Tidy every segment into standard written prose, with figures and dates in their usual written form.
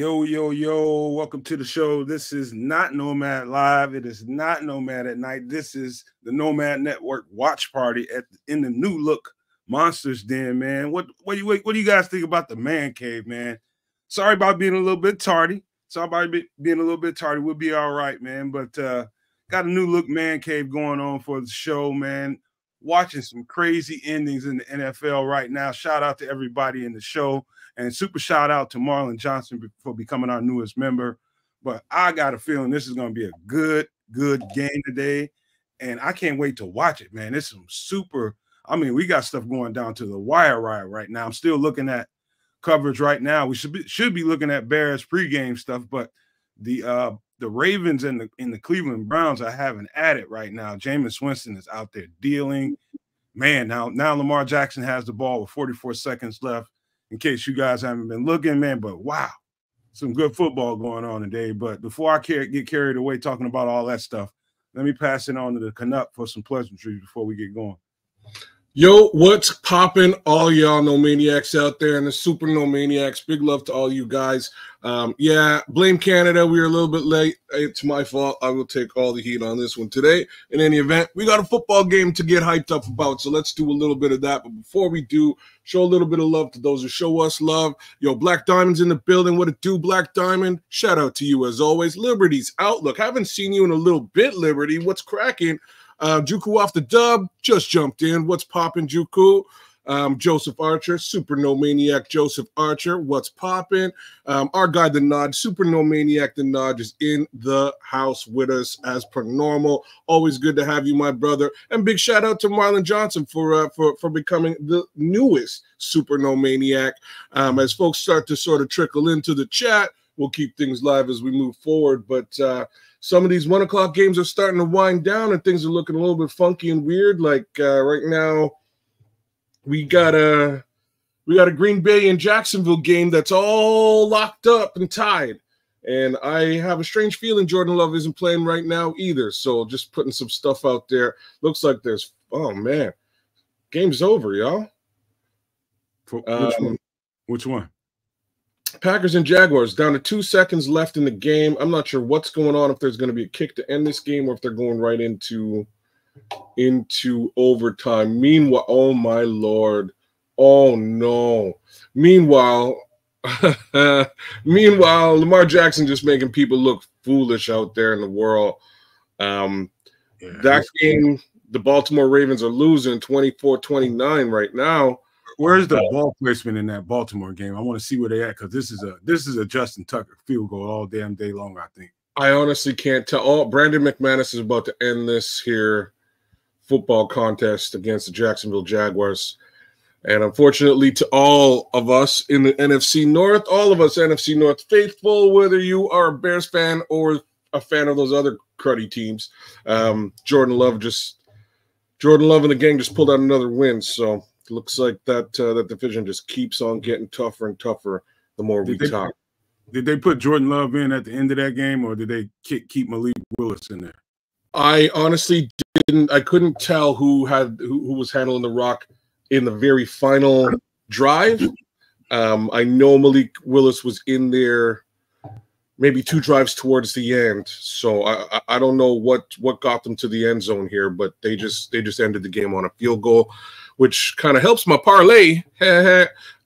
Yo, yo, yo, welcome to the show. This is not Nomad Live. It is not Nomad at Night. This is the Nomad Network watch party in the new look Monsters Den, man. What do you guys think about the man cave, man? Sorry about being a little bit tardy. Sorry about being a little bit tardy. We'll be all right, man. But got a new look man cave going on for the show, man. Watching some crazy endings in the NFL right now. Shout out to everybody in the show. And super shout out to Marlon Johnson for becoming our newest member. But I got a feeling this is going to be a good game today. And I can't wait to watch it, man. It's some super, I mean, we got stuff going down to the wire right now. I'm still looking at coverage right now. We should be looking at Bears pregame stuff, but the Ravens and the Cleveland Browns are having at it right now. Jameis Winston is out there dealing. Man, now Lamar Jackson has the ball with 44 seconds left. In case you guys haven't been looking, man, but wow, some good football going on today. But before I get carried away talking about all that stuff, let me pass it on to the Canuck for some pleasantries before we get going. Yo, what's popping, all y'all Nomaniacs out there and the Super Nomaniacs? Big love to all you guys. Yeah, blame Canada. We were a little bit late. It's my fault. I will take all the heat on this one today. In any event, we got a football game to get hyped up about, so let's do a little bit of that. But before we do, show a little bit of love to those who show us love. Yo, Black Diamond's in the building. What it do, Black Diamond? Shout out to you as always. Liberty's Outlook. Haven't seen you in a little bit, Liberty. What's cracking? Juku off the dub, just jumped in. What's poppin', Juku? Joseph Archer, Super Nomaniac Joseph Archer. What's poppin'? Our guy, the Nod, Super Nomaniac, the Nod, is in the house with us as per normal. Always good to have you, my brother. And big shout out to Marlon Johnson for becoming the newest Super Nomaniac. As folks start to sort of trickle into the chat, we'll keep things live as we move forward. But some of these 1 o'clock games are starting to wind down and things are looking a little bit funky and weird. Like right now, we got a Green Bay and Jacksonville game that's all locked up and tied. And I have a strange feeling Jordan Love isn't playing right now either. So just putting some stuff out there. Looks like there's, oh man, game's over, y'all. Which one? Packers and Jaguars, down to 2 seconds left in the game. I'm not sure what's going on, if there's going to be a kick to end this game or if they're going right into overtime. Meanwhile, oh my Lord. Oh no. Meanwhile, Lamar Jackson just making people look foolish out there in the world. That game, the Baltimore Ravens are losing 24-29 right now. Where's the ball placement in that Baltimore game? I want to see where they at, because this is a Justin Tucker field goal all damn day long, I think. I honestly can't tell. Oh, Brandon McManus is about to end this here football contest against the Jacksonville Jaguars. And unfortunately to all of us in the NFC North, all of us NFC North faithful, whether you are a Bears fan or a fan of those other cruddy teams, Jordan Love and the gang just pulled out another win. So looks like that division just keeps on getting tougher and tougher the more we talk. Did they put Jordan Love in at the end of that game, or did they keep Malik Willis in there? I honestly didn't. I couldn't tell who was handling the rock in the very final drive. I know Malik Willis was in there maybe 2 drives towards the end. So I don't know what got them to the end zone here, but they just ended the game on a field goal, which kind of helps my parlay.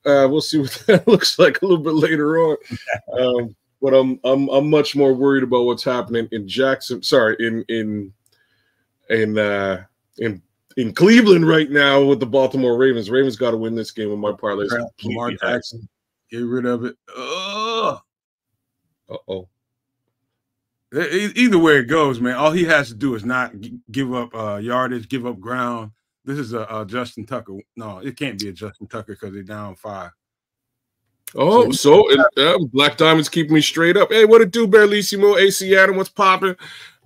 We'll see what that looks like a little bit later on. But I'm much more worried about what's happening in in Cleveland right now with the Baltimore Ravens. Ravens got to win this game with my parlays. Lamar Jackson, get rid of it. Uh-oh. Either way it goes, man, all he has to do is not give up yardage, give up ground. This is a Justin Tucker. No, it can't be a Justin Tucker because they're down 5. Oh, Black Diamond's keeping me straight up. Hey, what it do, Barlissimo? AC Adam, what's popping?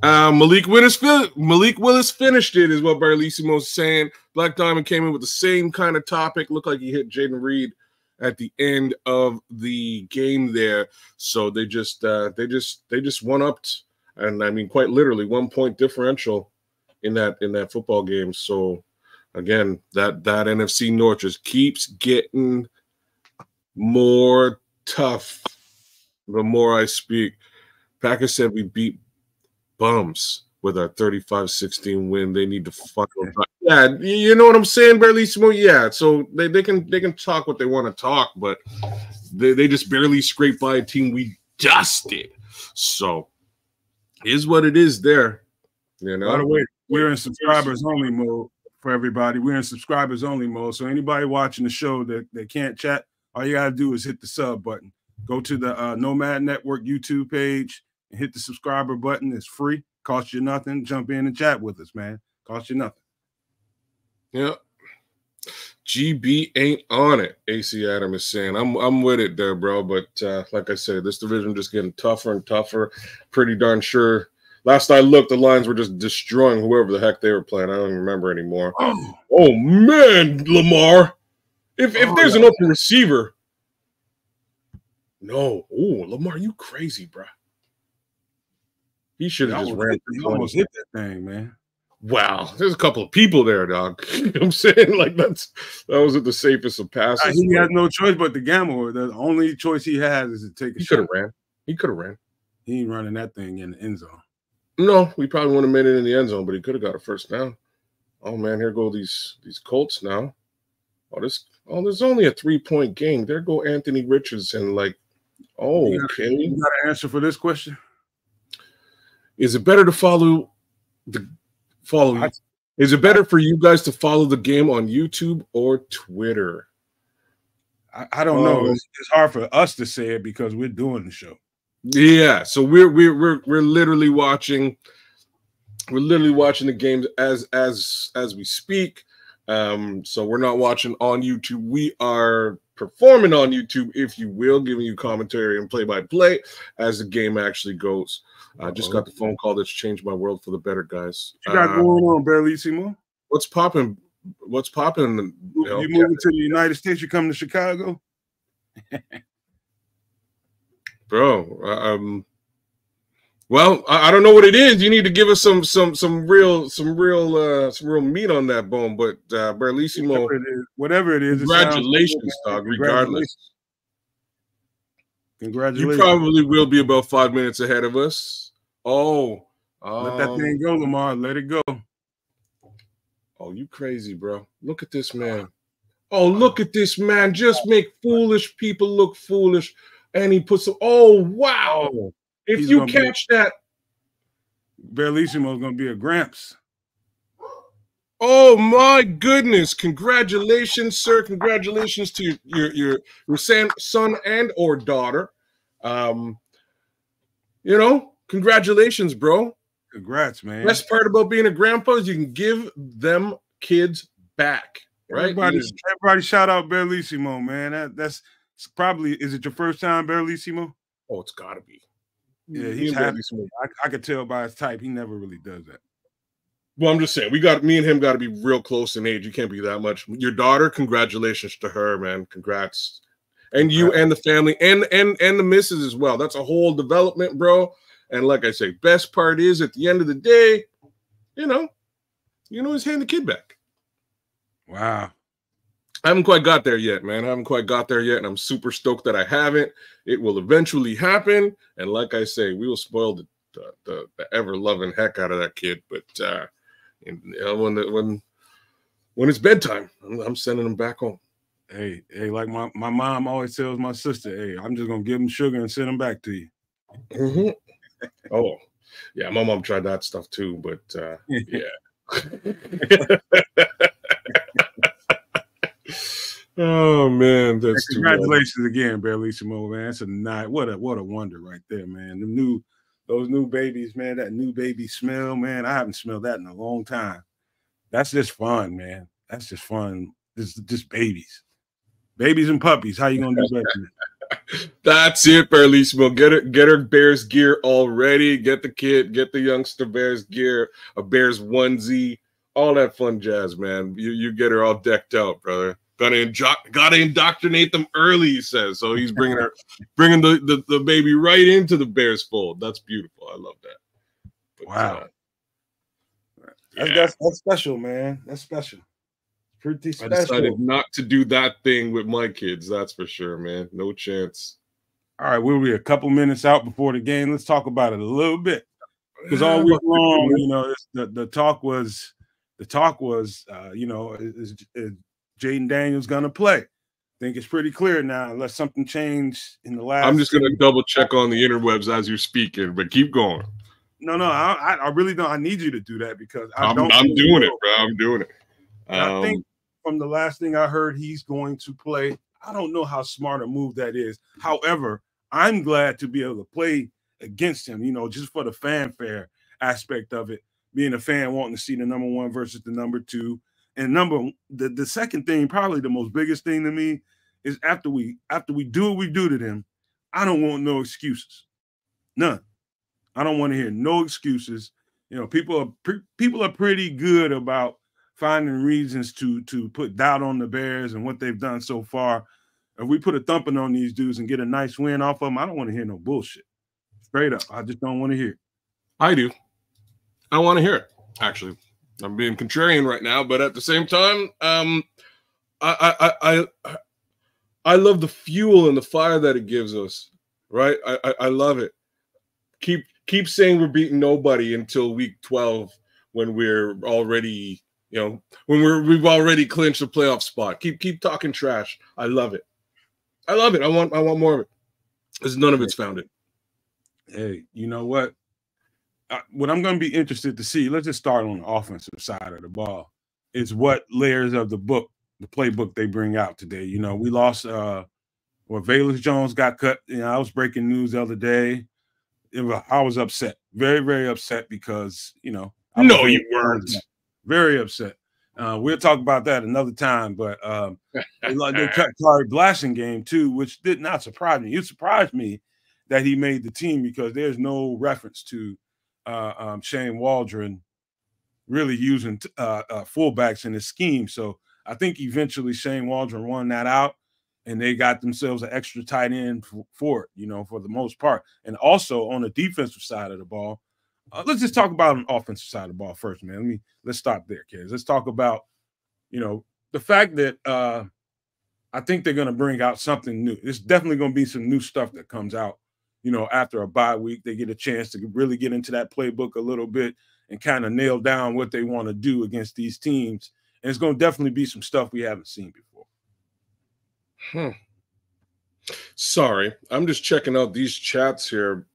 Malik Willis finished it, is what Barlissimo's saying. Black Diamond came in with the same kind of topic. Looked like he hit Jaden Reed at the end of the game there. So they just one-upped, and I mean quite literally 1 point differential in that football game. So again, that NFC North just keeps getting more tough the more I speak. Packers said we beat bums with our 35-16 win. They need to fucking yeah, you know what I'm saying, Barlissimo? Yeah, so they can talk what they want to talk, but they just barely scraped by a team we dusted. So is what it is there. You know. By the way, we're in subscribers only mode for everybody. We're in subscribers only mode. So anybody watching the show that can't chat, all you gotta do is hit the sub button. Go to the Nomad Network YouTube page and hit the subscriber button. It's free, costs you nothing. Jump in and chat with us, man. Costs you nothing. Yeah. GB ain't on it. AC Adam is saying, I'm with it there, bro. But like I said, this division just getting tougher and tougher. Pretty darn sure. Last I looked, the Lions were just destroying whoever the heck they were playing. I don't even remember anymore. Oh man, Lamar. If there's an open receiver. No. Oh, Lamar, you crazy, bro. He should have just ran. He almost hit that thing, man. Wow, there's a couple of people there, dog. You know what I'm saying? Like that wasn't the safest of passes. He has no choice but to gamble. The only choice he has is to take a shot. He could have ran. He ain't running that thing in the end zone. No, we probably wouldn't have made it in the end zone, but he could have got a first down. Oh man, here go these Colts now. There's only a 3-point game. There go Anthony Richardson. Like, okay. You got an answer for this question? Is it better to Is it better for you guys to follow the game on YouTube or Twitter? I don't know. It's hard for us to say it because we're doing the show. Yeah, so we're literally watching. We're literally watching the games as we speak. So we're not watching on YouTube. We are performing on YouTube, if you will, giving you commentary and play-by-play as the game actually goes. I just got the phone call that's changed my world for the better, guys. What you got going on, Barlissimo? What's popping? What's popping? You moving to the United States? You coming to Chicago? Bro, well, I don't know what it is. You need to give us some real meat on that bone. But Barlissimo, whatever it is, congratulations, dog. Regardless, congratulations. You probably will be about 5 minutes ahead of us. Let that thing go, Lamar. Let it go. Oh, you crazy, bro? Look at this man. Oh, look at this man. Just make foolish people look foolish. And he puts. Oh, wow. If you catch that, Barlissimo is going to be a Gramps. Oh my goodness! Congratulations, sir! Congratulations to your son and or daughter. Congratulations, bro. Congrats, man. Best part about being a grandpa is you can give them kids back. Right? Everybody shout out Barlissimo, man. That's probably. Is it your first time, Barlissimo? Oh, it's got to be. Yeah, he's happy. I could tell by his type. He never really does that. Well, I'm just saying, me and him got to be real close in age. You can't be that much. Your daughter, congratulations to her, man. Congrats. And you and the family and the missus as well. That's a whole development, bro. And like I say, best part is at the end of the day, he's handing the kid back. Wow. I haven't quite got there yet, man. And I'm super stoked that I haven't. It will eventually happen. And like I say, we will spoil the ever-loving heck out of that kid. But when it's bedtime, I'm sending him back home. Hey, like my mom always tells my sister, hey, I'm just going to give him sugar and send him back to you. Mm-hmm. Oh, yeah, my mom tried that stuff too, but yeah. Oh man, that's congratulations again, Barlissimo, man. That's a night. What a wonder right there, man. Those new babies, man. That new baby smell, man. I haven't smelled that in a long time. That's just fun, man. That's just fun. Just babies and puppies. How you gonna do that? That's it, Barlissimo. Get her Bears gear already. Get the kid. Get the youngster Bears gear. A Bears onesie. All that fun jazz, man. You get her all decked out, brother. Gotta indoctrinate them early, he says. So he's bringing the baby right into the Bears fold. That's beautiful. I love that. But, wow. That's special, man. That's special. Pretty special. I decided not to do that thing with my kids. That's for sure, man. No chance. All right, we'll be a couple minutes out before the game. Let's talk about it a little bit, because all week long, you know, the talk was, you know, is Jayden Daniels going to play? I think it's pretty clear now, unless something changed in the last. I'm just going to double check on the interwebs as you're speaking, but keep going. No, I really don't. I need you to do that because I'm doing it, bro. I'm doing it. I think from the last thing I heard, he's going to play. I don't know how smart a move that is. However, I'm glad to be able to play against him, you know, just for the fanfare aspect of it, being a fan wanting to see the number 1 versus the number 2. And the second thing, probably the most biggest thing to me, is after we do what we do to them, I don't want no excuses. None. I don't want to hear no excuses. You know, people are pretty good about finding reasons to put doubt on the Bears and what they've done so far. If we put a thumping on these dudes and get a nice win off of them, I don't want to hear no bullshit. Straight up, I just don't want to hear it. I do. I want to hear it. Actually, I'm being contrarian right now, but at the same time, I love the fuel and the fire that it gives us. Right? I love it. Keep saying we're beating nobody until week 12 when we're already, you know, when we've already clinched a playoff spot. Keep talking trash. I love it. I love it. I want more of it. Because none of it's founded. Hey, you know what? What I'm going to be interested to see, let's just start on the offensive side of the ball, is what layers of the book, the playbook they bring out today. You know, we lost Velus Jones got cut. You know, I was breaking news the other day. I was upset, very, very upset because, you know. No, you weren't. Very upset. We'll talk about that another time, but they cut Tari Blasingame too, which did not surprise me. It surprised me that he made the team because there's no reference to Shane Waldron really using fullbacks in his scheme. So I think eventually Shane Waldron won that out, and they got themselves an extra tight end for it, you know, for the most part. And also on the defensive side of the ball, let's just talk about an offensive side of the ball first, man. Let's stop there, kids. Let's talk about, you know, the fact that I think they're going to bring out something new. There's definitely going to be some new stuff that comes out, you know, after a bye week. They get a chance to really get into that playbook a little bit and kind of nail down what they want to do against these teams. And it's going to definitely be some stuff we haven't seen before. Sorry, I'm just checking out these chats here.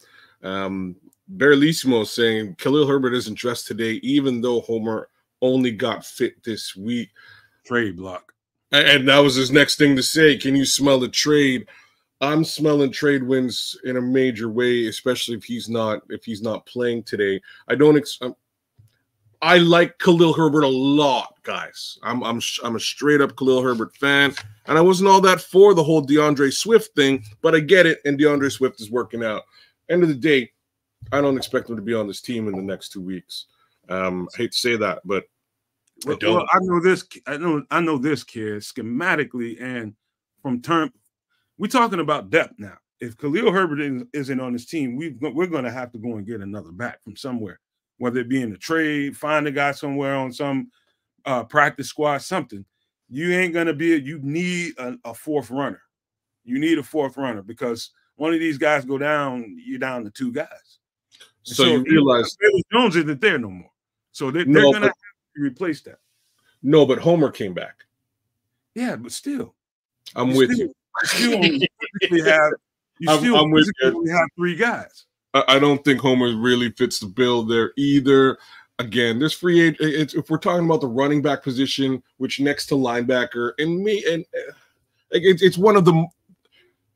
Berlissimo saying Khalil Herbert isn't dressed today, even though Homer only got fit this week. Trade block. And that was his next thing to say. Can you smell the trade? I'm smelling trade wins in a major way, especially if he's not playing today. I like Khalil Herbert a lot, guys. I'm a straight up Khalil Herbert fan, and I wasn't all that for the whole DeAndre Swift thing, but I get it, and DeAndre Swift is working out. End of the day, I don't expect him to be on this team in the next 2 weeks. I hate to say that, but I don't. Well, I know this, kid, schematically and from term. We're talking about depth now. If Khalil Herbert isn't on this team, we're going to have to go and get another back from somewhere, whether it be in a trade, find a guy somewhere on some practice squad, something. You ain't going to be – you need a fourth runner. You need a fourth runner because one of these guys go down, you're down to 2 guys. So you realize – Jones isn't there no more. So they're going to have to replace that. No, but Homer came back. Yeah, but still. I'm with you. You still have 3 guys. I don't think Homer really fits the bill there either. Again, this free agent. If we're talking about the running back position, which next to linebacker,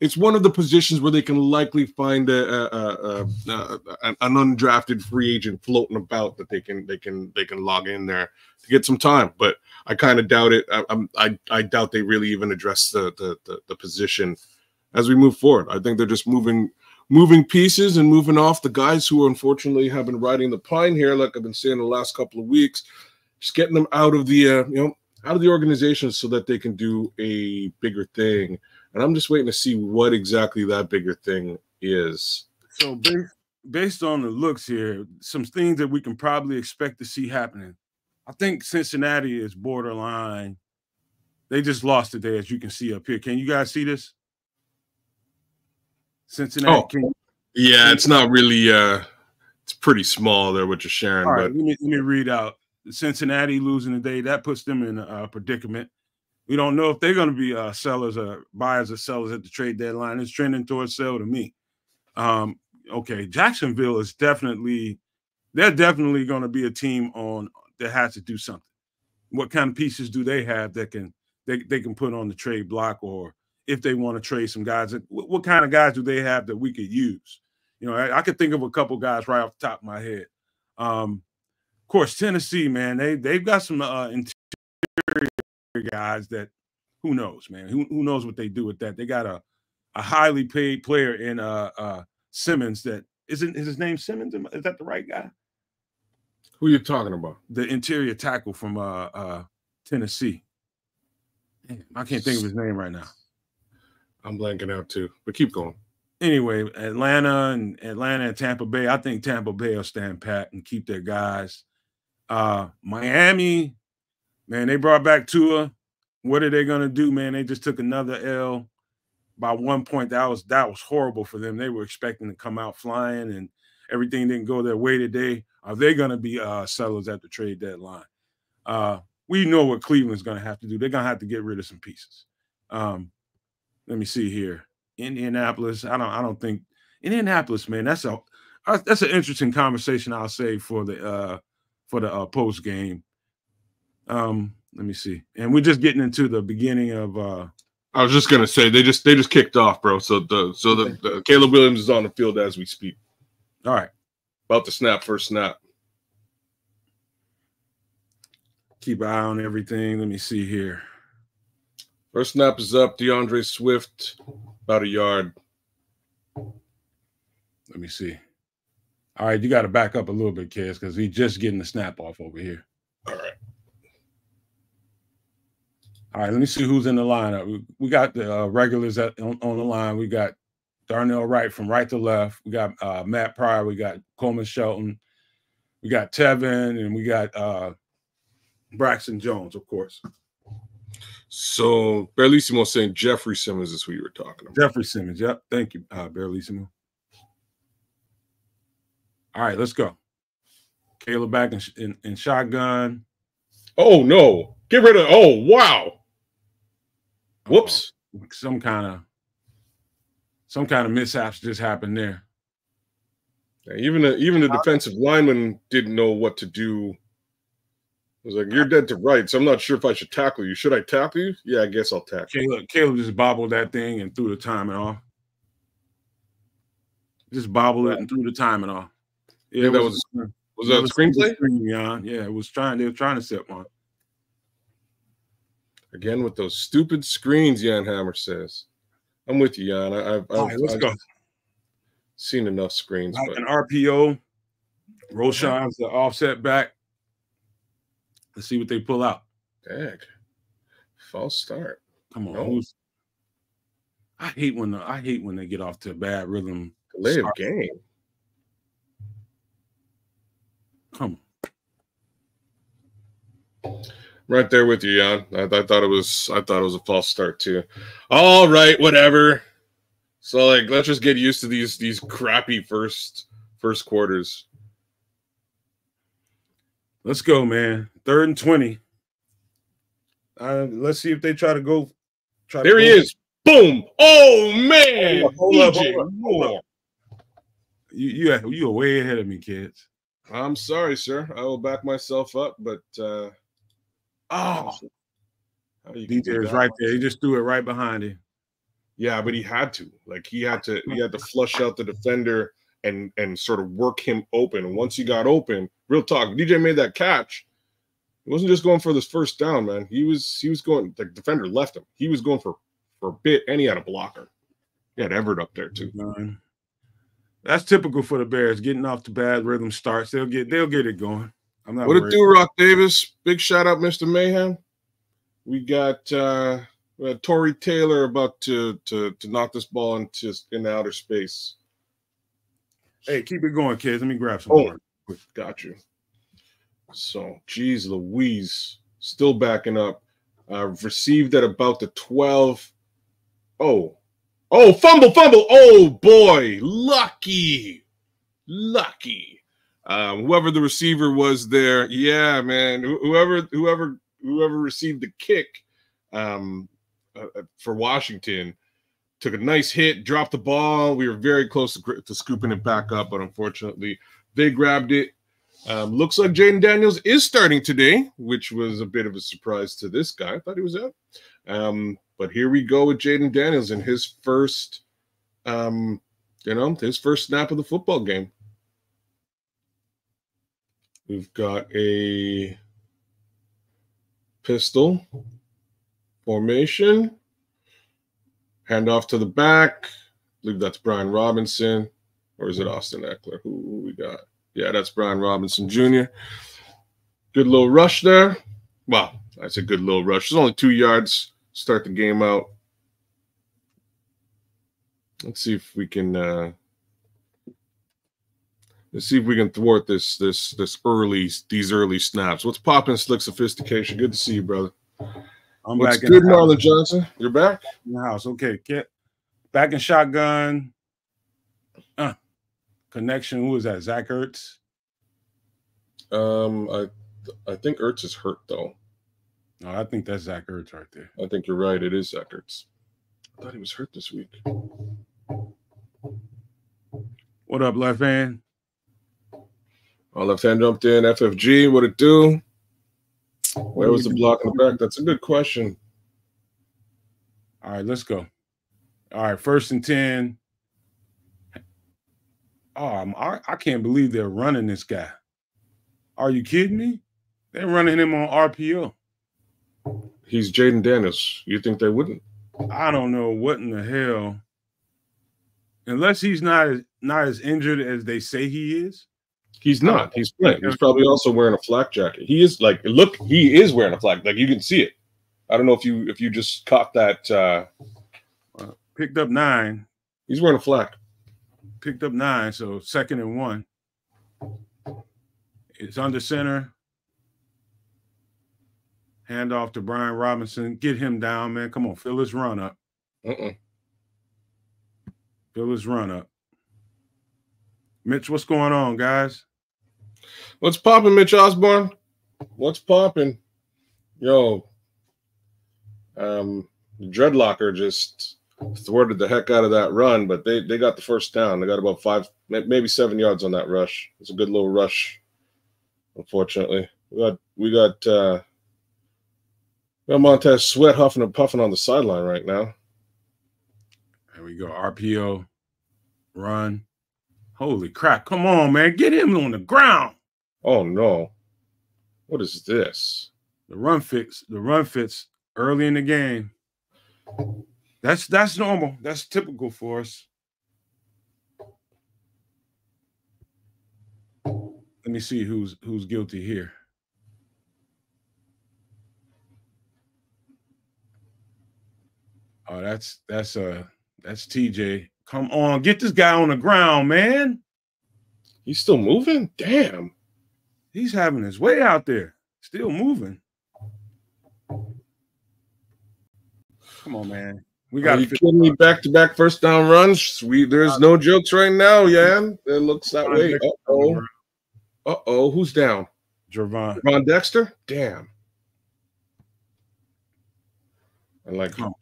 it's one of the positions where they can likely find an undrafted free agent floating about that they can log in there to get some time. But I kind of doubt it. I doubt they really even address the position as we move forward. I think they're just moving pieces and moving off the guys who unfortunately have been riding the pine here, like I've been saying the last couple of weeks, just getting them out of the out of the organization so that they can do a bigger thing. And I'm just waiting to see what exactly that bigger thing is. So based on the looks here, some things that we can probably expect to see happening. I think Cincinnati is borderline. They just lost today, as you can see up here. Can you guys see this? Cincinnati. Yeah, it's not really. It's pretty small there what you're sharing. All right, but let me read out. Cincinnati losing today, that puts them in a predicament. We don't know if they're going to be sellers or buyers or sellers at the trade deadline. It's trending towards sell to me. Okay, Jacksonville is definitely going to be a team that has to do something. What kind of pieces do they have that they can put on the trade block, or if they want to trade some guys, what kind of guys do they have that we could use? You know, I could think of a couple guys right off the top of my head. Of course, Tennessee, man, they've got some interior guys that who knows, man. Who knows what they do with that? They got a highly paid player in Simmons that isn't his name Simmons? Is that the right guy? Who are you talking about? The interior tackle from Tennessee. Damn, I can't think of his name right now. I'm blanking out too, but keep going. Anyway, Atlanta and Tampa Bay. I think Tampa Bay will stand pat and keep their guys. Miami, man, they brought back Tua. What are they going to do, man? They just took another L by 1 point. That was horrible for them. They were expecting to come out flying, and everything didn't go their way today. Are they going to be sellers at the trade deadline? We know what Cleveland's going to have to do. They're going to have to get rid of some pieces. Let me see here. Indianapolis. I don't think Indianapolis, man. That's an interesting conversation. I'll say for the post game. Let me see. And we're just getting into the beginning of. I was just gonna say they just kicked off, bro. So the Caleb Williams is on the field as we speak. All right. About to snap, first snap. Keep an eye on everything. Let me see here. First snap is up. DeAndre Swift, about a yard. Let me see. All right, you got to back up a little bit, Kez, because he's just getting the snap off over here. All right. All right, let me see who's in the lineup. We got the regulars on the line. We got Darnell Wright from right to left. We got Matt Pryor. We got Coleman Shelton. We got Tevin, and we got Braxton Jones, of course. So Barlissimo saying Jeffrey Simmons is who you were talking about. Jeffrey Simmons, yep. Thank you, Barlissimo. All right, let's go. Caleb back in shotgun. Oh no! Get rid of. Oh wow! Whoops! Some kind of mishaps just happened there. Yeah, even the defensive lineman didn't know what to do. I was like, "You're dead to rights. I'm not sure if I should tackle you. Should I tackle you? Yeah, I guess I'll tackle you." Caleb just bobbled that thing and threw the timing off. Just bobbled it and threw the timing off. Yeah, was that a screenplay? Yeah, it was they were trying to set one. Again with those stupid screens, Jan Hammer says. I'm with you, Jan. Let's go. Seen enough screens. Like an RPO. Roshan's the offset back. Let's see what they pull out. Dang. False start. Come on. No. I hate when they get off to a bad rhythm. Delay of game. Come on. Right there with you, Jan. I thought it was a false start too. All right, whatever. So let's just get used to these crappy first quarters. Let's go, man. 3rd and 20. Let's see if they try to go. There he is. Boom. Oh man. Hold up. You're way ahead of me, kids. I'm sorry, sir. I will back myself up, but DJ is right there. He just threw it right behind him. Yeah, but he had to. He had to flush out the defender and sort of work him open. And once he got open, real talk, DJ made that catch. He wasn't just going for this first down, man. He was going, the defender left him. He was going for a bit, and he had a blocker. He had Everett up there too. That's typical for the Bears, getting off to bad rhythm starts. They'll get it going. I'm not what worried. It do, Rock Davis? Big shout out, Mr. Mayhem. We got Torrey Taylor about to knock this ball into outer space. Hey, keep it going, kids. Let me grab some more. Got you. So, geez Louise, still backing up. Received at about the 12. Oh, Oh, fumble. Oh, boy. Lucky. Whoever the receiver was there. Yeah, man. Whoever received the kick for Washington took a nice hit, dropped the ball. We were very close to scooping it back up, but unfortunately they grabbed it. Looks like Jayden Daniels is starting today, which was a bit of a surprise to this guy. I thought he was out. But here we go with Jayden Daniels in his first, his first snap of the football game. We've got a pistol formation. Handoff to the back. I believe that's Brian Robinson. Or is it Austin Eckler? Who we got? Yeah, that's Brian Robinson Jr. Good little rush there. Well, I said good little rush. It's only 2 yards. Start the game out. Let's see if we can thwart these early snaps. What's popping, Slick Sophistication? Good to see you, brother. I'm What's back good, Marlon Johnson? You're back in the house. Okay, back in shotgun. Connection. Who is that? Zach Ertz. I think Ertz is hurt though. No, I think that's Zach Ertz right there. I think you're right. It is Zach Ertz. I thought he was hurt this week. What up, left hand? Oh, left hand jumped in. FFG, what it do? Where was the block in the back? That's a good question. All right, let's go. All right, 1st and 10. Oh, I can't believe they're running this guy. Are you kidding me? They're running him on RPO. He's Jayden Daniels. You think they wouldn't? I don't know what in the hell. Unless he's not as injured as they say he is. He's not. He's playing. He's probably also wearing a flak jacket. He is he is wearing a flak. Like you can see it. I don't know if you just caught that. Picked up 9. He's wearing a flak. Picked up 9, so 2nd and 1. It's under center. Hand off to Brian Robinson. Get him down, man. Come on, fill his run up. Fill his run up. Mitch, what's going on, guys? What's popping, Mitch Osborne? What's popping? Yo, Dreadlocker just thwarted the heck out of that run, but they got the first down. They got about 5, maybe 7 yards on that rush. It's a good little rush. Unfortunately, we got Montez Sweat huffing and puffing on the sideline right now. There we go. RPO, run. Holy crap! Come on, man, get him on the ground. Oh no, what is this? The run fits early in the game. That's normal. That's typical for us. Let me see who's guilty here. Oh, that's TJ. Come on, get this guy on the ground, man. He's still moving? Damn. He's having his way out there. Still moving. Come on, man. We got. Are you kidding me? Back-to-back first down runs. There's no jokes right now, yeah. It looks that way. Uh-oh. Who's down? Javon Dexter? Damn. I like him.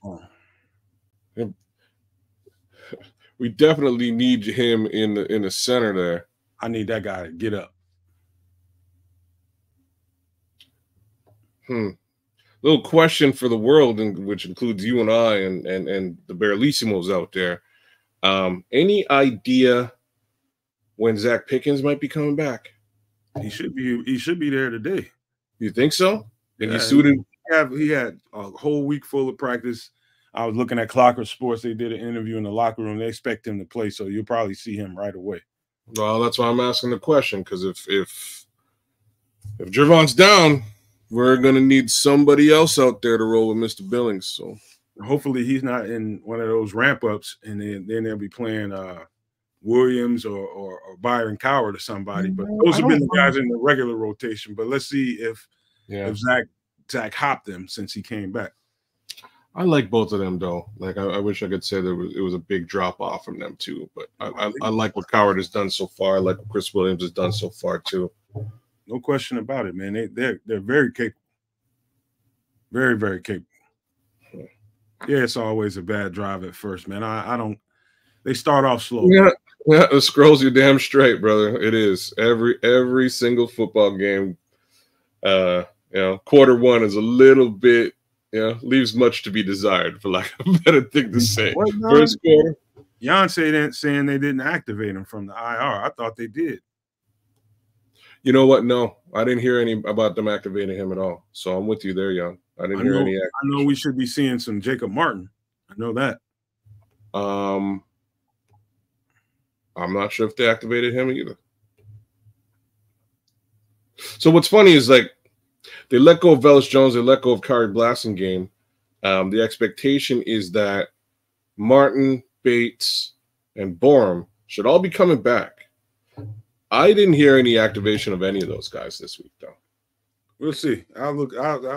We definitely need him in the center there. I need that guy to get up. Little question for the world, which includes you and I and the Bearlissimos out there. Any idea when Zach Pickens might be coming back? He should be there today. You think so? Yeah, he had a whole week full of practice. I was looking at Clocker Sports. They did an interview in the locker room. They expect him to play, so you'll probably see him right away. Well, that's why I'm asking the question, because if Javon's down, we're going to need somebody else out there to roll with Mr. Billings. So hopefully he's not in one of those ramp-ups, and then they'll be playing Williams or Byron Coward or somebody. But those have been the guys in the regular rotation. But let's see if Zach hopped them since he came back. I like both of them though. Like I wish I could say it was a big drop off from them too. But I like what Coward has done so far. I like what Chris Williams has done so far too. No question about it, man. They're very capable. Very, very capable. Yeah, it's always a bad drive at first, man. I don't. They start off slow. Yeah, it scrolls you damn straight, brother. It is every single football game. Quarter one is a little bit, leaves much to be desired, for lack of a better thing to say. First quarter. Jan saying they didn't activate him from the IR. I thought they did. You know what? No, I didn't hear any about them activating him at all. So I'm with you there, Jan. I didn't hear any. I know we should be seeing some Jacob Martin. I know that. I'm not sure if they activated him either. So what's funny is like they let go of Velus Jones, they let go of Kyrie Blasingame. The expectation is that Martin, Bates, and Borum should all be coming back. I didn't hear any activation of any of those guys this week, though. We'll see. I'll look.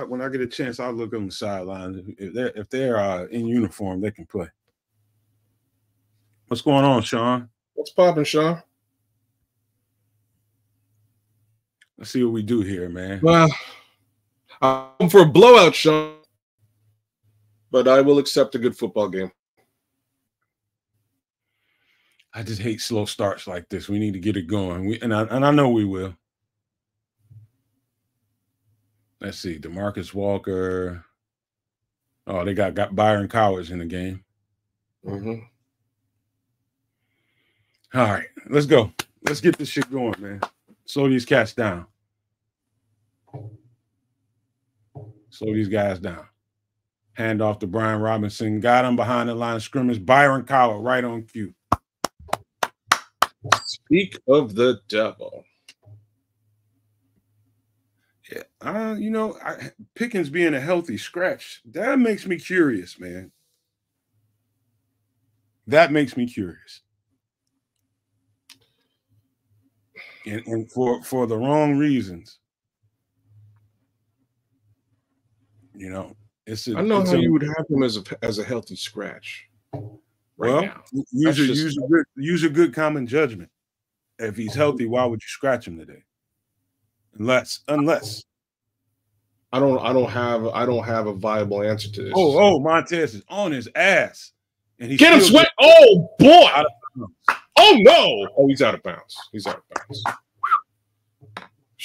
When I get a chance, I'll look on the sideline. If they're in uniform, they can play. What's going on, Sean? What's popping, Sean? Let's see what we do here, man. Well, I'm for a blowout, Sean, but I will accept a good football game. I just hate slow starts like this. We need to get it going. I know we will. Let's see. DeMarcus Walker. Oh, they got Byron Cowers in the game. Mm-hmm. All right, let's go. Let's get this shit going, man. Slow these cats down. Slow these guys down. Hand off to Brian Robinson. Got him behind the line of scrimmage. Byron Coward right on cue. Speak of the devil. Yeah, Pickens being a healthy scratch, that makes me curious, man. That makes me curious. And for the wrong reasons. I know how you would have him as a healthy scratch. Now. Use a good common judgment. If he's healthy, why would you scratch him today? Unless I don't have a viable answer to this. Montez is on his ass. And he get him sweat. Oh boy. Oh no. Oh, he's out of bounds.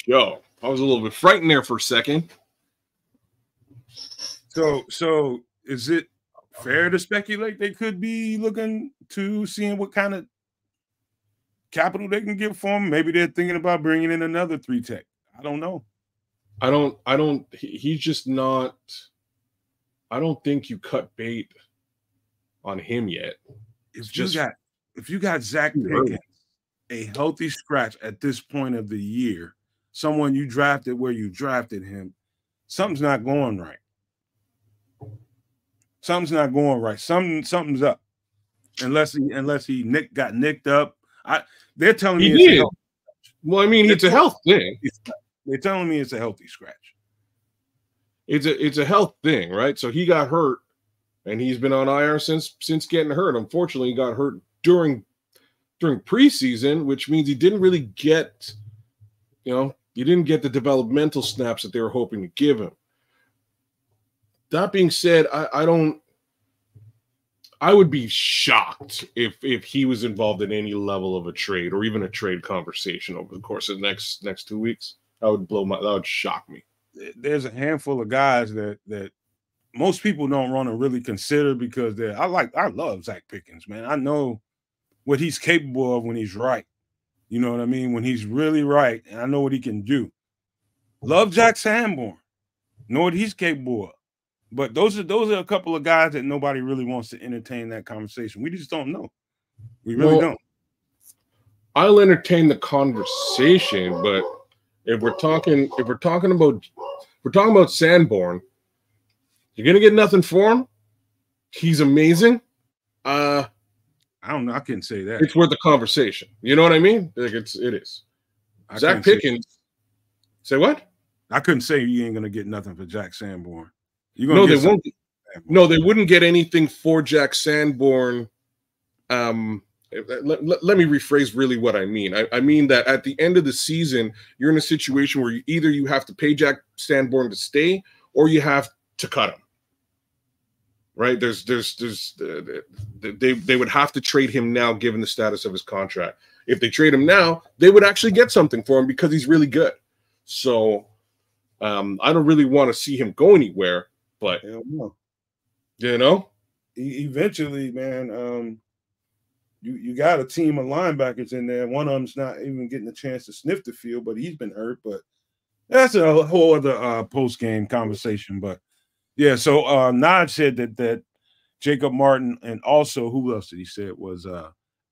Yo, I was a little bit frightened there for a second. So is it fair to speculate they could be looking to seeing what kind of capital they can get for him? Maybe they're thinking about bringing in another 3-tech. I don't know. He's just not. I don't think you cut bait on him yet. If you got Zach Pickens, a healthy scratch at this point of the year, someone you drafted where you drafted him, something's not going right. Something's not going right. Something's up. Unless he got nicked up. They're telling me it's a health. Well, I mean, it's a health thing. They're telling me it's a healthy scratch. It's a health thing, right? So he got hurt, and he's been on IR since getting hurt. Unfortunately, he got hurt during preseason, which means he didn't really get, he didn't get the developmental snaps that they were hoping to give him. That being said, I would be shocked if he was involved in any level of a trade or even a trade conversation over the course of the next 2 weeks. That would shock me. There's a handful of guys that most people don't want to really consider because I love Zach Pickens, man. I know what he's capable of when he's right. You know what I mean? When he's really right, and I know what he can do. Love Jack Sanborn. Know what he's capable of. But those are a couple of guys that nobody really wants to entertain that conversation. We just don't know. We really don't. I'll entertain the conversation, but if we're talking about Sanborn, you're gonna get nothing for him. He's amazing. I don't know. I can't say that. It's worth the conversation. You know what I mean? Like it is. Zach Pickens. Say what? I couldn't say you ain't gonna get nothing for Jack Sanborn. They won't. No, they wouldn't get anything for Jack Sanborn. Let me rephrase really what I mean. I mean that at the end of the season, you're in a situation where either you have to pay Jack Sanborn to stay or you have to cut him. Right? They would have to trade him now, given the status of his contract. If they trade him now, they would actually get something for him because he's really good. So I don't really want to see him go anywhere, but eventually, man, you got a team of linebackers in there. One of them's not even getting a chance to sniff the field, but he's been hurt. But that's a whole other post-game conversation. But yeah, so Nod said that Jacob Martin and also who else did he say was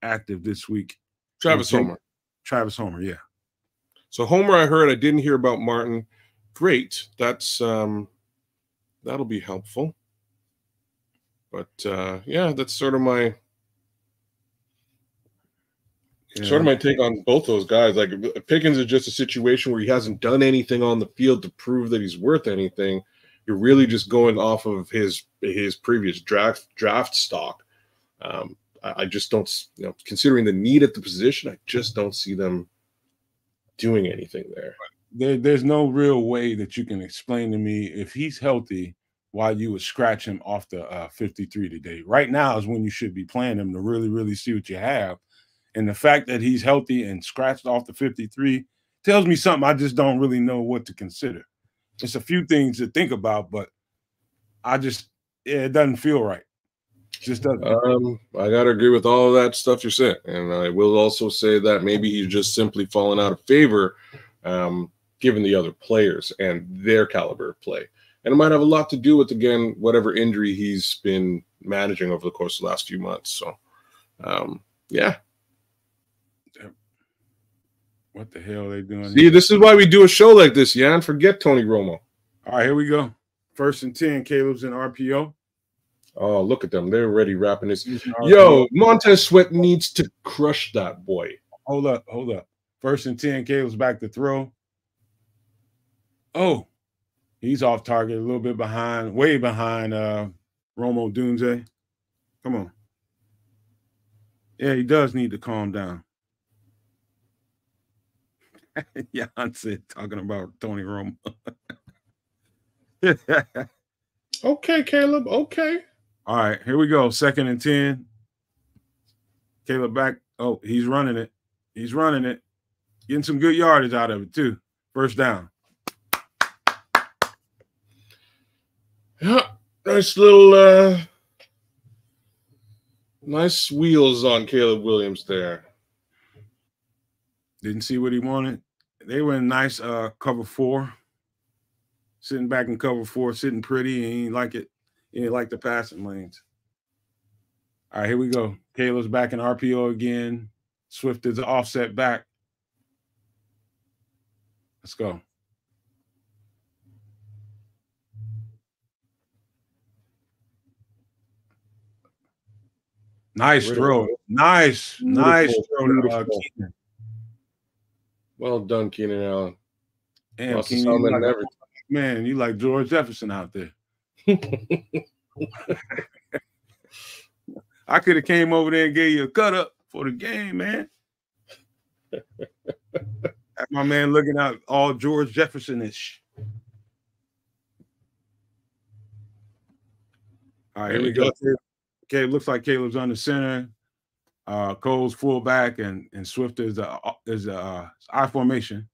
active this week? Travis Homer. Travis Homer, yeah. So Homer, I heard. I didn't hear about Martin. Great. That's that'll be helpful. But yeah, that's sort of my take on both those guys. Like Pickens is just a situation where he hasn't done anything on the field to prove that he's worth anything. You're really just going off of his previous draft stock. I just don't, considering the need at the position, I just don't see them doing anything there. There's no real way that you can explain to me if he's healthy why you would scratch him off the 53 today. Right now is when you should be playing him to really, really see what you have. And the fact that he's healthy and scratched off the 53 tells me something I just don't really know what to consider. It's a few things to think about, but it doesn't feel right. It just doesn't. I got to agree with all of that stuff you're saying. And I will also say that maybe he's just simply fallen out of favor given the other players and their caliber of play. And it might have a lot to do with, again, whatever injury he's been managing over the course of the last few months. So, yeah. What the hell are they doing? See, this is why we do a show like this, Jan. Forget Tony Romo. All right, here we go. 1st and 10, Caleb's in RPO. Oh, look at them. They're already wrapping this. Yo, Montez Sweat needs to crush that boy. Hold up. 1st and 10, Caleb's back to throw. Oh, he's off target, a little bit behind, way behind Romo Dunze. Come on. Yeah, he does need to calm down. Jan said, talking about Tony Romo. Okay, Caleb. Okay. All right, here we go. 2nd and 10. Caleb back. Oh, he's running it. Getting some good yardage out of it, too. 1st down. Yeah, nice little nice wheels on Caleb Williams there. Didn't see what he wanted. They were in nice cover 4. Sitting back in cover 4, sitting pretty. He ain't like it. He ain't like the passing lanes. All right, here we go. Caleb's back in RPO again. Swift is an offset back. Let's go. Nice throw. Nice throw. Well done, Keenan Allen. Damn, Keenan, you like George Jefferson out there. I could have came over there and gave you a cut up for the game, man. That's my man looking out all George Jefferson-ish. All right, here we go. Okay, looks like Caleb's on the center. Cole's fullback and Swift is I formation.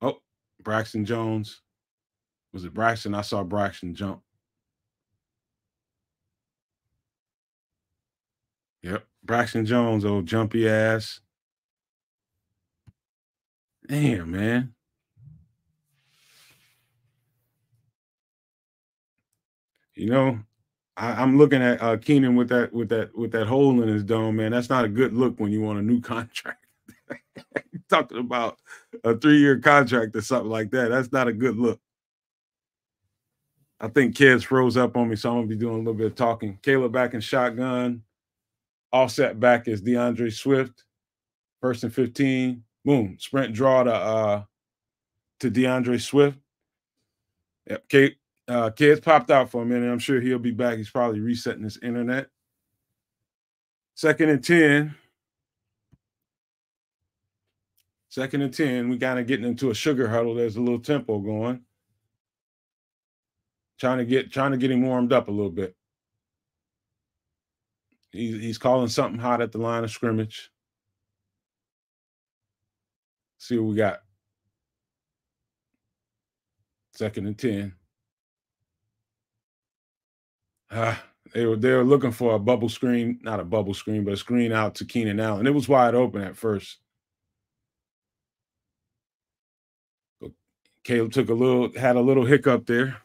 Oh, Braxton Jones. Was it Braxton? I saw Braxton jump. Yep, Braxton Jones, old jumpy ass. Damn, man. You know, I'm looking at Keenan with that hole in his dome, man. That's not a good look when you want a new contract. Talking about a 3-year contract or something like that. That's not a good look. I think Kedz froze up on me, so I'm gonna be doing a little bit of talking. Caleb back in shotgun. Offset back is DeAndre Swift. 1st and 15. Boom. Sprint draw to DeAndre Swift. Yep. Kedz popped out for a minute. I'm sure he'll be back. He's probably resetting his internet. 2nd and 10. 2nd and 10. We kind of getting into a sugar huddle. There's a little tempo going. Trying to get him warmed up a little bit. He's calling something hot at the line of scrimmage. See what we got. 2nd and 10. They were looking for a bubble screen, not a bubble screen, but a screen out to Keenan Allen. It was wide open at first. Caleb had a little hiccup there.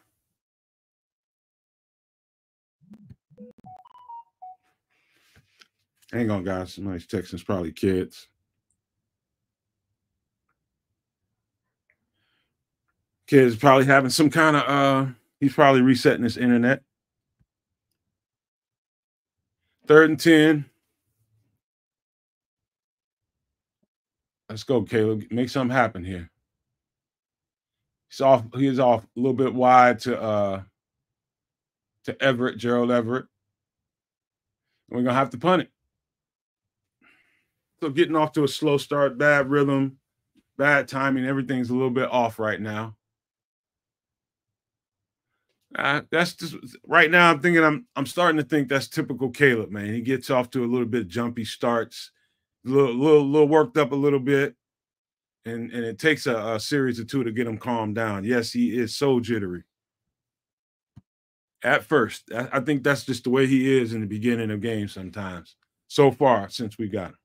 Hang on, guys. Somebody's texting. It's probably Kedz. Kedz probably having some kind of he's probably resetting his internet. 3rd and 10. Let's go, Caleb. Make something happen here. He is off a little bit wide to Everett, Gerald Everett. We're gonna have to punt it. So getting off to a slow start, bad rhythm, bad timing. Everything's a little bit off right now. That's just right now. I'm thinking I'm starting to think that's typical Caleb, man. He gets off to a little bit jumpy starts, a little worked up a little bit, and it takes a series or two to get him calmed down. Yes, he is so jittery. At first, I think that's just the way he is in the beginning of games sometimes. So far, since we got him.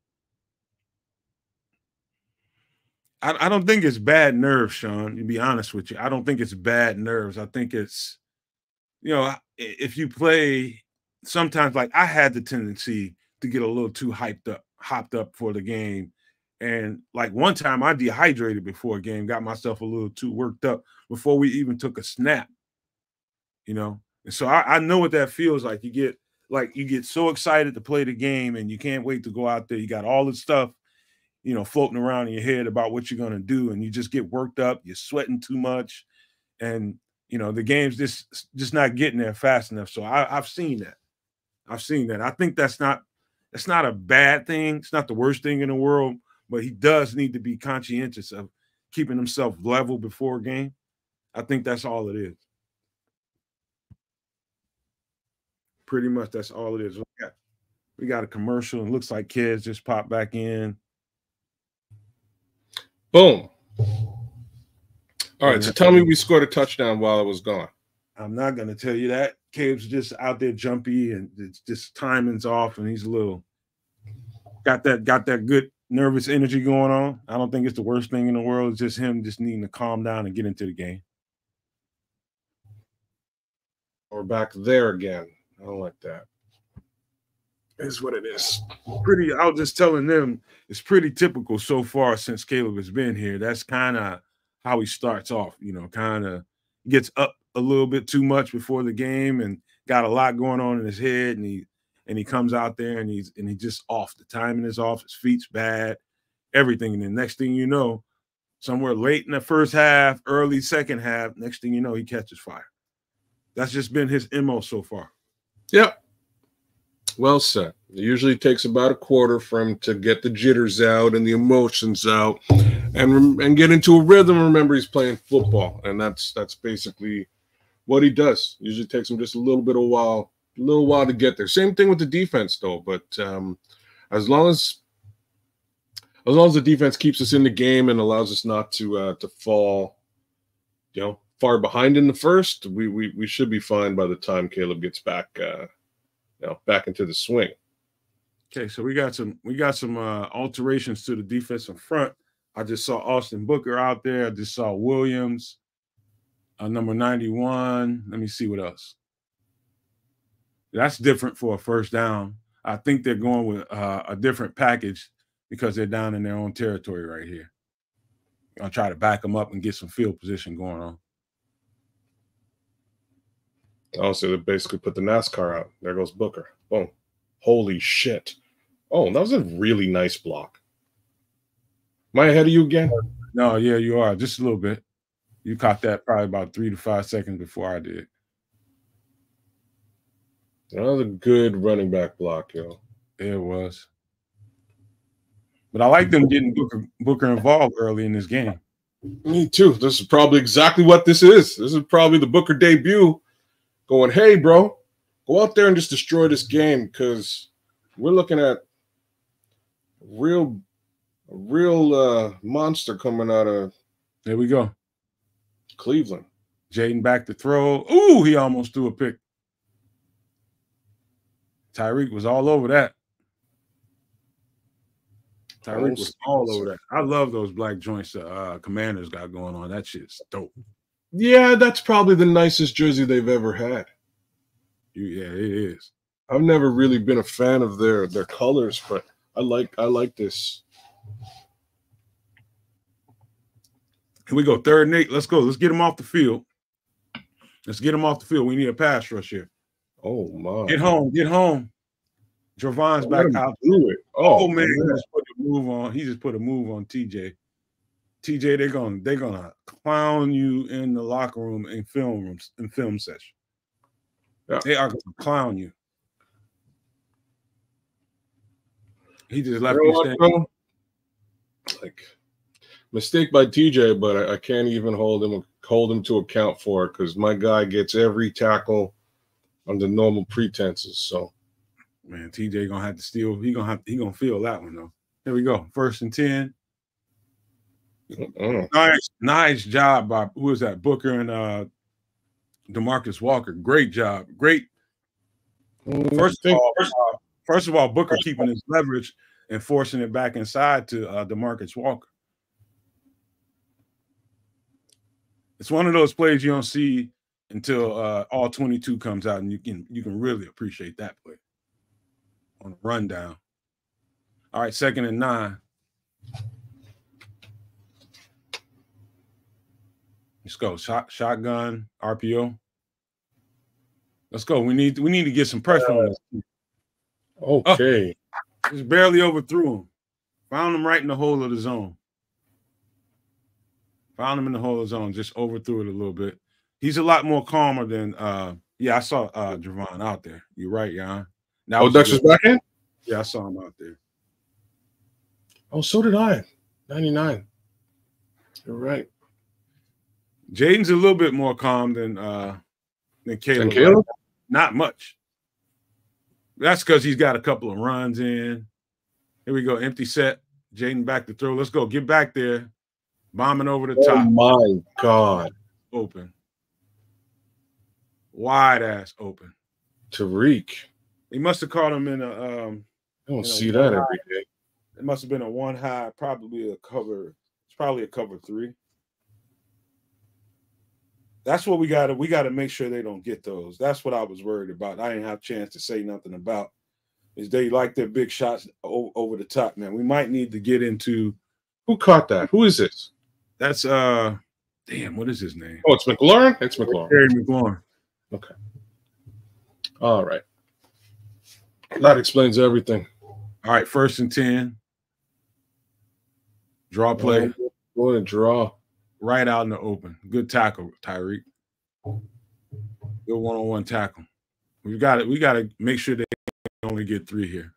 I don't think it's bad nerves, Sean, to be honest with you. I don't think it's bad nerves. I think it's, if you play, sometimes like I had the tendency to get a little too hopped up for the game. And like one time I dehydrated before a game, got myself a little too worked up before we even took a snap, And so I know what that feels like. You get so excited to play the game and you can't wait to go out there. You got all this stuff, floating around in your head about what you're going to do. And you just get worked up. You're sweating too much. And, the game's just not getting there fast enough. So I've seen that. I think that's not a bad thing. It's not the worst thing in the world, but he does need to be conscientious of keeping himself level before a game. I think that's all it is. Pretty much that's all it is. We got a commercial. It looks like Kedz just popped back in. Boom. All right, so tell me we scored a touchdown while I was gone. I'm not going to tell you that. Caleb's just out there jumpy and it's just timing's off and he's a little got that good nervous energy going on. I don't think it's the worst thing in the world. It's just him just needing to calm down and get into the game. We're back there again. I don't like that. It's what it is. I was just telling them it's pretty typical so far since Caleb has been here. That's kind of how he starts off, kind of gets up a little bit too much before the game and got a lot going on in his head. And he comes out there and he's just off. The timing is off. His feet's bad, everything. And then next thing you know, somewhere late in the first half, early second half, next thing you know, he catches fire. That's just been his MO so far. Yep. Well said. It usually takes about a quarter for him to get the jitters out and the emotions out and get into a rhythm. Remember, he's playing football, and that's basically what he does. Usually takes him just a little while to get there. Same thing with the defense, though. But as long as the defense keeps us in the game and allows us not to fall, far behind in the first, we should be fine by the time Caleb gets back. Back into the swing. Okay, so we got some alterations to the defensive front. I just saw Austin Booker out there. I just saw Williams, number 91. Let me see what else. That's different for a first down. I think they're going with a different package because they're down in their own territory right here. I'll try to back them up and get some field position going on. Oh, so they basically put the NASCAR out. There goes Booker. Boom. Holy shit. Oh, that was a really nice block. Am I ahead of you again? No, yeah, you are. Just a little bit. You caught that probably about 3 to 5 seconds before I did. Another good running back block, yo. It was. But I like them getting Booker involved early in this game. Me too. This is probably exactly what this is. This is probably the Booker debut. Going, hey, bro, go out there and just destroy this game because we're looking at a real monster coming out of. There we go. Cleveland. Jayden back to throw. Ooh, he almost threw a pick. Tyreek was all over that. Tyreek was all over that. I love those black joints Commanders got going on. That shit's dope. Yeah, that's probably the nicest jersey they've ever had. Yeah, it is. I've never really been a fan of their colors, but I like this. Here we go. 3rd and 8. Let's go. Let's get him off the field. Let's get him off the field. We need a pass rush here. Oh, my. Get home. Get home. Javon's back out. Do it. Oh man, he just put a move on. He just put a move on TJ. TJ, they're gonna clown you in the locker room in film session. Yeah. They are gonna clown you. He just left you standing. Like mistake by TJ, but I can't even hold him to account for it because my guy gets every tackle under normal pretenses. So. Man, TJ gonna have to steal. He gonna feel that one though. Here we go. 1st and 10. Nice job by who was that? Booker and DeMarcus Walker. Great job. Great. First of all, Booker keeping his leverage and forcing it back inside to DeMarcus Walker. It's one of those plays you don't see until all 22 comes out, and you can really appreciate that play. On a rundown. All right, 2nd and 9. Let's go. Shotgun, RPO. Let's go. We need to get some pressure on this. Okay. Just barely overthrew him. Found him right in the hole of the zone. Found him in the hole of the zone. Just overthrew it a little bit. He's a lot more calmer than I saw Javon out there. You're right, Jan. Dexter's back in? Yeah, I saw him out there. Oh, so did I. 99. You're right. Jayden's a little bit more calm than Caleb. And Caleb? Not much. That's because he's got a couple of runs in. Here we go. Empty set. Jayden back to throw. Let's go. Get back there. Bombing over the top. Oh, my God. Open. Wide ass open. Tariq. He must have caught him in a I don't see that every day. It must have been a 1 high, probably a cover. It's probably a cover 3. That's what we gotta make sure they don't get those. That's what I was worried about. I didn't have a chance to say nothing about. Is they like their big shots over the top, man. We might need to get into who caught that? Who is this? That's damn, what is his name? Oh, it's McLaurin? It's McLaurin. Terry McLaurin. Okay. All right. That explains everything. All right, 1st and 10. Draw play. Going to draw. Right out in the open. Good tackle, Tyreek. Good one-on-one tackle. We got to make sure they only get 3 here.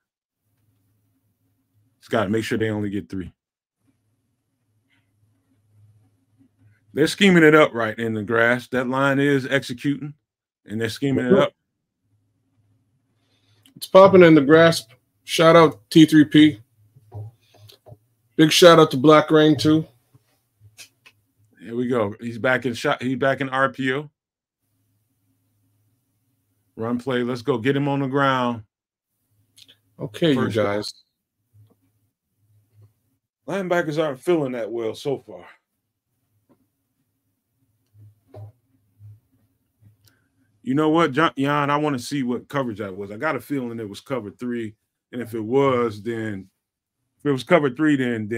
Just got to make sure they only get 3. They're scheming it up right in the grass. That line is executing, and they're scheming it up. It's popping in the grasp. Shout out T3P. Big shout out to Black Rain too. Here we go. He's back in shot. He's back in RPO. Run play. Let's go. Get him on the ground. Okay, you guys. Linebackers aren't feeling that well so far. You know what, Jan? I want to see what coverage that was. I got a feeling it was cover 3, and if it was cover 3, then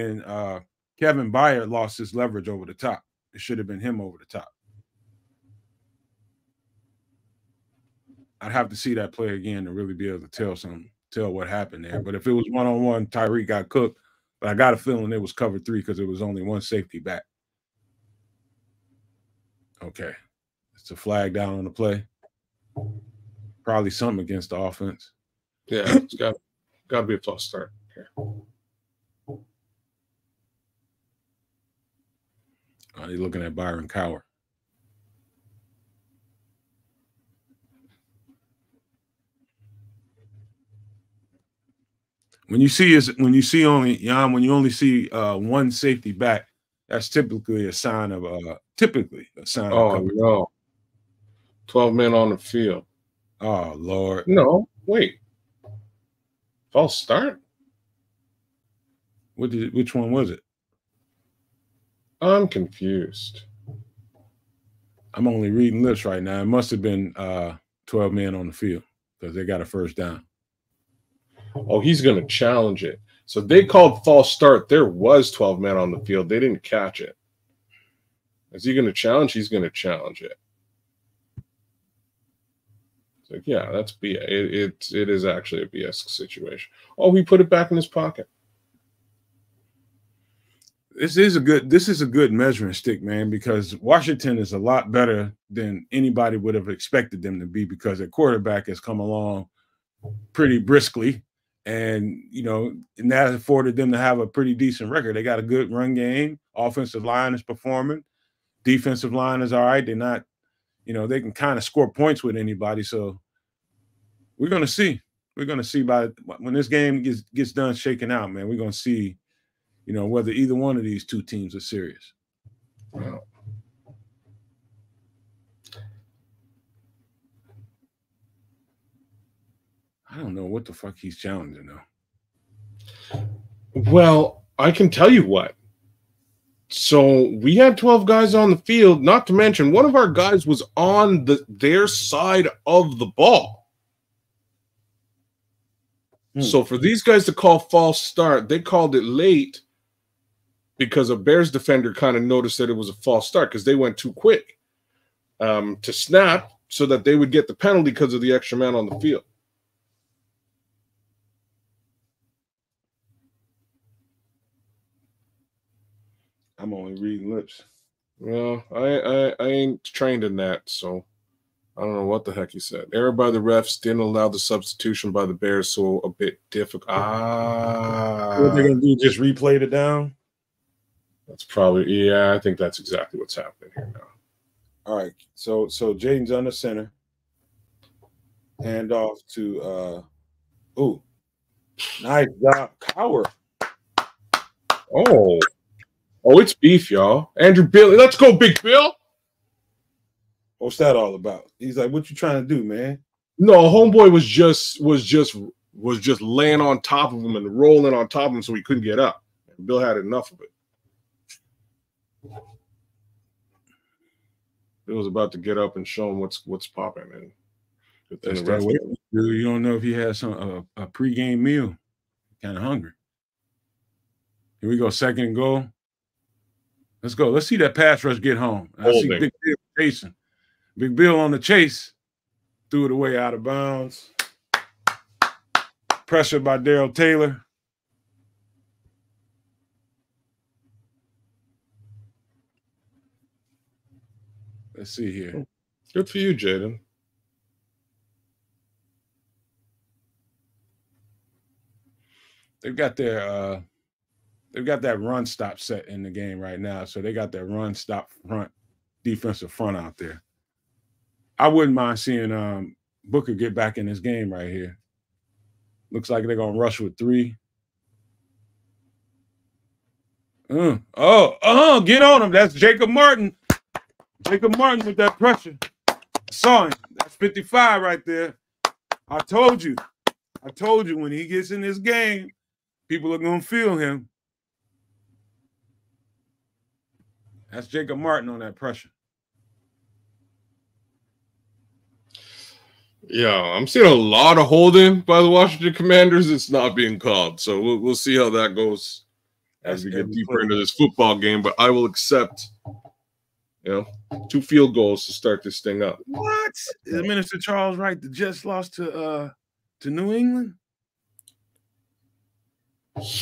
Kevin Byard lost his leverage over the top. It should have been him over the top. I'd have to see that play again to really be able to tell what happened there. But if it was one-on-one, Tyreek got cooked. But I got a feeling it was cover 3 because it was only one safety back. Okay. It's a flag down on the play. Probably something against the offense. Yeah, it's got to be a false start here. You're looking at Byron Cowher. When you only see one safety back, that's typically a sign of Oh no, 12 men on the field. Oh Lord, no, wait, false start. Which one was it? I'm confused. I'm only reading lips right now. It must have been 12 men on the field because they got a first down. Oh, he's going to challenge it. So they called false start. There was 12 men on the field. They didn't catch it. Is he going to challenge? He's going to challenge it. It's like, yeah, that's BS. It is actually a BS situation. Oh, he put it back in his pocket. This is a good measuring stick, man, because Washington is a lot better than anybody would have expected them to be because their quarterback has come along pretty briskly. And, and that afforded them to have a pretty decent record. They got a good run game. Offensive line is performing. Defensive line is all right. They're not, they can kind of score points with anybody. So we're going to see. We're going to see when this game gets done shaking out, man, we're going to see, whether either one of these two teams are serious. Wow. I don't know what the fuck he's challenging, though. Well, I can tell you what. So we had 12 guys on the field, not to mention one of our guys was on their side of the ball. So for these guys to call false start, they called it late because a Bears defender kind of noticed that it was a false start because they went too quick to snap so that they would get the penalty because of the extra man on the field. I'm only reading lips. Well, I ain't trained in that, so I don't know what the heck he said. Error by the refs didn't allow the substitution by the Bears, so a bit difficult. What they're gonna do? Just replay it down? That's probably I think that's exactly what's happening here now. All right, so Jayden's under center. Hand off to nice job, Cowher. Oh, it's beef, y'all. Andrew Billy, let's go, Big Bill. What's that all about? He's like, what you trying to do, man? No, homeboy was just laying on top of him and rolling on top of him so he couldn't get up. And Bill had enough of it. Bill was about to get up and show him what's popping, man. You don't know if he has a pregame meal. Kind of hungry. Here we go, second and goal. Let's go. Let's see that pass rush get home. I see Big Bill chasing. Big Bill on the chase. Threw it away out of bounds. Pressure by Darrell Taylor. Let's see here. Good for you, Jayden. They've got that run stop set in the game right now. So they got that run stop defensive front out there. I wouldn't mind seeing Booker get back in this game right here. Looks like they're gonna rush with 3. Get on him. That's Jacob Martin. Jacob Martin with that pressure. I saw him. That's 55 right there. I told you when he gets in this game, people are gonna feel him. That's Jacob Martin on that pressure. Yeah, I'm seeing a lot of holding by the Washington Commanders. It's not being called, so we'll see how that goes as we get deeper into this football game. But I will accept, 2 field goals to start this thing up. What? Is Minister Charles right? The Jets lost to New England?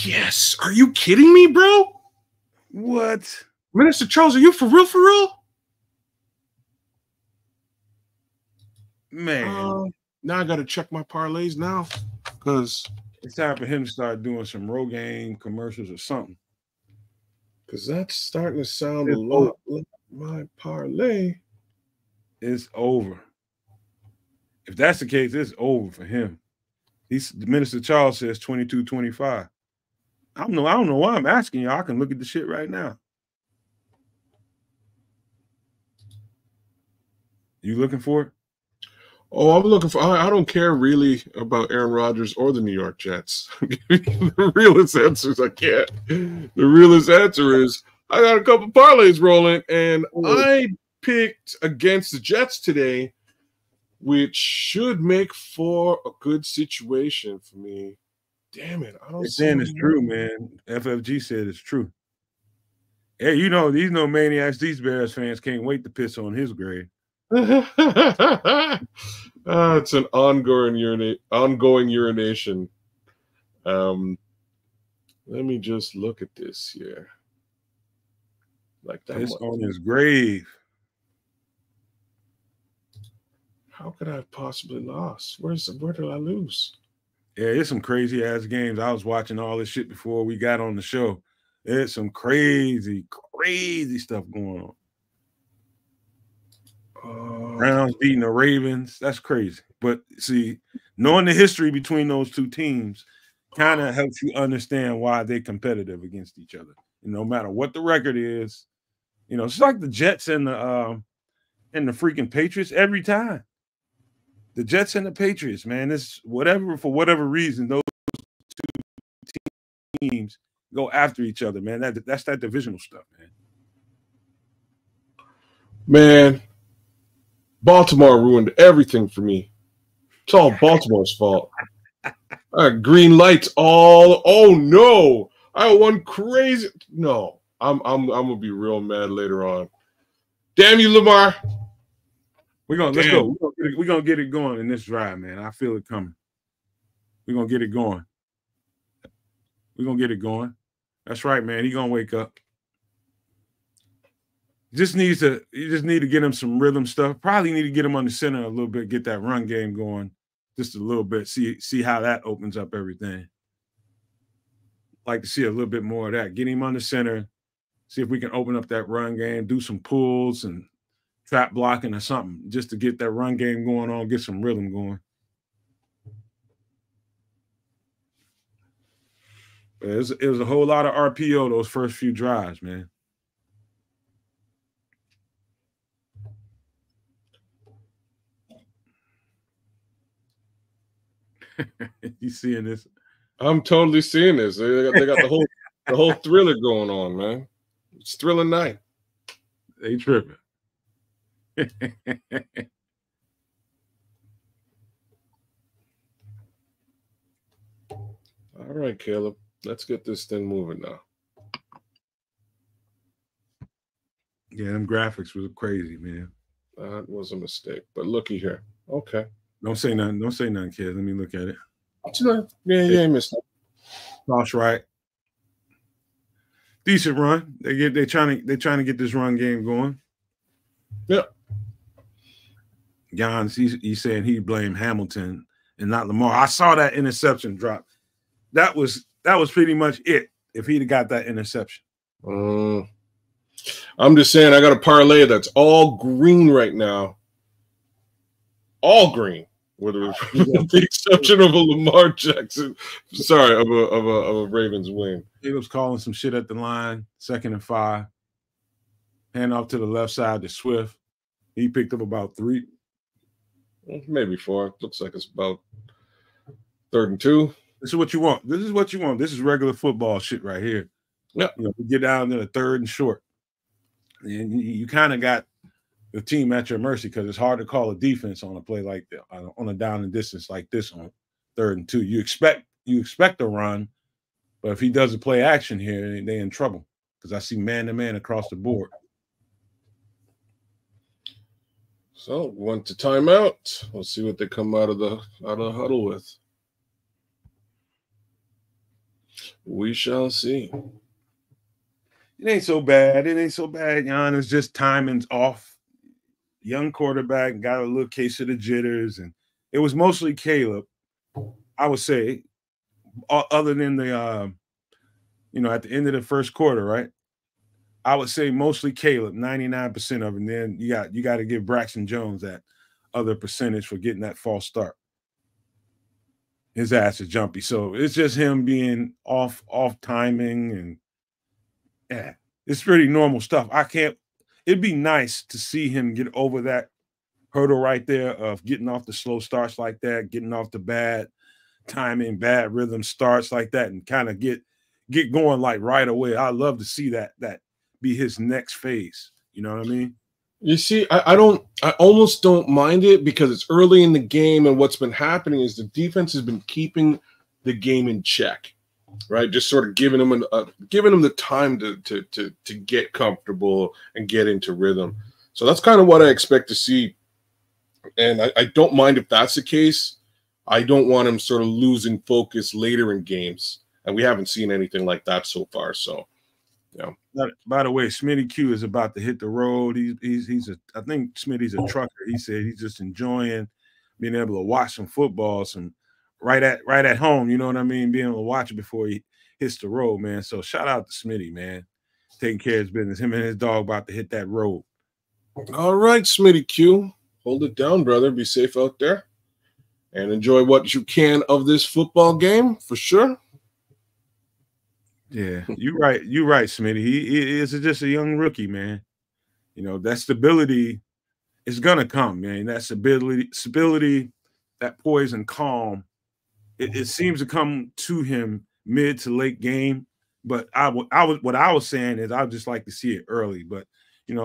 Yes. Are you kidding me, bro? What? Minister Charles, are you for real, for real? Man. Now I got to check my parlays now because it's time for him to start doing some Rogaine commercials or something. Because that's starting to sound a lot like my parlay. It's over. If that's the case, it's over for him. Minister Charles says 22-25. I don't know why I'm asking you. I can look at the shit right now. You looking for it? Oh, I'm looking for. I don't care really about Aaron Rodgers or the New York Jets. The realest answer is I can't. The realest answer is I got a couple parlays rolling, and I picked against the Jets today, which should make for a good situation for me. Damn it! I don't. They're saying it's true, man. FFG said it's true. Hey, you know these maniacs. These Bears fans can't wait to piss on his grave. It's an ongoing urination. Let me just look at this here. Like that. Piss on his grave. How could I have possibly lost? Where did I lose? Yeah, it's some crazy ass games. I was watching all this shit before we got on the show. There's some crazy stuff going on. Browns beating the Ravens. That's crazy. But see, knowing the history between those two teams kind of helps you understand why they're competitive against each other. And no matter what the record is, you know, it's like the Jets and the freaking Patriots every time. The Jets and the Patriots, man, it's for whatever reason, those two teams go after each other, man. That's that divisional stuff, man. Man, Baltimore ruined everything for me. It's all Baltimore's fault. Green lights all. Oh no! I won crazy. No, I'm gonna be real mad later on. Damn you, Lamar. Let's go. We're gonna get it going in this drive, man. I feel it coming. We're gonna get it going. That's right, man. He's gonna wake up. You just need to get him some rhythm stuff. Probably need to get him on the center a little bit, get that run game going just a little bit. See how that opens up everything. Like to see a little bit more of that. Get him on the center. See if we can open up that run game, do some pulls and trap blocking or something just to get that run game going on, get some rhythm going. But it was a whole lot of RPO those first few drives, man. You seeing this? I'm totally seeing this. They got the whole thriller going on, man. It's thrilling night. They tripping. All right, Caleb. Let's get this thing moving now. Yeah, them graphics was crazy, man. That was a mistake. But looky here. Okay. Don't say nothing, kid. Let me look at it. Yeah, missed it. Cross right. Decent run. They're trying to get this run game going. Yep. Jans, he's saying he blamed Hamilton and not Lamar. I saw that interception drop. That was pretty much it. If he'd have got that interception. I'm just saying I got a parlay that's all green right now. All green. With the exception of a Lamar Jackson, of a Ravens win. He was calling some shit at the line, 2nd and 5. Hand off to the left side to Swift. He picked up about 3. Maybe 4. Looks like it's about 3rd and 2. This is what you want. This is regular football shit right here. Yeah. You know, get down to the 3rd and short. And you kind of got the team at your mercy because it's hard to call a defense on a play like that, on a down and distance like this on 3rd and 2. You expect a run, but if he does a play action here, they're in trouble because I see man-to-man across the board. So went to timeout. We'll see what they come out of the huddle with. We shall see. It ain't so bad, Jan. It's just timing's off. Young quarterback, got a little case of the jitters, and it was mostly Caleb, I would say, other than the at the end of the first quarter, right? I would say mostly Caleb, 99% of it. And then you got to give Braxton Jones that other percentage for getting that false start. His ass is jumpy. So it's just him being off timing, and yeah, it's pretty normal stuff. It'd be nice to see him get over that hurdle right there of getting off the slow starts like that, getting off the bad timing, bad rhythm starts like that, and kind of get going like right away. I love to see that be his next phase. You know what I mean? You see, I almost don't mind it because it's early in the game, and what's been happening is the defense has been keeping the game in check, right? Just sort of giving them the time to get comfortable and get into rhythm. So that's kind of what I expect to see, and I don't mind if that's the case. I don't want him sort of losing focus later in games, and we haven't seen anything like that so far. So, yeah. By the way, Smitty Q is about to hit the road. I think Smitty's a trucker. He said he's just enjoying being able to watch some football, right at home. You know what I mean? Being able to watch it before he hits the road, man. So shout out to Smitty, man, taking care of his business. Him and his dog about to hit that road. All right, Smitty Q, hold it down, brother. Be safe out there, and enjoy what you can of this football game for sure. Yeah, you're right, Smitty. He is just a young rookie, man. You know, that stability is gonna come, man. That stability, that poise and calm, it seems to come to him mid to late game. But what I was saying is I'd just like to see it early. But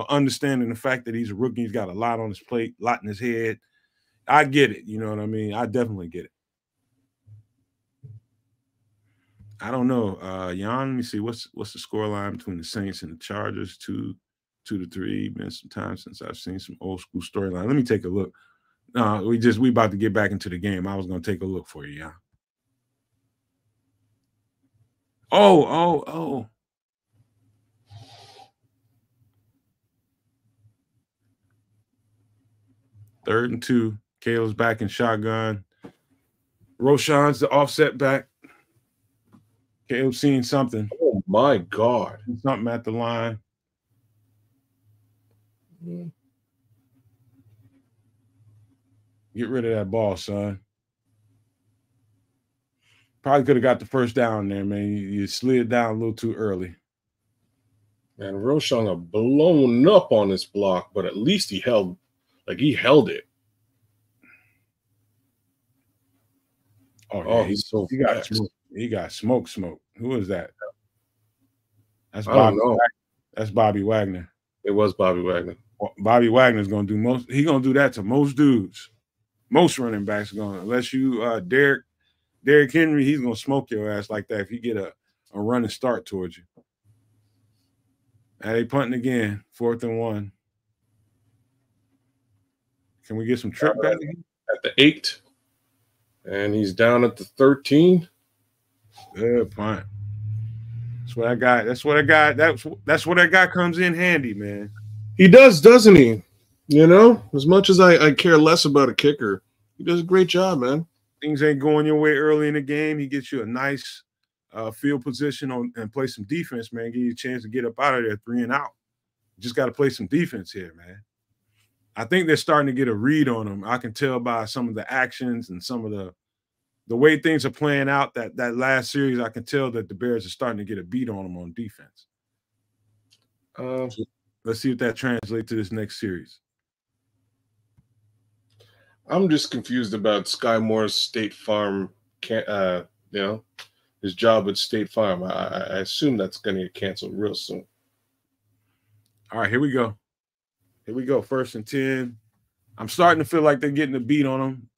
understanding the fact that he's a rookie, he's got a lot on his plate, a lot in his head. I get it. You know what I mean? I definitely get it. I don't know. Jan, let me see. What's the score line between the Saints and the Chargers? 2-3. Been some time since I've seen some old school storyline. Let me take a look. We about to get back into the game. I was gonna take a look for you, Jan. Oh. 3rd and 2. Caleb's back in shotgun. Roshan's the offset back. Caleb's seeing something. Oh my God! Something at the line. Get rid of that ball, son. Probably could have got the first down there, man. You slid down a little too early. Man, Roshan got blown up on this block, but at least he held it. Oh, he's so fast. He got smoke. Who is that? That's Bobby. That's Bobby Wagner. It was Bobby Wagner. Well, Bobby Wagner's gonna do most. He's gonna do that to most dudes. Most running backs are gonna, unless you Derrick Henry, he's gonna smoke your ass like that if you get a running start towards you. They punting again. 4th and 1. Can we get some trip back at the 8? And he's down at the 13. Good punt. That's what that guy comes in handy, man. He does, doesn't he? As much as I care less about a kicker, he does a great job, man. Things ain't going your way early in the game. He gets you a nice field position and play some defense, man. Give you a chance to get up out of there 3 and out. You just got to play some defense here, man. I think they're starting to get a read on him. I can tell by some of the actions and some of the way things are playing out. That last series, I can tell that the Bears are starting to get a beat on them on defense. Let's see if that translates to this next series. I'm just confused about Sky Moore's State Farm, his job at State Farm. I assume that's going to get canceled real soon. All right, here we go. 1st and 10. I'm starting to feel like they're getting a beat on them.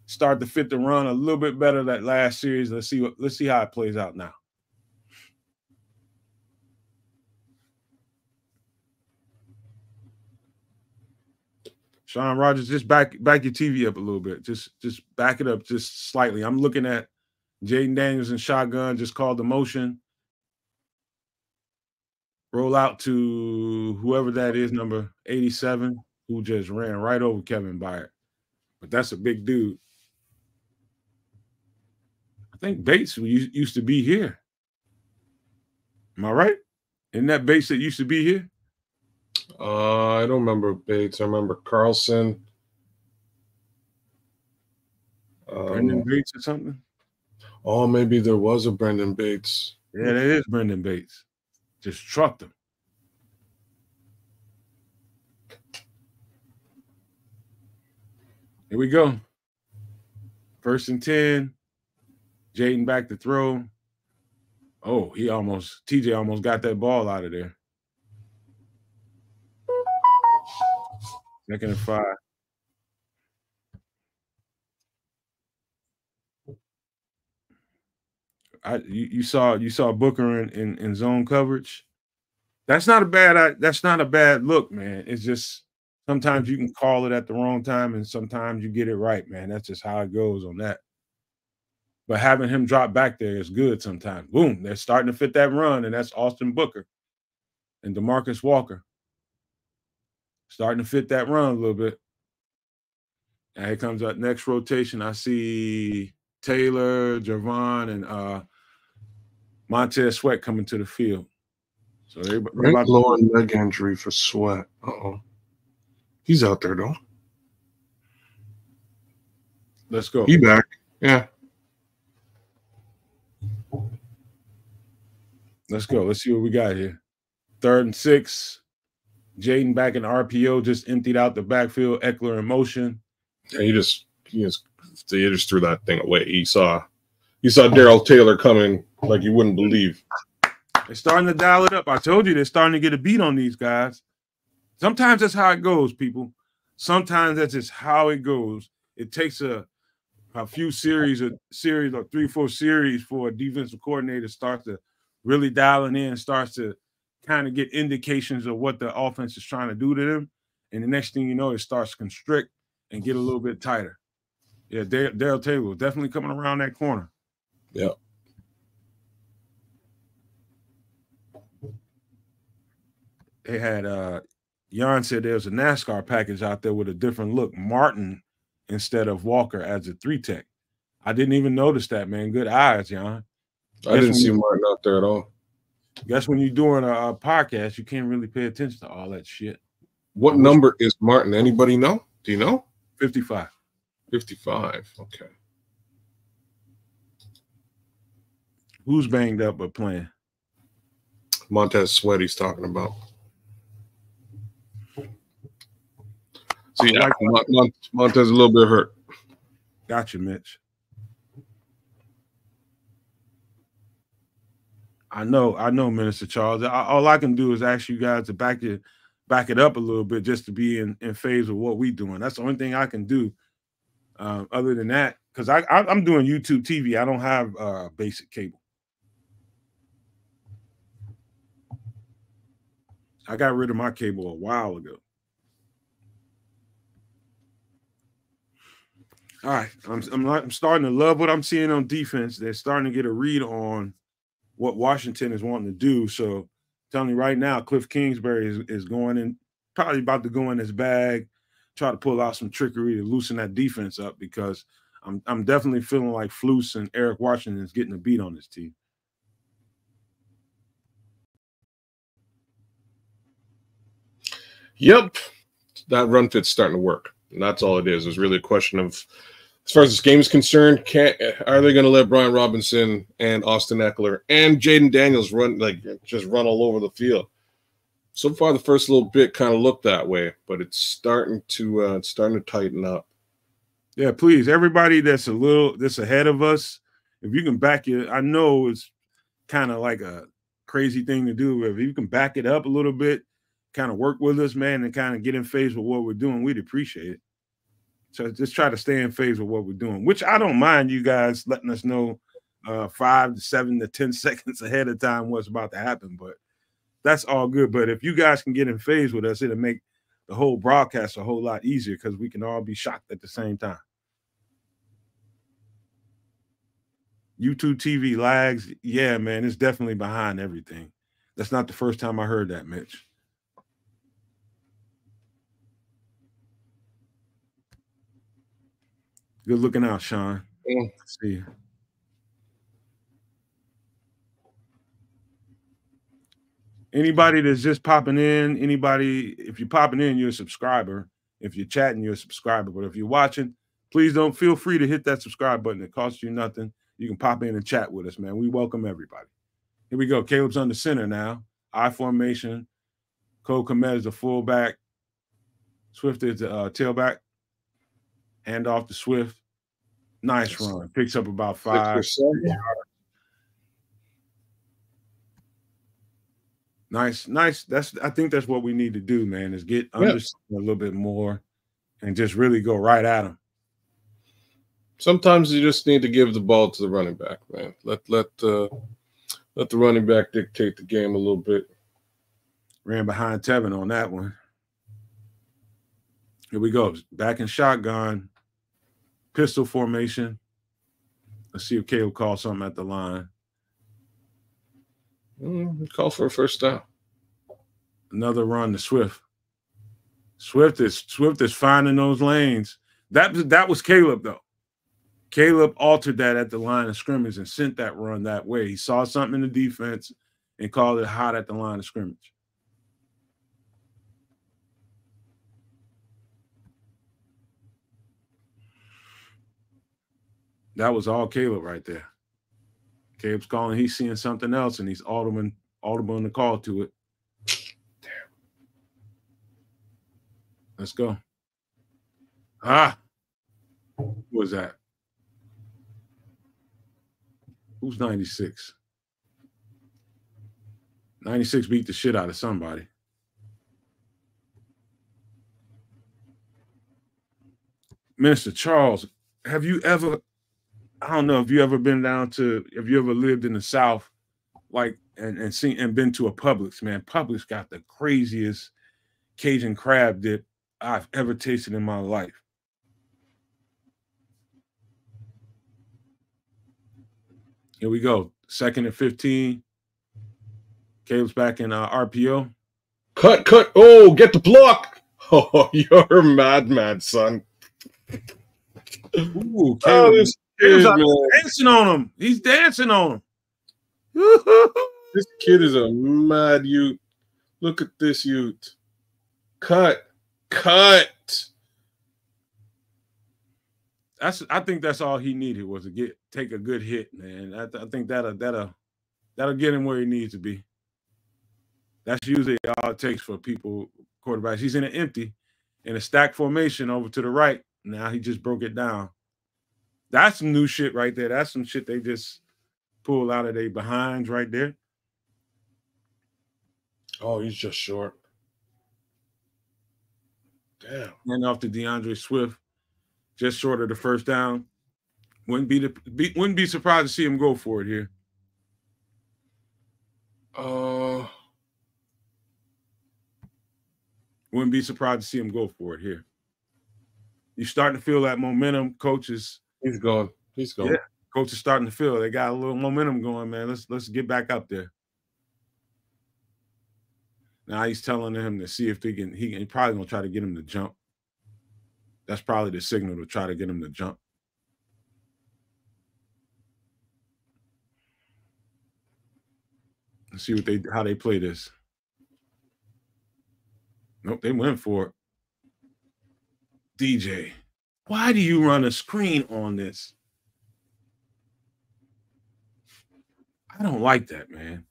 Start to fit the run a little bit better that last series. Let's see how it plays out now. Sean Rogers, just back your TV up a little bit. Just back it up just slightly. I'm looking at Jayden Daniels in shotgun, just called the motion. Roll out to whoever that is, number 87, who just ran right over Kevin Byard. But that's a big dude. think Bates used to be here. Am I right? Isn't that Bates that used to be here? I don't remember Bates. I remember Carlson. Brendan Bates or something? Oh, maybe there was a Brendan Bates. Yeah, that is Brendan Bates. Just trucked him. Here we go. 1st and 10. Jayden back to throw. Oh, TJ almost got that ball out of there. 2nd and 5. You saw Booker in zone coverage. That's not a bad look, man. It's just sometimes you can call it at the wrong time, and sometimes you get it right, man. That's just how it goes on that. But having him drop back there is good sometimes. Boom, they're starting to fit that run, and that's Austin Booker and DeMarcus Walker. Starting to fit that run a little bit. And here comes that next rotation. I see Taylor, Javon, and Montez Sweat coming to the field. So they're about lower leg injury for Sweat. He's out there though. Let's go. He back. Yeah. Let's go. Let's see what we got here. 3rd and 6. Jayden back in RPO, just emptied out the backfield. Eckler in motion. Yeah, he just threw that thing away. He saw Darrell Taylor coming like you wouldn't believe. They're starting to dial it up. I told you they're starting to get a beat on these guys. Sometimes that's how it goes, people. Sometimes that's just how it goes. It takes a few series or 3-4 series for a defensive coordinator starts to really dialing in, starts to kind of get indications of what the offense is trying to do to them. And the next thing you know, it starts to constrict and get a little bit tighter. Yeah, Darrell Taylor was definitely coming around that corner. Yeah. They had Jan said there's a NASCAR package out there with a different look. Martin instead of Walker as a 3-tech. I didn't even notice that, man. Good eyes, Jan. I didn't see Martin out there at all. Guess when you're doing a podcast, you can't really pay attention to all that shit. What number is Martin? Anybody know? Do you know? 55. 55. Okay. Who's banged up but playing? Montez Sweat he's talking about. See, Montez a little bit hurt. Gotcha, Mitch. I know, Minister Charles. All I can do is ask you guys to back it up a little bit just to be in phase with what we're doing. That's the only thing I can do. Other than that, because I'm doing YouTube TV. I don't have basic cable. I got rid of my cable a while ago. All right, I'm starting to love what I'm seeing on defense. They're starting to get a read on what Washington is wanting to do. So I'm telling you right now, Cliff Kingsbury is going in, probably about to go in his bag, try to pull out some trickery to loosen that defense up, because I'm definitely feeling like Flus and Eric Washington is getting a beat on this team. Yep. That run fit's starting to work. And that's all it is. It's really a question of, as far as this game is concerned, are they going to let Brian Robinson and Austin Eckler and Jayden Daniels run all over the field? So far, the first little bit kind of looked that way, but it's starting to tighten up. Yeah, please, everybody that's ahead of us, if you can back it, I know it's kind of like a crazy thing to do, but if you can back it up a little bit, kind of work with us, man, and kind of get in phase with what we're doing, we'd appreciate it. So just try to stay in phase with what we're doing, which I don't mind you guys letting us know 5 to 7 to 10 seconds ahead of time what's about to happen, but that's all good. But if you guys can get in phase with us, it'll make the whole broadcast a whole lot easier, because we can all be shocked at the same time. YouTube TV lags. Yeah, man, it's definitely behind everything. That's not the first time I heard that, Mitch. Good looking out, Sean. Yeah. See you. Anybody that's just popping in, if you're popping in, you're a subscriber. If you're chatting, you're a subscriber. But if you're watching, please don't feel free to hit that subscribe button. It costs you nothing. You can pop in and chat with us, man. We welcome everybody. Here we go. Caleb's on the center now. I formation. Cole Komet is the fullback. Swift is the tailback. Hand off to Swift. Nice run. Picks up about 5. Nice. I think that's what we need to do, man, is get under a little bit more and just really go right at them. Sometimes you just need to give the ball to the running back, man. Let the running back dictate the game a little bit. Ran behind Tevin on that one. Here we go. Back in shotgun. Pistol formation. Let's see if Caleb calls something at the line. Call for a first down. Another run to Swift. Swift is finding those lanes. That was Caleb, though. Caleb altered that at the line of scrimmage and sent that run that way. He saw something in the defense and called it hot at the line of scrimmage. That was all Caleb right there. Caleb's calling. He's seeing something else, and he's audible in the call to it. Damn. Let's go. Who was that? Who's 96? 96 beat the shit out of somebody. Minister Charles, have you ever – I don't know if you ever been have you ever lived in the South, like and seen and been to a Publix, man. Publix got the craziest Cajun crab dip I've ever tasted in my life. Here we go. 2nd and 15. Caleb's back in RPO. Cut. Oh, get the block. Oh, you're a madman, son. Ooh, Caleb. He's dancing on him. He's dancing on him. This kid is a mad youth. Look at this youth. Cut. I think that's all he needed was to take a good hit, man. I think that'll get him where he needs to be. That's usually all it takes for quarterbacks. He's in an empty, in a stack formation over to the right. Now he just broke it down. That's some new shit right there. That's some shit they just pulled out of their behinds right there. Oh, he's just short. Damn. And off to DeAndre Swift, just short of the first down. Wouldn't be surprised to see him go for it here. Wouldn't be surprised to see him go for it here. You're starting to feel that momentum, coaches. He's going. Yeah, coach is starting to feel. They got a little momentum going, man. Let's get back up there. Now he's telling him to see if he probably gonna try to get him to jump. That's probably the signal to try to get him to jump. Let's see how they play this. Nope, they went for it. DJ. Why do you run a screen on this? I don't like that, man.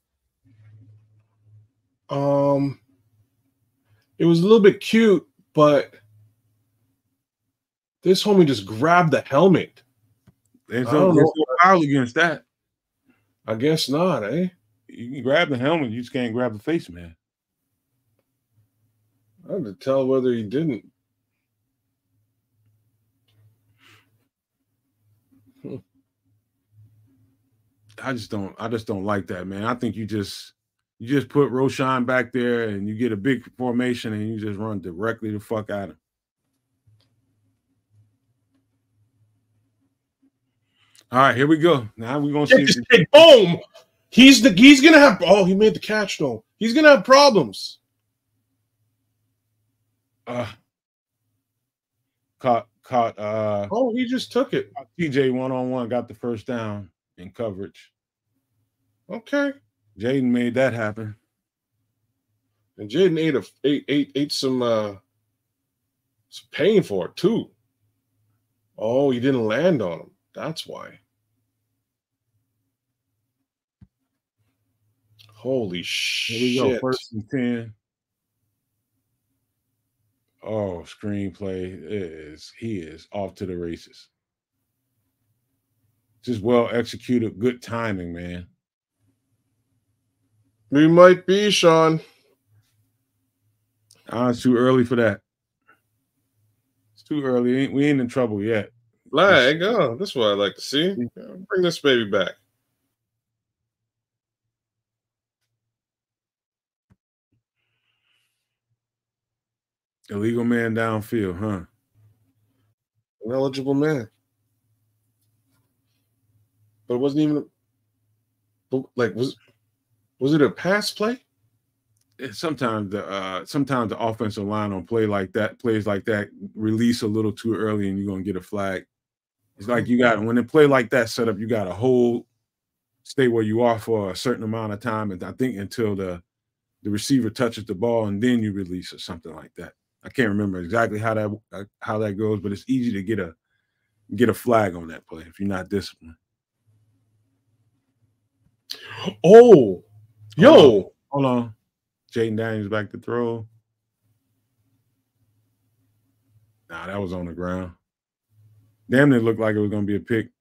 It was a little bit cute, but this homie just grabbed the helmet. There's no foul against that. I guess not, eh? You can grab the helmet, you just can't grab the face, man. I have to tell whether he didn't. I just don't like that, man. I think you just put Roshan back there and you get a big formation and you just run directly the fuck at him. All right, here we go. Now we're gonna see. Boom! He's gonna have. Oh, he made the catch though. He's gonna have problems. Caught. Oh, he just took it. TJ 1-on-1 got the first down in coverage. Okay. Jayden made that happen. And Jayden ate some pain for it too. Oh, he didn't land on him. That's why. Holy shit. Here we go. 1st and 10. Oh, screenplay he is off to the races. Just well executed, good timing, man. We might be, Sean. It's too early for that. It's too early. We ain't in trouble yet. Lag. Oh, that's what I like to see. Bring this baby back. Illegal man downfield, huh? An eligible man. But it wasn't even like was it a pass play? Sometimes the offensive line on plays like that release a little too early and you're gonna get a flag. It's like when they play like that set up, you got to stay where you are for a certain amount of time, and I think until the receiver touches the ball and then you release or something like that. I can't remember exactly how that goes, but it's easy to get a flag on that play if you're not disciplined. Oh, yo, hold on. Jayden Daniels back to throw. Nah, that was on the ground. Damn, it looked like it was going to be a pick.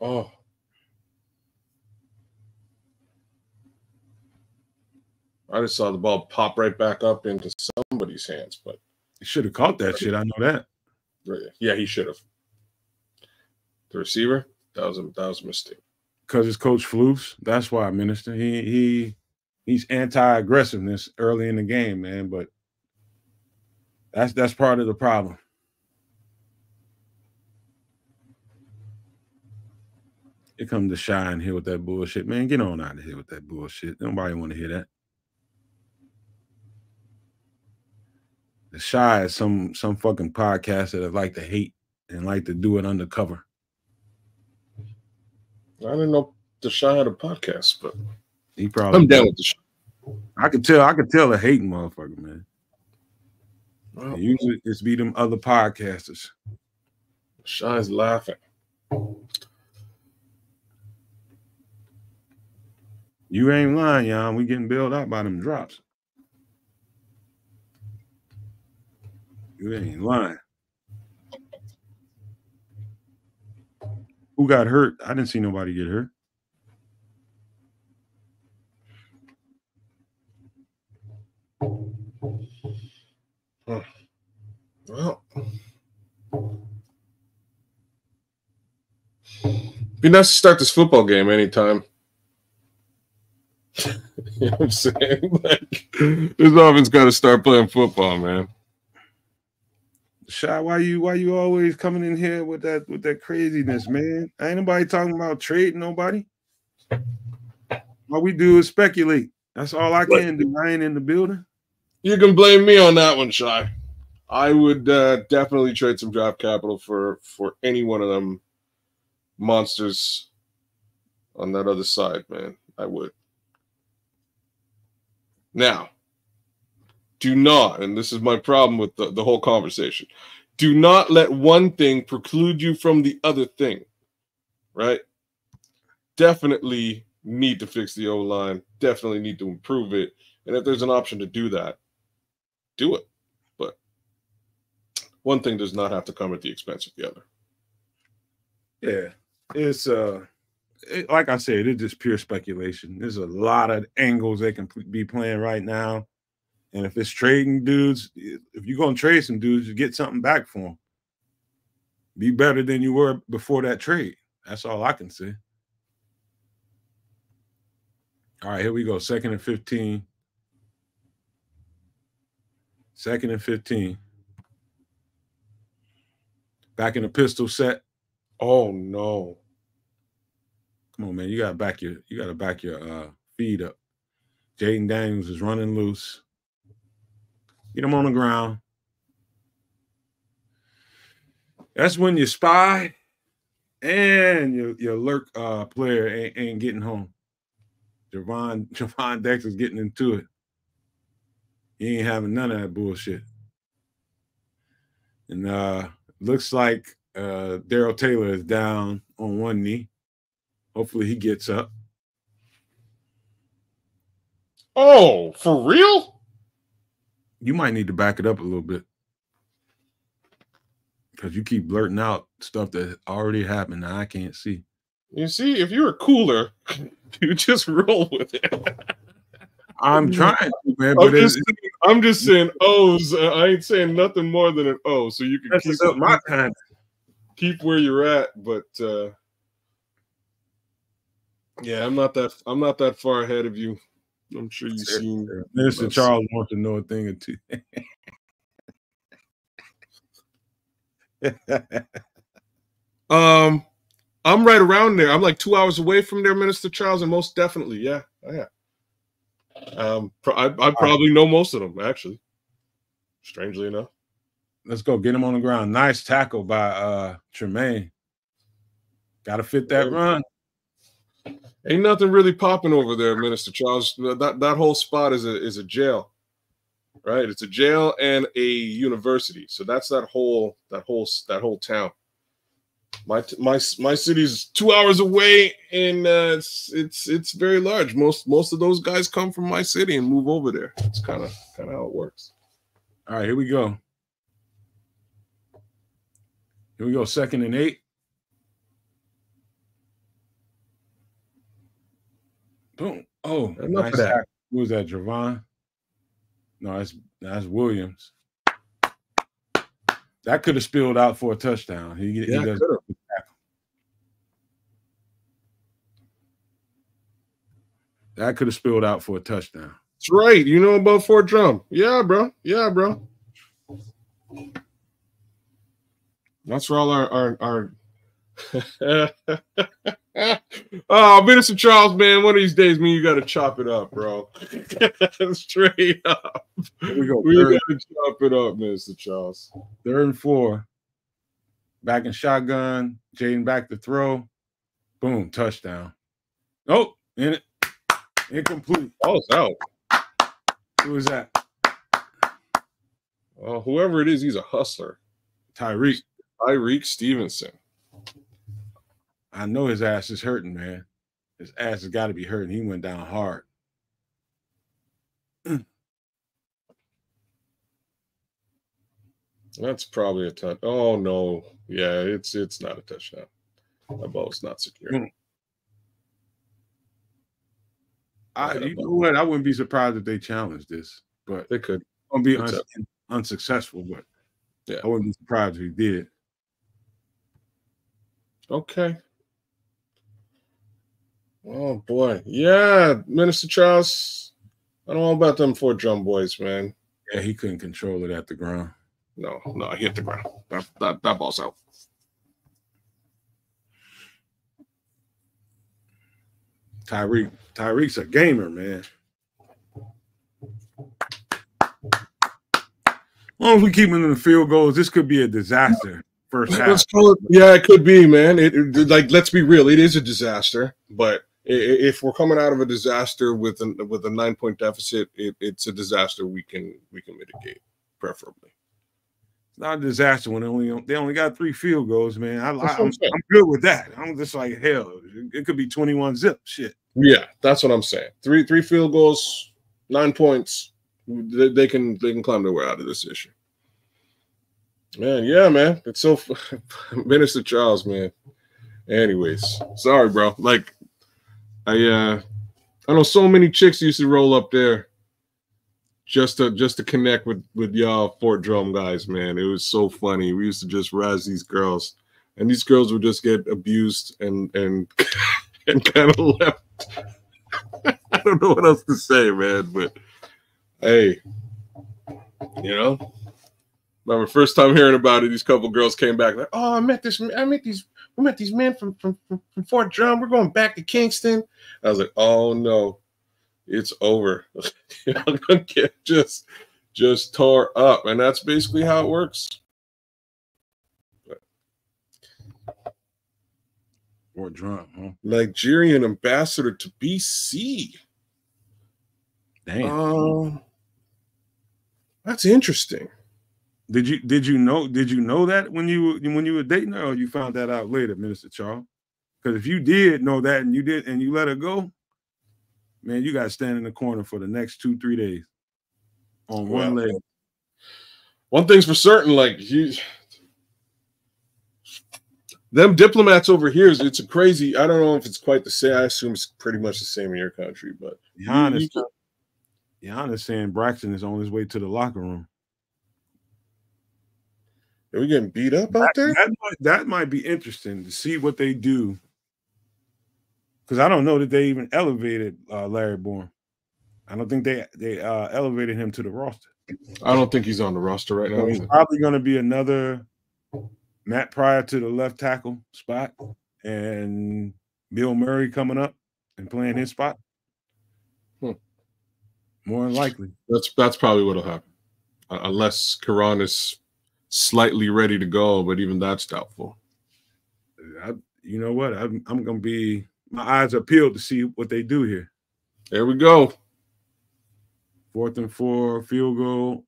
Oh. I just saw the ball pop right back up into somebody's hands, but he should have caught that shit. I know that. Yeah, he should have. The receiver, that was a mistake. Because it's Coach Floofs. That's why, Minister. He's anti-aggressiveness early in the game, man. But that's part of the problem. Here comes the Shine here with that bullshit, man. Get on out of here with that bullshit. Nobody want to hear that. The Shy is some fucking podcaster that like to hate and like to do it undercover. I didn't know the Shy had a podcast, but he probably. I'm down with the Shy. I could tell a hating motherfucker, man. Well, usually it's be them other podcasters. Shy's laughing. You ain't lying, y'all. We getting bailed out by them drops. You ain't lying. Who got hurt? I didn't see nobody get hurt. Well, be nice to start this football game anytime. You know what I'm saying? Like, this offense got to start playing football, man. Shy, why you always coming in here with that craziness, man? Ain't nobody talking about trading nobody. All we do is speculate. That's all I can do. I ain't in the building. You can blame me on that one, Shy. I would definitely trade some draft capital for any one of them monsters on that other side, man. I would. Now, do not, and this is my problem with the whole conversation, do not let one thing preclude you from the other thing, right? Definitely need to fix the O-line, definitely need to improve it, and if there's an option to do that, do it. But one thing does not have to come at the expense of the other. Yeah, it's like I said, it's just pure speculation. There's a lot of angles they can be playing right now. And if it's trading dudes, if you're going to trade some dudes, you get something back for them. Be better than you were before that trade. That's all I can say. All right, here we go. 2nd and 15. 2nd and 15. Back in the pistol set. Oh no. Come on, man. You gotta back your feed up. Jayden Daniels is running loose. Get him on the ground. That's when your spy and your lurk player ain't getting home. Javon Dexter's getting into it. He ain't having none of that bullshit. And looks like Darrell Taylor is down on one knee. Hopefully he gets up. Oh, for real? You might need to back it up a little bit. Because you keep blurting out stuff that already happened that I can't see. You see, if you were cooler, you just roll with it. I'm trying to, man. I'm just saying O's. I ain't saying nothing more than an O, so you can keep where you're at. But yeah, I'm not that far ahead of you. I'm sure you've seen. Mr. Charles wants to know a thing or two. I'm right around there. I'm like 2 hours away from there, Minister Charles, and most definitely, yeah. I probably know most of them, actually. Strangely enough. Let's go get him on the ground. Nice tackle by Tremaine. Got to fit that run. Ain't nothing really popping over there, Minister Charles. That whole spot is a jail, right? It's a jail and a university. So that's that whole town. My city's 2 hours away, and it's very large. Most of those guys come from my city and move over there. It's kind of how it works. All right, here we go. Here we go. 2nd and 8. Boom. Oh, nice. Who was that? Javon? No, that's Williams. That could have spilled out for a touchdown. He does. That could have spilled out for a touchdown. That's right. You know about Fort Drum. Yeah, bro. That's where all our oh, Minister Charles, man, one of these days, man, you got to chop it up, bro. Straight up. Here we go. We got to chop it up, Minister Charles. 3rd and 4. Back in shotgun. Jayden back to throw. Boom, touchdown. Oh, in it. Incomplete. Oh, it's out. Who is that? Well, whoever it is, he's a hustler. Tyreek Stevenson. I know his ass is hurting, man. His ass has got to be hurting. He went down hard. That's probably a touch. Oh no, yeah, it's not a touchdown. The ball's not secure. You know what? I wouldn't be surprised if they challenged this, but they could. Gonna be unsuccessful, but yeah, I wouldn't be surprised if he did. Okay. Oh boy, yeah, Minister Charles. I don't know about them Fort Drum boys, man. Yeah, he couldn't control it at the ground. No, he hit the ground. That ball's out. Tyreek's a gamer, man. As long as we keep him in the field goals, this could be a disaster. First half. Yeah, it could be, man. Like, let's be real. It is a disaster, but if we're coming out of a disaster with a 9-point deficit, it's a disaster we can mitigate, preferably. It's not a disaster when they only got 3 field goals, man. I'm good with that. I'm just like, hell, it could be 21-zip shit. Yeah, that's what I'm saying. Three field goals, 9 points. They can climb their way out of this issue. Man, yeah, man. It's so Minister Charles, man. Anyways, sorry, bro. Like, I know so many chicks used to roll up there just to connect with y'all Fort Drum guys, man. It was so funny. We used to just razz these girls, and these girls would just get abused and kind of left. I don't know what else to say, man, but hey, you know. Remember, first time hearing about it, these couple girls came back like, "Oh, we met these men from Fort Drum. We're going back to Kingston." I was like, "Oh no, it's over." Get just tore up, and that's basically how it works. Fort Drum, huh? Nigerian ambassador to BC. Damn. That's interesting. Did you know that when you were dating her, or you found that out later, Minister Charles? Because if you did know that and you let her go, man, you got to stand in the corner for the next 2-3 days on one leg. One thing's for certain, like them diplomats over here, it's a crazy. I don't know if it's quite the same. I assume it's pretty much the same in your country, but Jan is saying Braxton is on his way to the locker room. Are we getting beat up out there? That might be interesting to see what they do. Because I don't know that they even elevated Larry Bourne. I don't think they elevated him to the roster. I don't think he's on the roster right now. He's probably going to be another Matt Pryor to the left tackle spot, and Bill Murray coming up and playing his spot. More than likely. That's probably what'll happen, unless Karan is slightly ready to go, but even that's doubtful. You know what? I'm going to be. My eyes are peeled to see what they do here. There we go. 4th and 4, field goal.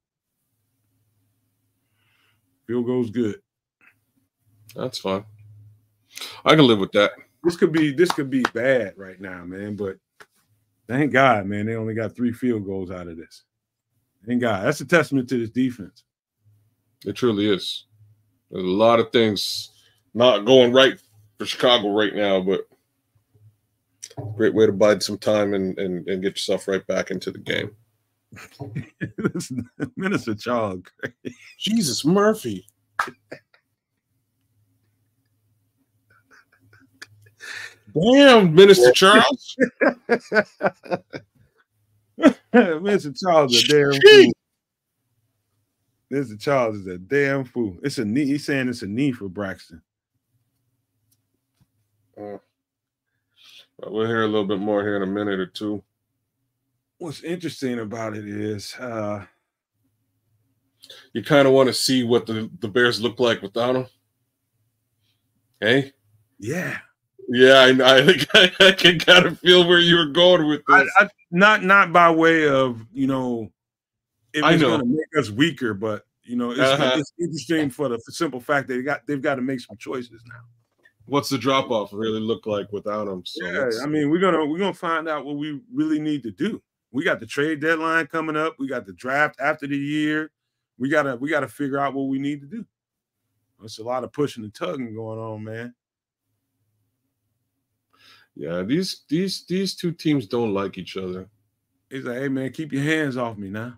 Field goal's good. That's fine. I can live with that. This could be bad right now, man. But thank God, man, they only got 3 field goals out of this. Thank God. That's a testament to this defense. It truly is. There's a lot of things not going right for Chicago right now, but great way to bide some time and get yourself right back into the game. Minister Charles. Jesus Murphy. Damn, Minister Charles. Minister Charles is a damn fool. Minister Charles is a damn fool. It's a knee. He's saying it's a knee for Braxton. We'll hear a little bit more here in a minute or two. What's interesting about it is you kind of want to see what the Bears look like without him. Hey? Yeah. Yeah, I think I can kind of feel where you were going with this. Not by way of, if it's going to make us weaker, but, it's interesting for the simple fact that they've got to make some choices now. What's the drop off really look like without him? So yeah, I mean, we're gonna find out what we really need to do. We got the trade deadline coming up. We got the draft after the year. We gotta figure out what we need to do. There's a lot of pushing and tugging going on, man. Yeah, these two teams don't like each other. He's like, hey man, keep your hands off me now.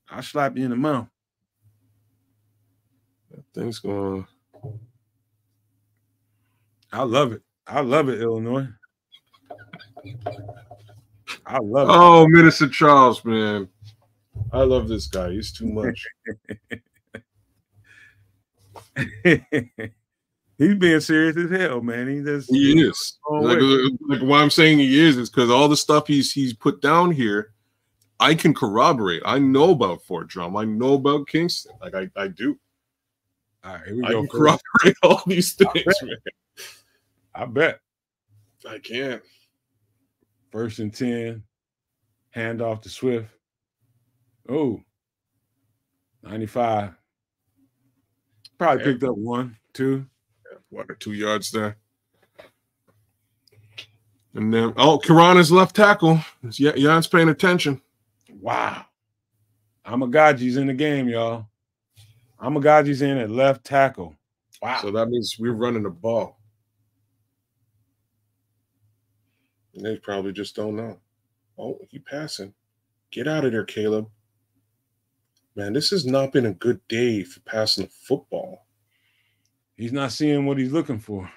I'll slap you in the mouth. That thing's going. I love it. I love it, Illinois. I love it. Oh, Minister Charles, man. I love this guy. He's too much. He's being serious as hell, man. He is. Like why I'm saying he is because all the stuff he's put down here, I can corroborate. I know about Fort Drum. I know about Kingston. Like I do. All right, here we I go. Can corroborate all these things, man. I bet. I can. 1st and 10. Hand off to Swift. Oh. 95. Probably picked up 1, 2. 1 or 2 yards there. And then, Karan is left tackle. Jan's paying attention. Wow. Amagaji's in the game, y'all. Amagaji's in at left tackle. Wow. So that means we're running the ball. And they probably just don't know. Oh, he passing. Get out of there, Caleb. Man, this has not been a good day for passing the football. He's not seeing what he's looking for.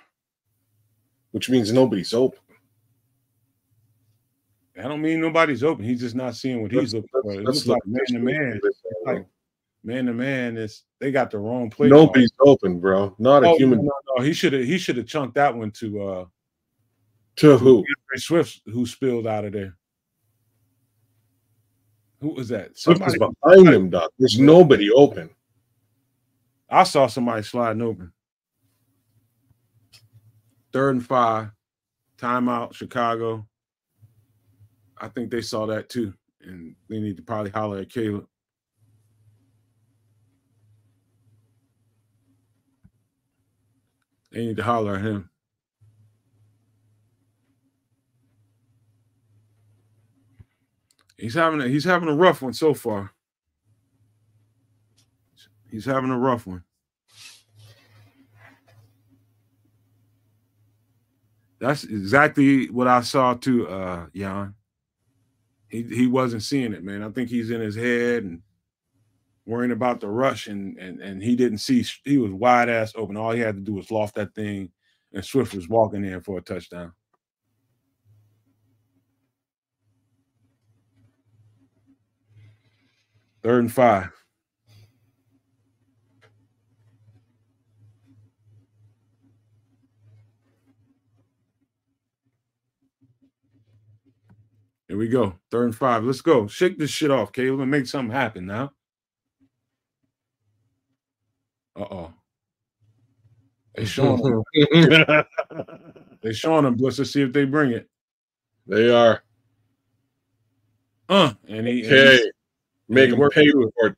Which means nobody's open. I don't mean nobody's open. He's just not seeing what he's looking for. It looks like man-to-man. Like man-to-man they got the wrong play. Nobody's open, bro. Not a human. No. He should have chunked that one to who? Swift, who spilled out of there. Who was that? Swift is behind him, Doc. There's nobody open. I saw somebody sliding open. 3rd and 5. Timeout, Chicago. I think they saw that too. And they need to probably holler at Caleb. They need to holler at him. He's having a rough one so far. He's having a rough one. That's exactly what I saw too, Jan. He wasn't seeing it, man. I think he's in his head and worrying about the rush, and he didn't see. He was wide ass open. All he had to do was loft that thing, and Swift was walking in for a touchdown. Third and 5. Here we go. 3rd and 5. Let's go. Shake this shit off, Caleb, and make something happen now. Uh-oh. They showing him. They showing him. Let's just see if they bring it. They are. And he make him pay for it.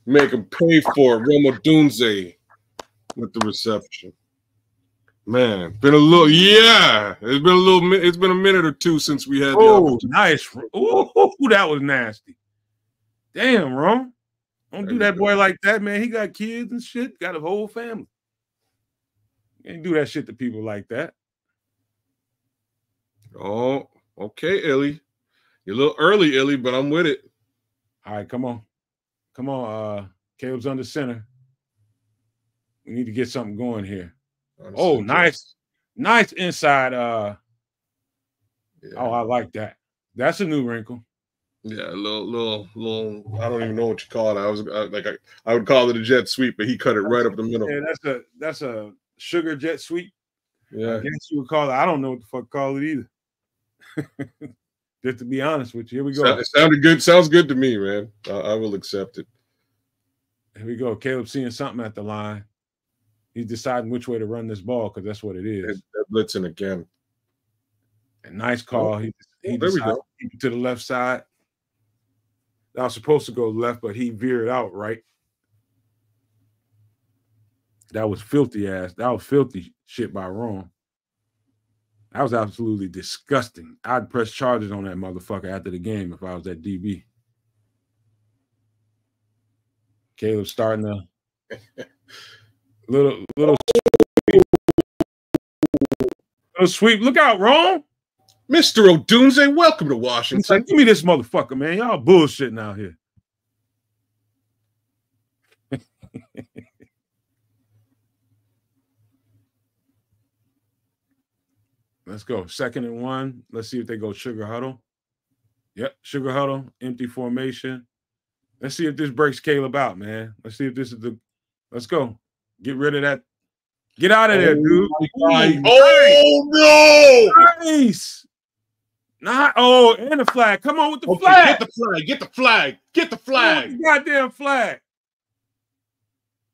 Make him pay for it. Romo Dunze with the reception. Man, been a little, it's been a minute or two since we had. Oh, nice. Ooh, that was nasty. Damn, Ron. Don't do that boy like that, man. He got kids and shit, got a whole family. You ain't do that shit to people like that. Oh, okay, Illy. You're a little early, Illy, but I'm with it. All right, come on. Come on. Caleb's under center. We need to get something going here. Oh, nice. Nice inside. Oh, I like that. That's a new wrinkle. Yeah, a little. I don't even know what you call it. I would call it a jet sweep, but he cut it right up the middle. Yeah, that's a sugar jet sweep. Yeah, I guess you would call it. I don't know what the fuck to call it either. Just to be honest with you, here we go. It sounded good. Sounds good to me, man. I will accept it. Here we go. Caleb seeing something at the line. He's deciding which way to run this ball because that's what it is. They're blitzing again. A nice call. He there we go. To the left side. That was supposed to go left, but he veered out right. That was filthy ass. That was filthy shit by Ron. That was absolutely disgusting. I'd press charges on that motherfucker after the game if I was that DB. Caleb starting to little sweep. Look out, Ron. Mr. Odunze, welcome to Washington. Give me this motherfucker, man. Y'all bullshitting out here. Let's go. 2nd and 1. Let's see if they go sugar huddle. Yep, sugar huddle, empty formation. Let's see if this breaks Caleb out, man. Let's see if this is the. Let's go. Get rid of that. Get out of there, dude. Oh, no. Nice. And the flag. Come on with the flag. Get the flag. Get the flag. Get the flag. The goddamn flag.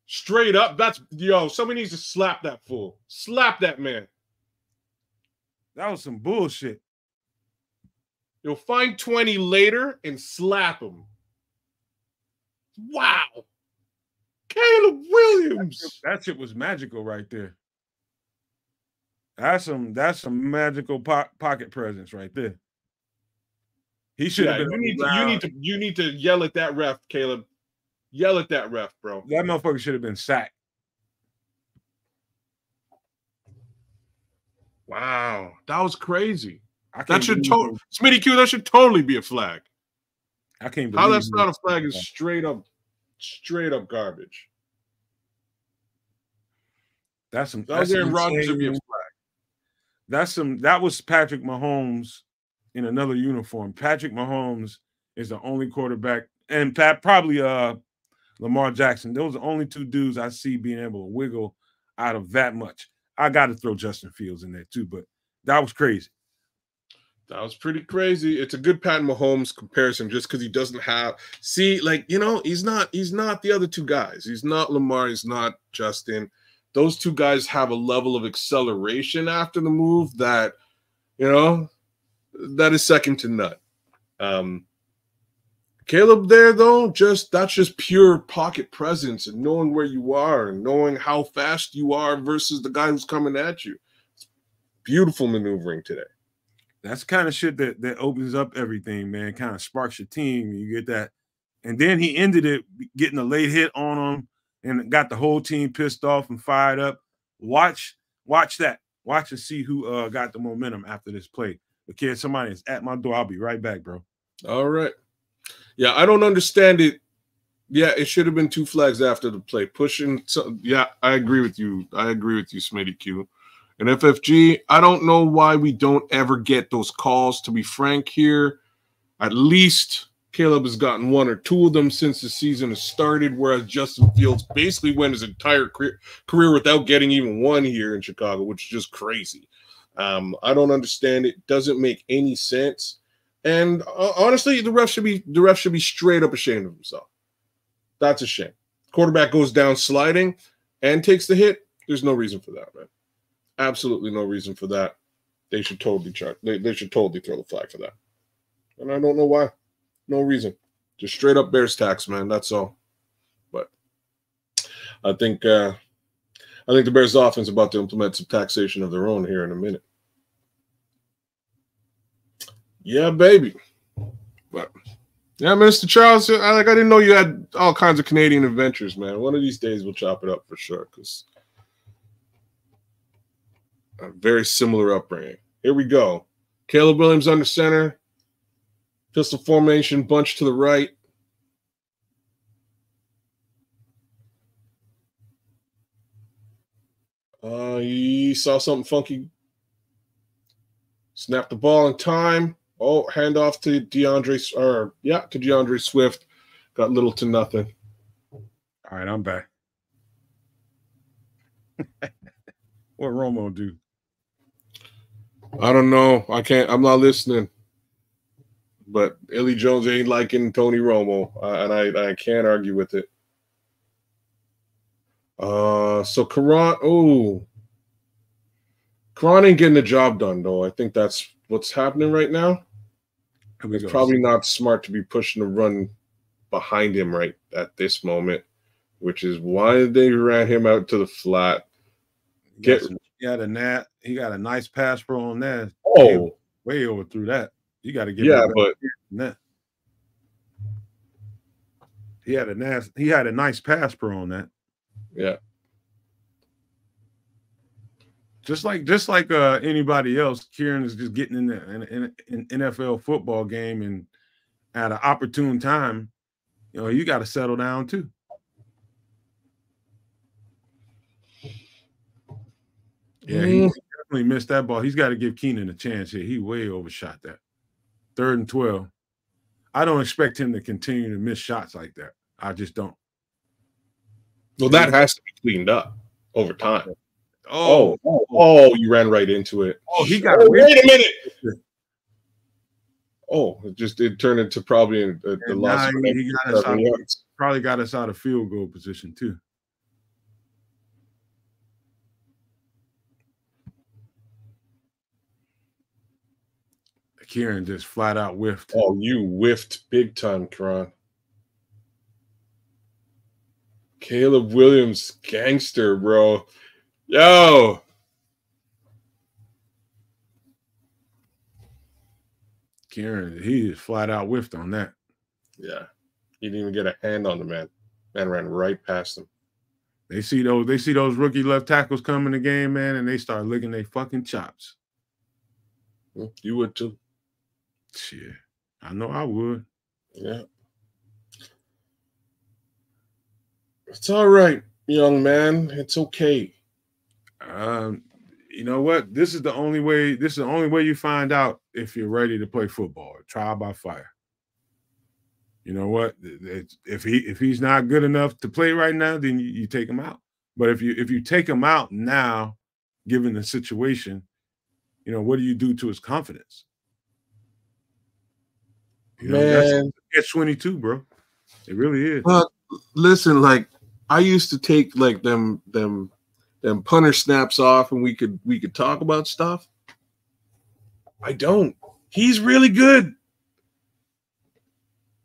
Straight up. Somebody needs to slap that fool. Slap that man. That was some bullshit. You'll find 20 later and slap him. Wow. Caleb Williams. That shit was magical right there. That's some magical pocket presence right there. He should have been. You need to yell at that ref, Caleb. Yell at that ref, bro. That motherfucker should have been sacked. Wow, that was crazy. That should Smitty Q. That should totally be a flag. I can't believe how that's not a flag is straight up garbage. That's some. Aaron Rodgers should be a flag. That was Patrick Mahomes in another uniform. Patrick Mahomes is the only quarterback, and probably Lamar Jackson. Those are the only two dudes I see being able to wiggle out of that much. I got to throw Justin Fields in there too, but that was crazy. That was pretty crazy. It's a good Pat Mahomes comparison just because he doesn't have – he's not the other two guys. He's not Lamar. He's not Justin. Those two guys have a level of acceleration after the move that, that is second to none. Caleb there, though, that's just pure pocket presence and knowing where you are and knowing how fast you are versus the guy who's coming at you. It's beautiful maneuvering today. That's the kind of shit that opens up everything, man. Kind of sparks your team. You get that. And then he ended it getting a late hit on him and got the whole team pissed off and fired up. Watch that. Watch and see who got the momentum after this play. Okay, somebody is at my door. I'll be right back, bro. All right. Yeah, I don't understand it. Yeah, it should have been 2 flags after the play. Pushing. Yeah, I agree with you. Smitty Q. And FFG, I don't know why we don't ever get those calls. To be frank here, at least Caleb has gotten 1 or 2 of them since the season has started, whereas Justin Fields basically went his entire career without getting even 1 here in Chicago, which is just crazy. I don't understand it. Doesn't make any sense. And honestly, the ref should be straight up ashamed of himself. That's a shame. Quarterback goes down sliding and takes the hit. There's no reason for that, man. Absolutely no reason for that. They should totally they should totally throw the flag for that. And I don't know why. No reason. Just straight up Bears tax, man. That's all. But I think the Bears offense is about to implement some taxation of their own here in a minute. Yeah, baby. But yeah, Minister Charles, I didn't know you had all kinds of Canadian adventures, man. One of these days we'll chop it up for sure, because a very similar upbringing. Here we go. Caleb Williams under center. Pistol formation, bunch to the right. He saw something funky. Snapped the ball in time. Oh, handoff to DeAndre Swift. Got little to nothing. All right, I'm back. What Romo do? I don't know. I'm not listening. But Ellie Jones ain't liking Tony Romo, and I can't argue with it. So Karan ain't getting the job done, though. I think that's what's happening right now. It's probably not smart to be pushing the run behind him right at this moment, which is why they ran him out to the flat. He got a nice pass pro on that. Oh, way overthrew that. You got to give but that. He had a nice pass pro on that. Yeah. Just like anybody else, Kieran is just getting in an NFL football game, and at an opportune time, you got to settle down too. Yeah, he definitely missed that ball. He's got to give Keenan a chance here. He way overshot that. 3rd and 12. I don't expect him to continue to miss shots like that. I just don't. Well, that has to be cleaned up over time. Oh, you ran right into it. Oh, he got wait a minute. Oh, it turned into probably the loss. He probably got us out of field goal position too. Kieran just flat out whiffed. Oh, you whiffed big time, Karan. Caleb Williams, gangster, bro. Yo. Kieran, he just flat out whiffed on that. Yeah. He didn't even get a hand on the man. Man ran right past him. They see those rookie left tackles come in the game, man, and they start licking their fucking chops. You would too. Shit. I know I would. Yeah. It's all right, young man. It's okay. You know what? This is the only way you find out if you're ready to play football. Trial by fire. You know what? If he's not good enough to play right now, then you take him out. But if you take him out now, given the situation, what do you do to his confidence? Man, that's 22, bro. It really is. Well, listen, I used to take them punter snaps off, and we could talk about stuff. I don't. He's really good.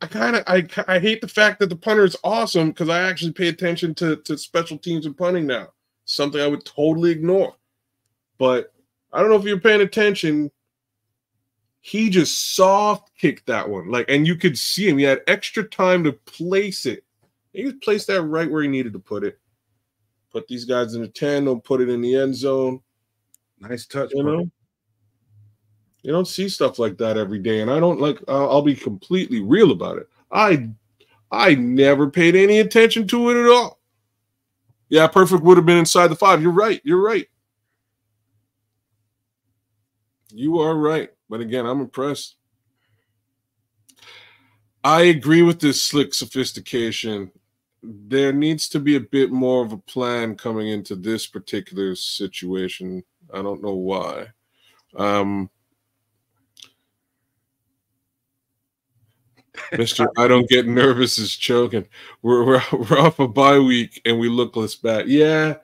I hate the fact that the punter is awesome because I actually pay attention to special teams and punting now. Something I would totally ignore. But I don't know if you're paying attention. He just soft kicked that one. And you could see him. He had extra time to place it. He just placed that right where he needed to put it. Put these guys in the 10, don't put it in the end zone. Nice touch, you know. You don't see stuff like that every day, and I don't like. I'll be completely real about it. I never paid any attention to it at all. Yeah, perfect would have been inside the 5. You're right. You're right. You are right. But again, I'm impressed. I agree with this slick sophistication. There needs to be a bit more of a plan coming into this particular situation. I don't know why. Mr. I don't get nervous is choking. We're off a bye week and we look less bad. Yeah,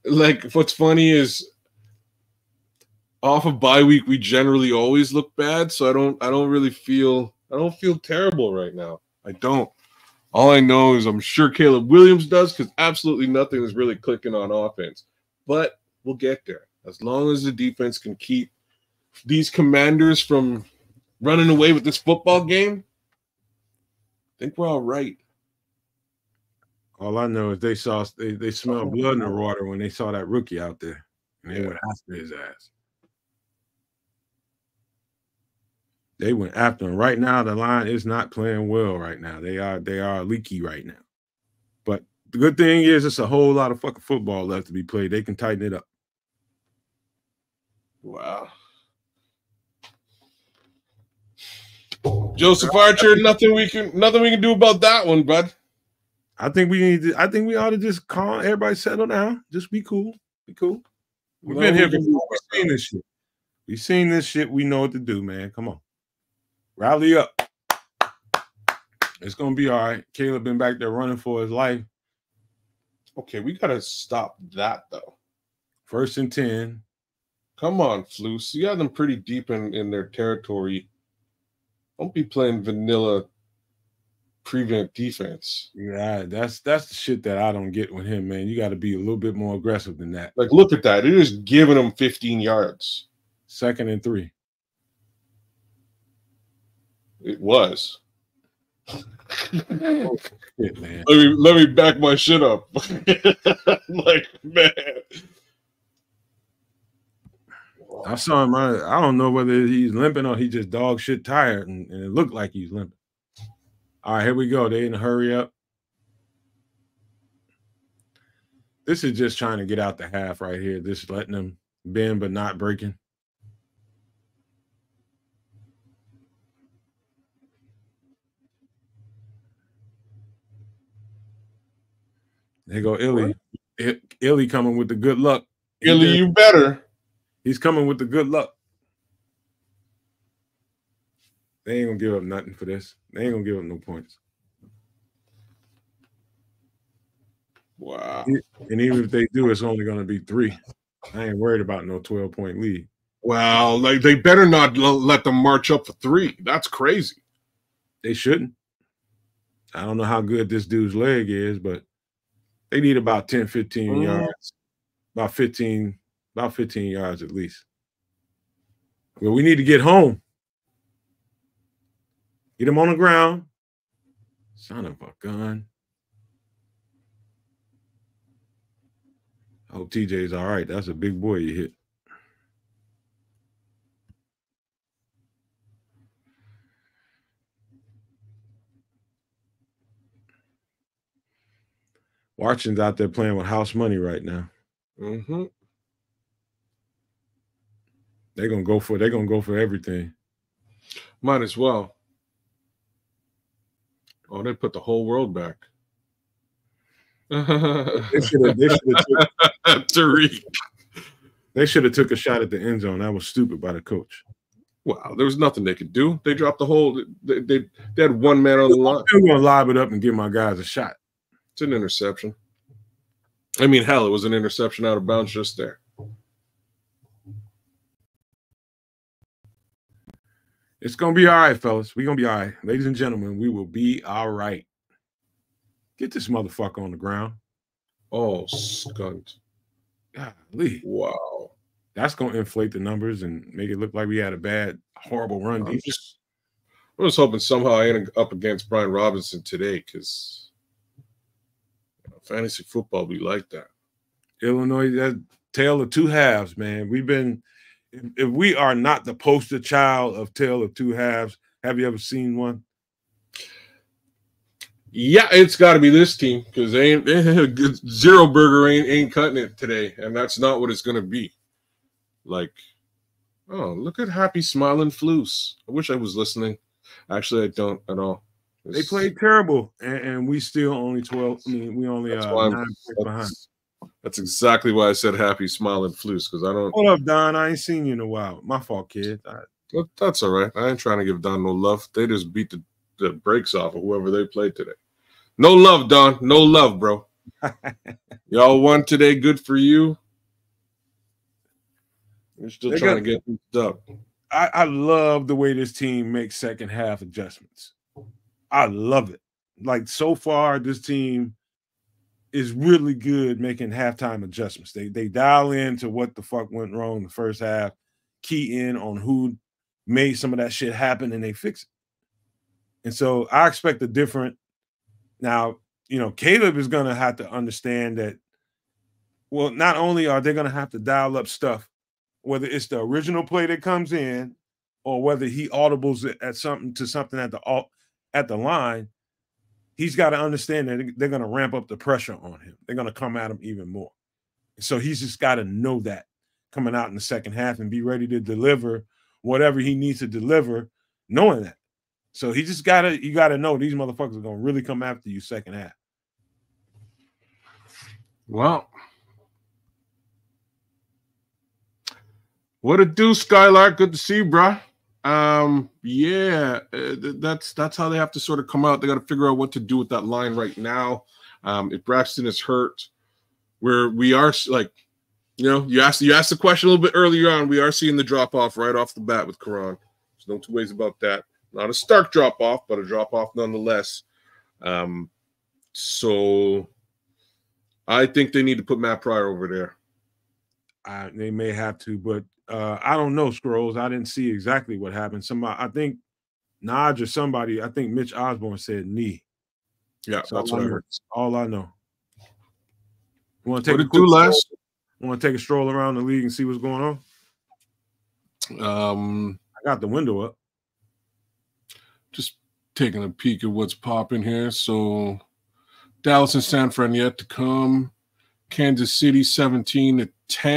what's funny is off a bye week we generally always look bad. So I don't feel terrible right now. I don't. All I know is I'm sure Caleb Williams does because absolutely nothing is really clicking on offense. But we'll get there as long as the defense can keep these Commanders from running away with this football game. I think we're all right. All I know is they smelled blood in the water when they saw that rookie out there, and they went after his ass. They went after him. Right now, the line is not playing well. Right now, they are leaky right now. But the good thing is, it's a whole lot of fucking football left to be played. They can tighten it up. Wow. Joseph Archer, nothing we can do about that one, bud. I think we ought to just calm everybody, settle down, just be cool. Be cool. We've been here before. We've seen this shit. We've seen this shit. We know what to do, man. Come on. Rally up. It's gonna be all right. Caleb been back there running for his life. Okay, we gotta stop that though. 1st and 10. Come on, Flus. You got them pretty deep in their territory. Don't be playing vanilla prevent defense. Yeah, that's the shit that I don't get with him, man. You got to be a little bit more aggressive than that. Look at that. It is giving him 15 yards. 2nd and 3. It was. Oh, shit, man. Let me back my shit up. Man. I saw him. I don't know whether he's limping or he just dog shit tired, and it looked like he's limping. All right, here we go. They in a hurry up. This is just trying to get out the half right here. Just letting them bend but not breaking. There go Illy. Illy coming with the good luck. Illy, you better. He's coming with the good luck. They ain't gonna give up nothing for this. They ain't gonna give up no points. Wow. And even if they do, it's only gonna be 3. I ain't worried about no 12-point lead. Well, they better not let them march up for 3. That's crazy. They shouldn't. I don't know how good this dude's leg is, but they need about 10, 15 yards. About 15 yards at least. Well, we need to get home. Get him on the ground. Son of a gun. I hope TJ's all right. That's a big boy you hit. Washington's out there playing with house money right now. Mm-hmm. They're gonna go for everything. Might as well. Oh, they put the whole world back. They should have took a shot at the end zone. That was stupid by the coach. Wow, there was nothing they could do. They dropped the whole. They had one man on the line. I'm gonna lob it up and give my guys a shot. It's an interception. I mean, hell, it was an interception out of bounds just there. It's gonna be all right, fellas. We're gonna be all right. Ladies and gentlemen, we will be all right. Get this motherfucker on the ground. Oh, skunt. Golly. Wow. That's gonna inflate the numbers and make it look like we had a bad, horrible run defense. I was hoping somehow I ended up against Brian Robinson today because fantasy football be like that. Illinois, that tale of two halves, man. We've been, if we are not the poster child of tale of two halves, have you ever seen one? Yeah, it's got to be this team because Zero Burger ain't cutting it today, and that's not what it's gonna be. Like, oh, look at happy smiling Floose. I wish I was listening. Actually, I don't at all. They played terrible, and we still only 12. I mean, we only 9 points behind. That's exactly why I said happy smiling Floose because I don't. Hold up, Don. I ain't seen you in a while. My fault, kid. That's all right. I ain't trying to give Don no love. They just beat the brakes off of whoever they played today. No love, Don. No love, bro. Y'all won today. Good for you. We're still trying to get things up. I love the way this team makes second half adjustments. I love it. Like, so far, this team is really good making halftime adjustments. They dial into what the fuck went wrong in the first half, key in on who made some of that shit happen, and they fix it. And so I expect a different. Now, you know, Caleb is going to have to understand that, well, not only are they going to have to dial up stuff, whether it's the original play that comes in or whether he audibles it at something at the line, he's got to understand that they're going to ramp up the pressure on him. They're going to come at him even more. So he's just got to know that coming out in the second half and be ready to deliver whatever he needs to deliver, knowing that. So you got to know these motherfuckers are going to really come after you second half. Well, what it do, Skylark? Good to see you, bro. Yeah, that's how they have to sort of come out. They got to figure out what to do with that line right now. If Braxton is hurt, where we are, like, you know, you asked the question a little bit earlier on. We are seeing the drop off right off the bat with Karan. There's no two ways about that. Not a stark drop off, but a drop off nonetheless. So I think they need to put Matt Pryor over there. They may have to, but I don't know, Scrolls. I didn't see exactly what happened. Somebody, I think Naj or somebody, I think Mitch Osborne said knee. Yeah, so that's what I heard. All I know. You want to take take a stroll around the league and see what's going on? I got the window up. Just taking a peek at what's popping here. So Dallas and San Fran yet to come. Kansas City 17-10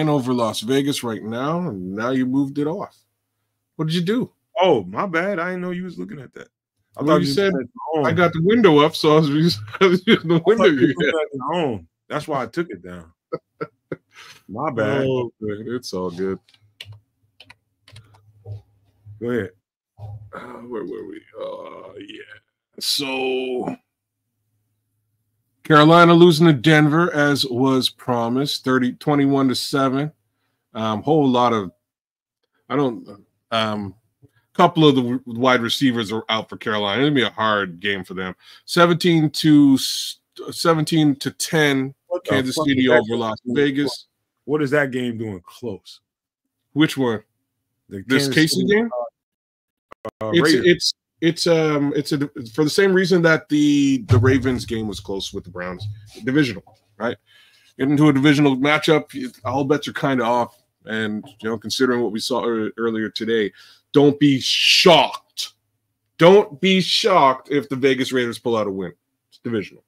over Las Vegas right now. And now you moved it off. What did you do? Oh, my bad. I didn't know you was looking at that. I thought you said I got the window up, so I was using the window you had. That's why I took it down. My bad. Oh, it's all good. Go ahead. Where were we? Yeah. So Carolina losing to Denver as was promised, 21-7. Whole lot of couple of the wide receivers are out for Carolina. It'll be a hard game for them. 17-10 Kansas City over Las Vegas. What is that game doing close? Which one? This Casey game? It's for the same reason that the Ravens game was close with the Browns. Divisional, right? Get into a divisional matchup, all bets are kind of off. And, you know, considering what we saw earlier today, don't be shocked. Don't be shocked if the Vegas Raiders pull out a win. It's divisional.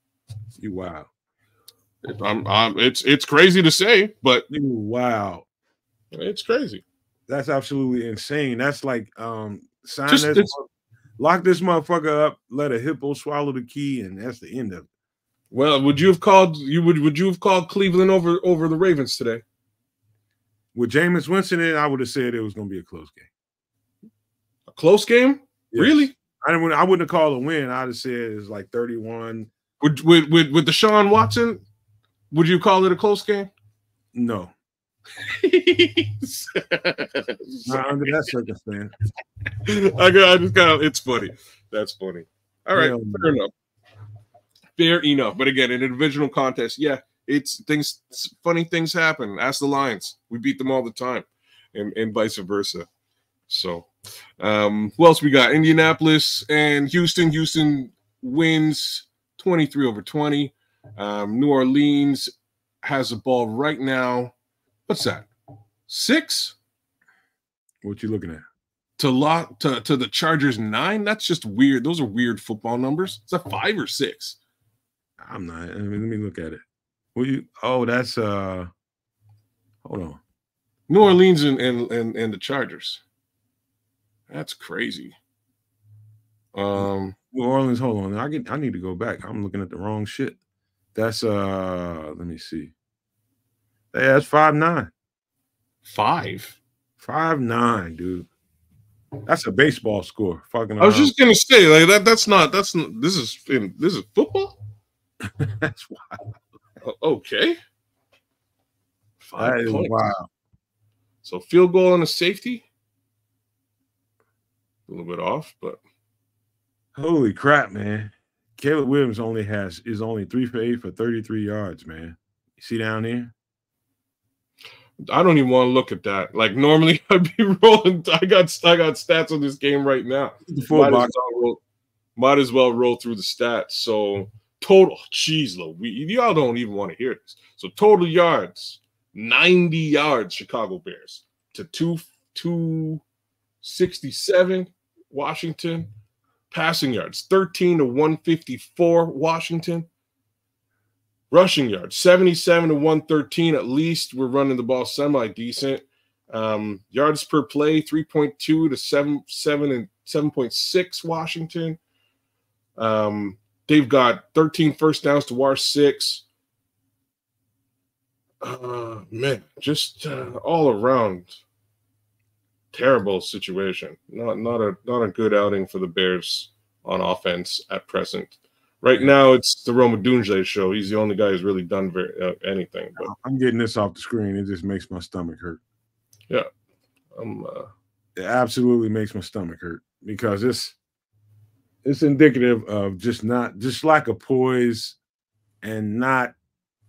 Wow. It's crazy to say, but wow. It's crazy. That's absolutely insane. That's like lock this motherfucker up, let a hippo swallow the key, and that's the end of it. Well, would you have called Cleveland over the Ravens today? With Jameis Winston in, I would have said it was going to be a close game. A close game? Yes. Really? I wouldn't have called a win. I'd have said it's like 31. With Deshaun Watson, would you call it a close game? No. Not under that circumstance. I just got it's funny. That's funny. All right, fair enough. Fair enough. But again, in a divisional contest, yeah, it's things. Funny things happen. Ask the Lions. We beat them all the time, and vice versa. So, who else we got? Indianapolis and Houston. Houston wins 23-20. New Orleans has the ball right now. What's that? 6? What you looking at? To the Chargers 9? That's just weird. Those are weird football numbers. Is that 5 or 6? I'm not. I mean, let me look at it. That's hold on. New Orleans and the Chargers. That's crazy. New Orleans, hold on. I need to go back. I'm looking at the wrong shit. That's let me see. Yeah, that's 5-9. 5-9, dude. That's a baseball score. Fucking I was just gonna say, like that's not this is football? That's wild. Okay. 5 that is points. wild. So field goal and a safety. A little bit off, but holy crap, man. Caleb Williams is only 3 for 8 for 33 yards, man. You see down there? I don't even want to look at that. Like normally I'd be rolling. I got stats on this game right now. Might as well roll through the stats. So total, geez, y'all don't even want to hear this. So total yards, 90 yards, Chicago Bears to 267, Washington. Passing yards, 13-154, Washington. Rushing yards, 77-113. At least we're running the ball semi-decent. Yards per play, 3.2 to 7.6, Washington. They've got 13 first downs to our 6. Man, just all around terrible situation. Not a good outing for the Bears on offense at present. Right now, it's the Rome Odunze show. He's the only guy who's really done anything. But I'm getting this off the screen. It just makes my stomach hurt. Yeah, it absolutely makes my stomach hurt because it's indicative of just lack of poise and not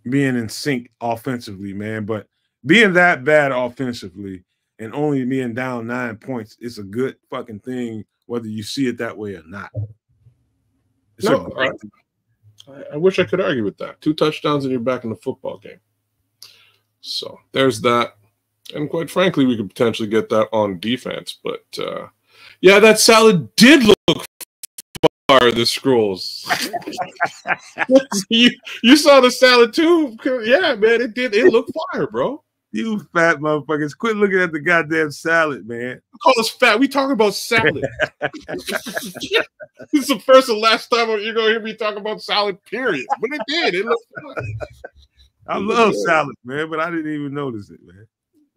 being in sync offensively, man. But being that bad offensively and only being down 9 points is a good fucking thing, whether you see it that way or not. I wish I could argue with that. 2 touchdowns and you're back in the football game. So there's that. And quite frankly, we could potentially get that on defense. But, yeah, that salad did look fire, the scrolls. you saw the salad too? Yeah, man, it did. It looked fire, bro. You fat motherfuckers. Quit looking at the goddamn salad, man. Call us fat. We talking about salad. This is the first and last time you're going to hear me talk about salad, period. But it did. It looked fun. I love salad, man, but I didn't even notice it, man.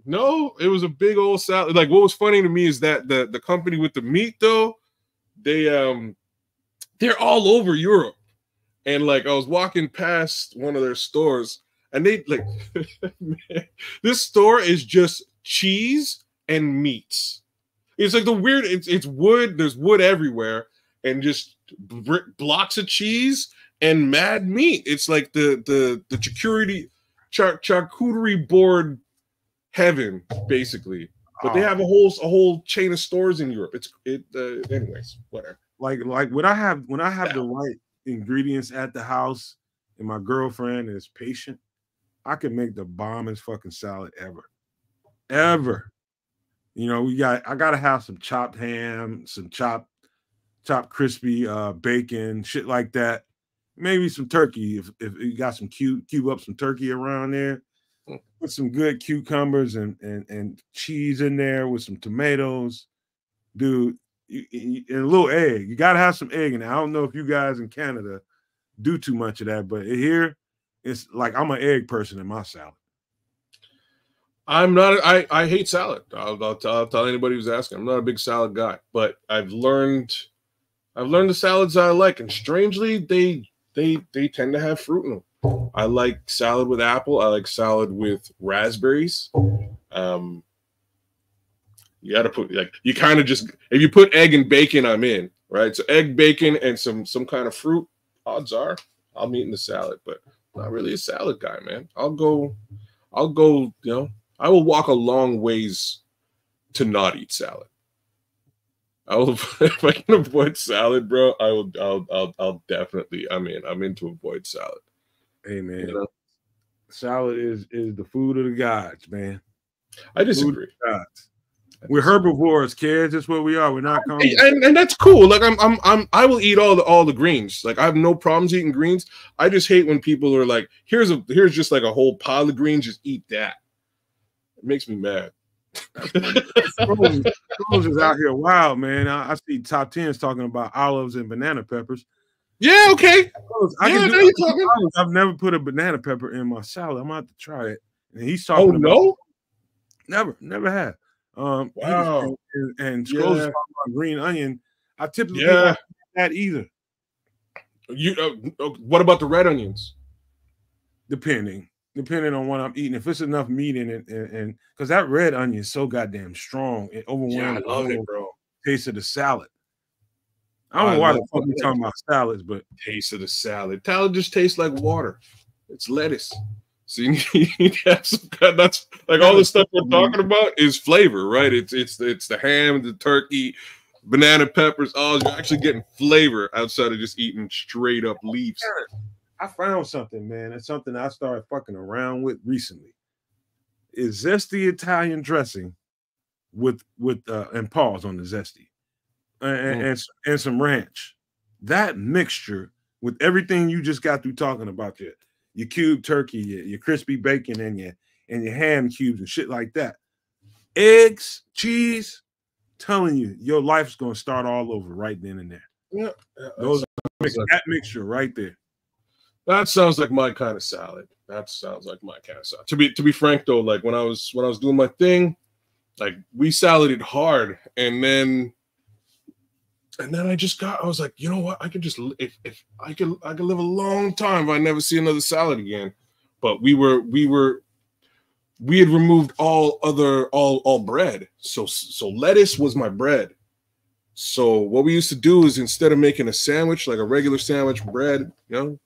No, it was a big old salad. Like, what was funny to me is that the company with the meat, though, they're all over Europe. And, like, I was walking past one of their stores, and they like this store is just cheese and meats. It's like the weird. It's wood. There's wood everywhere, and just blocks of cheese and mad meat. It's like the charcuterie board heaven, basically. But they have a whole chain of stores in Europe. Anyways, whatever. Like when I have the right ingredients at the house, and my girlfriend is patient, I can make the bombest fucking salad ever. You know, I gotta have some chopped ham, some chopped crispy bacon, shit like that. Maybe some turkey if you got some cube up some turkey around there. Put some good cucumbers and cheese in there with some tomatoes, dude. And a little egg. You gotta have some egg in there. I don't know if you guys in Canada do too much of that, but here it's like I'm an egg person in my salad. I'm not. I hate salad. I'll tell anybody who's asking. I'm not a big salad guy, but I've learned the salads I like, and strangely, they tend to have fruit in them. I like salad with apple. I like salad with raspberries. You got to put you kind of just if you put egg and bacon, I'm in, right? So egg, bacon, and some kind of fruit. Odds are I'm eating the salad, but I'm not really a salad guy, man. I'll go. You know, I will walk a long ways to not eat salad. I will if I can avoid salad, bro. I'll definitely. I'm in to avoid salad. Hey man, you know? Salad is the food of the gods, man. I disagree. We're herbivores, kids. That's what we are. We're not and that's cool. Like I will eat all the greens. Like I have no problems eating greens. I just hate when people are like, here's just like a whole pile of greens. Just eat that. It makes me mad. Scrolls is out here wild, man. I see top 10s talking about olives and banana peppers. Yeah, okay. I've never put a banana pepper in my salad. I'm gonna have to try it. And he's talking about never have. Wow. And Scrolls is talking about green onion. I typically don't eat that either. What about the red onions? Depending on what I'm eating. If it's enough meat in it, and because that red onion is so goddamn strong, it overwhelms I love it, bro. Taste of the salad. I don't know why the fuck we talking about salads, but taste of the salad. Salad just tastes like water. It's lettuce. So you need to have some kind. That's like all the stuff we're talking about is flavor, right? It's the ham, the turkey, banana peppers. Oh, you're actually getting flavor outside of just eating straight up leaves. I found something, man. It's something I started fucking around with recently. Is zesty Italian dressing with and pause on the zesty and some ranch. That mixture with everything you just got through talking about, your cube turkey, your crispy bacon, and your ham cubes and shit like that. Eggs, cheese, telling you, your life's gonna start all over right then and there. Yeah, that mixture right there. That sounds like my kind of salad. To be frank though, like when I was doing my thing, like we saladed hard, and then I was like, you know what? I could just if I could live a long time if I never see another salad again. But we had removed all bread. So lettuce was my bread. So what we used to do is instead of making a sandwich, like a regular sandwich, bread, with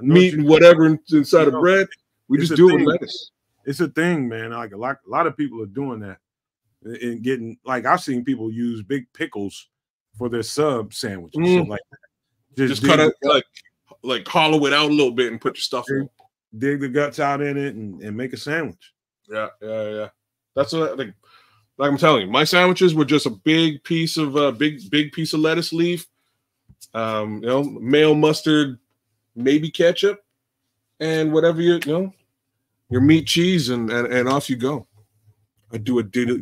meat and whatever inside of bread, we just do it with lettuce. It's a thing, man. Like a lot of people are doing that and getting, like, I've seen people use big pickles for their sub sandwich and shit like that. Just cut it, like hollow it out a little bit and put your stuff in. Dig the guts out in it and make a sandwich. Yeah. That's what like I'm telling you. My sandwiches were just a big piece of big piece of lettuce leaf, mayo mustard, maybe ketchup, and whatever your meat, cheese, and off you go. I do a dinner.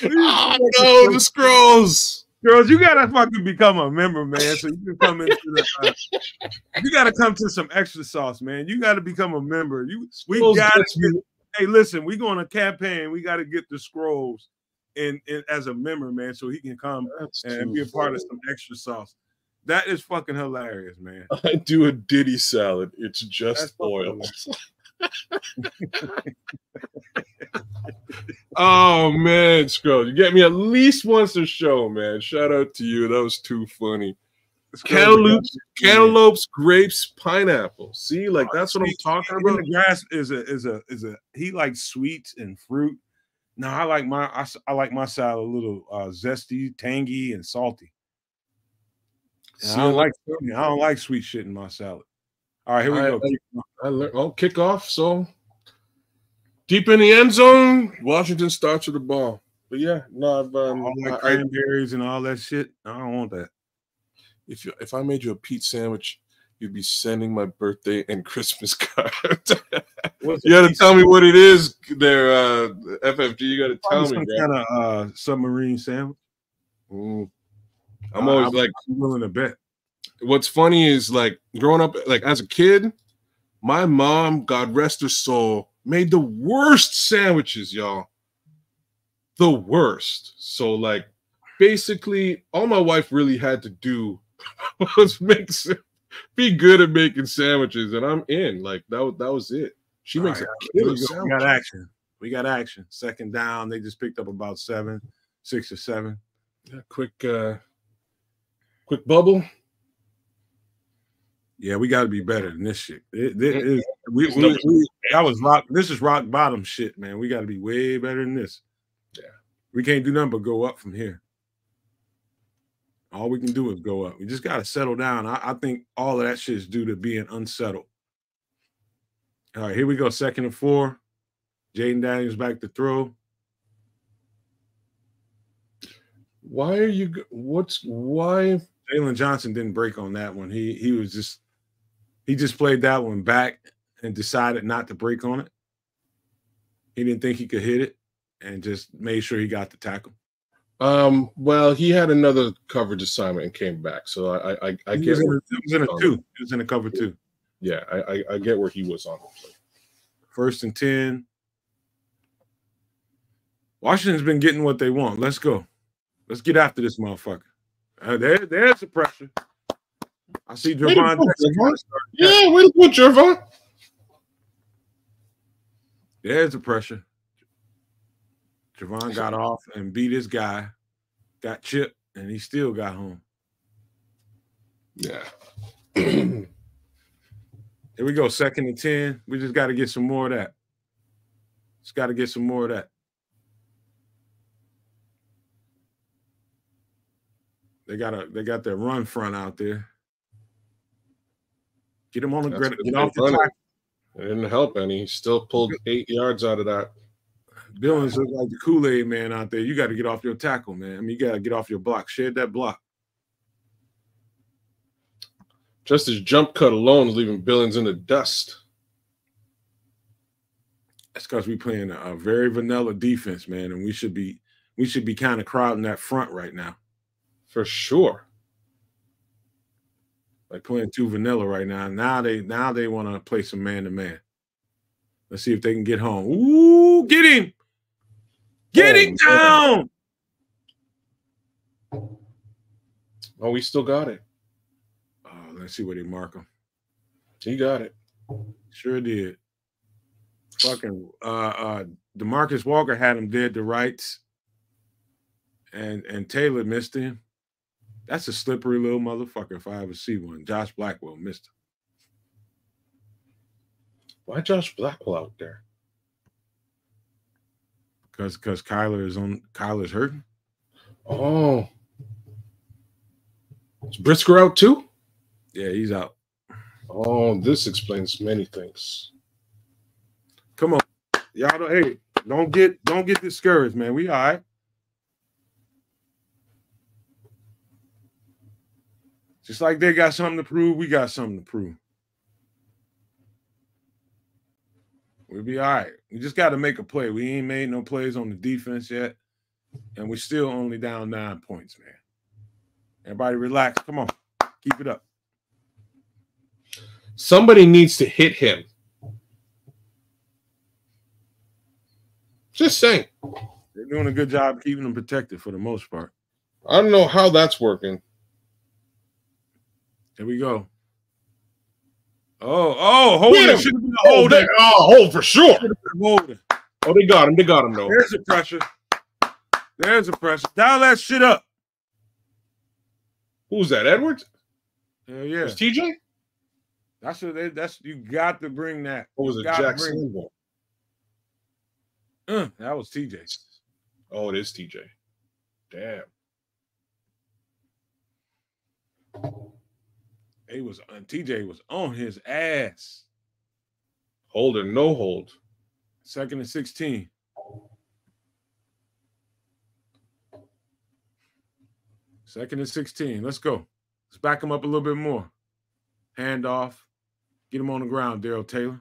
Oh no, the Scrolls. Girls, you gotta fucking become a member, man. So you can come into the. You gotta come to some extra sauce, man. You gotta become a member. Hey, listen, we go on a campaign. We gotta get the Scrolls in as a member, man, so he can come and be a part of some extra sauce. That is fucking hilarious, man. I do a Diddy salad. It's just oil. Oh man, Scroll, you get me at least once a show, man. Shout out to you. That was too funny. Cantaloupes, grapes, pineapples. See, like that's what I'm talking about. The grass is a he likes sweets and fruit. No, I like my salad a little zesty, tangy, and salty. And I don't like sweet shit in my salad. All right, here we go. Kick off. So deep in the end zone, Washington starts with the ball. But yeah, no, I've cranberries and all that shit. I don't want that. If I made you a Pete sandwich, you'd be sending my birthday and Christmas card. You got to tell me what it is. There, FFG. You got to tell me. Some kind of submarine sandwich. I'm always like willing to bet. What's funny is like growing up, like as a kid, my mom, God rest her soul, made the worst sandwiches, y'all. The worst. So like basically all my wife really had to do was be good at making sandwiches, and I'm in. Like that was it. She makes a killer sandwich. We got action. We got action. Second down. They just picked up about 6 or 7. Yeah, quick bubble. Yeah, we got to be better than this shit. That was rock. This is rock bottom shit, man. We got to be way better than this. Yeah, we can't do nothing but go up from here. All we can do is go up. We just got to settle down. I think all of that shit is due to being unsettled. All right, here we go. 2nd and 4. Jayden Daniels back to throw. Why? Jalen Johnson didn't break on that one. He just played that one back and decided not to break on it. He didn't think he could hit it and just made sure he got the tackle. Well, he had another coverage assignment and came back. So I get where he was in a 2. He was in a cover 2. Yeah, I get where he was on the play. 1st and 10. Washington's been getting what they want. Let's go. Let's get after this motherfucker. There's the pressure. I see Javon. Yeah, way to put Javon. There's the pressure. Javon got off and beat his guy, got chipped, and he still got home. Yeah. Here we go, 2nd and 10. We just got to get some more of that. Just got to get some more of that. They got their run front out there. Get him on the grid. Get off the track. It didn't help any. He still pulled 8 yards out of that. Billings looked like the Kool-Aid man out there. You got to get off your tackle, man. I mean, you got to get off your block. Shed that block. Just his jump cut alone is leaving Billings in the dust. That's because we're playing a very vanilla defense, man, and we should be kind of crowding that front right now. For sure. Like playing too vanilla right now. Now they want to play some man-to-man. Let's see if they can get home. Ooh, get him. Get him down. Oh, we still got it. Oh, let's see where they mark him. He got it. Sure did. Fucking DeMarcus Walker had him dead to rights. And Taylor missed him. That's a slippery little motherfucker if I ever see one. Josh Blackwell missed him. Why Josh Blackwell out there? Because Kyler's hurting. Oh. Is Brisker out too? Yeah, he's out. Oh, this explains many things. Come on. Y'all don't get discouraged, man. We all right. Just like they got something to prove, we got something to prove. We'll be all right. We just got to make a play. We ain't made no plays on the defense yet, and we're still only down 9 points, man. Everybody relax. Come on. Keep it up. Somebody needs to hit him. Just saying. They're doing a good job keeping them protected for the most part. I don't know how that's working. Here we go. Oh, hold it. Should have been a hold. Hold for sure. Holding. Oh, they got him. They got him, though. There's the pressure. There's the pressure. Dial that shit up. Who's that, Edwards? Hell yeah. It's TJ? That's you got to bring that. Or was it Jackson? That was TJ. Oh, it is TJ. Damn. TJ was on his ass. Hold or no hold. 2nd and 16. Second and 16. Let's go. Let's back him up a little bit more. Hand off. Get him on the ground, Daryl Taylor.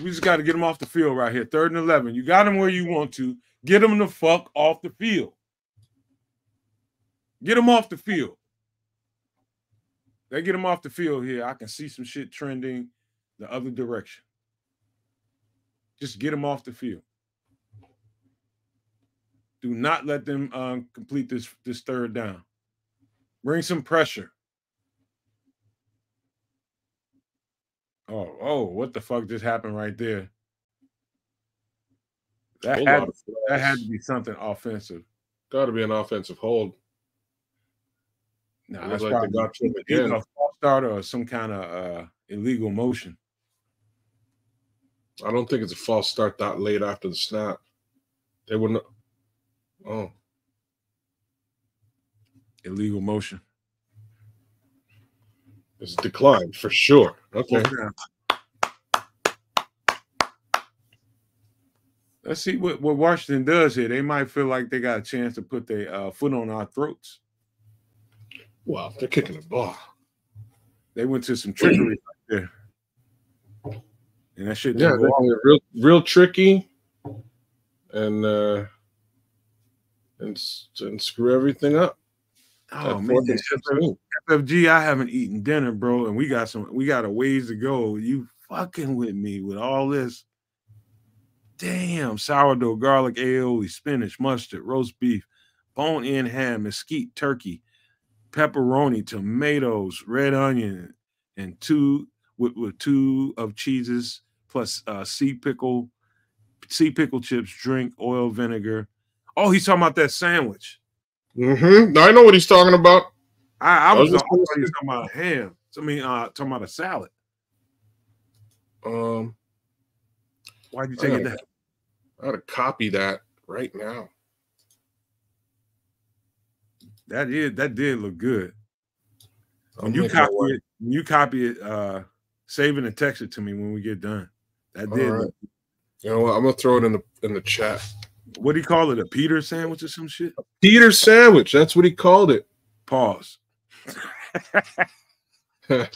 We just got to get him off the field right here. 3rd and 11. You got him where you want to. Get him the fuck off the field. Get him off the field. They get him off the field here. I can see some shit trending the other direction. Just get them off the field. Do not let them complete this third down. Bring some pressure. Oh, what the fuck just happened right there? That had to be something offensive. Got to be an offensive hold. No, that's like probably they got to either a false start or some kind of illegal motion. I don't think it's a false start that late after the snap. They wouldn't. Oh, illegal motion. It's declined for sure. Okay. Let's see what Washington does here. They might feel like they got a chance to put their foot on our throats. Wow, they're kicking the ball. They went to some trickery right there. And that shit they're real tricky and screw everything up. Oh man, FFG, I haven't eaten dinner, bro, and we got a ways to go. You fucking with me with all this. Damn, sourdough, garlic, aioli, spinach, mustard, roast beef, bone-in ham, mesquite turkey, pepperoni, tomatoes, red onion, and two of cheeses plus sea pickle chips, drink, oil, vinegar. Oh, he's talking about that sandwich. Mm-hmm. I know what he's talking about. I was talking about ham. I mean, talking about a salad. Why'd you take it down? I gotta copy that right now. That did look good. When you copy it, save it and text it to me when we get done. That did. Right. You know what? I'm gonna throw it in the chat. What do you call it? A Peter sandwich or some shit? A Peter sandwich. That's what he called it. Pause. Funny.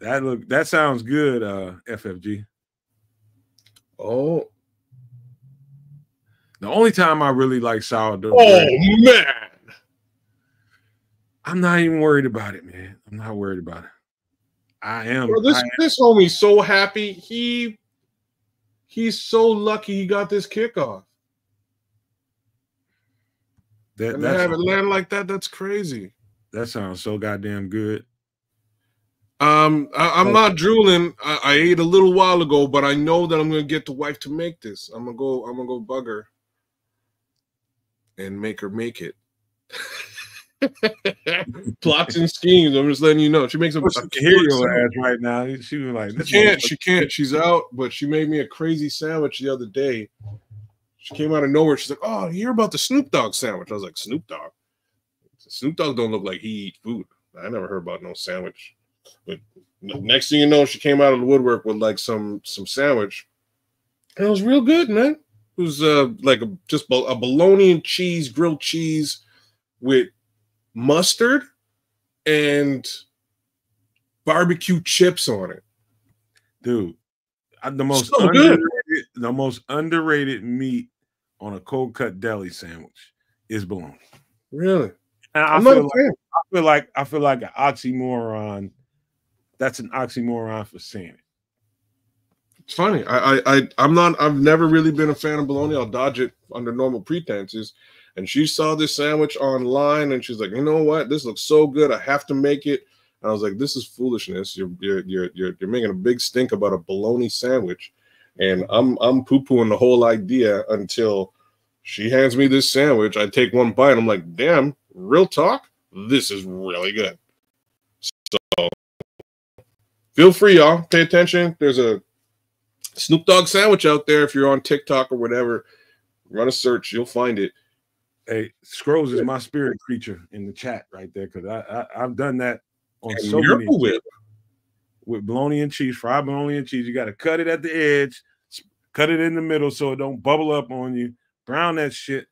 That sounds good, FFG. Oh. The only time I really like sourdough bread, man. I'm not even worried about it, man. I'm not worried about it. I am. Bro, this homie's so happy. He's so lucky he got this kickoff. And to have it land like that, that's crazy. That sounds so goddamn good. I'm not drooling. I ate a little while ago, but I know that I'm gonna get the wife to make this. I'm gonna go bug her and make her make it. Plots and schemes. I'm just letting you know. She makes a hear your ass right now. She was like, she can't. She's out, but she made me a crazy sandwich the other day. She came out of nowhere. She's like, "Oh, you hear about the Snoop Dogg sandwich?" I was like, "Snoop Dogg? Snoop Dogg don't look like he eat food. I never heard about no sandwich." But next thing you know, she came out of the woodwork with like some sandwich, and it was real good, man. It was like just a bologna and cheese, grilled cheese with mustard and barbecue chips on it. Dude, the most underrated meat on a cold cut deli sandwich is bologna. Really? And I feel like an oxymoron. That's an oxymoron for saying it. It's funny. I've never really been a fan of bologna. I'll dodge it under normal pretenses. And she saw this sandwich online and she's like, you know what? This looks so good. I have to make it. And I was like, this is foolishness. You're making a big stink about a bologna sandwich. And I'm poo-pooing the whole idea until she hands me this sandwich. I take one bite. I'm like, damn, real talk? This is really good. So feel free, y'all. Pay attention. There's a Snoop Dogg sandwich out there. If you're on TikTok or whatever, run a search. You'll find it. Hey, Scrolls is my spirit creature in the chat right there because I've done that on so many with bologna and cheese, fried bologna and cheese. You got to cut it at the edge, cut it in the middle so it don't bubble up on you. Brown that shit,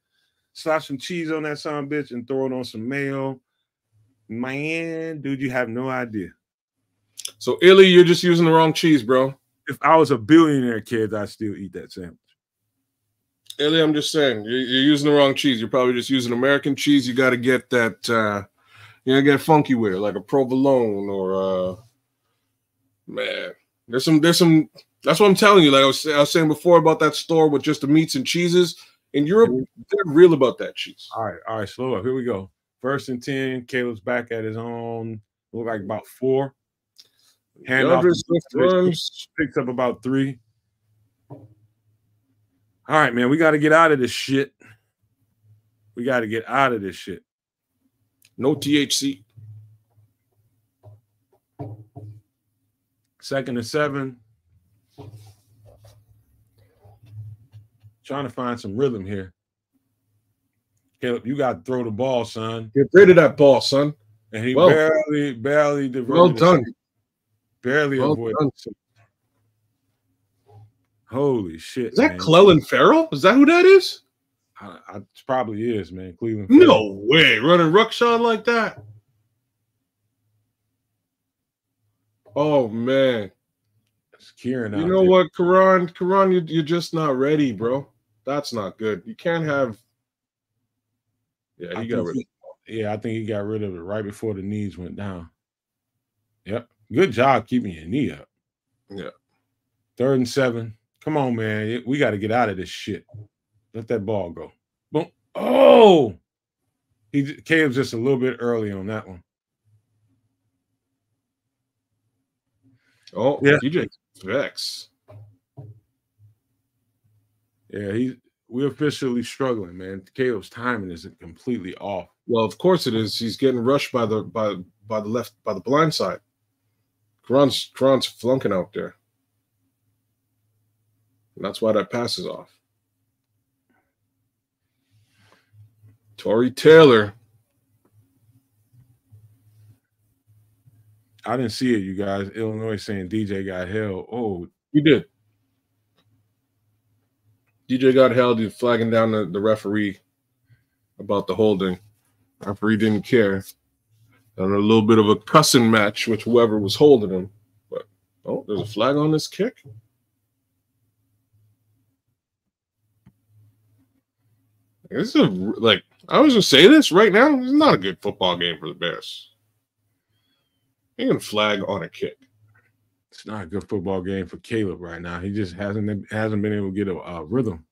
slap some cheese on that son of a bitch, and throw it on some mayo. Man, dude, you have no idea. So, Illy, you're just using the wrong cheese, bro. If I was a billionaire kid, I'd still eat that sandwich. Illy, I'm just saying, you're using the wrong cheese. You're probably just using American cheese. You got to get that You know, get funky with it, like a provolone or man. There's some. That's what I'm telling you. Like I was saying before about that store with just the meats and cheeses in Europe. They're real about that cheese. All right, slow up. Here we go. 1st and 10. Caleb's back at his own. Look like about 4. Handoff runs. Picks up about 3. All right, man. We got to get out of this shit. We got to get out of this shit. No THC. 2nd and 7. Trying to find some rhythm here. Caleb, you got to throw the ball, son. Get rid of that ball, son. And he barely diverted. Well done. Barely avoided. Holy shit. Is that Clellan Ferrell? Is that who that is? It probably is, man. Cleveland. No way. Running ruckshot like that. Oh, man. It's Kieran. You know what, Karan, you're just not ready, bro. That's not good. You can't have. Yeah, he got rid of it. Yeah, I think he got rid of it right before the knees went down. Yep. Good job keeping your knee up. Yeah. 3rd and 7. Come on, man. We got to get out of this shit. Let that ball go. Boom. Oh! Caleb's just a little bit early on that one. Oh, yeah. DJ Vex. Yeah, we're officially struggling, man. Caleb's timing is completely off. Well, of course it is. He's getting rushed by the blind side. Karan's flunking out there. And that's why that pass is off. Torrey Taylor. I didn't see it, you guys. Illinois saying DJ got held. Oh, you did. DJ got held. He's flagging down the referee about the holding. Referee didn't care. And a little bit of a cussing match with whoever was holding him. But there's a flag on this kick. This is I was gonna say this right now. This is not a good football game for the Bears. You're gonna flag on a kick. It's not a good football game for Caleb right now. He just hasn't been able to get a rhythm.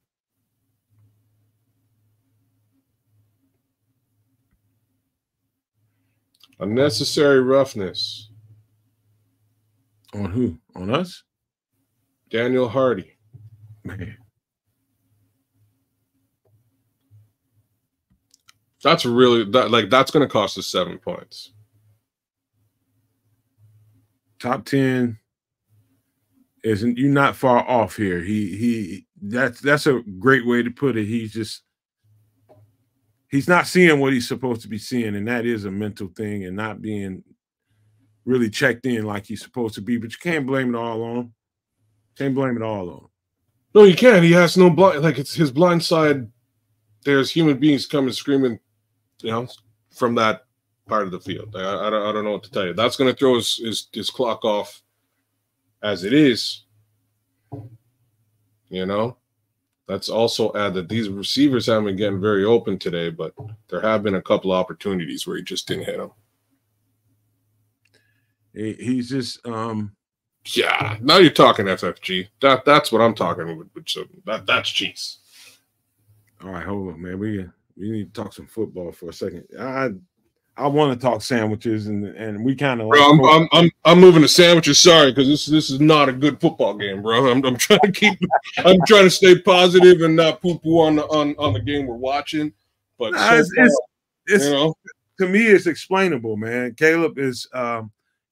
Unnecessary roughness. On who? On us? Daniel Hardy. Man. That's really that's going to cost us 7 points. Top 10 isn't you're not far off here. That's a great way to put it. He's not seeing what he's supposed to be seeing, and that is a mental thing and not being really checked in like he's supposed to be. But you can't blame it all on him. Can't blame it all on him. No, you can't. He has no blind. It's his blind side. There's human beings coming screaming, from that part of the field. I don't know what to tell you. That's going to throw his clock off as it is. Let's also add that these receivers haven't been getting very open today, but there have been a couple of opportunities where he just didn't hit them. He's just yeah. Now you're talking FFG. That's what I'm talking with. So that's cheese. All right, hold on, man. We need to talk some football for a second. I want to talk sandwiches, and we kind of. Bro, I'm moving to sandwiches. Sorry, because this is not a good football game, bro. I'm trying to I'm trying to stay positive and not poo poo on the game we're watching. But it's to me, it's explainable, man. Caleb is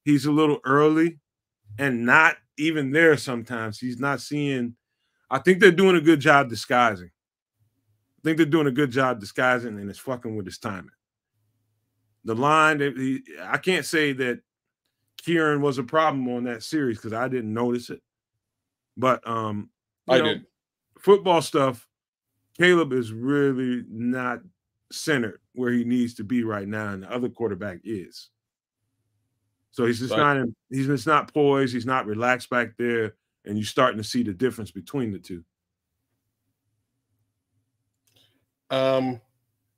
he's a little early, and not even there. Sometimes he's not seeing. I think they're doing a good job disguising. And it's fucking with his timing. The line, I can't say that Kieran was a problem on that series because I didn't notice it. But I did. Football stuff, Caleb is really not centered where he needs to be right now, and the other quarterback is. So he's just not poised, he's not relaxed back there, and you're starting to see the difference between the two.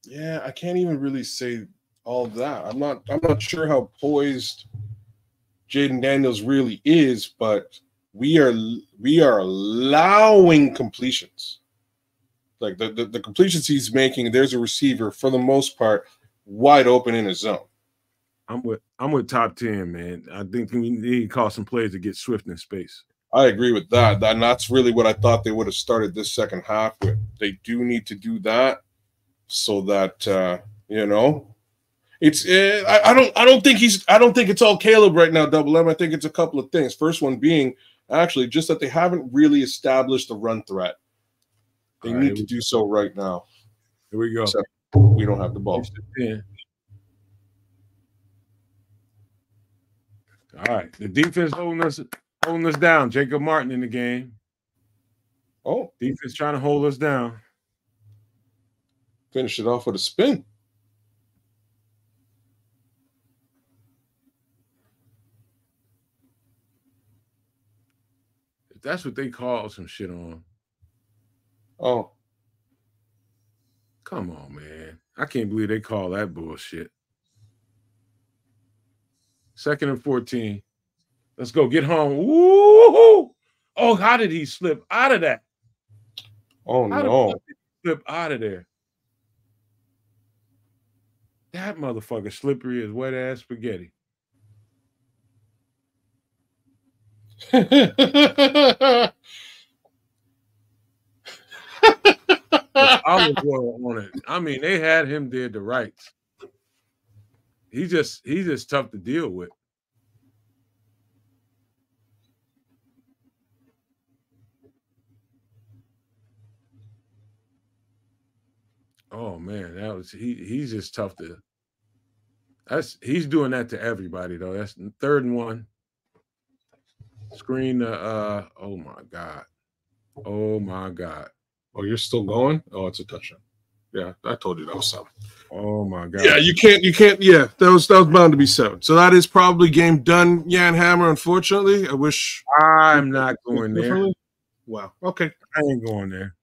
Yeah, I can't even really say all of that. I'm not sure how poised Jayden Daniels really is, but we are allowing completions. Like the completions he's making, there's a receiver for the most part wide open in his zone. I'm with top 10, man. I think we need to call some plays to get Swift in space. I agree with that. And that's really what I thought they would have started this second half with. They do need to do that so that it's I don't think it's all Caleb right now, Double M. I think it's a couple of things. First one being actually just that they haven't really established a run threat. They need to do so right now. Here we go. Except we don't have the ball. All right. The defense holding us down. Jacob Martin in the game. Oh, defense trying to hold us down. Finish it off with a spin. If that's what they call some shit on. Oh. Come on, man. I can't believe they call that bullshit. 2nd and 14. Let's go. Get home. Woo! Oh, how did he slip out of that? Oh, how no. Did he slip out of there? That motherfucker slippery as wet-ass spaghetti. Olive oil on it. I mean, they had him dead to rights. He's just tough to deal with. Oh man, he's just tough to. He's doing that to everybody though. That's 3rd and 1. Screen oh my God. Oh my God. Oh, you're still going? Oh, it's a touchdown. Yeah, I told you that was 7. Oh my God. Yeah, you can't. Yeah, that was bound to be 7. So that is probably game done. Yan Hammer. Unfortunately, I wish I'm not going there. Wow. Okay, I ain't going there.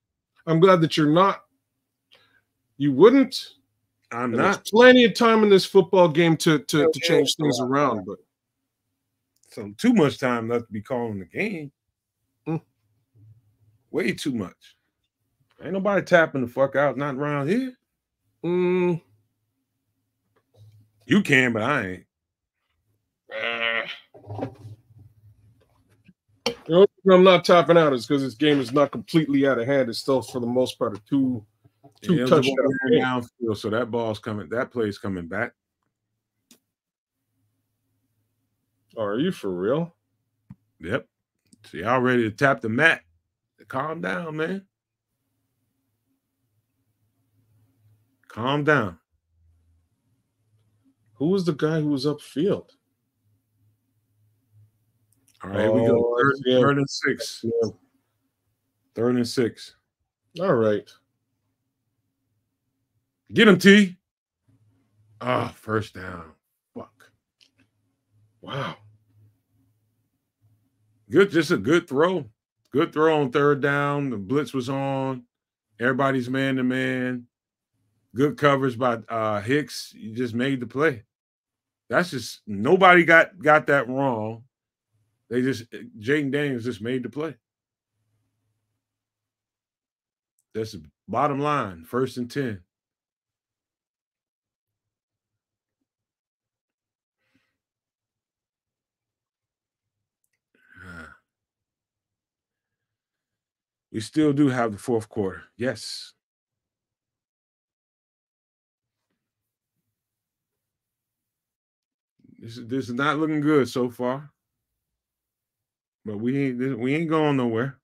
I'm glad that you're not. You wouldn't. I'm not. There's plenty of time in this football game to change things around, but so too much time left to be calling the game. Way too much. Ain't nobody tapping the fuck out. Not around here. You can, but I ain't. The only reason I'm not tapping out is because this game is not completely out of hand. It's still, for the most part, a two touchdown downfield. So that ball's coming. That play's coming back. Oh, are you for real? Yep. So y'all ready to tap the mat? Calm down, man. Calm down. Who was the guy who was upfield? All right, here we go. Third and 6. Yeah. 3rd and 6. All right. Get him, T. Ah, 1st down. Fuck. Wow. Good, just a good throw. Good throw on 3rd down. The blitz was on. Everybody's man to man. Good coverage by Hicks. You just made the play. That's just nobody got that wrong. They just Jayden Daniels just made the play. That's the bottom line. 1st and 10. We still do have the 4th quarter. Yes. This is not looking good so far. But we ain't going nowhere.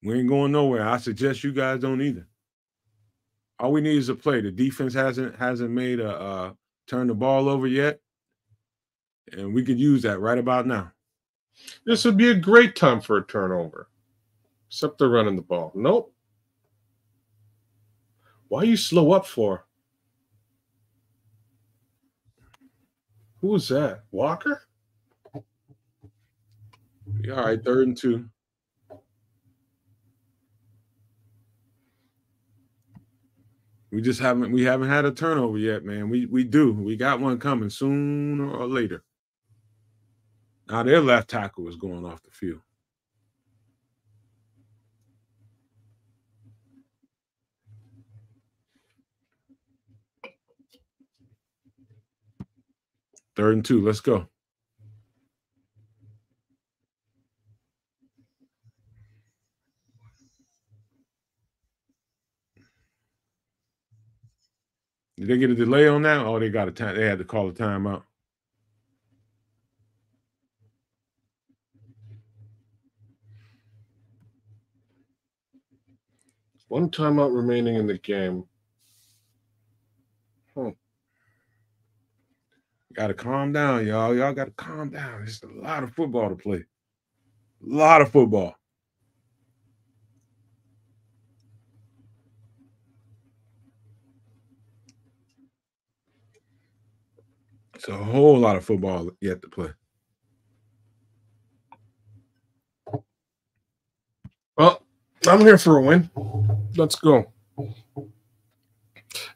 We ain't going nowhere. I suggest you guys don't either. All we need is a play. The defense hasn't made a turn the ball over yet. And we could use that right about now. This would be a great time for a turnover. Except they're running the ball. Nope. Why are you slow up for? Who was that? Walker? Yeah, all right, 3rd and 2. We haven't had a turnover yet, man. We do. We got one coming sooner or later. Now their left tackle is going off the field. Third and 2. Let's go. Did they get a delay on that? Oh, they got a time. They had to call a timeout. One timeout remaining in the game. Got to calm down, y'all. Y'all got to calm down. There's a lot of football to play. A lot of football. It's a whole lot of football yet to play. Well, I'm here for a win. Let's go.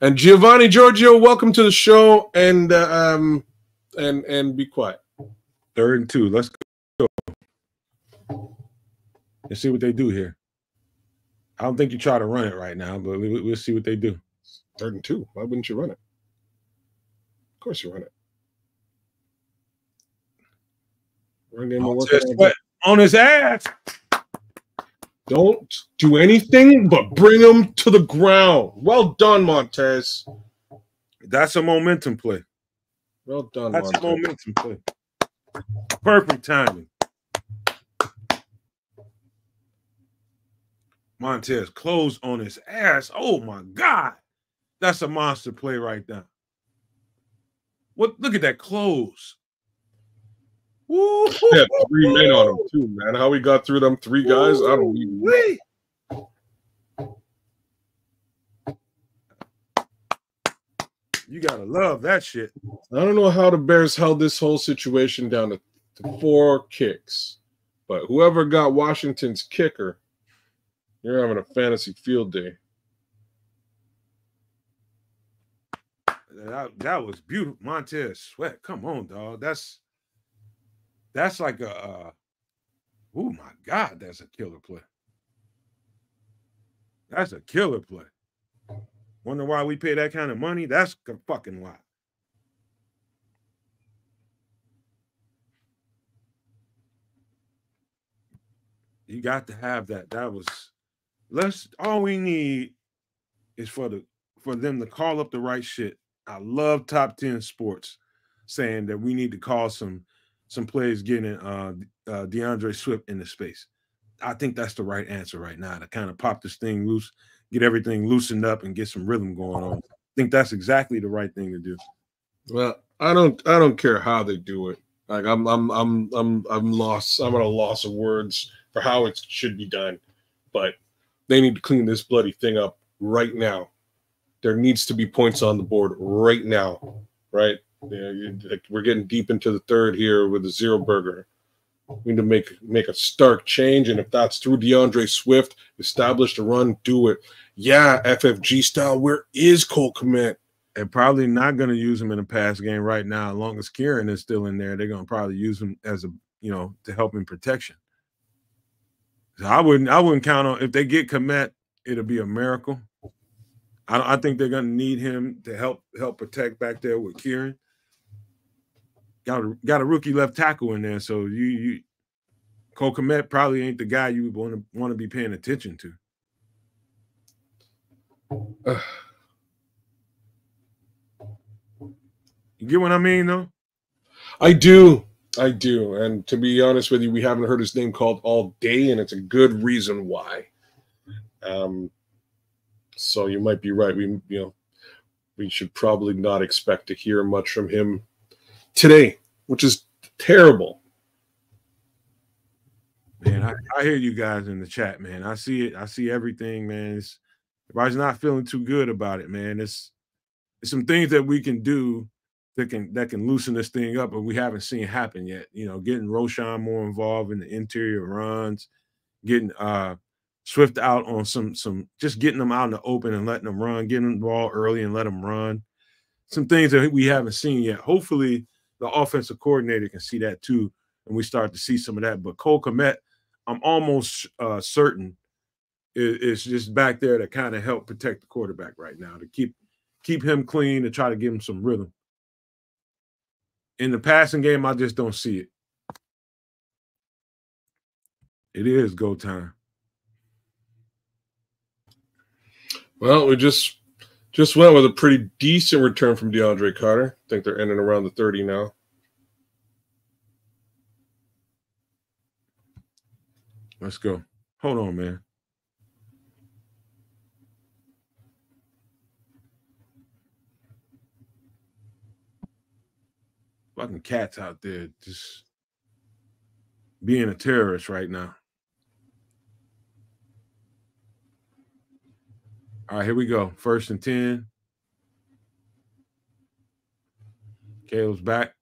And Giovanni Giorgio, welcome to the show. And be quiet. 3rd and 2. Let's go. Let's see what they do here. I don't think you try to run it right now, but we'll see what they do. 3rd and 2. Why wouldn't you run it? Of course you run it. Run game on his ass. Don't do anything but bring him to the ground. Well done, Montez. That's a momentum play. Well done, That's Montez. a momentum play. Perfect timing. Montez closed on his ass. Oh, my God. That's a monster play right there. Look at that close. Woo! Yeah, 3 men on him, too, man. How we got through them 3 guys, I don't even know. You got to love that shit. I don't know how the Bears held this whole situation down to 4 kicks, but whoever got Washington's kicker, you're having a fantasy field day. That was beautiful. Montez Sweat. Come on, dog. That's like oh my God, that's a killer play. That's a killer play. Wonder why we pay that kind of money? That's fucking why. You got to have that. All we need is for them to call up the right shit. I love Top 10 Sports saying that we need to call some plays getting DeAndre Swift into space. I think that's the right answer right now to kind of pop this thing loose, get everything loosened up, and get some rhythm going on. I think that's exactly the right thing to do. Well, I don't care how they do it. Like I'm lost. I'm at a loss of words for how it should be done, but they need to clean this bloody thing up right now. There needs to be points on the board right now, right? We're getting deep into the 3rd here with a 0 burger. We need to make a stark change, and if that's through DeAndre Swift, establish the run, do it. Yeah, FFG style. Where is Cole Kmet? They're probably not going to use him in a pass game right now. As long as Kieran is still in there, they're going to probably use him as to help in protection. So I wouldn't count on, if they get Kmet, it'll be a miracle. I think they're going to need him to help protect back there with Kieran. Got a rookie left tackle in there, so Cole Kmet probably ain't the guy you would want to be paying attention to. You get what I mean, though? I do. And to be honest with you, we haven't heard his name called all day, and it's a good reason why. So you might be right. We should probably not expect to hear much from him today, which is terrible. Man, I hear you guys in the chat, man. I see it. I see everything, man. Everybody's not feeling too good about it, man. It's some things that we can do that can loosen this thing up, but we haven't seen happen yet. Getting Roshan more involved in the interior runs, getting Swift out on some just getting them out in the open and letting them run, getting the ball early and let them run. Some things that we haven't seen yet. Hopefully, the offensive coordinator can see that too, and we start to see some of that. But Cole Kmet, I'm almost certain is just back there to kind of help protect the quarterback right now, to keep him clean, to try to give him some rhythm. In the passing game, I just don't see it. It is go time. Well, we just went with a pretty decent return from DeAndre Carter. I think they're ending around the 30 now. Let's go. Hold on, man. Fucking cats out there just being a terrorist right now. All right, here we go. 1st and 10. Caleb's back.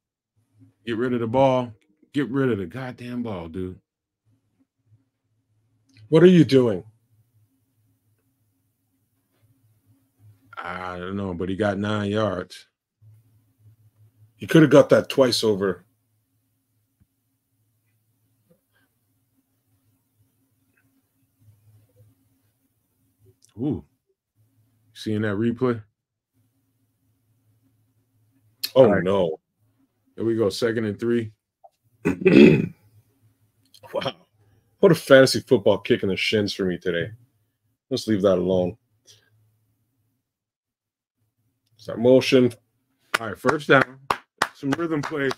Get rid of the ball. Get rid of the goddamn ball, dude. What are you doing? I don't know, but he got 9 yards. You could have got that twice over. Ooh. Seeing that replay? Oh, right. No. Here we go. 2nd and 3. Wow. What a fantasy football kick in the shins for me today. Let's leave that alone. Start motion. All right, 1st down. Some rhythm plays.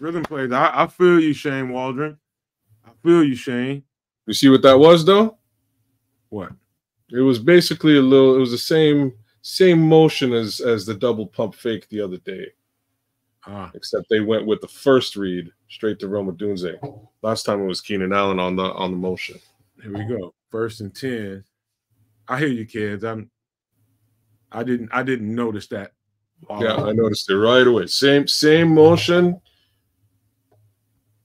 I feel you, Shane Waldron. I feel you, Shane. You see what that was, though? What? It was basically it was the same motion as the double pump fake the other day. Except they went with the first read straight to Roma Dunze. Last time it was Keenan Allen on the motion. Here we go. 1st and 10. I hear you, kids. I didn't notice that. Yeah, I noticed it right away. Same motion,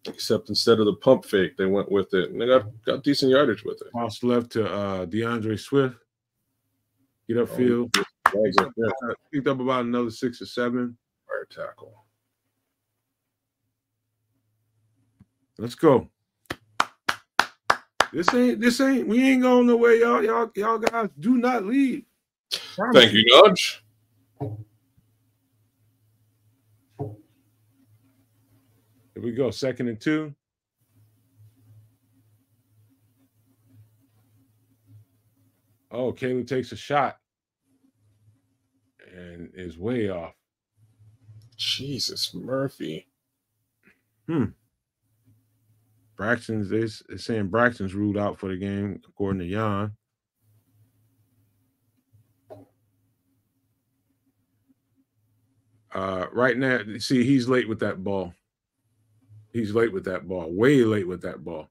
except instead of the pump fake, they went with it, and they got decent yardage with it. Pass left to DeAndre Swift. Get upfield. Picked up about another 6 or 7. Fire tackle. Let's go. This ain't. We ain't going nowhere, y'all guys. Do not leave. Thank you, Nudge. Here we go. 2nd and 2. Oh, Caleb takes a shot and is way off. Jesus, Murphy. Braxton's saying Braxton's ruled out for the game, according to Jan. Right now, see, he's late with that ball. He's late with that ball. Way late with that ball.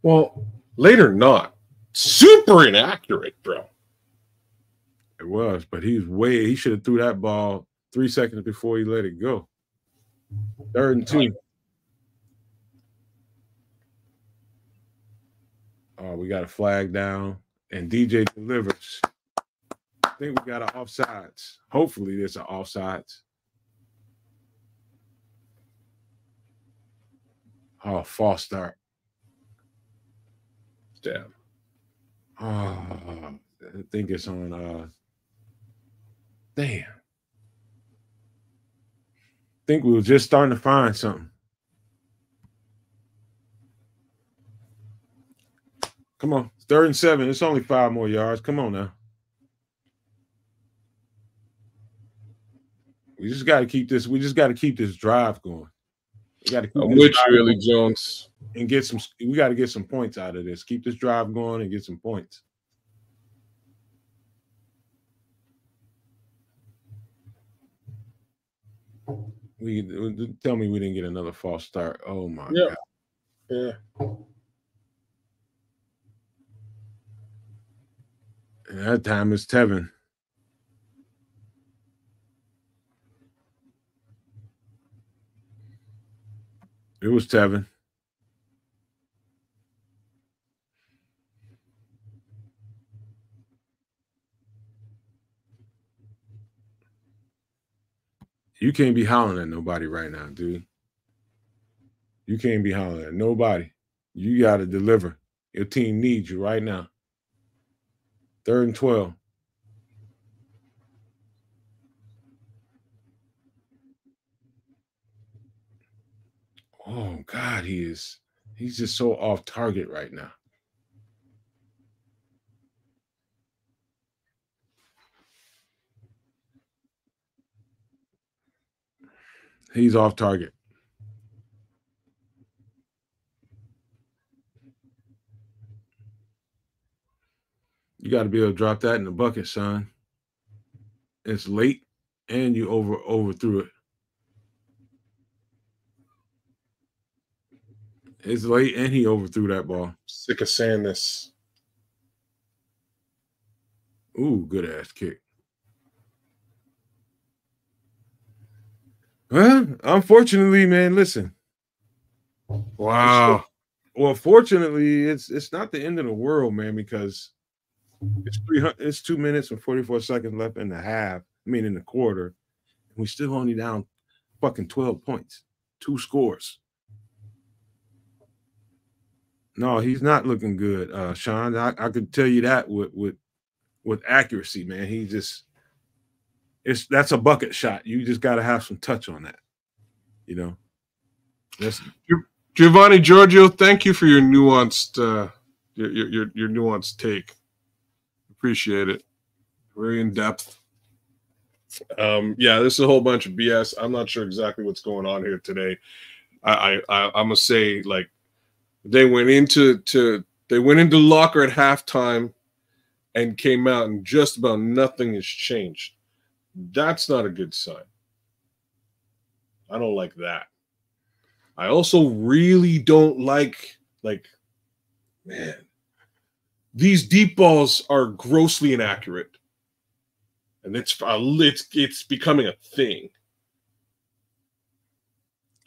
Well, late or not, super inaccurate, bro. It was, but he should have threw that ball 3 seconds before he let it go. 3rd and 2. Oh, we got a flag down, and DJ delivers. I think we got an offsides. Hopefully, there's an offsides. Oh, false start. Damn. Oh, I think it's on. Damn. I think we were just starting to find something. Come on. 3rd and 7. It's only 5 more yards. Come on now. We just got to keep this. We just got to keep this drive going. We got to keep I'm with you, Willie Jones. And get some. We got to get some points out of this. Keep this drive going and get some points. Tell me we didn't get another false start. Oh my God. Yeah. And that time it's Tevin. It was Tevin. You can't be hollering at nobody right now, dude. You can't be hollering at nobody. You got to deliver. Your team needs you right now. 3rd and 12. Oh, God, he's just so off target right now. He's off target. You got to be able to drop that in the bucket, son. It's late, and you overthrew it. It's late, and he overthrew that ball. Sick of saying this. Ooh, good ass kick. Well, unfortunately, man, listen. Wow. Well, fortunately, it's not the end of the world, man, because it's 2 minutes and 44 seconds left in the half. I mean, in the quarter. We still only down fucking 12 points. 2 scores. No, he's not looking good, Sean. I could tell you that with accuracy, man. He just that's a bucket shot. You just got to have some touch on that. You know. That's Giovanni Giorgio, thank you for your nuanced your nuanced take. Appreciate it. Very in depth. Yeah, this is a whole bunch of BS. I'm not sure exactly what's going on here today. I'm gonna say, like, they went into locker at halftime and came out and just about nothing has changed. That's not a good sign. I don't like that. I also really don't like, man, these deep balls are grossly inaccurate. And it's becoming a thing.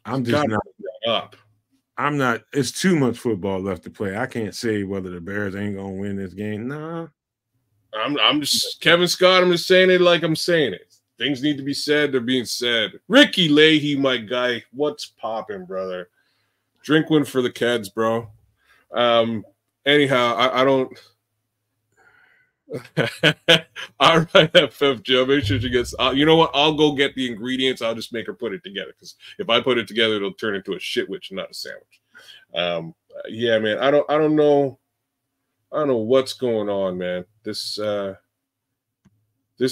I'm just not up. I'm not. It's too much football left to play. I can't say whether the Bears ain't gonna win this game. Nah. I'm just Kevin Scott. I'm just saying it like I'm saying it. Things need to be said. They're being said. Ricky Leahy, my guy. What's popping, brother? Drink one for the Kedz, bro. Anyhow, I don't. All right, FF Joe. Make sure she gets. You know what? I'll go get the ingredients. I'll just make her put it together, because if I put it together, it'll turn into a shitwich, not a sandwich. Yeah, man. I don't know. I don't know what's going on, man. This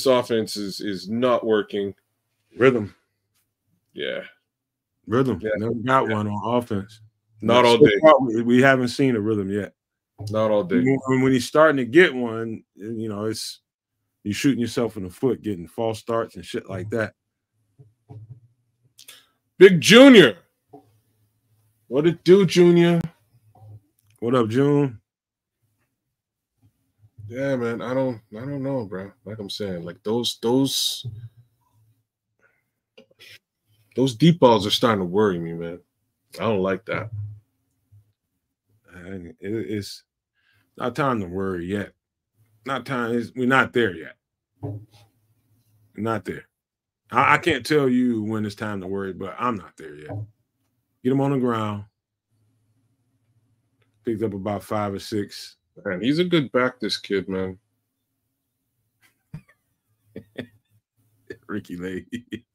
offense is not working. Rhythm. Yeah. Rhythm. Yeah. Never got one on offense. Not all day. We haven't seen a rhythm yet. Not all day. When he's starting to get one, you know, you're shooting yourself in the foot, getting false starts and shit like that. Big Junior. What it do, Junior? What up, June? Yeah, man. I don't know, bro. Like I'm saying, like those deep balls are starting to worry me, man. I don't like that. It's not time to worry yet. We're not there yet. We're not there. I can't tell you when it's time to worry, but I'm not there yet. Get him on the ground. Picked up about 5 or 6. Man, he's a good back, this kid, man. Ricky Leahy.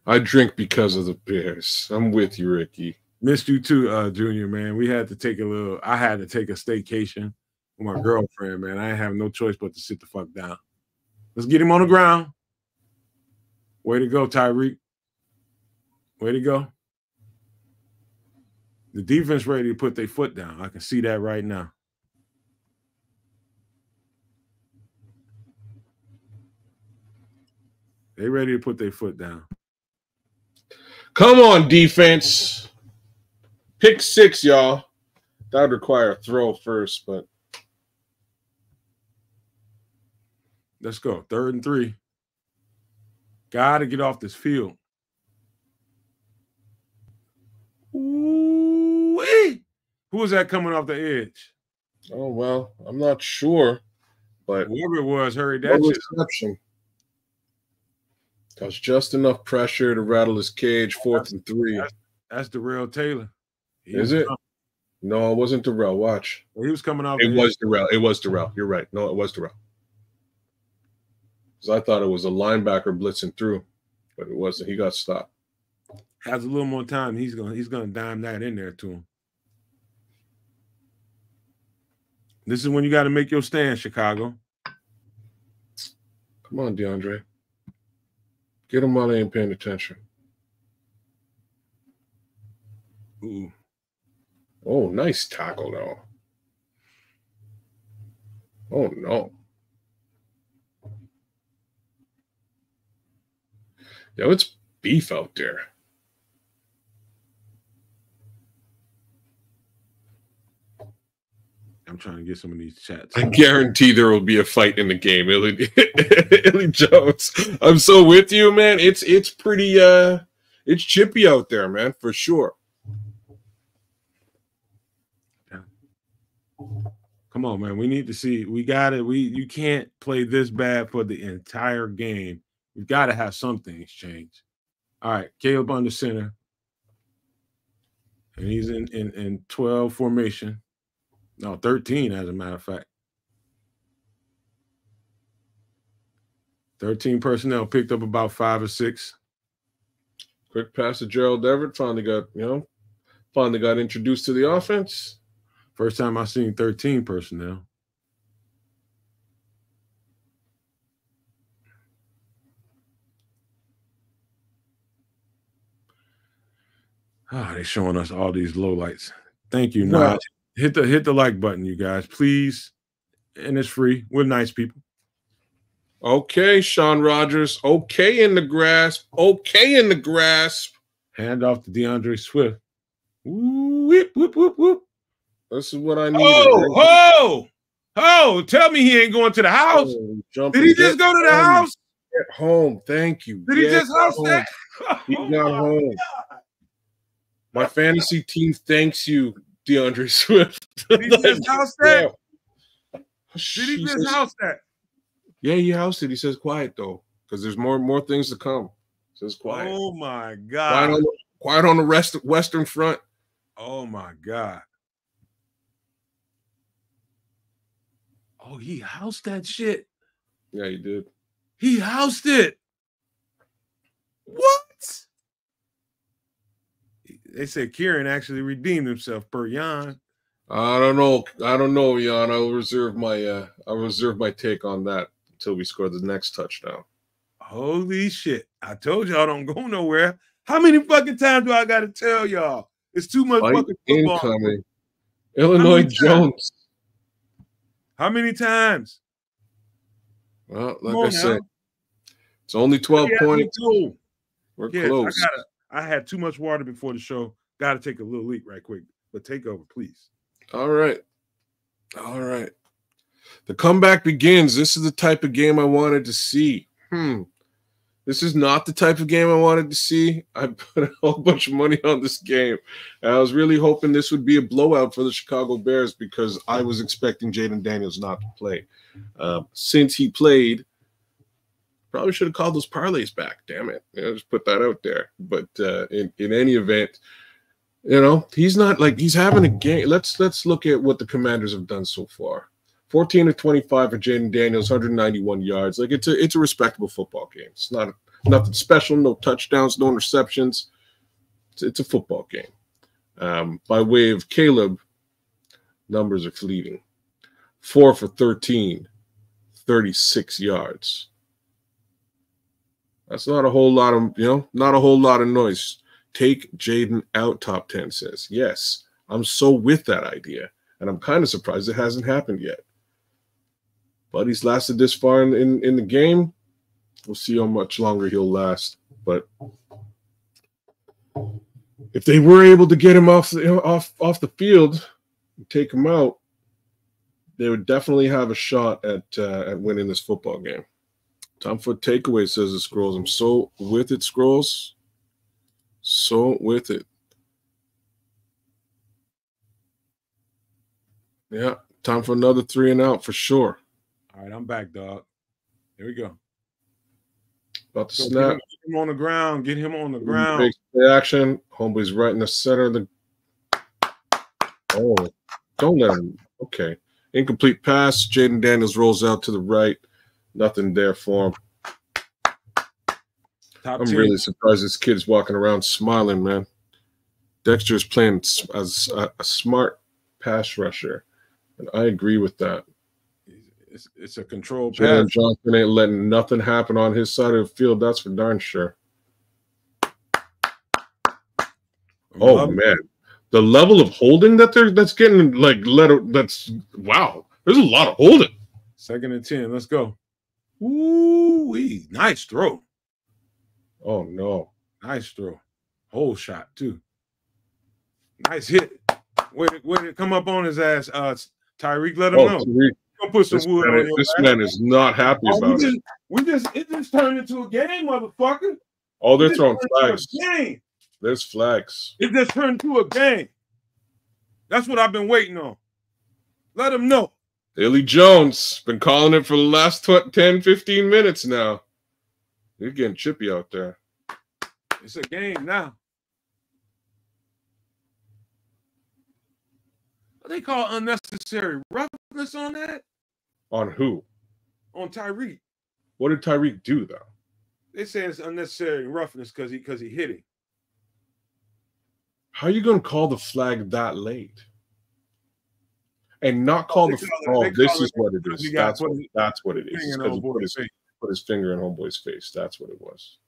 I drink because of the Bears. I'm with you, Ricky. Missed you too, Junior, man. I had to take a staycation with my girlfriend, man. I didn't have no choice but to sit the fuck down. Let's get him on the ground. Way to go, Tyreek. Way to go. The defense ready to put their foot down. I can see that right now. They ready to put their foot down. Come on, defense. Pick 6, y'all. That would require a throw first, but let's go. 3rd and 3. Gotta get off this field. Ooh-wee. Who was that coming off the edge? Oh, well, I'm not sure, but whoever it was hurried that shit. That was just enough pressure to rattle his cage. 4th and 3. That's Darrell Taylor. Is it? No, it wasn't Darrell. Watch. He was coming off. It was Darrell. It was Darrell. You're right. No, it was Darrell. Because I thought it was a linebacker blitzing through, but it wasn't. He got stopped. Has a little more time. He's gonna dime that in there to him. This is when you got to make your stand, Chicago. Come on, DeAndre. Get him while they ain't paying attention. Ooh. Oh, nice tackle, though. Oh, no. Yo, it's beef out there. I'm trying to get some of these chats. I guarantee there will be a fight in the game, Illy Jones. I'm so with you, man. It's pretty it's chippy out there, man, for sure. Come on, man. We need to see. We got it. You can't play this bad for the entire game. We've got to have some things change. All right, Caleb on the center. And he's in 12 formation. No, 13, as a matter of fact. 13 personnel, picked up about 5 or 6. Quick pass to Gerald Everett. Finally got introduced to the offense. First time I've seen 13 personnel. They're showing us all these lowlights. Thank you, Nod. Hit the like button, you guys, please. And it's free. We're nice people. Okay, Sean Rogers. Okay in the grasp. Okay in the grasp. Hand off to DeAndre Swift. Whoop, whoop, whoop, whoop. This is what I need. Oh, tell me he ain't going to the house. Did he just go to the house? Get home. Thank you. Did he just house that? He got home. God. My fantasy team thanks you, DeAndre Swift. Did he just house that? Did he just house that? Yeah, he housed it. He says quiet, though, because there's more things to come. He says quiet. Oh, my God. Quiet on the Western Front. Oh, my God. Oh, he housed that shit. Yeah, he did. He housed it. What? They said Kieran actually redeemed himself per Jan. I don't know, Jan. I'll reserve my take on that until we score the next touchdown. Holy shit. I told y'all don't go nowhere. How many fucking times do I gotta tell y'all? It's too much fucking football. Incoming. Illinois Jones. How many times? Well, like I said, it's only 12 points. We're close. I had too much water before the show. Got to take a little leak right quick. But take over, please. All right. The comeback begins. This is the type of game I wanted to see. This is not the type of game I wanted to see. I put a whole bunch of money on this game. And I was really hoping this would be a blowout for the Chicago Bears because I was expecting Jayden Daniels not to play. Since he played, probably should have called those parlays back. Damn it. Just put that out there. But in any event, he's not like he's having a game. Let's look at what the Commanders have done so far. 14 of 25 for Jayden Daniels, 191 yards. Like it's a respectable football game. It's not nothing special, no touchdowns, no interceptions. It's a football game. By way of Caleb, numbers are fleeting. 4 for 13, 36 yards. That's not a whole lot of, not a whole lot of noise. Take Jayden out, Top 10 says. Yes, I'm so with that idea. And I'm kind of surprised it hasn't happened yet. But he's lasted this far in the game. We'll see how much longer he'll last. But if they were able to get him off the field and take him out, they would definitely have a shot at winning this football game. Time for a takeaway, says the Scrolls. I'm so with it, Scrolls. So with it. Yeah, time for another 3 and out for sure. All right, I'm back, dog. Here we go. About to So snap. get him on the ground. Get him on the ground. Big play action. Homeboy's right in the center of the. Oh, don't let him. Okay. Incomplete pass. Jayden Daniels rolls out to the right. Nothing there for him. I'm really surprised this kid is walking around smiling, man. Dexter is playing as a smart pass rusher, and I agree with that. It's a controlled Jalen pass. Johnson ain't letting nothing happen on his side of the field. That's for darn sure. Oh man, the level of holding that's getting like that's wow. There's a lot of holding. 2nd and 10. Let's go. Ooh, nice throw. Oh no, nice throw. Whole shot too. Nice hit. Way to come up on his ass. Tyreek, let him know. Don't put some wood on your This man is not happy about it. It just turned into a game, motherfucker. Oh, they're throwing flags. There's flags. It just turned into a game. That's what I've been waiting on. Let him know. Billy Jones been calling it for the last 10, 15 minutes now. You're getting chippy out there. It's a game now. What they call unnecessary roughness on that? On who? On Tyreek. What did Tyreek do, though? They say it's unnecessary roughness because he hit him. How are you going to call the flag that late? And not call this is what it is. That's what it is. Because he put his finger in homeboy's face. That's what it was.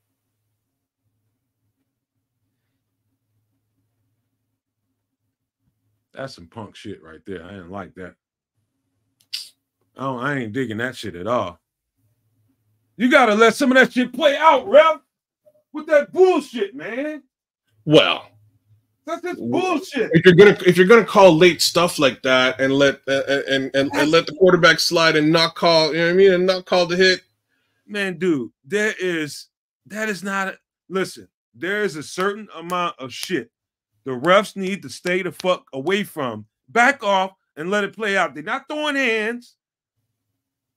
That's some punk shit right there. I didn't like that. I ain't digging that shit at all. You gotta let some of that shit play out, ref. With that bullshit, man. Well, that's just bullshit. If you're gonna call late stuff like that and let and let the quarterback slide and not call, you know what I mean, and not call the hit, man, dude, that is not. Listen, there is a certain amount of shit the refs need to stay the fuck away from. Back off and let it play out. They're not throwing hands.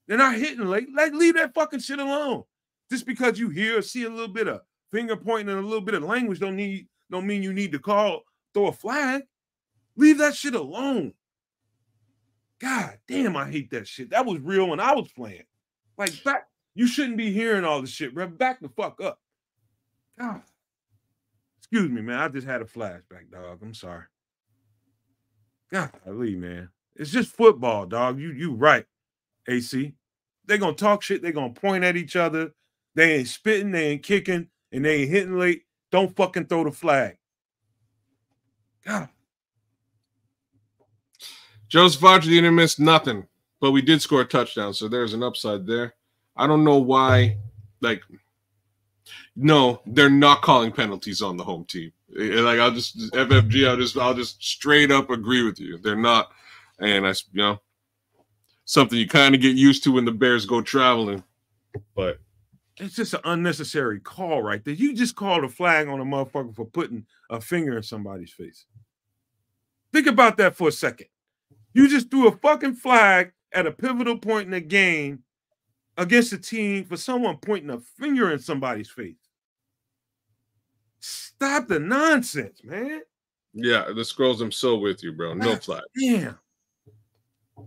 They're not hitting late. Like, leave that fucking shit alone. Just because you hear or see a little bit of finger pointing and a little bit of language don't mean you need to throw a flag. Leave that shit alone. God damn, I hate that shit. That was real when I was playing. Like, you shouldn't be hearing all this shit, bro. Back the fuck up. God. Excuse me, man. I just had a flashback, dog. I'm sorry. Golly, man. It's just football, dog. You right, AC. They're going to talk shit. They're going to point at each other. They ain't spitting. They ain't kicking. And they ain't hitting late. Don't fucking throw the flag. God. Joseph Archer didn't miss nothing, but we did score a touchdown, so there's an upside there. I don't know why, like, no, they're not calling penalties on the home team. Like, I'll just straight up agree with you. They're not, and something you kind of get used to when the Bears go traveling, but it's just an unnecessary call right there. You just called a flag on a motherfucker for putting a finger in somebody's face. Think about that for a second. You just threw a fucking flag at a pivotal point in the game against a team for someone pointing a finger in somebody's face. Stop the nonsense, man. Yeah, the Scrolls, I'm so with you, bro. No flag. Damn.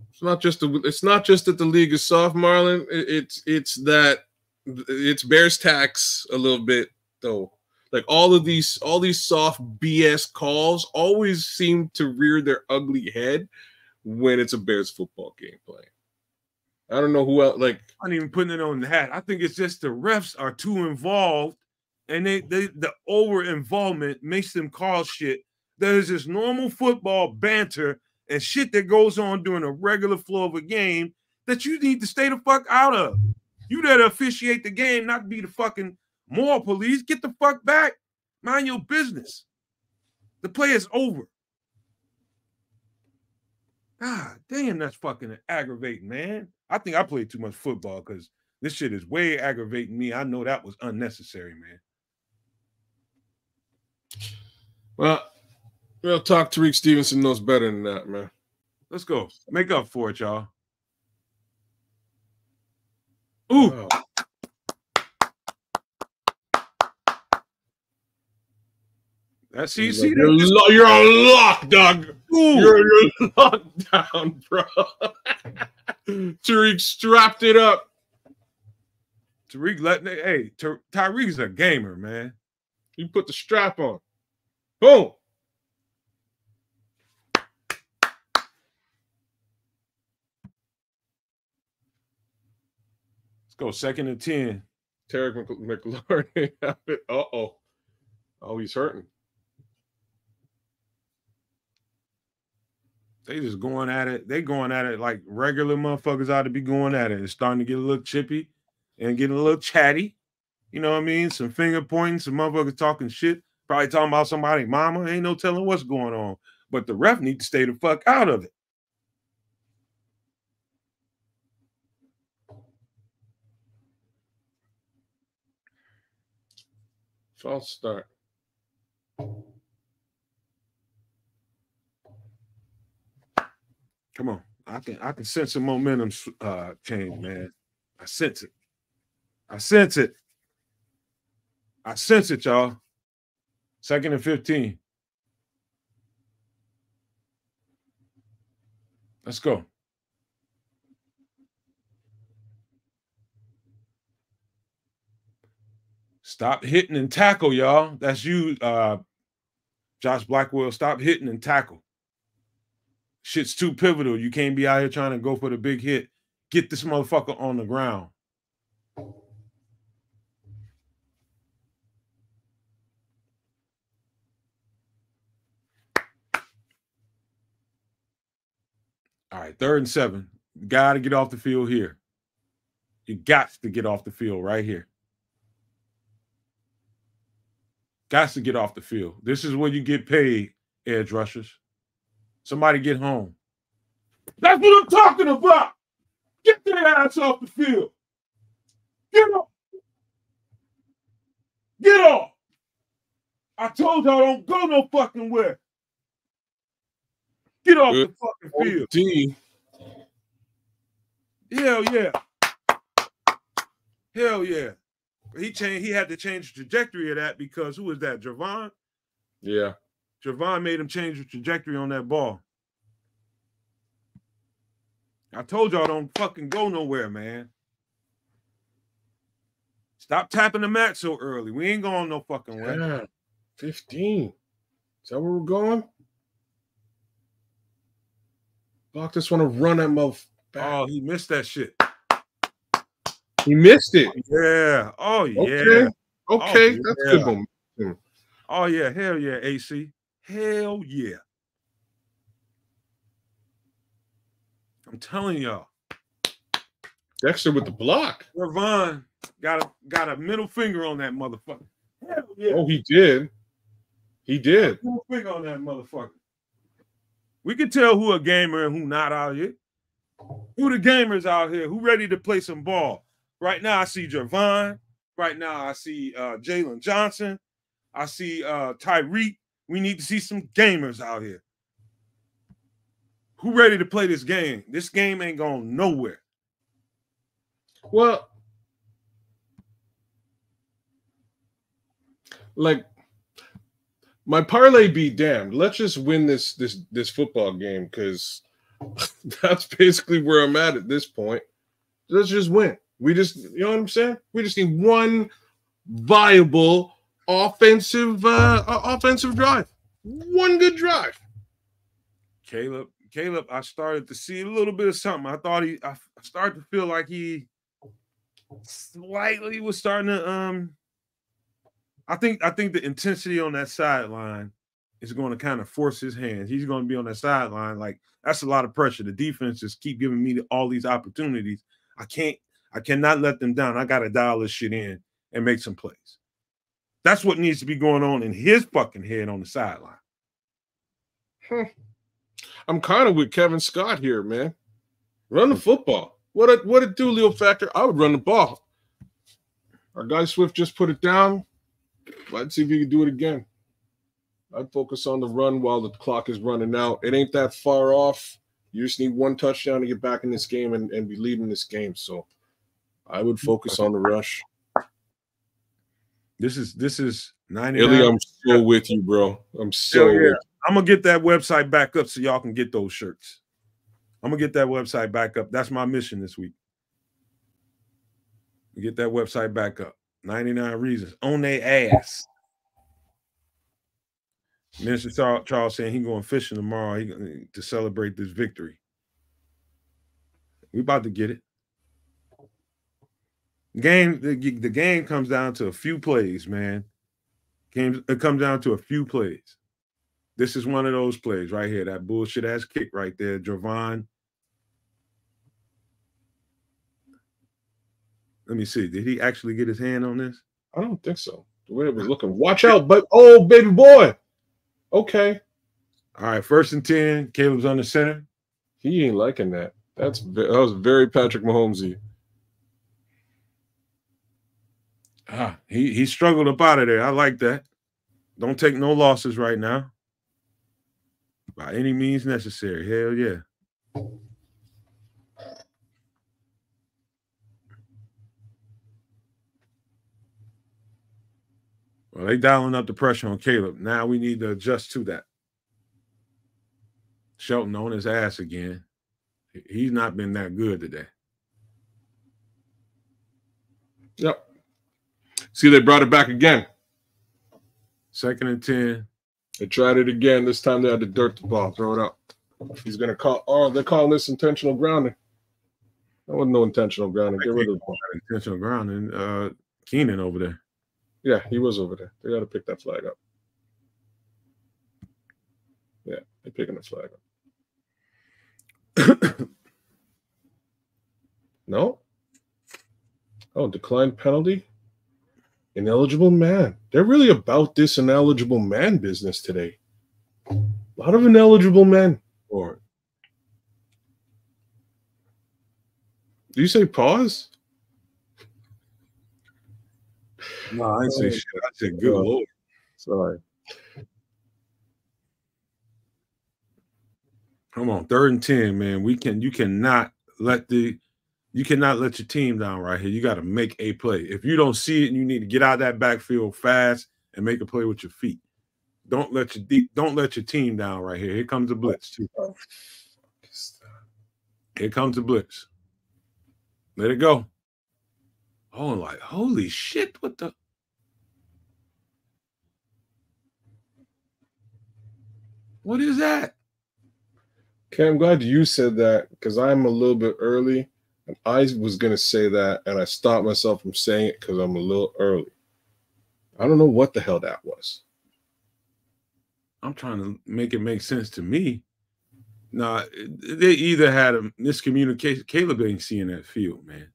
It's not just that the league is soft, Marlon. It's that it's Bears tax a little bit though. Like all these soft BS calls always seem to rear their ugly head when it's a Bears football game playing. I don't know who else. Like, I'm not even putting it on the hat. I think it's just the refs are too involved, and the over involvement makes them call shit. There's this normal football banter and shit that goes on during a regular flow of a game that you need to stay the fuck out of. You there to officiate the game, not be the fucking moral police. Get the fuck back. Mind your business. The play is over. God damn, that's fucking aggravating, man. I think I played too much football because this shit is way aggravating me. I know that was unnecessary, man. Well, real talk, Tariq Stevenson knows better than that, man. Let's go. Make up for it, y'all. Ooh. That's You're easy. you're on lock, dog. You're locked down, bro. Tariq strapped it up. Tariq, Tyreek's a gamer, man. You put the strap on. Boom. Let's go 2nd and 10. Tarek McLaurin. Uh-oh. Oh, he's hurting. They just going at it. They going at it like regular motherfuckers ought to be going at it. It's starting to get a little chippy and getting a little chatty. You know what I mean? Some finger pointing, some motherfuckers talking shit. Probably talking about somebody's mama. Ain't no telling what's going on. But the ref need to stay the fuck out of it. False start. Come on. I can sense a momentum change, man. I sense it. I sense it. I sense it, y'all. 2nd and 15. Let's go. Stop hitting and tackle, y'all. That's you, Josh Blackwell. Stop hitting and tackle. Shit's too pivotal. You can't be out here trying to go for the big hit. Get this motherfucker on the ground. All right, 3rd and 7. You got to get off the field here. You got to get off the field right here. Got to get off the field. This is where you get paid, edge rushers. Somebody get home. That's what I'm talking about. Get their ass off the field. Get off. Get off. I told y'all don't go no fucking where. Get off the fucking field. D. Hell yeah. Hell yeah. He had to change the trajectory of that because who was that? Javon? Yeah. Javon made him change the trajectory on that ball. I told y'all don't fucking go nowhere, man. Stop tapping the mat so early. We ain't going no fucking way. Yeah. 15. Is that where we're going? Block just want to run that motherfucker back. Oh, he missed that shit. He missed it. Yeah. Oh, yeah. Okay. Oh, That's yeah. good momentum. Oh, yeah. Hell yeah, AC. Hell yeah. I'm telling y'all. Dexter with the block. Ravon got a middle finger on that motherfucker. Hell yeah. Oh, he did. He did. Middle finger on that motherfucker. We can tell who a gamer and who not out here. Who the gamers out here? Who ready to play some ball? Right now, I see Javon. Right now, I see Jalen Johnson. I see Tyreek. We need to see some gamers out here. Who ready to play this game? This game ain't going nowhere. Well, like, my parlay be damned. Let's just win this football game because that's basically where I'm at this point. Let's just win. We just, you know what I'm saying? We just need one viable offensive drive. One good drive. Caleb, I started to see a little bit of something. I started to feel like he slightly was starting to I think the intensity on that sideline is going to kind of force his hand. He's going to be on that sideline like that's a lot of pressure. The defense just keep giving me all these opportunities. I cannot let them down. I got to dial this shit in and make some plays. That's what needs to be going on in his fucking head on the sideline. I'm kind of with Kevin Scott here, man. Run the football. What a do, Leo Factor. I would run the ball. Our guy Swift just put it down. Let's see if he can do it again. I'd focus on the run while the clock is running out. It ain't that far off. You just need one touchdown to get back in this game and be leading this game. So I would focus on the rush. This is 99. Illy, I'm so with you, bro. I'm so with you. I'm gonna get that website back up so y'all can get those shirts. I'm gonna get that website back up. That's my mission this week. Get that website back up. 99 reasons on their ass. Minister Charles saying he going fishing tomorrow to celebrate this victory. We about to get it. The game comes down to a few plays, man. It comes down to a few plays. This is one of those plays right here. That bullshit ass kick right there, Javon. Let me see. Did he actually get his hand on this? I don't think so. The way it was looking. Watch out, but oh, baby boy. Okay. All right, 1st and 10. Caleb's on the center. He ain't liking that. That was very Patrick Mahomesy. He struggled up out of there. I like that. Don't take no losses right now. By any means necessary. Hell yeah. Well, they dialing up the pressure on Caleb. Now we need to adjust to that. Shelton on his ass again. He's not been that good today. Yep. See, they brought it back again. 2nd and 10. They tried it again. This time they had to dirt the ball, throw it up. He's going to call. Oh, they're calling this intentional grounding. That wasn't no intentional grounding. Get rid of the ball. Intentional grounding. Keenan over there. Yeah, he was over there. They got to pick that flag up. Yeah, they're picking the flag up. No? Oh, declined penalty? Ineligible man. They're really about this ineligible man business today. A lot of ineligible men. Or do you say pause? No, I didn't say shit. I said good Lord. Sorry. Come on, 3rd and 10, man. You cannot let your team down right here. You got to make a play. If you don't see it, you need to get out of that backfield fast and make a play with your feet. Don't let your team down right here. Here comes the blitz too. Here comes the blitz. Let it go. Oh, like holy shit! What the? What is that? Okay, I'm glad you said that because I'm a little bit early. And I was going to say that, and I stopped myself from saying it because I'm a little early. I don't know what the hell that was. I'm trying to make it make sense to me. Nah, they either had a miscommunication. Caleb ain't seeing that field, man.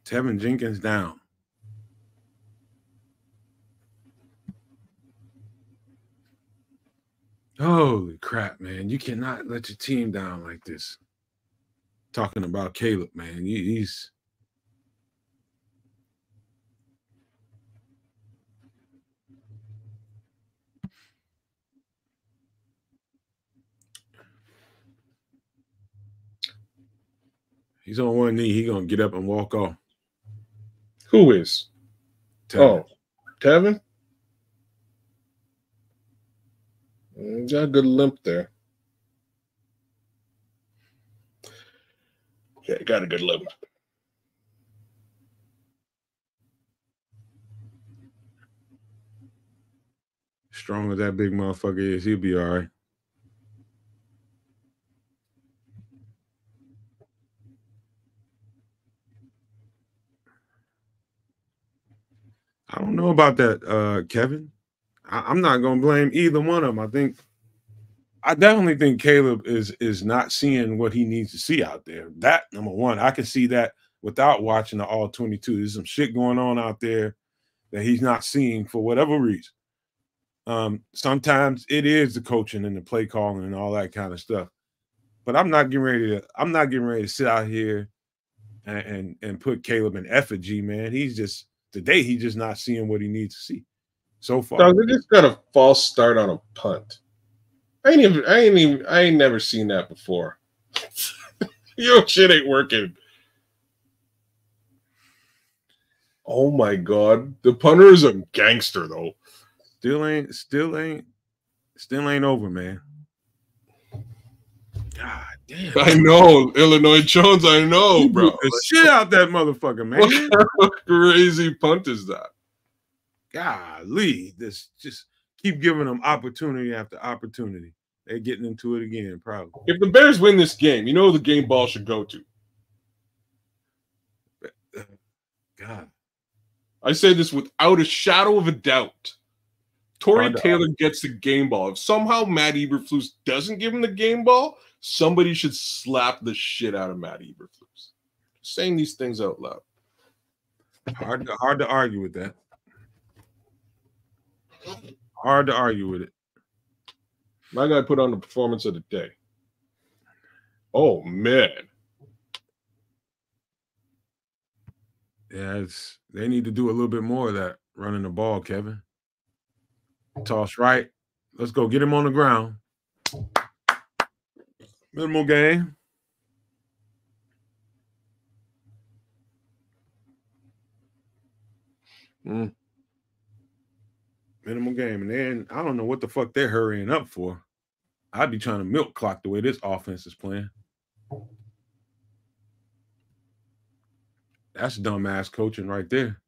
Tevin Jenkins down. Holy crap, man. You cannot let your team down like this. Talking about Caleb, man. He's on one knee. He's going to get up and walk off. Who is? Tevin. Oh, Tevin? Got a good limp there. Yeah, got a good limp. Strong as that big motherfucker is, he'll be all right. I don't know about that, Kevin. I'm not going to blame either one of them. I definitely think Caleb is not seeing what he needs to see out there. That, number one, I can see that without watching the all 22. There's some shit going on out there that he's not seeing for whatever reason. Sometimes it is the coaching and the play calling and all that kind of stuff. But I'm not getting ready to sit out here and put Caleb in effigy, man. He's just not seeing what he needs to see so far. No, they just got a false start on a punt. I ain't never seen that before. Your shit ain't working. Oh my God, the punter is a gangster though. Still ain't over, man. God damn. I know, Illinois Jones. I know, bro. The shit out that motherfucker, man. What kind of crazy punt is that? Golly, this just keep giving them opportunity after opportunity. They're getting into it again, probably. If the Bears win this game, you know the game ball should go to. God. I say this without a shadow of a doubt. Torrey Taylor gets the game ball. If somehow Matt Eberflus doesn't give him the game ball, somebody should slap the shit out of Matt Eberflus. Saying these things out loud. Hard to argue with that. Hard to argue with it. My guy put on the performance of the day. Oh, man. Yeah, they need to do a little bit more of that running the ball, Kevin. Toss right. Let's go. Get him on the ground. Minimal game. Minimal game. And then I don't know what the fuck they're hurrying up for. I'd be trying to milk clock the way this offense is playing. That's dumbass coaching right there.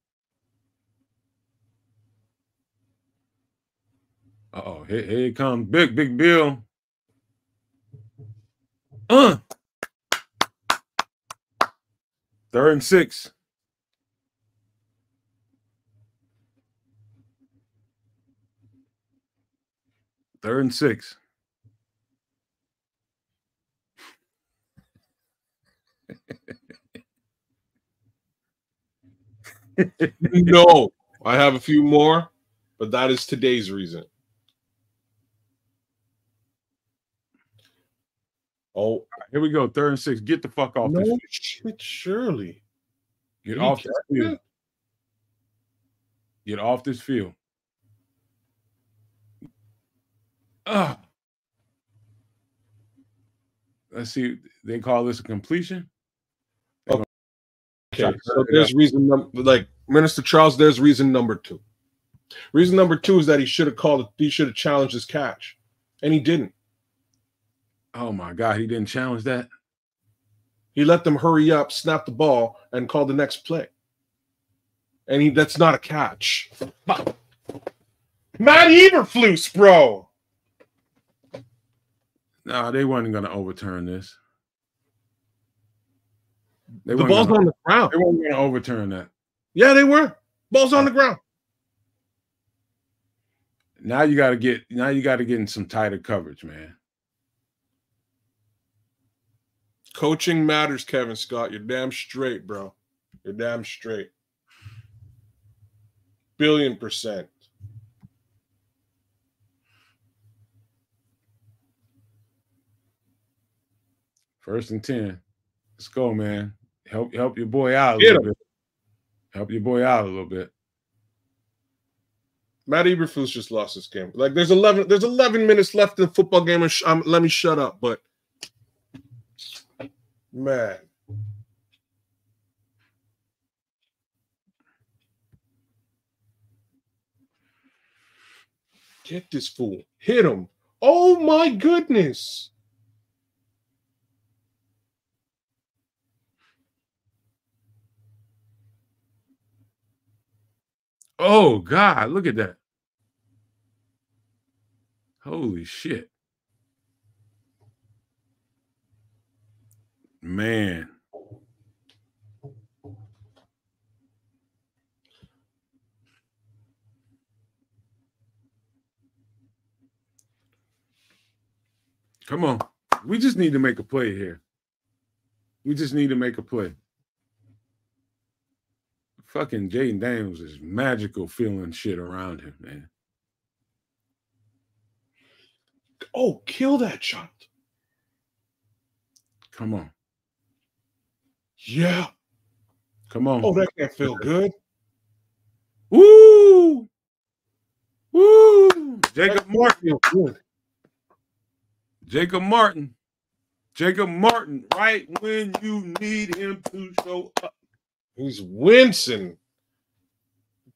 Uh-oh. Here it comes. Big Bill. Third and 6. Third and 6. No, I have a few more, but that is today's reason. Oh, here we go. Third and 6. Get the fuck off this field. Shit, surely. Get off this field. Get off this field. Let's see. They call this a completion. Okay, so there's reason like Minister Charles, there's reason number 2. Reason number 2 is that he should have challenged his catch. And he didn't. Oh my God, he didn't challenge that. He let them hurry up, snap the ball, and call the next play. And that's not a catch. Matt Eberflus, bro. No, they weren't going to overturn this. The ball's on the ground. They weren't going to overturn that. Yeah, they were. Ball's on the ground. Now you got to get in some tighter coverage, man. Coaching matters, Kevin Scott. You're damn straight, bro. You're damn straight. 1,000,000,000%. First and 10. Let's go, man. Help your boy out a little bit. Help your boy out a little bit. Matt Eberflus just lost this game. Like there's 11 minutes left in the football game, and let me shut up. But man, get this fool. Hit him. Oh my goodness. Oh God, look at that. Holy shit. Man. Come on. We just need to make a play here. We just need to make a play. Fucking Jayden Daniels is magical feeling shit around him, man. Oh, kill that shot. Come on. Yeah. Come on. Oh, that can't feel good. Woo! Woo! Jacob Martin. Jacob Martin. Jacob Martin, right when you need him to show up. He's wincing.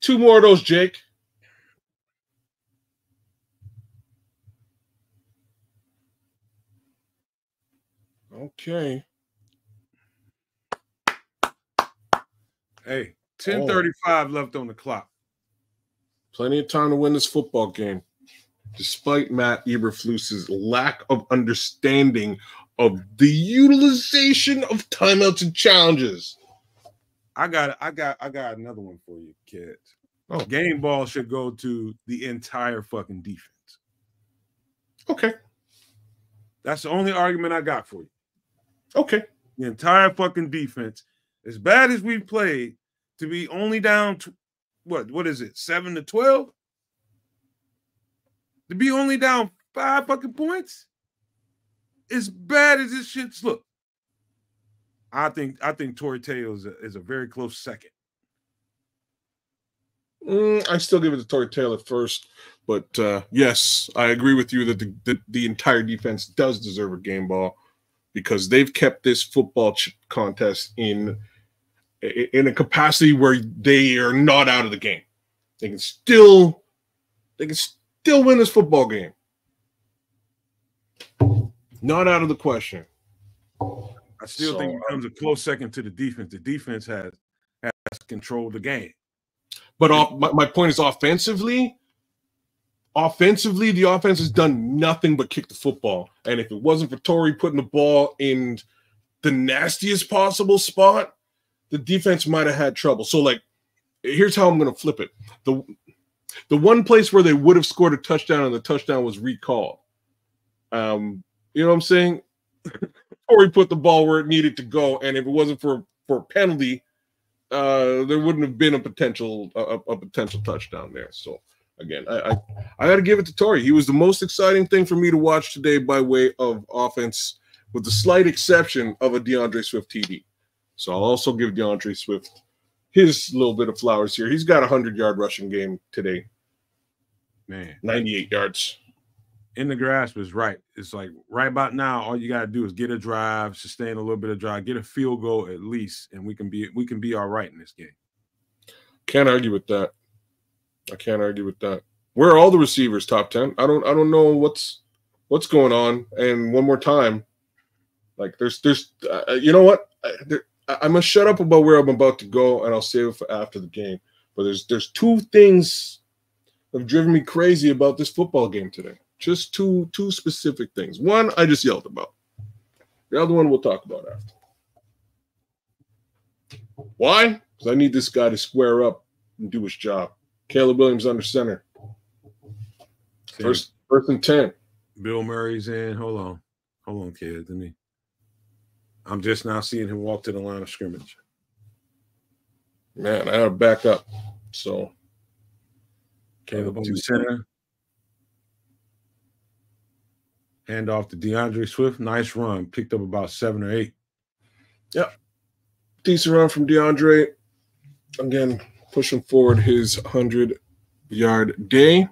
2 more of those, Jake. Okay. Hey, 10:35 left on the clock. Plenty of time to win this football game, despite Matt Eberflus's lack of understanding of the utilization of timeouts and challenges. I got another one for you, kids. Oh. Game ball should go to the entire fucking defense. Okay. That's the only argument I got for you. Okay. The entire fucking defense, as bad as we played, to be only down to what is it, 7-12? To be only down 5 fucking points? As bad as this shit's look. I think Torrey Taylor is a very close second. I still give it to Torrey Taylor first, but yes, I agree with you that the entire defense does deserve a game ball because they've kept this football contest in a capacity where they are not out of the game. They can still win this football game. Not out of the question. I still think it becomes a close second to the defense. The defense has controlled the game. But my point is offensively, the offense has done nothing but kick the football. And if it wasn't for Torrey putting the ball in the nastiest possible spot, the defense might have had trouble. So, like, here's how I'm going to flip it. The one place where they would have scored a touchdown and the touchdown was recalled. You know what I'm saying? Torrey put the ball where it needed to go, and if it wasn't for a penalty, there wouldn't have been a potential touchdown there. So again, I got to give it to Torrey. He was the most exciting thing for me to watch today by way of offense, with the slight exception of a DeAndre Swift TD. So I'll also give DeAndre Swift his little bit of flowers here. He's got a 100-yard rushing game today. Man, 98 yards. In the grasp is right. It's like right about now, all you got to do is get a drive, sustain a little bit of drive, get a field goal at least, and we can be all right in this game. Can't argue with that. I can't argue with that. Where are all the receivers top 10? I don't know what's going on. And one more time, like there's you know what? I must shut up about where I'm about to go, and I'll save it for after the game. But there's 2 things that have driven me crazy about this football game today. Just two specific things. One I just yelled about. The other one we'll talk about after. Why? Because I need this guy to square up and do his job. Caleb Williams under center. First and 10. Bill Murray's in. Hold on, kid. I'm just now seeing him walk to the line of scrimmage. Man, I have to back up. So Caleb on the center. Hand off to DeAndre Swift. Nice run. Picked up about 7 or 8. Yep. Decent run from DeAndre. Again, pushing forward his 100-yard day.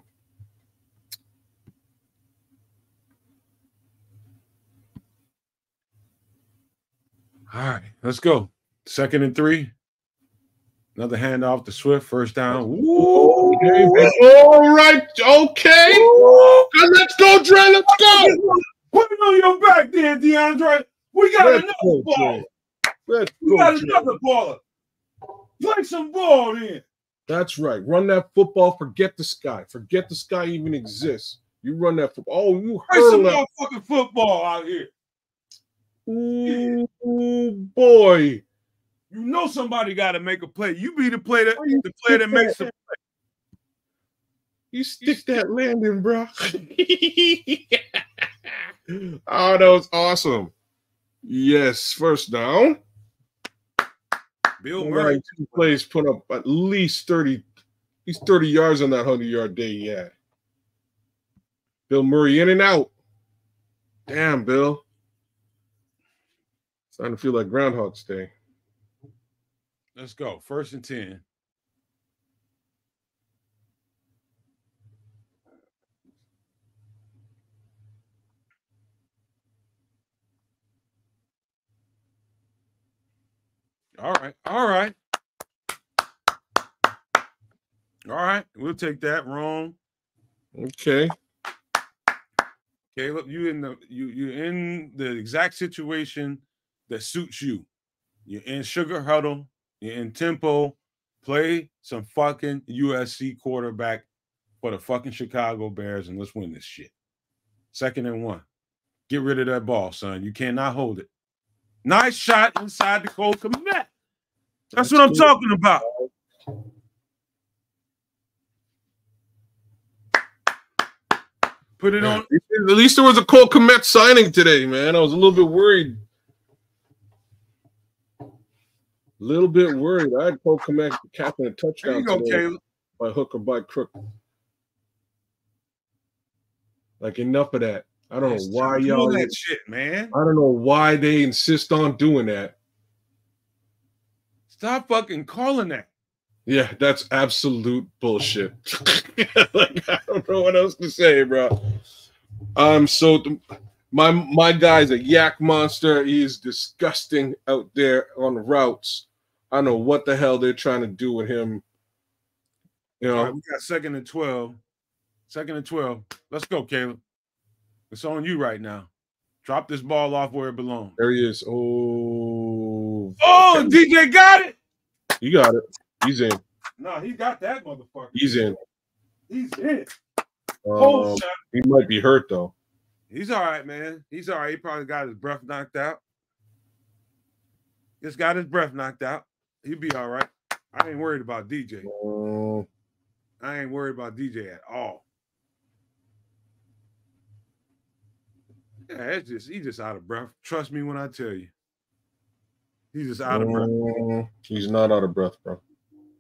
All right, let's go. 2nd and 3. Another handoff to Swift. First down. Woo! All right. Okay. Let's go, Dre. Let's go. Put it on your back there, DeAndre. We got another ball. We got another baller. Play some ball then. That's right. Run that football. Forget the sky. Forget the sky even exists. You run that football. Oh, you play some motherfucking football out here. Ooh, boy. You know somebody got to make a play. You be the player that makes the play. You stick that landing, bro. Oh, that was awesome. Yes, first down. Bill Murray. 2 plays put up at least 30. He's 30 yards on that 100-yard day. Yeah. Bill Murray in and out. Damn, Bill. Starting to feel like Groundhog's Day. Let's go. 1st and 10. All right. All right, we'll take that. Wrong. Okay. Caleb, you're in the exact situation that suits you. You're in sugar huddle. You're in tempo. Play some fucking USC quarterback for the fucking Chicago Bears, and let's win this shit. 2nd and 1. Get rid of that ball, son. You cannot hold it. Nice shot inside the cold commit. That's what I'm talking about. Put it on. At least there was a Cole Kmet signing today, man. I was a little bit worried. I had Cole Kmet catching a touchdown there you go, today Caleb. by hook or by crook. Like, enough of that. I don't know why y'all do that shit, man. I don't know why they insist on doing that. Stop fucking calling that. Yeah, that's absolute bullshit. Like, I don't know what else to say, bro. My guy's a yak monster. He is disgusting out there on the routes. I don't know what the hell they're trying to do with him. You know, all right, we got 2nd and 12. 2nd and 12. Let's go, Caleb. It's on you right now. Drop this ball off where it belongs. There he is. Oh, DJ got it. You got it. He's in. No, he got that motherfucker. He's in. He's in. He might be hurt though. He's all right, man. He's all right. He probably got his breath knocked out. Just got his breath knocked out. He'll be all right. I ain't worried about DJ. I ain't worried about DJ at all. Yeah, he's just out of breath. Trust me when I tell you. He's just out of breath. He's not out of breath, bro.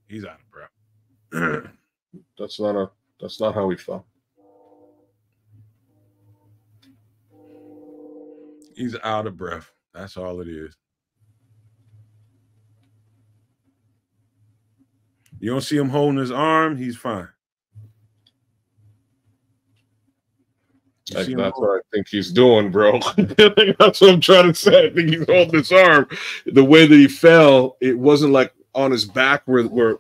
He's out of breath. That's not how he felt. He's out of breath. That's all it is. You don't see him holding his arm, he's fine. That's what I think he's doing, bro. That's what I'm trying to say. I think he's holding his arm. The way that he fell, it wasn't like on his back or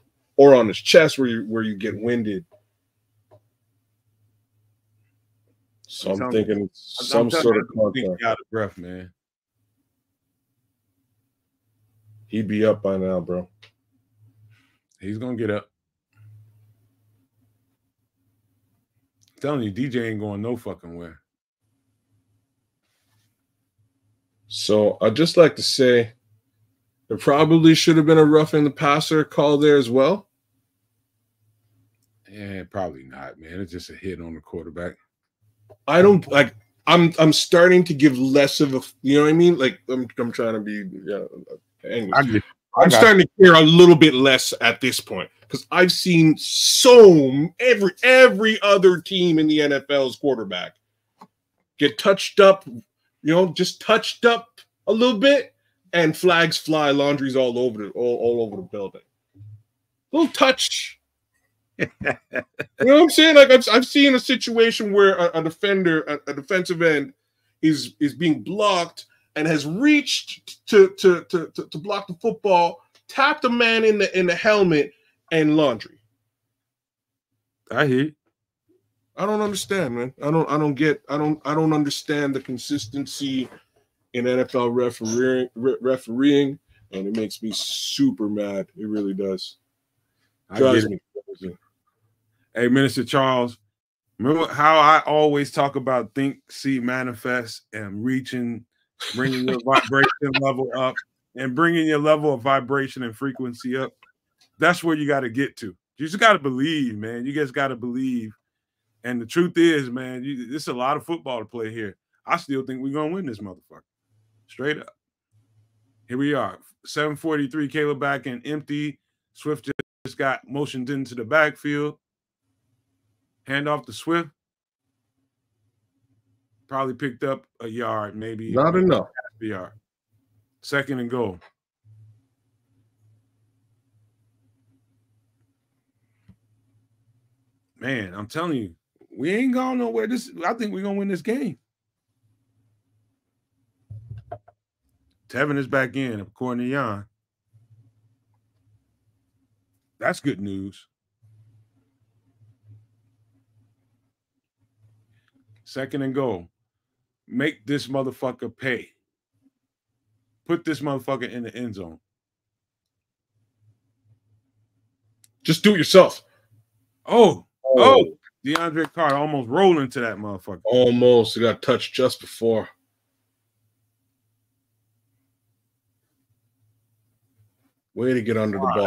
on his chest where you get winded. So I'm thinking some sort of contact. Out of breath, man. He'd be up by now, bro. He's gonna get up. I'm telling you, DJ ain't going no fucking where. So I'd just like to say there probably should have been a roughing the passer call there as well. Yeah, probably not, man. It's just a hit on the quarterback. I don't like. I'm starting to give less of a. You know what I mean? Like I'm trying to be. Yeah, I'm starting to care a little bit less at this point because I've seen every other team in the NFL's quarterback get touched up, just touched up a little bit, and flags fly, laundry's all over the building. Little touch. You know what I'm saying? Like I've seen a situation where a defender, a defensive end, is being blocked and has reached to block the football, tapped a man in the helmet, and laundry. I hear you. I don't understand, man. I don't understand the consistency in NFL refereeing, and it makes me super mad. It really does. Drives me crazy. Hey, Minister Charles, remember how I always talk about think, see, manifest, and reaching, bringing your vibration level up and bringing your level of vibration and frequency up? That's where you got to get to. You just got to believe, man. You guys got to believe. And the truth is, man, this is a lot of football to play here. I still think we're going to win this motherfucker. Straight up. Here we are. 7:43, Caleb back in empty. Swift just got motioned into the backfield. Hand off to Swift. Probably picked up a yard, maybe. Not enough. Half a yard. 2nd and goal. Man, I'm telling you, we ain't going nowhere. I think we're going to win this game. Tevin is back in, according to Jan. That's good news. Second and goal. Make this motherfucker pay. Put this motherfucker in the end zone. Just do it yourself. Oh. DeAndre Carter almost rolled into that motherfucker. Almost. He got touched just before. Way to get under the ball.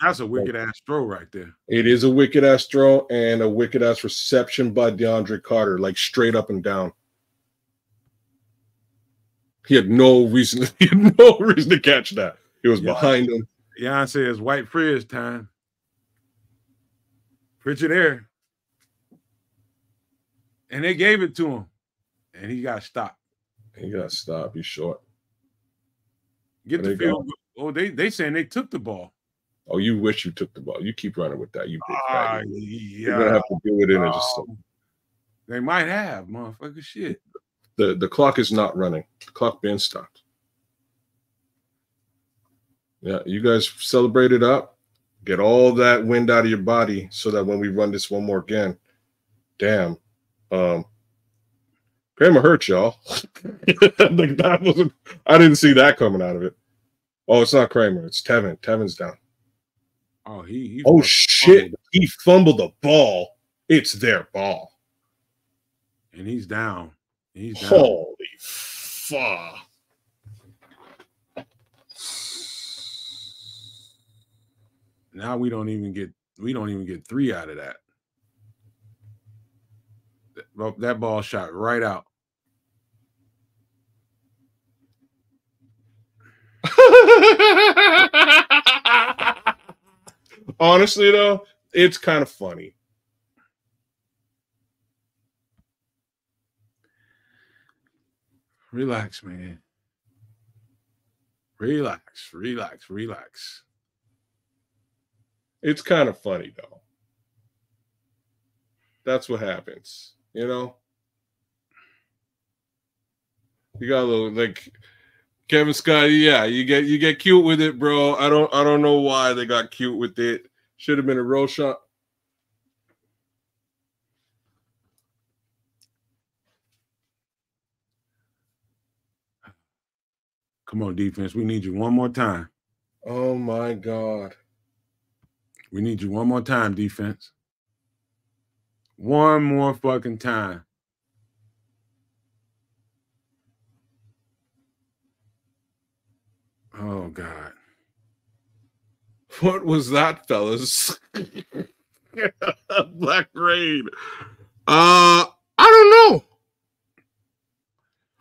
That's a wicked-ass throw right there. It is a wicked-ass throw and a wicked-ass reception by DeAndre Carter, like straight up and down. He had no reason to catch that. It was behind him. Jan says, white frizz time. Pritchard Air. And they gave it to him. And he got stopped. He's short. Get the field goal. Oh, they saying they took the ball. Oh, you wish you took the ball. You keep running with that. You big fat. Yeah. You're gonna have to do it in it. They might have, motherfucker. Shit. The clock is not running. The clock been stopped. Yeah, you guys celebrate it up. Get all that wind out of your body so that when we run this one more again, damn. Kramer hurt y'all. Like that wasn't. I didn't see that coming out of it. Oh, it's not Kramer. It's Tevin. Tevin's down. Oh, he oh shit! He fumbled the ball. It's their ball, and he's down. He's down. Holy fuck! Now we don't even get 3 out of that. That ball shot right out. Honestly, though, it's kind of funny. Relax, man. Relax. It's kind of funny, though. That's what happens, you know? You got a little, like, Kevin Scott, yeah, you get cute with it, bro. I don't know why they got cute with it. Should have been a roll shot. Come on, defense. We need you one more time. Oh, my God. We need you one more time, defense. One more fucking time. Oh, God. What was that, fellas? Black Rain. I don't know.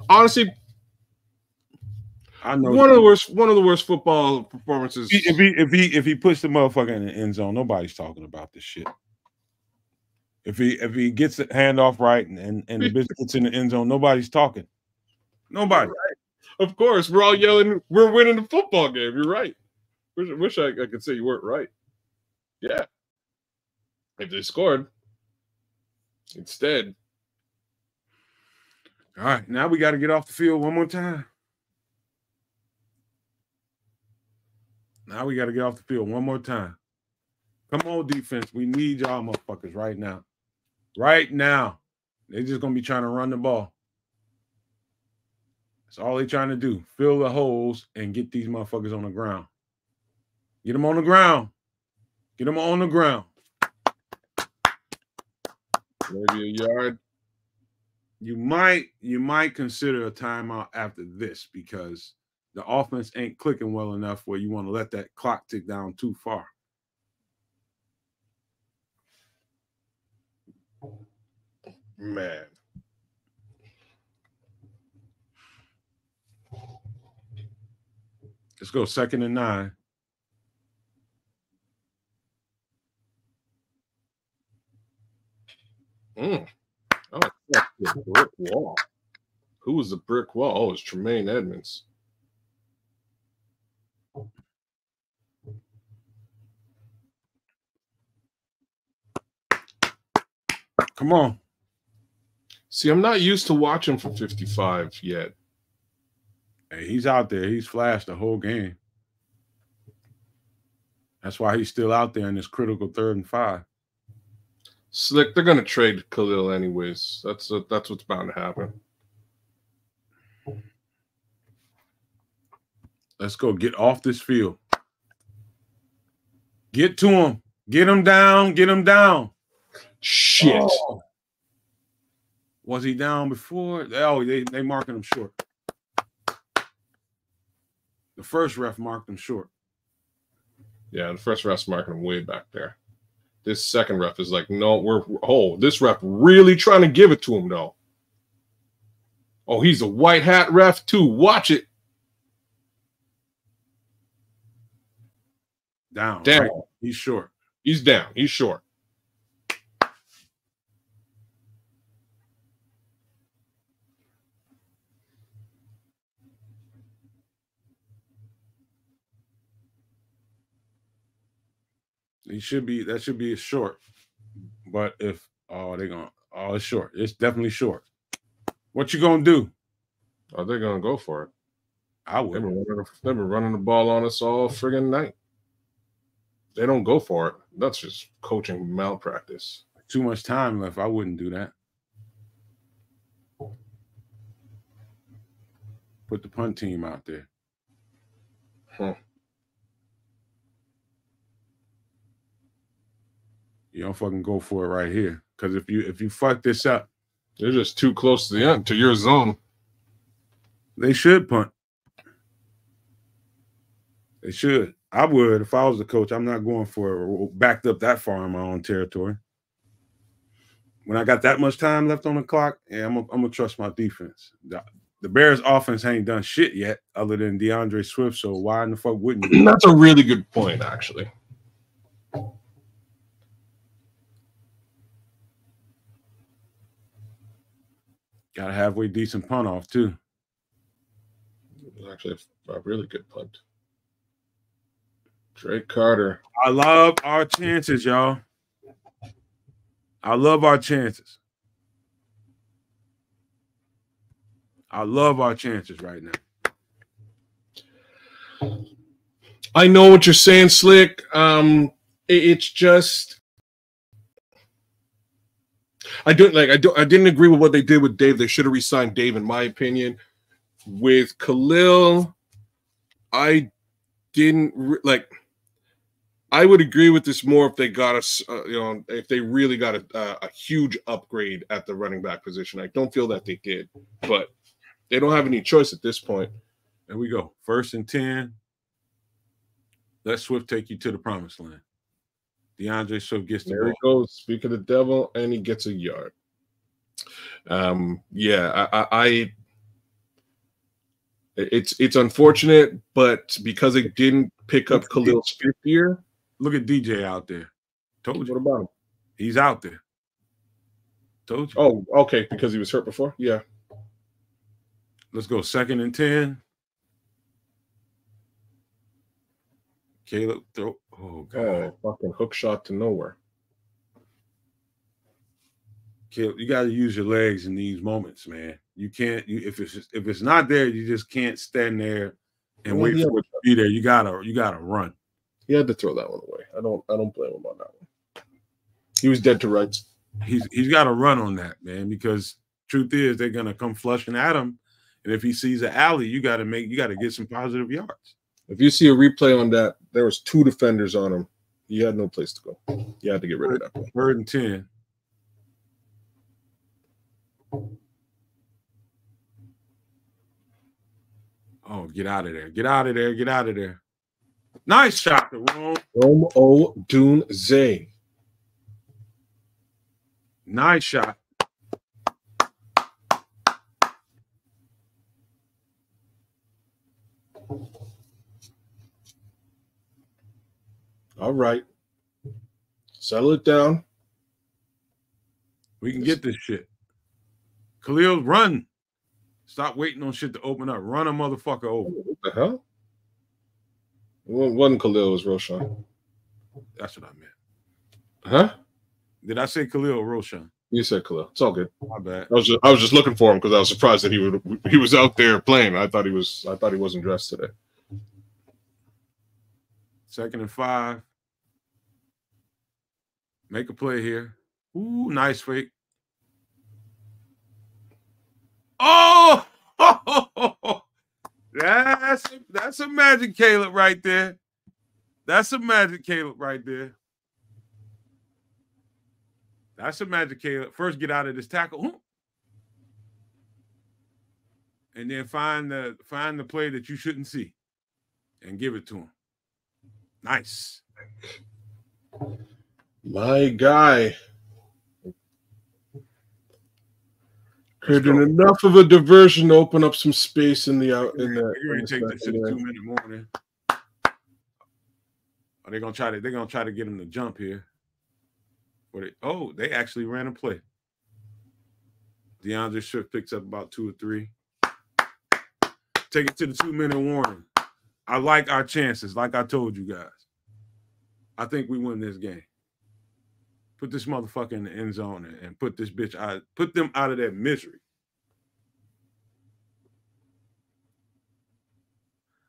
Honestly, I know one of the worst football performances. If he puts the motherfucker in the end zone, nobody's talking about this shit. If he gets the handoff right and the bitch gets in the end zone, nobody's talking. Nobody. Of course, we're all yelling, we're winning the football game. You're right. Wish I could say you weren't right. Yeah. If they scored. Instead. All right, now we got to get off the field one more time. Now we got to get off the field one more time. Come on, defense. We need y'all motherfuckers right now. Right now. They're just going to be trying to run the ball. That's all they're trying to do. Fill the holes and get these motherfuckers on the ground. Get them on the ground. Get them on the ground. Maybe a yard. You might consider a timeout after this because the offense ain't clicking well enough where you want to let that clock tick down too far. Man. Let's go 2nd and 9. Oh, that's a brick wall. Who was the brick wall? Oh, it's Tremaine Edmonds. Come on. See, I'm not used to watching from 55 yet. Hey, he's out there. He's flashed the whole game. That's why he's still out there in this critical 3rd and 5. Slick, they're gonna trade Khalil anyways. That's what's bound to happen. Let's go. Get off this field. Get to him. Get him down. Get him down. Shit. Oh. Was he down before? Oh, they marking him short. The first ref marked him short. Yeah, the first ref's marking him way back there. This second ref is like, no, this ref really trying to give it to him, though. Oh, he's a white hat ref, too. Watch it. Down. Down. Right? He's short. He's down. He's short. That should be a short. But if it's short. It's definitely short. What you gonna do? Are they gonna go for it? I would. They've been running the ball on us all friggin' night. They don't go for it. That's just coaching malpractice. Too much time left. I wouldn't do that. Put the punt team out there. Huh. You don't fucking go for it right here. Because if you fuck this up, they're just too close to the end, to your zone. They should punt. They should. I would if I was the coach. I'm not going for it backed up that far in my own territory. When I got that much time left on the clock, yeah, I'm gonna trust my defense. The Bears offense ain't done shit yet other than DeAndre Swift, so why in the fuck wouldn't you? That's a really good point, actually. Got a halfway decent punt off, too. It was actually a really good punt. Drake Carter. I love our chances, y'all. I love our chances. I love our chances right now. I know what you're saying, Slick. It's just I didn't agree with what they did with Dave. They should have re-signed Dave, in my opinion. With Khalil, I didn't like. I would agree with this more if they got us, if they really got a huge upgrade at the running back position. I don't feel that they did, but they don't have any choice at this point. There we go. 1st and 10. Let Swift take you to the promised land. DeAndre Swift gets the ball. There he goes. Speak of the devil, and he gets a yard. It's unfortunate, but because they didn't pick up Khalil's 5th year. Look at DJ out there. Told you. What about him? He's out there. Told you. Oh, okay, because he was hurt before? Yeah. Let's go 2nd and 10. Caleb throw. Oh, God. Oh, fucking hook shot to nowhere. Caleb, you got to use your legs in these moments, man. You can't. If it's not there, you just can't stand there and wait for it to be there. You gotta run. He had to throw that one away. I don't blame him on that one. He was dead to rights. He's got to run on that, man, because truth is they're gonna come flushing at him, and if he sees an alley, you got to get some positive yards. If you see a replay on that, there was 2 defenders on him. He had no place to go. You had to get rid of that one. 3rd and 10. Oh, get out of there. Get out of there. Get out of there. Nice shot, Jerome. Rome Odunze. Nice shot. All right. Settle it down. We can get this shit. Khalil, run. Stop waiting on shit to open up. Run a motherfucker over. What the hell? It wasn't Khalil, it was Roshan. That's what I meant. Huh? Did I say Khalil or Roshan? You said Khalil. It's all good. My bad. I was just looking for him because I was surprised that he was out there playing. I thought he wasn't dressed today. 2nd and 5. Make a play here. Ooh, nice fake. Oh, that's a magic Caleb right there. That's a magic Caleb right there. That's a magic Caleb. First, get out of this tackle. And then find the play that you shouldn't see and give it to him. Nice. My guy. Created enough of a diversion to open up some space in the out. You're going to take this to the 2-minute warning. Are they going to try to? They're going to try to get him to jump here. They actually ran a play. DeAndre Swift picks up about 2 or 3. Take it to the 2-minute warning. I like our chances, like I told you guys. I think we win this game. Put this motherfucker in the end zone and put this bitch out. Put them out of that misery.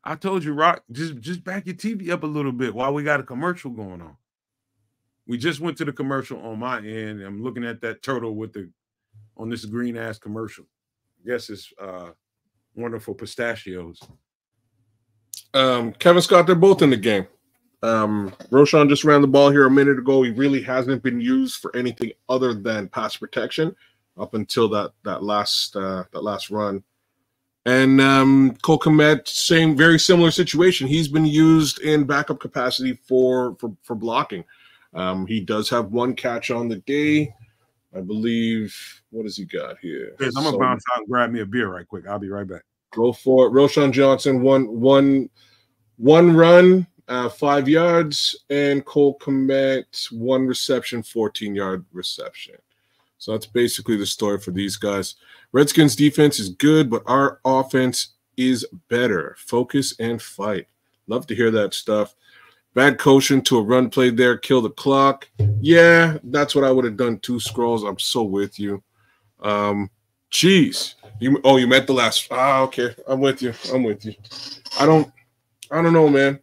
I told you, Rock, just back your TV up a little bit while we got a commercial going on. We just went to the commercial on my end. I'm looking at that turtle on this green ass commercial. I guess it's wonderful pistachios. Kevin Scott, they're both in the game. Roschon just ran the ball here a minute ago. He really hasn't been used for anything other than pass protection up until that last run. And Cole Kmet, very similar situation. He's been used in backup capacity for blocking. He does have one catch on the day, I believe. What has he got here? I'm gonna bounce out and grab me a beer right quick. I'll be right back. Go for it. Roschon Johnson, one run, 5 yards, and Cole Kmet, 1 reception, 14-yard reception. So that's basically the story for these guys. Redskins defense is good, but our offense is better. Focus and fight. Love to hear that stuff. Bad coaching to a run play there. Kill the clock. Yeah, that's what I would have done too, Scrolls. I'm so with you. Jeez. You meant the last. Okay. I'm with you. I don't know, man.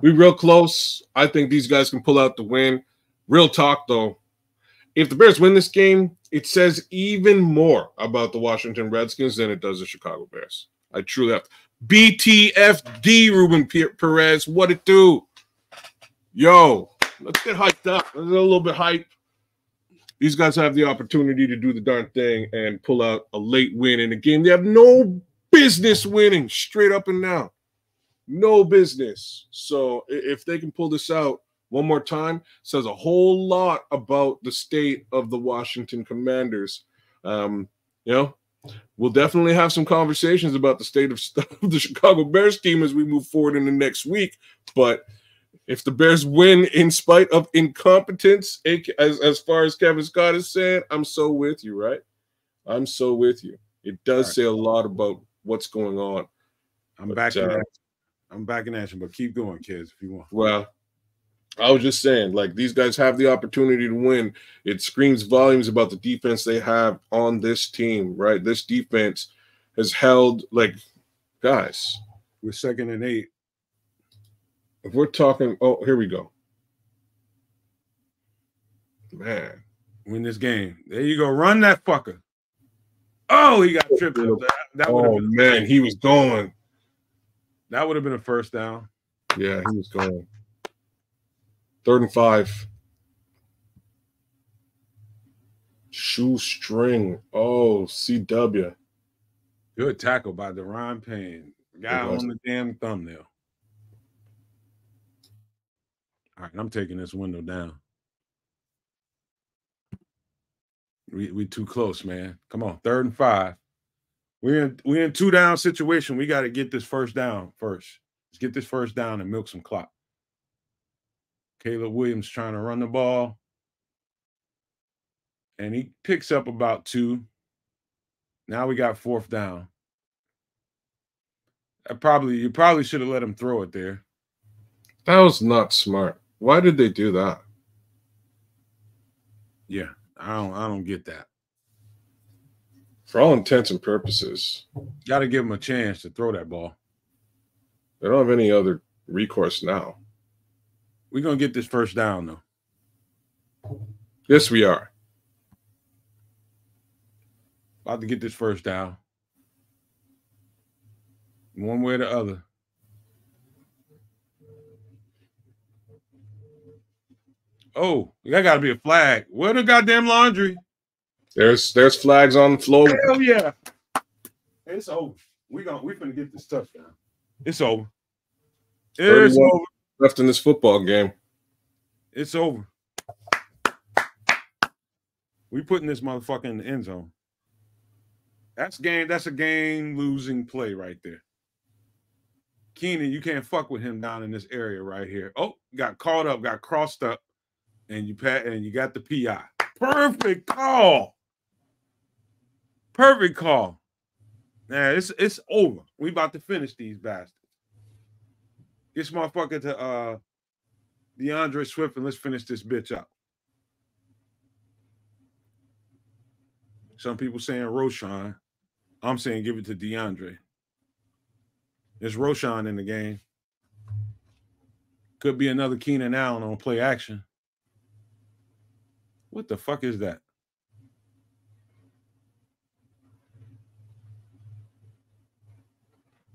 We real close. I think these guys can pull out the win. Real talk, though. If the Bears win this game, it says even more about the Washington Redskins than it does the Chicago Bears. I truly have. BTFD, Ruben Perez. What it do? Yo, let's get hyped up. Let's get a little bit hype. These guys have the opportunity to do the darn thing and pull out a late win in a game they have no business winning, straight up and down. No business. So if they can pull this out one more time, says a whole lot about the state of the Washington Commanders. We'll definitely have some conversations about the state of the Chicago Bears team as we move forward in the next week. But if the Bears win in spite of incompetence, as far as Kevin Scott is saying, I'm so with you, right? I'm so with you. It does say a lot about what's going on. I'm back in action, but keep going, kids, if you want. Well, I was just saying, like, these guys have the opportunity to win. It screams volumes about the defense they have on this team, right? This defense has held, like, guys. We're 2nd and 8. If we're talking, here we go. Man. Win this game. There you go. Run that fucker. Oh, he got tripped up. Man, he was going. That would have been a first down. Yeah, he was going. 3rd and 5. Shoestring. Oh, CW. Good tackle by Deron Payne. Guy on the damn thumbnail. All right, I'm taking this window down. We too close, man. Come on, 3rd and 5. We're in 2-down situation. We got to get this first down first. Let's get this first down and milk some clock. Caleb Williams trying to run the ball. And he picks up about 2. Now we got 4th down. You probably should have let him throw it there. That was not smart. Why did they do that? Yeah, I don't get that. For all intents and purposes. Got to give him a chance to throw that ball. They don't have any other recourse now. We're going to get this first down, though. Yes, we are. About to get this first down. One way or the other. Oh, that got to be a flag. Where the goddamn laundry? There's flags on the floor. Hell yeah. It's over. We finna get this touchdown. It's over. It's over. Left in this football game. It's over. We putting this motherfucker in the end zone. That's a game-losing play right there. Keenan, you can't fuck with him down in this area right here. Oh, got caught up, got crossed up, and you got the PI. Perfect call. Perfect call. Nah, it's over. We about to finish these bastards. This motherfucker to DeAndre Swift, and let's finish this bitch up. Some people saying Roshan. I'm saying give it to DeAndre. There's Roshan in the game. Could be another Keenan Allen on play action. What the fuck is that?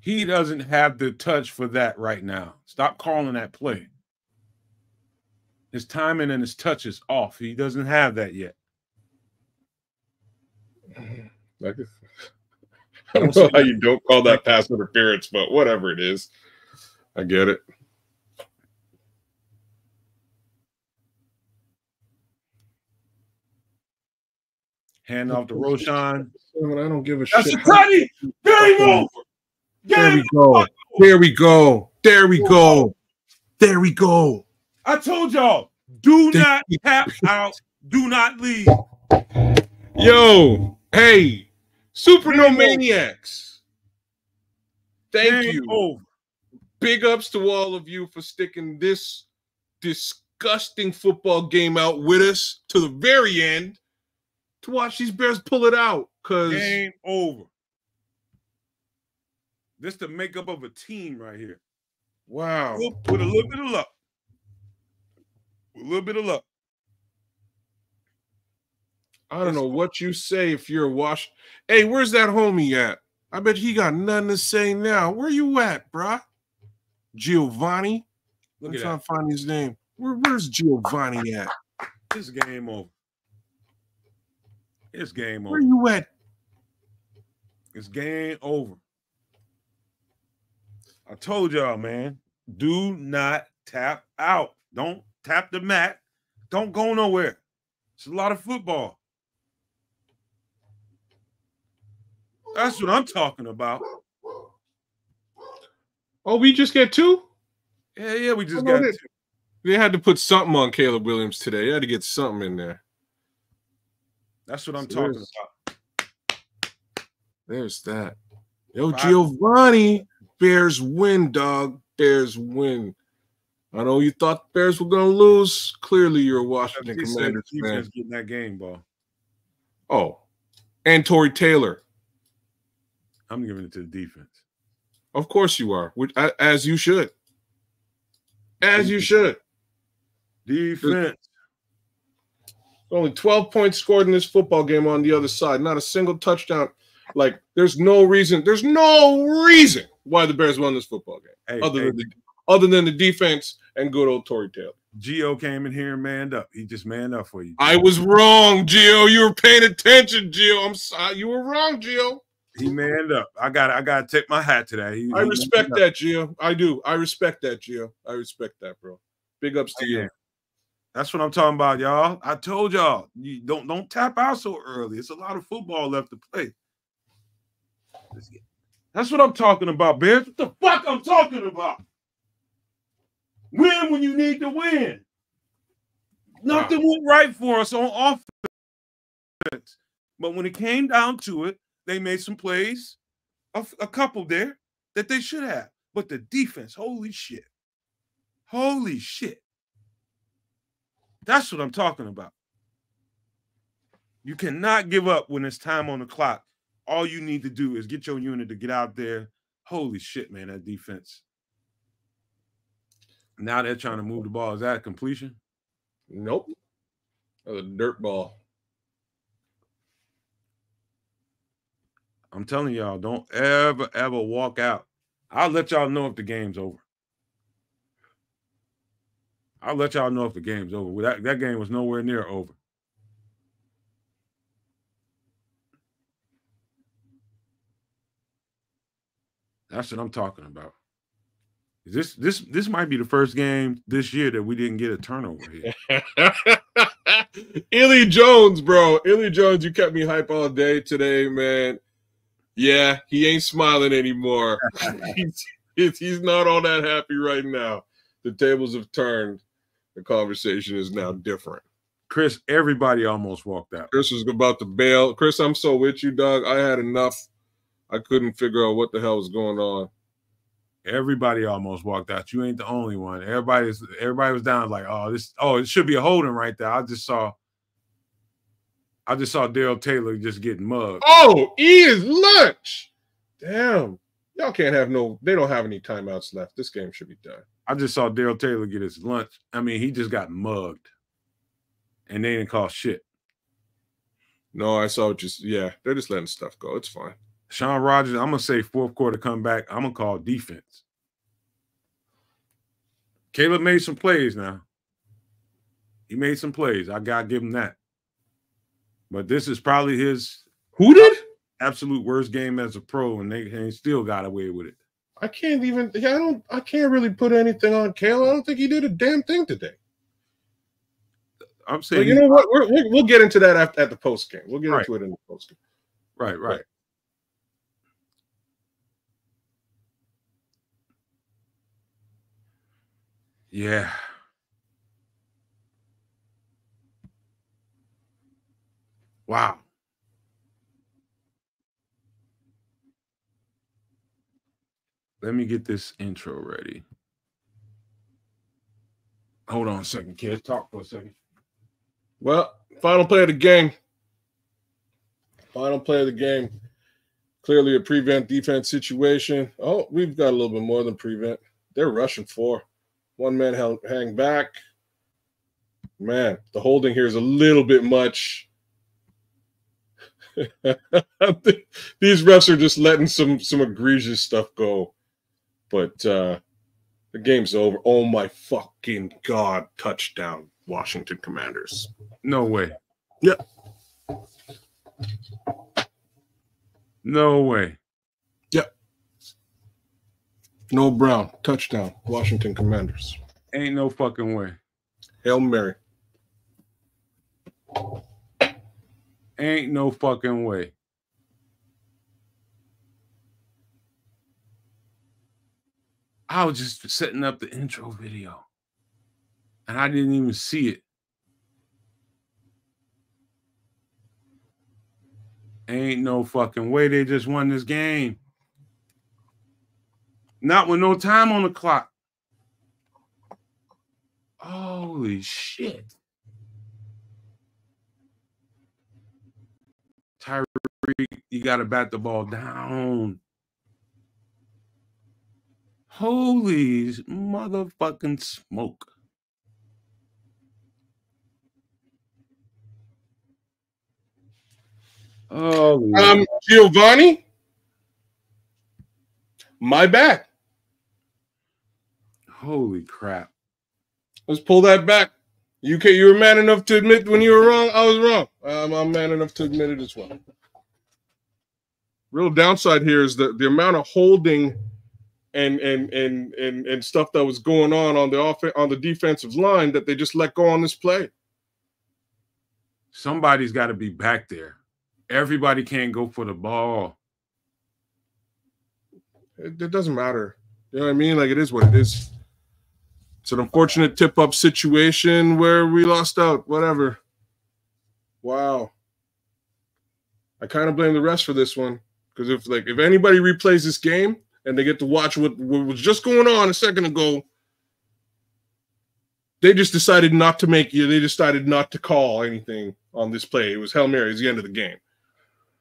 He doesn't have the touch for that right now. Stop calling that play. His timing and his touch is off. He doesn't have that yet. I don't know how you don't call that pass interference, but whatever it is. I get it. Hand off to Roshan. I don't give a That's shit. That's a tutty. Game over. There we go. There we go. There we go. There we go. I told y'all, do not tap out. Do not leave. Yo, hey, Super Nomaniacs. Thank you. Over. Big ups to all of you for sticking this disgusting football game out with us to the very end to watch these Bears pull it out. Game over. This the makeup of a team right here. Wow. With a little bit of luck. With a little bit of luck. I don't know what you say if you're a Hey, where's that homie at? I bet he got nothing to say now. Where you at, bruh? Giovanni? I'm trying to find his name. Where's Giovanni at? It's game over. It's game over. Where you at? It's game over. I told y'all, man, do not tap out. Don't tap the mat. Don't go nowhere. It's a lot of football. That's what I'm talking about. Oh, we just get two? Yeah, we just got two. They had to put something on Caleb Williams today. They had to get something in there. That's what I'm talking about. There's that. Yo, Giovanni, Bears win, dog. Bears win. I know you thought the Bears were going to lose. Clearly, you're a Washington Commanders fan. Getting that game ball. Oh, and Torrey Taylor. I'm giving it to the defense. Of course you are, as you should. As you should. Defense. Only 12 points scored in this football game on the other side. Not a single touchdown. Like, there's no reason why the Bears won this football game. Other than the defense and good old Torrey Taylor. Gio came in here and manned up. He just manned up for you. I was wrong, Gio. You were paying attention, Gio. I'm sorry. You were wrong, Gio. He manned up. I gotta take my hat to that. I respect that, Gio. I do. I respect that, Gio. I respect that, bro. Big ups to you. That's what I'm talking about, y'all. I told y'all, you don't tap out so early. It's a lot of football left to play. That's what I'm talking about, Bears. What the fuck I'm talking about? Win when you need to win. Nothing went right for us on offense. But when it came down to it, they made some plays, a couple there, that they should have. But the defense, holy shit. Holy shit. That's what I'm talking about. You cannot give up when it's time on the clock. All you need to do is get your unit to get out there. Holy shit, man, that defense. Now they're trying to move the ball. Is that a completion? Nope. Oh, the dirt ball. I'm telling y'all, don't ever walk out. I'll let y'all know if the game's over. I'll let y'all know if the game's over. That game was nowhere near over. That's what I'm talking about. This might be the first game this year that we didn't get a turnover here. Illy Jones, bro. Illy Jones, you kept me hype all day today, man. Yeah, he ain't smiling anymore. He's not all that happy right now. The tables have turned. The conversation is now different. Chris, everybody almost walked out. Chris was about to bail. Chris, I'm so with you, dog. I had enough. I couldn't figure out what the hell was going on. Everybody almost walked out. You ain't the only one. Everybody was down like, it should be a holding right there. I just saw Daryl Taylor just getting mugged. Oh, he is lunch. Damn. Y'all can't have they don't have any timeouts left. This game should be done. I just saw Daryl Taylor get his lunch. I mean, he just got mugged. And they didn't call shit. No, I saw they're just letting stuff go. It's fine. Sean Rogers, I'm going to say fourth quarter comeback. I'm going to call defense. Caleb made some plays now. He made some plays. I got to give him that. But this is probably his absolute worst game as a pro, and they still got away with it. I can't really put anything on Caleb. I don't think he did a damn thing today. I'm saying, but you know what? We'll get into that at the post game. We'll get into it in the post game. Right. Yeah. Wow. Let me get this intro ready. Hold on a second, kids. Talk for a second. Well, final play of the game. Final play of the game. Clearly a prevent defense situation. Oh, we've got a little bit more than prevent. They're rushing 4. One man hang back. Man, the holding here is a little bit much. These refs are just letting some egregious stuff go. But the game's over. Oh, my fucking God. Touchdown, Washington Commanders. No way. Yep. No way. Yep. No Brown. Touchdown, Washington Commanders. Ain't no fucking way. Hail Mary. Ain't no fucking way. I was just setting up the intro video, and I didn't even see it. Ain't no fucking way they just won this game. Not with no time on the clock. Holy shit. Tyreek, you got to bat the ball down. Holy motherfucking smoke. Oh, Giovanni? My bad. Holy crap. Let's pull that back. You were man enough to admit when you were wrong. I was wrong. I'm man enough to admit it as well. Real downside here is the amount of holding and stuff that was going on the defensive line that they just let go on this play. Somebody's got to be back there. Everybody can't go for the ball. It doesn't matter. You know what I mean? Like, it is what it is. It's an unfortunate tip-up situation where we lost out. Whatever. Wow. I kind of blame the refs for this one. Because if anybody replays this game and they get to watch what was just going on a second ago, they just decided not to they decided not to call anything on this play. It was Hail Mary. It was the end of the game.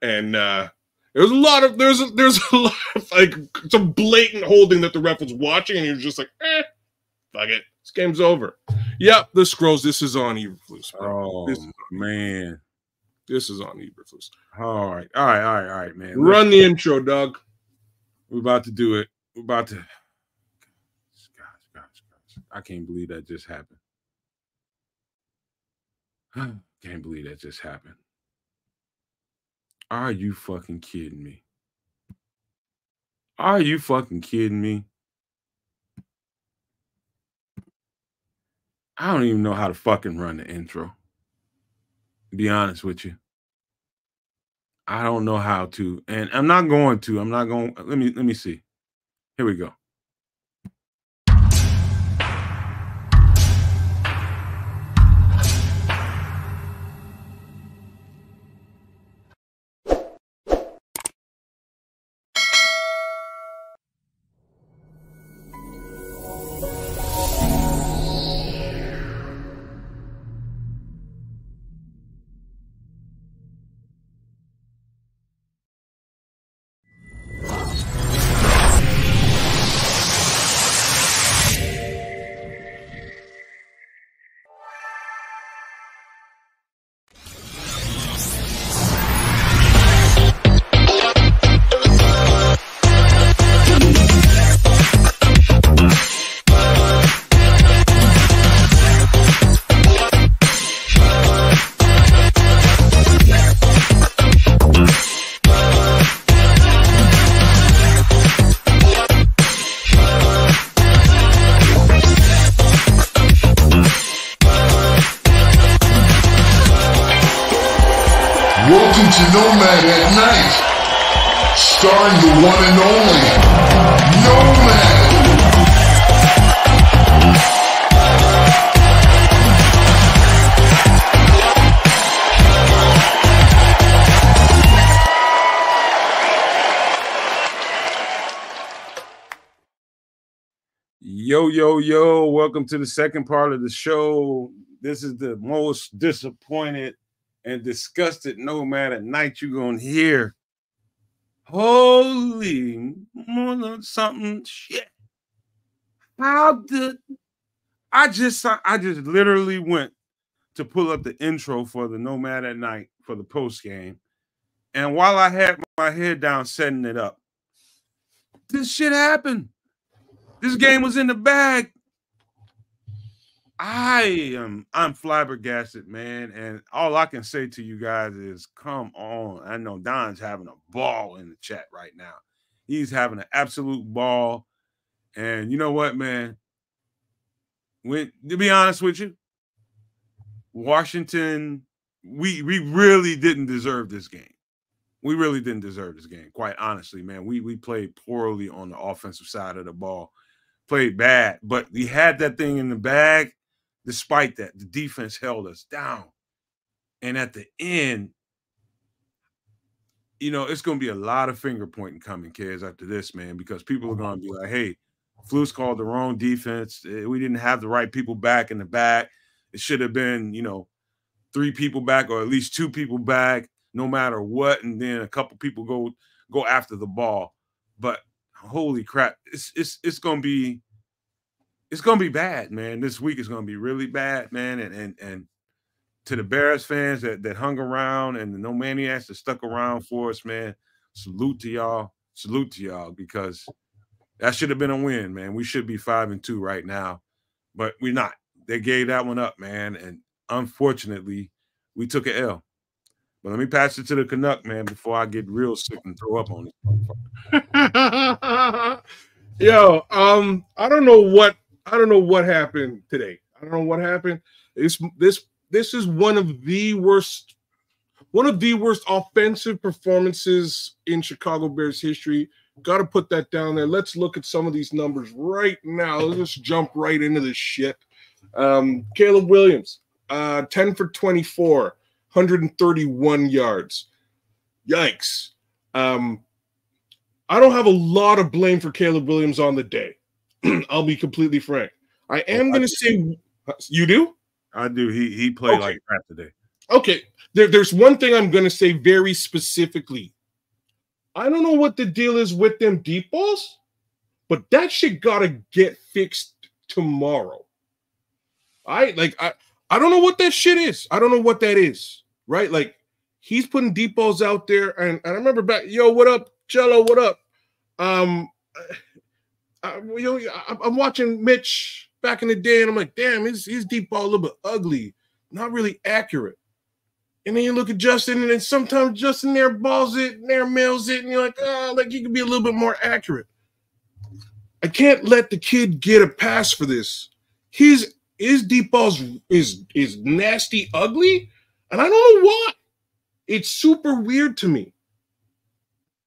And there's a lot of like some blatant holding that the ref was watching, and he was just like, fuck it. This game's over. Yep, the scrolls. This is on Eberflus. Oh, man. This is on Eberflus. All right, man. Run the intro, Doug. We're about to do it. We're about to. Gosh. I can't believe that just happened. Can't believe that just happened. Are you fucking kidding me? Are you fucking kidding me? I don't even know how to fucking run the intro. To be honest with you. I don't know how to. And I'm not going to. I'm not going. Let me see. Here we go. Welcome to Nomad at Night, starring the one and only Nomad. Yo, welcome to the second part of the show. This is the most disappointed and disgusted Nomad at Night you're gonna hear. Holy something shit. How did I just literally went to pull up the intro for the Nomad at Night for the post game. And while I had my head down setting it up, this shit happened. This game was in the bag. I'm flabbergasted, man. And all I can say to you guys is come on. I know Don's having a ball in the chat right now. He's having an absolute ball. And you know what, man? To be honest with you, Washington, we really didn't deserve this game. We really didn't deserve this game, quite honestly, man. We played poorly on the offensive side of the ball. Played bad, but we had that thing in the bag. Despite that, the defense held us down. And at the end, you know, it's going to be a lot of finger pointing coming, kids, after this, man, because people are going to be like, hey, Flus called the wrong defense. We didn't have the right people back in the back. It should have been, you know, 3 people back or at least 2 people back, no matter what. And then a couple people go after the ball. But holy crap, it's going to be bad, man. This week is going to be really bad, man. And to the Bears fans that hung around and the No Maniacs that stuck around for us, man, salute to y'all. Salute to y'all, because that should have been a win, man. We should be 5-2 right now, but we're not. They gave that one up, man. And unfortunately, we took an L. But let me pass it to the Canuck, man, before I get real sick and throw up on this. Yo, I don't know what happened today. I don't know what happened. This is one of the worst offensive performances in Chicago Bears history. Got to put that down there. Let's look at some of these numbers right now. Let's just jump right into this shit. Caleb Williams, 10 for 24, 131 yards. Yikes. I don't have a lot of blame for Caleb Williams on the day. I'll be completely frank. I am going to say, you do? I do. He played like crap today. Okay. There's one thing I'm going to say very specifically. I don't know what the deal is with them deep balls, but that shit got to get fixed tomorrow. I don't know what that shit is. I don't know what that is, right? Like, he's putting deep balls out there, and I remember back, yo, what up, Jello, what up? I'm watching Mitch back in the day, and I'm like, damn, his deep ball a little bit ugly, not really accurate. And then you look at Justin, and then sometimes Justin there balls it, and there mails it, and you're like, oh, like, he could be a little bit more accurate. I can't let the kid get a pass for this. His deep balls is nasty, ugly, and I don't know why. It's super weird to me.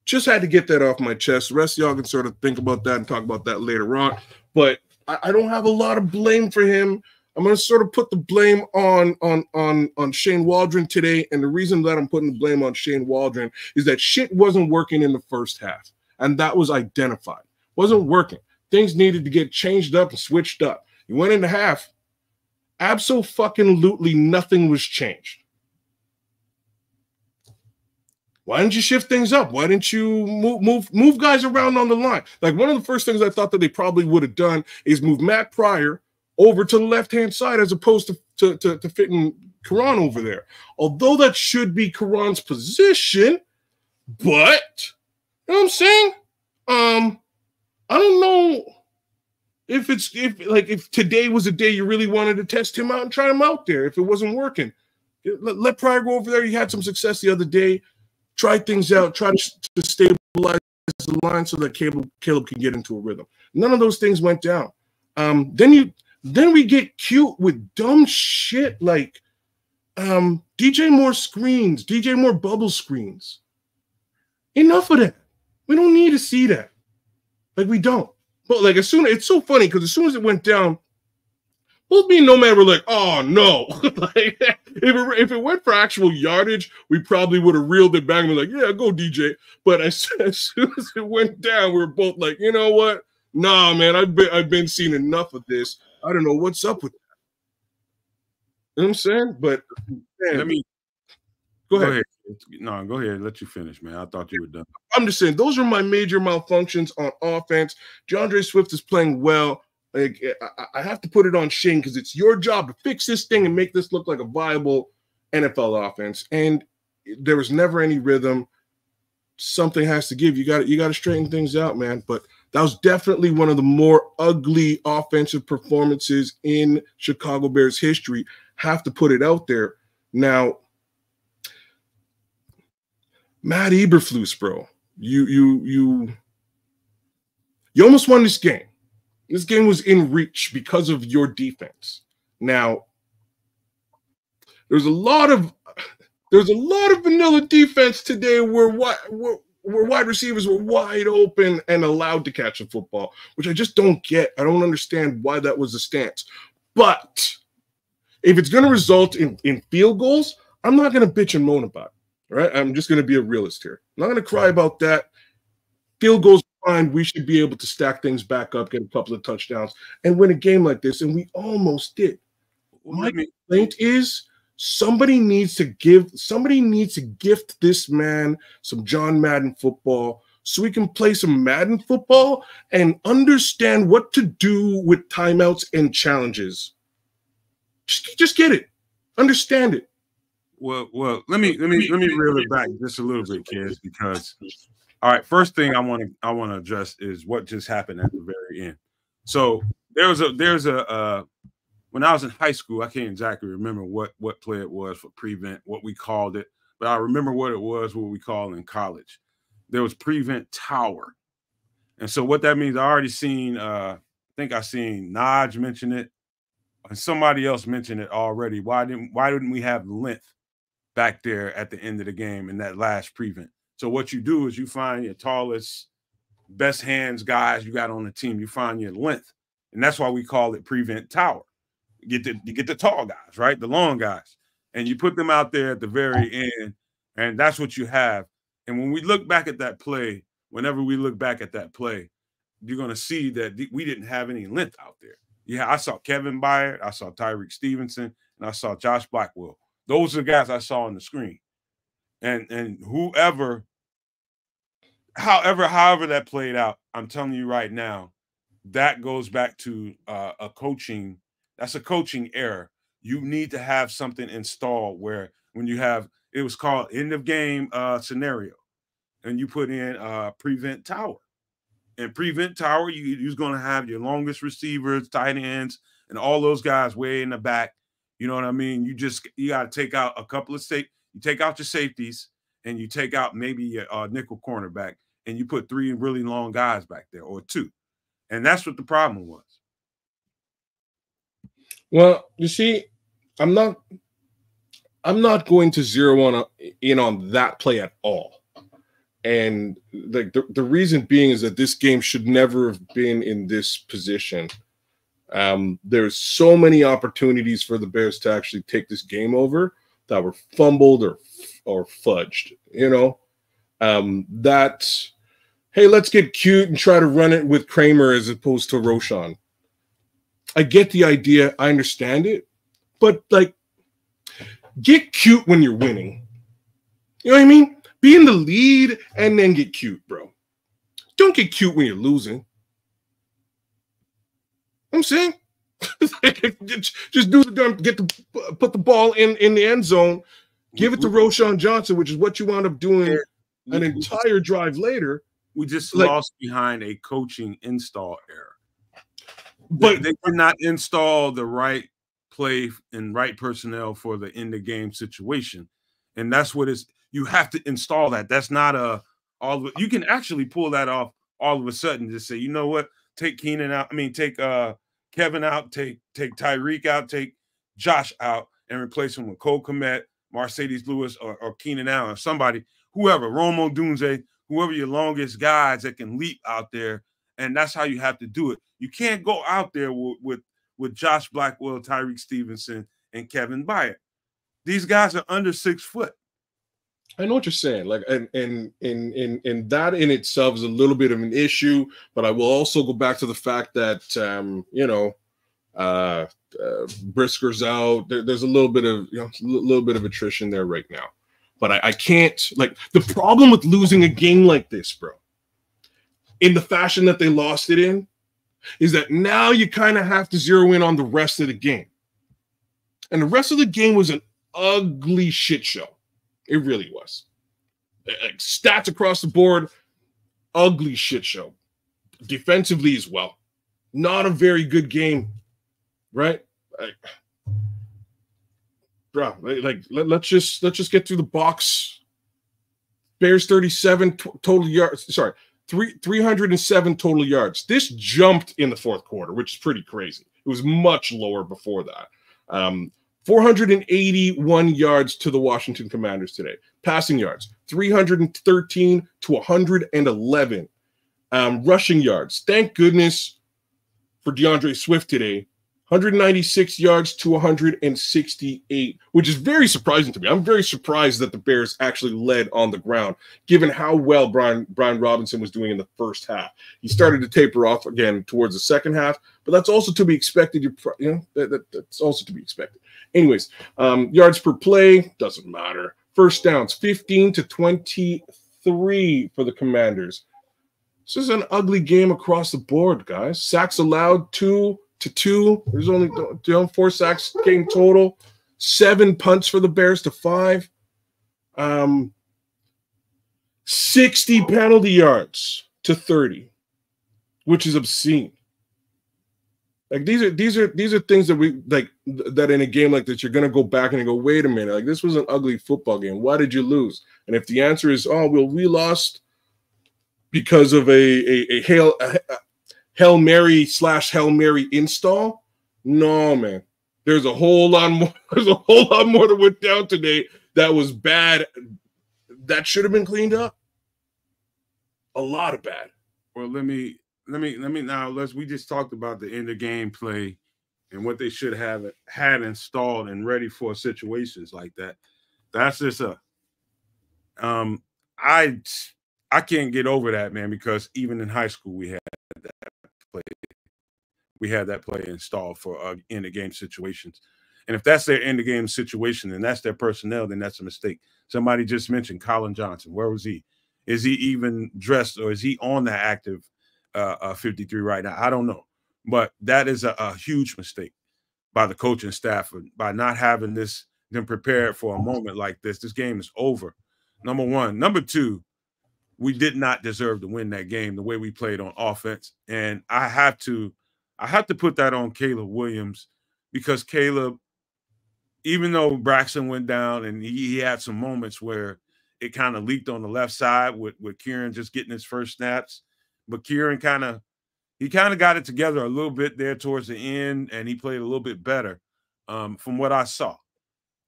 Just had to get that off my chest. The rest of y'all can sort of think about that and talk about that later on. But I don't have a lot of blame for him. I'm going to sort of put the blame on Shane Waldron today. And the reason that I'm putting the blame on Shane Waldron is that shit wasn't working in the first half. And that was identified. Wasn't working. Things needed to get changed up and switched up. You went into half. Absolutely nothing was changed. Why didn't you shift things up? Why didn't you move guys around on the line? Like, one of the first things I thought that they probably would have done is move Matt Pryor over to the left-hand side as opposed to fitting Karan over there. Although that should be Karan's position, but, you know what I'm saying? I don't know if today was a day you really wanted to test him out and try him out there. If it wasn't working, let Pryor go over there. He had some success the other day. Try things out. Try to stabilize the line so that Caleb can get into a rhythm. None of those things went down. Then we get cute with dumb shit like DJ Moore screens, DJ Moore bubble screens. Enough of that. We don't need to see that. Like, we don't. But like, it's so funny because as soon as it went down, both me and Nomad were like, oh no. Like, if it went for actual yardage, we probably would have reeled it back and been like, yeah, go DJ. But as soon as it went down, we were both like, you know what? Nah, man, I've been seeing enough of this. I don't know what's up with that. You know what I'm saying? But man, go ahead. No, go ahead. Let you finish, man. I thought you were done. I'm just saying, those are my major malfunctions on offense. DeAndre Swift is playing well. Like, I have to put it on Shane because it's your job to fix this thing and make this look like a viable NFL offense. And there was never any rhythm. Something has to give. You got to straighten things out, man. But that was definitely one of the more ugly offensive performances in Chicago Bears history. Have to put it out there. Now, Matt Eberflus, bro, you almost won this game. This game was in reach because of your defense. Now, there's a lot of vanilla defense today where wide receivers were wide open and allowed to catch the football, which I just don't get. I don't understand why that was the stance. But if it's going to result in field goals, I'm not going to bitch and moan about it. All right? I'm just going to be a realist here. I'm not going to cry about that. Field goals, fine. We should be able to stack things back up, get a couple of touchdowns, and win a game like this. And we almost did. My complaint is somebody needs to gift this man some John Madden football so we can play some Madden football and understand what to do with timeouts and challenges. Just get it. Understand it. Well, let me reel it back just a little bit, kids, because all right, first thing I want to address is what just happened at the very end. So there's a when I was in high school, I can't exactly remember what play it was for prevent, what we called it, but I remember what it was, what we called in college. There was prevent tower. And so what that means, I already seen, I think I seen Naj mention it, and somebody else mentioned it already. Why didn't we have length back there at the end of the game in that last prevent? So what you do is you find your tallest, best hands guys you got on the team. You find your length, and that's why we call it prevent tower. You get the tall guys, right? The long guys, and you put them out there at the very end, and that's what you have. And when we look back at that play, whenever we look back at that play, you're going to see that we didn't have any length out there. Yeah, I saw Kevin Byard, I saw Tyreek Stevenson, and I saw Josh Blackwell. Those are the guys I saw on the screen. And however that played out, I'm telling you right now, that goes back to a coaching That's a coaching error. You need to have something installed where when you have, it was called end of game scenario, and you put in prevent tower. And prevent tower, you're going to have your longest receivers, tight ends, and all those guys way in the back. You know what I mean? You got to take out a couple of you take out your safeties, and you take out maybe your nickel cornerback, and you put 3 really long guys back there, or 2. And that's what the problem was. Well, you see, I'm not going to zero in on that play at all. And like the reason being is that this game should never have been in this position. There's so many opportunities for the Bears to actually take this game over that were fumbled or fudged. You know, that, hey, let's get cute and try to run it with Kramer as opposed to Roshan. I get the idea. I understand it. But, like, get cute when you're winning. You know what I mean? Be in the lead and then get cute, bro. Don't get cute when you're losing. I'm saying, just do the dumb, put the ball in the end zone, give it to Roshan Johnson, which is what you wound up doing an entire drive later. We just lost behind a coaching install error. But they could not install the right play and right personnel for the end of game situation, and that's what is. You have to install that. That's not you can actually pull that off all of a sudden. Just say, you know what? Take Keenan out. I mean, take Kevin out. Take Tyreek out. Take Josh out and replace him with Cole Kmet, Mercedes Lewis, or Keenan Allen, or somebody, whoever, Romo Dunze, whoever your longest guys that can leap out there. And that's how you have to do it. You can't go out there with Josh Blackwell, Tyreek Stevenson, and Kevin Byard. These guys are under 6 foot. I know what you're saying. Like, and that in itself is a little bit of an issue, but I will also go back to the fact that Brisker's out. There's a little bit of attrition there right now. But I can't, like, the problem with losing a game like this, bro, in the fashion that they lost it in, is that now you kind of have to zero in on the rest of the game. And the rest of the game was an ugly shit show. It really was. Like, stats across the board, ugly shit show. Defensively as well. Not a very good game, right? Let's just get through the box. Bears 37 total yards. Sorry, 307 total yards. This jumped in the fourth quarter, which is pretty crazy. It was much lower before that. 481 yards to the Washington Commanders today. Passing yards, 313 to 111. Rushing yards, thank goodness for DeAndre Swift today. 196 yards to 168, which is very surprising to me. I'm very surprised that the Bears actually led on the ground, given how well Brian Robinson was doing in the first half. He started to taper off again towards the second half, but that's also to be expected. That's also to be expected. Anyways, yards per play, doesn't matter. First downs, 15 to 23 for the Commanders. This is an ugly game across the board, guys. Sacks allowed, 2 to 2. There's only 4 sacks game total. 7 punts for the Bears to 5. 60 penalty yards to 30, which is obscene. Like, these are things that we like, that in a game like this, you're gonna go back and go, wait a minute, like, this was an ugly football game. Why did you lose? And if the answer is, oh, well, we lost because of a Hail Mary install, no, man. There's a whole lot more. There's a whole lot more that went down today that was bad. That should have been cleaned up. A lot of bad. Well, let me now. We just talked about the end of game play and what they should have had installed and ready for situations like that. That's just I can't get over that, man, because even in high school we had that play. We had that play installed for end of game situations. And if that's their end of game situation and that's their personnel, then that's a mistake. Somebody just mentioned Colin Johnson. Where was he? Is he even dressed, or is he on the active 53 right now? I don't know. But that is a huge mistake by the coaching staff by not having them prepared for a moment like this. This game is over. Number one. Number two, we did not deserve to win that game the way we played on offense. And I have to put that on Caleb Williams, because Caleb, even though Braxton went down and he had some moments where it kind of leaked on the left side with Kieran just getting his first snaps, but Kieran kind of got it together a little bit there towards the end, and he played a little bit better from what I saw.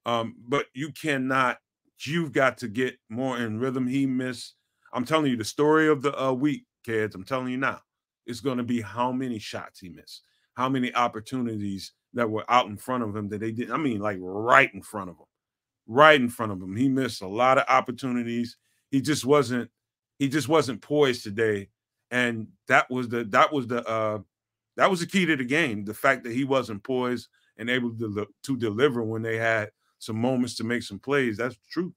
But you've got to get more in rhythm. He missed. I'm telling you, the story of the week, kids, I'm telling you now, it's going to be how many shots he missed, how many opportunities that were out in front of him that they did. I mean, like right in front of him. Right in front of him. He missed a lot of opportunities. He just wasn't poised today. And that was the key to the game. The fact that he wasn't poised and able to deliver when they had some moments to make some plays. That's true.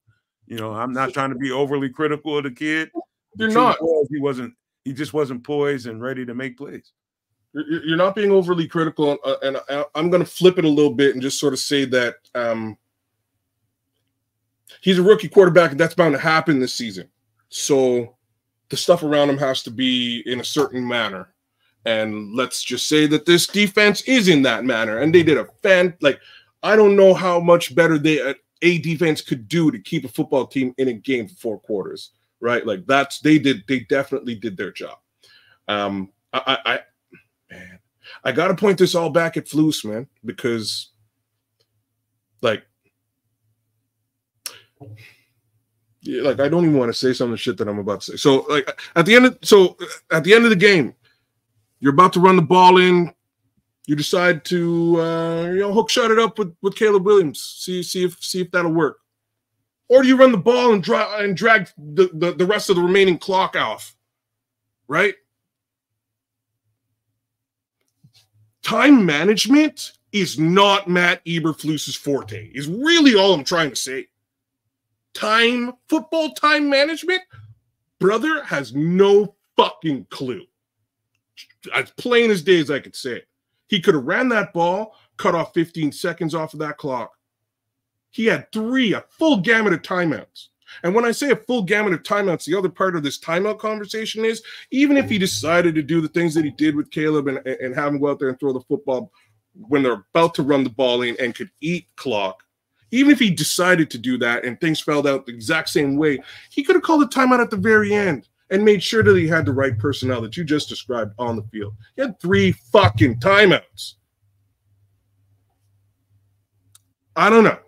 You know, I'm not trying to be overly critical of the kid. You're not. He just wasn't poised and ready to make plays. You're not being overly critical, and I'm going to flip it a little bit and just sort of say that he's a rookie quarterback, and that's bound to happen this season. So the stuff around him has to be in a certain manner. And let's just say that this defense is in that manner, and they did I don't know how much better a defense could do to keep a football team in a game for 4 quarters, right? Like they definitely did their job. I got to point this all back at Flus, man, because I don't even want to say some of the shit that I'm about to say. So at the end of the game, you're about to run the ball in. You decide to hook shot it up with Caleb Williams. See if that'll work. Or do you run the ball and drag the rest of the remaining clock off? Right? Time management is not Matt Eberflus's forte, is really all I'm trying to say. Football time management, brother has no fucking clue. As plain as day as I could say it. He could have ran that ball, cut off 15 seconds off of that clock. He had a full gamut of timeouts. And when I say a full gamut of timeouts, the other part of this timeout conversation is, even if he decided to do the things that he did with Caleb and have him go out there and throw the football when they're about to run the ball in and could eat clock, even if he decided to do that and things fell out the exact same way, he could have called a timeout at the very end and made sure that he had the right personnel that you just described on the field. He had 3 fucking timeouts. I don't know.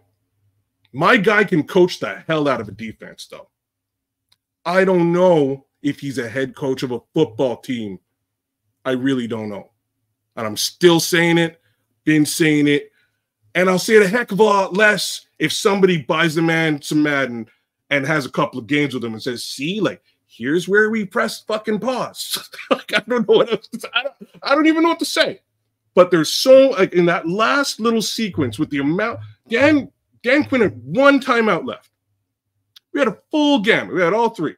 My guy can coach the hell out of a defense, though. I don't know if he's a head coach of a football team. I really don't know. And I'm still saying it, been saying it, and I'll say it a heck of a lot less if somebody buys the man some Madden and has a couple of games with him and says, see, here's where we press fucking pause. I don't know what else to say. I don't even know what to say. But there's so, in that last little sequence with the amount, Dan Quinn had 1 timeout left. We had a full gamut. We had all 3.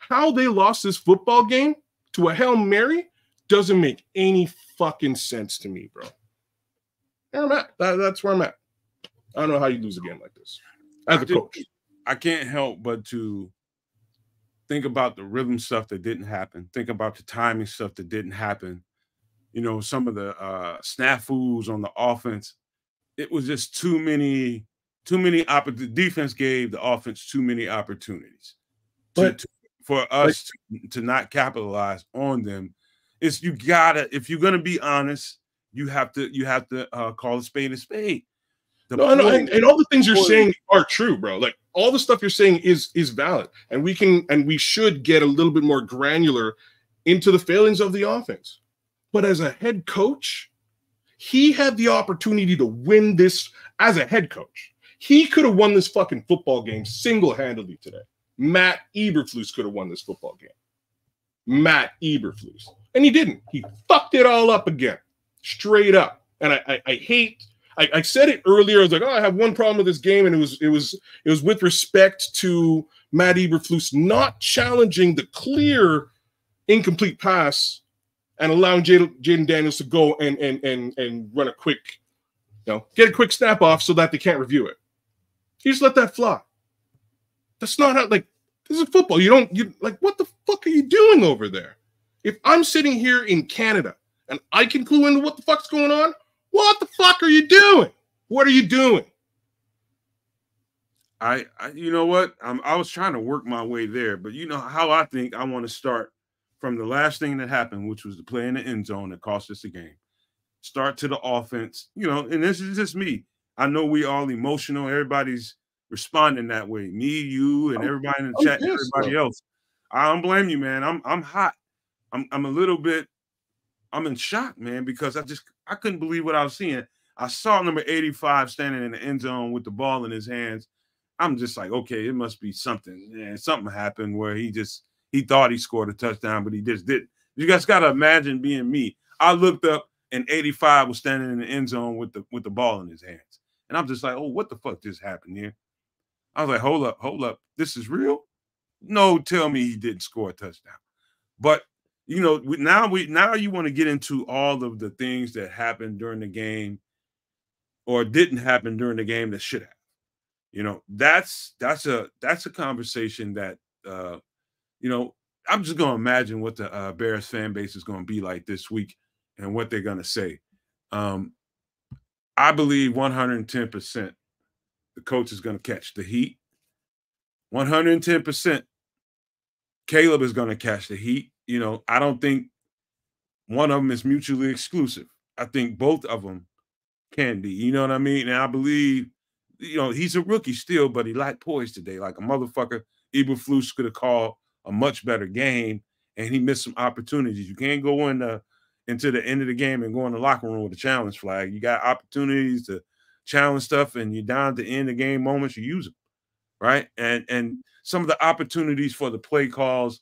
How they lost this football game to a Hail Mary doesn't make any fucking sense to me, bro. There I'm at. That's where I'm at. I don't know how you lose a game like this as a coach. I can't help but to think about the rhythm stuff that didn't happen. Think about the timing stuff that didn't happen. You know, some of the snafus on the offense. It was just too many the defense gave the offense too many opportunities for us to not capitalize on them. If you're gonna be honest, you have to call a spade a spade. And all the things you're saying are true, bro. All the stuff you're saying is valid, and we should get a little bit more granular into the failings of the offense. But as a head coach, he had the opportunity to win this as a head coach. He could have won this fucking football game single-handedly today. Matt Eberflus could have won this football game. Matt Eberflus. And he didn't. He fucked it all up again. Straight up. And I said it earlier. I was like, I have one problem with this game, and it was with respect to Matt Eberflus not challenging the clear incomplete pass and allowing Jayden Daniels to go and run a quick get a quick snap off so that they can't review it. You just let that fly. That's not how, like, this is football. You like, what the fuck are you doing over there? If I'm sitting here in Canada and I can clue into what the fuck's going on, what the fuck are you doing? What are you doing? You know what? I was trying to work my way there, but you know how I think I want to start from the last thing that happened, which was the play in the end zone that cost us the game. Start to the offense, and this is just me. I know we all emotional. Everybody's responding that way. Me, you, and everybody in the chat, everybody else. I don't blame you, man. I'm hot. I'm a little bit. I'm in shock, man, because I couldn't believe what I was seeing. I saw number 85 standing in the end zone with the ball in his hands. I'm just like, okay, it must be something. Man, something happened where he thought he scored a touchdown, but he just didn't. You guys got to imagine being me. I looked up and 85 was standing in the end zone with the ball in his hands. And I'm just like, oh, what the fuck just happened here? I was like, hold up. This is real? No, tell me he didn't score a touchdown. But, now you want to get into all of the things that happened during the game or didn't happen during the game that should have. That's a conversation that, I'm just going to imagine what the Bears fan base is going to be like this week and what they're going to say. I believe 110% the coach is going to catch the heat. 110% Caleb is going to catch the heat. I don't think one of them is mutually exclusive. I think both of them can be. You know what I mean? And I believe, he's a rookie still, but he lacked poise today. Like a motherfucker, Eberflus could have called a much better game, and he missed some opportunities. You can't go into the end of the game and go in the locker room with a challenge flag. You got opportunities to challenge stuff, and you're down to end the game moments, you use them, right? And some of the opportunities for the play calls,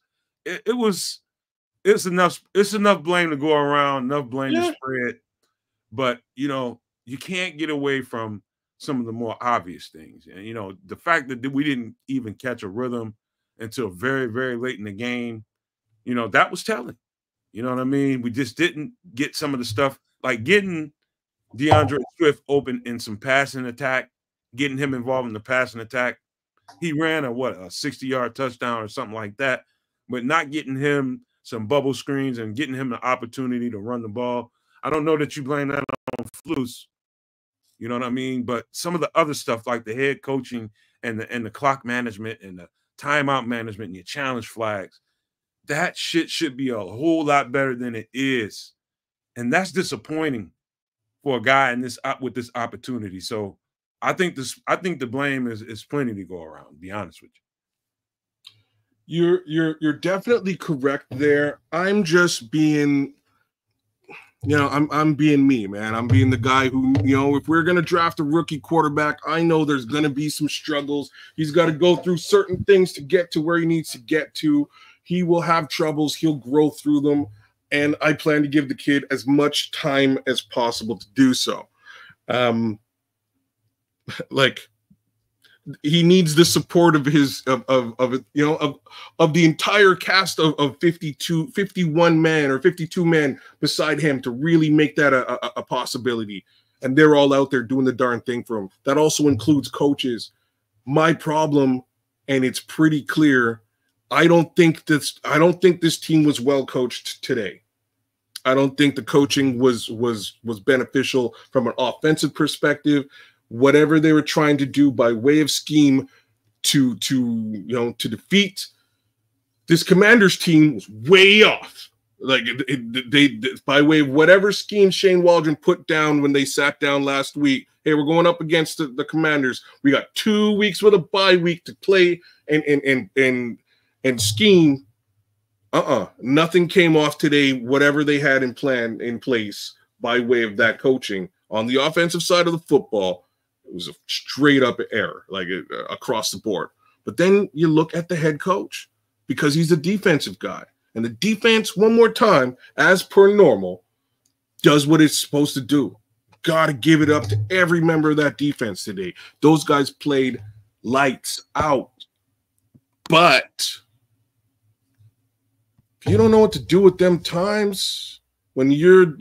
it's enough blame to go around, enough blame to spread. But you can't get away from some of the more obvious things. And the fact that we didn't even catch a rhythm until very, very late in the game, that was telling. You know what I mean? We just didn't get some of the stuff, like getting DeAndre Swift open in some passing attack, getting him involved in the passing attack. He ran a 60-yard touchdown or something like that, but not getting him some bubble screens and getting him the opportunity to run the ball. I don't know that you blame that on Flus. You know what I mean? But some of the other stuff, like the head coaching and the clock management and the timeout management and your challenge flags, that shit should be a whole lot better than it is. And that's disappointing for a guy with this opportunity. So I think the blame is plenty to go around, to be honest with you. You're definitely correct there. I'm just being, I'm being me, man. I'm being the guy who, if we're going to draft a rookie quarterback, I know there's going to be some struggles. He's got to go through certain things to get to where he needs to get to. He will have troubles. He'll grow through them. And I plan to give the kid as much time as possible to do so. He needs the support of his of the entire cast of 51 men or 52 men beside him to really make that a possibility. And they're all out there doing the darn thing for him. That also includes coaches. My problem, and it's pretty clear, I don't think this team was well coached today. I don't think the coaching was beneficial from an offensive perspective. Whatever they were trying to do by way of scheme to defeat this Commanders team was way off. Like they by way of whatever scheme Shane Waldron put down when they sat down last week. Hey, we're going up against the Commanders. We got 2 weeks with a bye week to play and scheme. Nothing came off today. Whatever they had in place by way of that coaching on the offensive side of the football, it was a straight up error, across the board. But then you look at the head coach, because he's a defensive guy, and the defense, one more time, as per normal, does what it's supposed to do. Got to give it up to every member of that defense today. Those guys played lights out. But if you don't know what to do with them times when your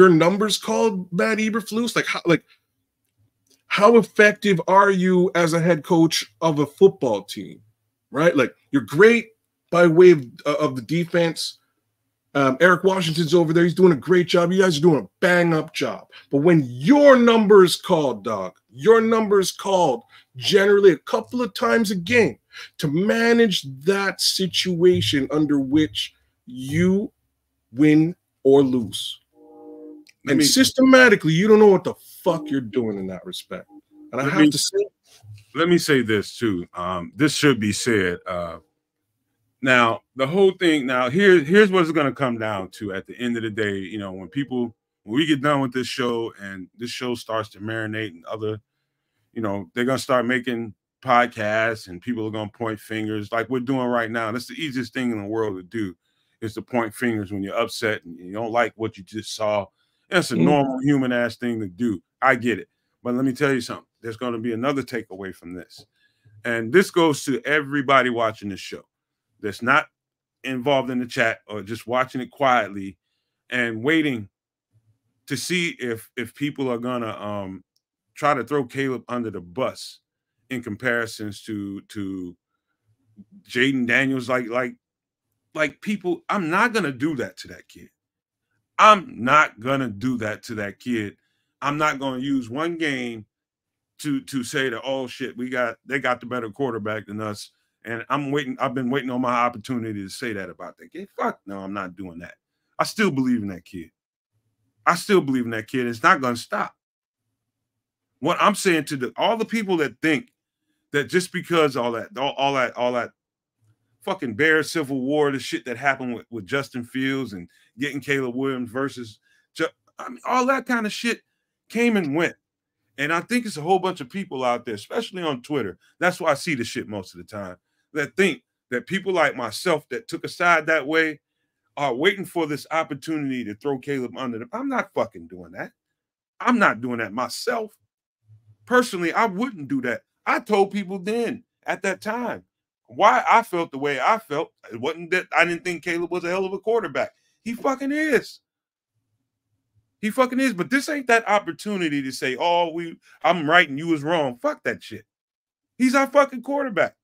numbers called, Matt Eberflus, how effective are you as a head coach of a football team, right? Like, you're great by way of the defense. Eric Washington's over there. He's doing a great job. You guys are doing a bang-up job. But when your number is called, dog, your number is called generally a couple of times a game to manage that situation under which you win or lose. And systematically, you don't know what the fuck you're doing in that respect. And I have to say, let me say this too. This should be said. Now, the whole thing. Now, here's what it's going to come down to at the end of the day. You know, when we get done with this show and this show starts to marinate and other, you know, they're going to start making podcasts and people are going to point fingers like we're doing right now. That's the easiest thing in the world to do, is to point fingers when you're upset and you don't like what you just saw. That's a normal human ass thing to do. I get it. But let me tell you something. There's going to be another takeaway from this. And this goes to everybody watching this show that's not involved in the chat or just watching it quietly and waiting to see if people are going to try to throw Caleb under the bus in comparisons to Jayden Daniels. Like people, I'm not going to do that to that kid. I'm not going to do that to that kid. I'm not going to use one game to say that, oh shit, they got the better quarterback than us. And I've been waiting on my opportunity to say that about that kid. Fuck no, I'm not doing that. I still believe in that kid. It's not going to stop. What I'm saying to all the people that think that just because all that fucking Bears Civil War, the shit that happened with Justin Fields and getting Caleb Williams versus, all that kind of shit came and went. And I think it's a whole bunch of people out there, especially on Twitter. That's why I see the shit most of the time, that think that people like myself that took a side that way are waiting for this opportunity to throw Caleb under them. I'm not fucking doing that. I'm not doing that myself. Personally, I wouldn't do that. I told people then at that time why I felt the way I felt. It wasn't that I didn't think Caleb was a hell of a quarterback. He fucking is. He fucking is. But this ain't that opportunity to say, oh, I'm right and you was wrong. Fuck that shit. He's our fucking quarterback.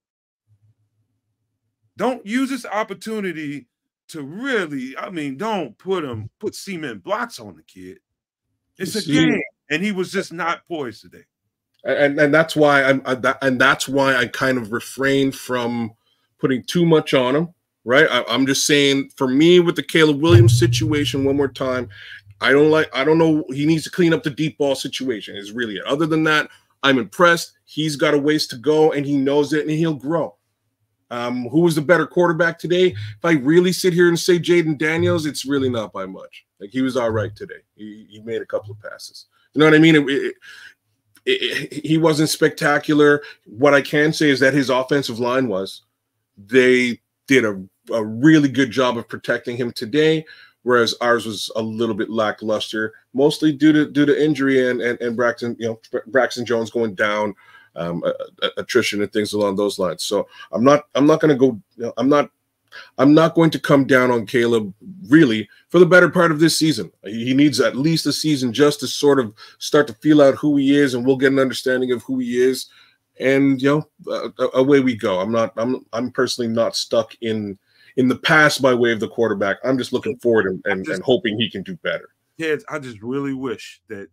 Don't use this opportunity to really, don't put cement blocks on the kid. It's a game. And he was just not poised today. And that's why I kind of refrain from putting too much on him, right? I'm just saying, for me, with the Caleb Williams situation, one more time, I don't know. He needs to clean up the deep ball situation. Is really it. Other than that, I'm impressed. He's got a ways to go, and he knows it, and he'll grow. Who was the better quarterback today? If I really sit here and say Jayden Daniels, it's really not by much. Like, he was all right today. He made a couple of passes. You know what I mean? He wasn't spectacular. What I can say is that his offensive line they did a really good job of protecting him today, whereas ours was a little bit lackluster, mostly due to injury and Braxton Jones going down, attrition and things along those lines. So I'm not going to go. I'm not going to come down on Caleb really for the better part of this season. He needs at least a season just to sort of start to feel out who he is, and we'll get an understanding of who he is. And away we go. I'm personally not stuck in the past by way of the quarterback. I'm just looking forward and hoping he can do better. Kids, I just really wish that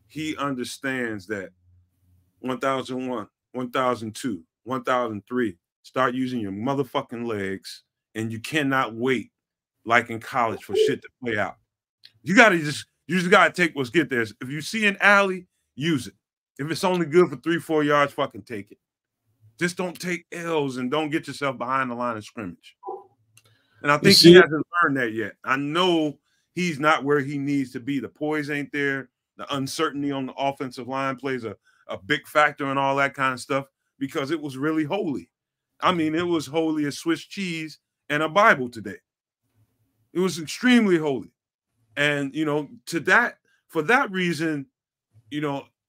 he understands that 1001, 1002, 1003. Start using your motherfucking legs, and you cannot wait like in college for shit to play out. You just gotta take what's get there. If you see an alley, use it. If it's only good for 3-4 yards, fucking take it. Just don't take L's and don't get yourself behind the line of scrimmage. And I think he hasn't learned that yet. I know he's not where he needs to be. The poise ain't there. The uncertainty on the offensive line plays a big factor and all that kind of stuff, because it was really holy. It was holy as Swiss cheese and a Bible today. It was extremely holy. And, for that reason,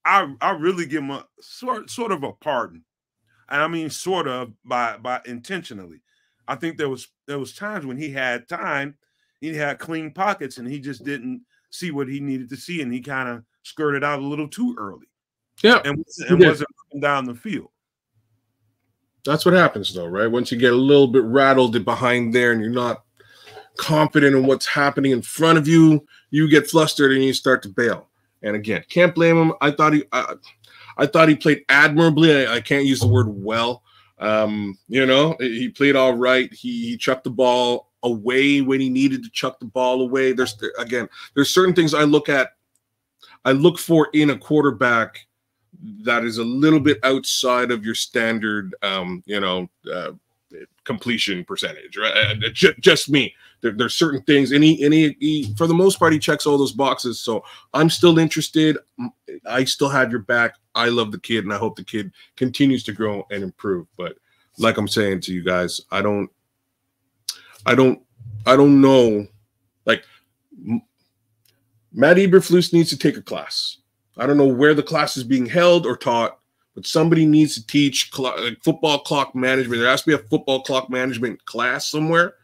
I really give him a sort of a pardon. And sort of by intentionally. I think there was times when he had time, he had clean pockets, and he just didn't see what he needed to see, and he kind of skirted out a little too early. Yeah, and wasn't looking down the field. That's what happens, though, right? Once you get a little bit rattled behind there and you're not confident in what's happening in front of you, you get flustered and you start to bail. And again, can't blame him. I thought he played admirably. I can't use the word well. He played all right. He chucked the ball away when he needed to chuck the ball away. There's certain things I look for in a quarterback that is a little bit outside of your standard, completion percentage, right? Just me. There's certain things, and he, for the most part, he checks all those boxes. So I'm still interested. I still have your back. I love the kid, and I hope the kid continues to grow and improve. But like I'm saying to you guys, I don't know. Like, Matt Eberflus needs to take a class. I don't know where the class is being held or taught, but somebody needs to teach football clock management. There has to be a football clock management class somewhere.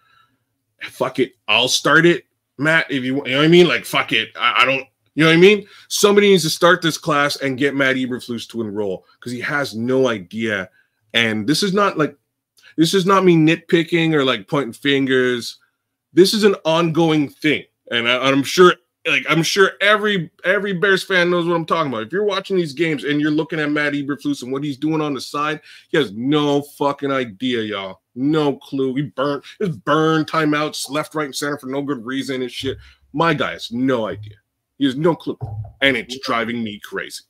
Fuck it. I'll start it, Matt, if you know what I mean? Like, fuck it. I don't, you know what I mean? Somebody needs to start this class and get Matt Eberflus to enroll because he has no idea. And this is not me nitpicking or like pointing fingers. This is an ongoing thing. And I'm sure every Bears fan knows what I'm talking about. If you're watching these games and you're looking at Matt Eberflus and what he's doing on the side, he has no fucking idea, y'all. No clue. He burned timeouts left, right, and center for no good reason and shit. My guy has no idea. He has no clue. And it's driving me crazy.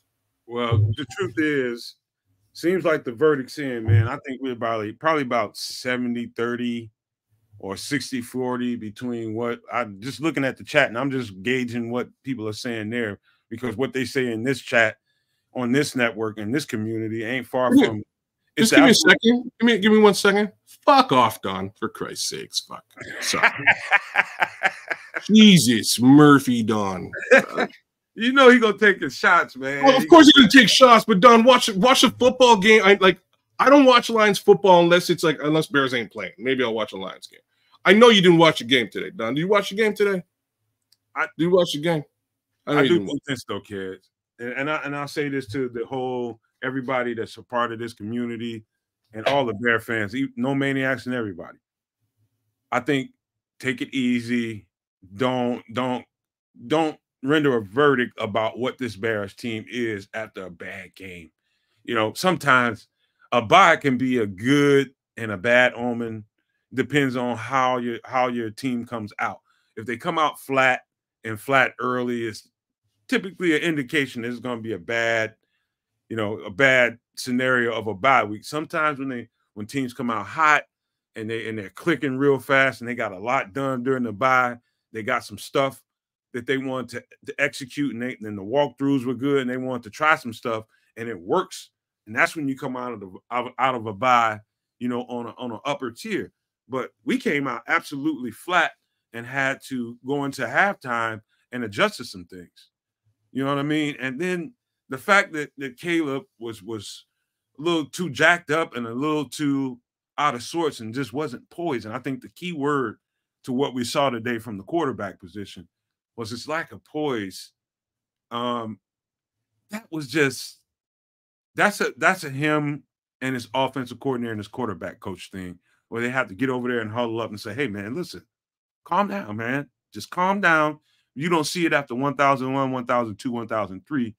Well, the truth is, seems like the verdict's in, man. I think we're probably about 70-30 or 60-40 between what I'm just looking at the chat, and I'm just gauging what people are saying there, because what they say in this chat on this network and this community ain't far from. Just give me a second. Give me 1 second. Fuck off, Don, for Christ's sakes. Fuck. Sorry. Jesus, Murphy, Don. You know he gonna take his shots, man. Well, of course he's gonna take shots, but Don, watch a football game. I don't watch Lions football unless Bears ain't playing. Maybe I'll watch a Lions game. I know you didn't watch a game today, Don. Did you watch the game today? Did you watch the game? I do think this though, kids. And I'll say this to the whole everybody that's a part of this community and all the Bear fans, no maniacs and everybody. I think take it easy. Don't render a verdict about what this Bears team is after a bad game. You know, sometimes a bye can be a good and a bad omen. Depends on how your team comes out. If they come out flat early, it's typically an indication it's going to be a bad scenario of a bye week. Sometimes when teams come out hot and they're clicking real fast and they got a lot done during the bye, they got some stuff that they want to execute, and the walkthroughs were good, and they want to try some stuff, and it works. And that's when you come out of a bye, on an upper tier. But we came out absolutely flat and had to go into halftime and adjust to some things. You know what I mean? And then the fact that Caleb was a little too jacked up and a little too out of sorts and just wasn't poised. And I think the key word to what we saw today from the quarterback position was his lack of poise. That's a him and his offensive coordinator and his quarterback coach thing, where they have to get over there and huddle up and say, hey, man, listen, calm down, man. Just calm down. You don't see it after 1001, 1002, 1003.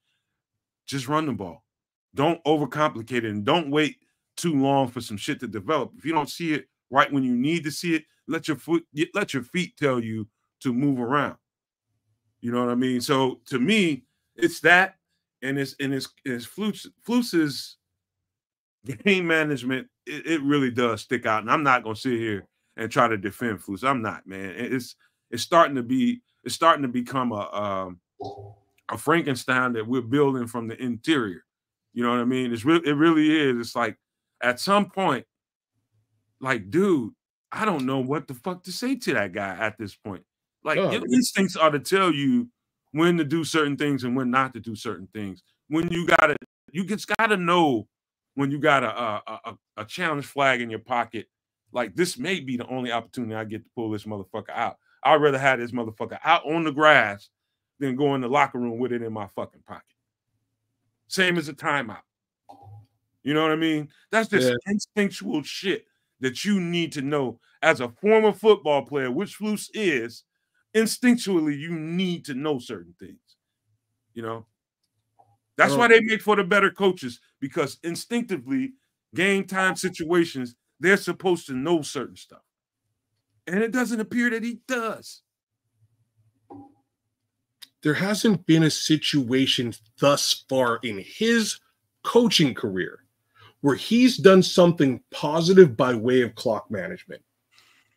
Just run the ball. Don't overcomplicate it, and don't wait too long for some shit to develop. If you don't see it right when you need to see it, let your feet tell you to move around. You know what I mean? So to me, it's that, and it's Flus's game management. It really does stick out, and I'm not gonna sit here and try to defend Flus. I'm not, man. It's starting to become a Frankenstein that we're building from the interior. You know what I mean? It really is. It's like at some point, like, dude, I don't know what the fuck to say to that guy at this point. Like, your instincts are to tell you when to do certain things and when not to do certain things. When you just gotta know when you got a challenge flag in your pocket. Like, this may be the only opportunity I get to pull this motherfucker out. I'd rather have this motherfucker out on the grass than go in the locker room with it in my fucking pocket. Same as a timeout. You know what I mean? That's just instinctual shit that you need to know as a former football player, which Flus is. Instinctually, you need to know certain things. You know? That's why they make for the better coaches, because instinctively, game time situations, they're supposed to know certain stuff. And it doesn't appear that he does. There hasn't been a situation thus far in his coaching career where he's done something positive by way of clock management.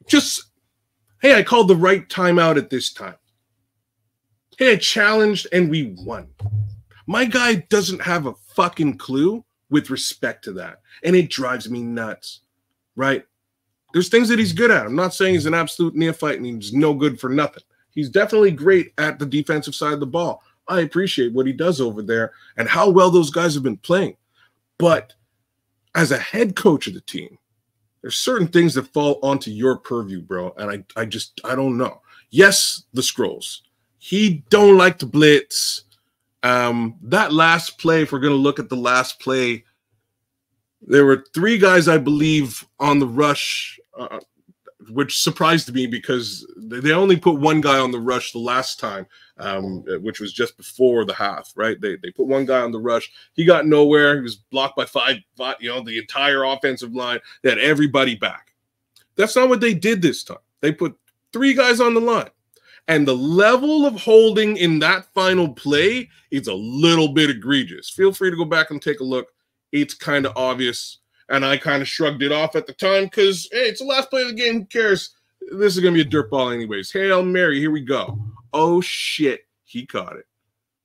Just, hey, I called the right timeout at this time. Hey, I challenged and we won. My guy doesn't have a fucking clue with respect to that. And it drives me nuts, right? There's things that he's good at. I'm not saying he's an absolute neophyte and he's no good for nothing. He's definitely great at the defensive side of the ball. I appreciate what he does over there and how well those guys have been playing. But as a head coach of the team, there's certain things that fall onto your purview, bro. And I don't know. Yes, the scrolls. He don't like to blitz. That last play, if we're going to look at the last play, there were 3 guys, I believe, on the rush, which surprised me because they only put 1 guy on the rush the last time, which was just before the half, right? They put 1 guy on the rush. He got nowhere. He was blocked by 5, the entire offensive line. They had everybody back. That's not what they did this time. They put 3 guys on the line. And the level of holding in that final play is a little bit egregious. Feel free to go back and take a look. It's kind of obvious. And I kind of shrugged it off at the time because, hey, it's the last play of the game. Who cares? This is going to be a dirt ball anyways. Hail Mary, here we go. Oh, shit. He caught it.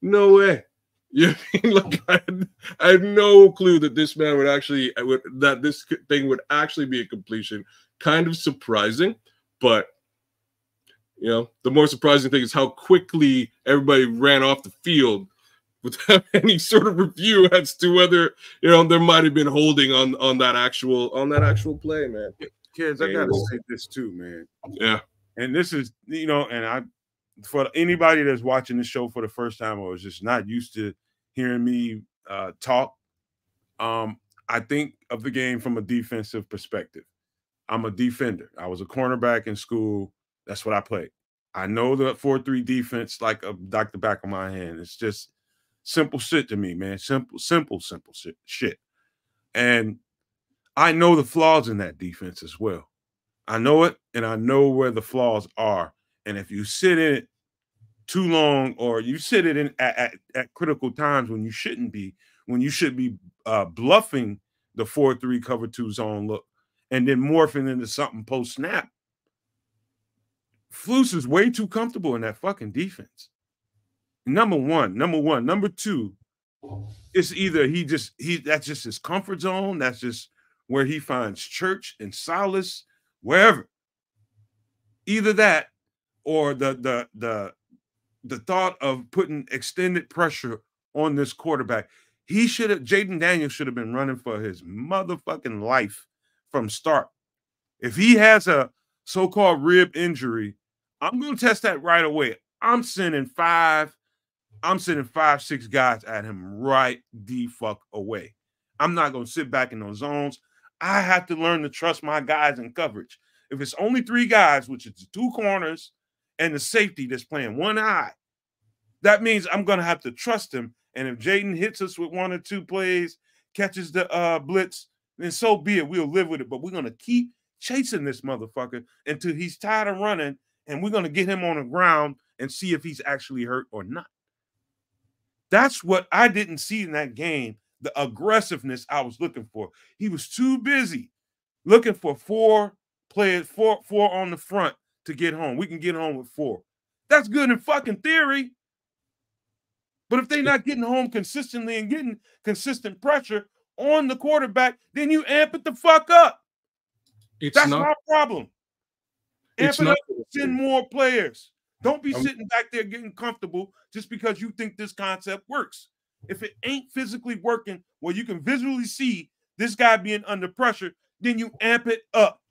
No way. You know what I mean? Like, I had no clue that this man would actually, that this thing would actually be a completion. Kind of surprising, but you know, the more surprising thing is how quickly everybody ran off the field without any sort of review as to whether, you know, there might have been holding on that actual play, man. Kids, I gotta say this too, man. Yeah. And this is, you know, and for anybody that's watching the show for the first time or is just not used to hearing me talk, I think of the game from a defensive perspective. I'm a defender. I was a cornerback in school. That's what I played. I know the 4-3 defense like the back of my hand. It's just simple shit to me, man. Simple shit. And I know the flaws in that defense as well. I know it, and I know where the flaws are. And if you sit in it too long, or you sit it in at critical times when you shouldn't be, when you should be bluffing the 4-3 cover 2 zone look, and then morphing into something post snap, Flus is way too comfortable in that fucking defense. Number one. Number 2, it's either that's just his comfort zone. That's just where he finds church and solace, wherever. Either that or the thought of putting extended pressure on this quarterback. Jayden Daniels should have been running for his motherfucking life from start. If he has a so-called rib injury, I'm going to test that right away. I'm sending 5, 6 guys at him right the fuck away. I'm not going to sit back in those zones. I have to learn to trust my guys in coverage. If it's only 3 guys, which is the 2 corners and the safety that's playing one eye, that means I'm going to have to trust him. And if Jayden hits us with 1 or 2 plays, catches the blitz, then so be it. We'll live with it. But we're going to keep chasing this motherfucker until he's tired of running, and we're going to get him on the ground and see if he's actually hurt or not. That's what I didn't see in that game, the aggressiveness I was looking for. He was too busy looking for 4 players, 4 on the front to get home. We can get home with 4. That's good in fucking theory. But if they're not getting home consistently and getting consistent pressure on the quarterback, then you amp it the fuck up. That's my problem. Amp it up, send more players. Don't be sitting back there getting comfortable just because you think this concept works. If it ain't physically working, where you can visually see this guy being under pressure, then you amp it up.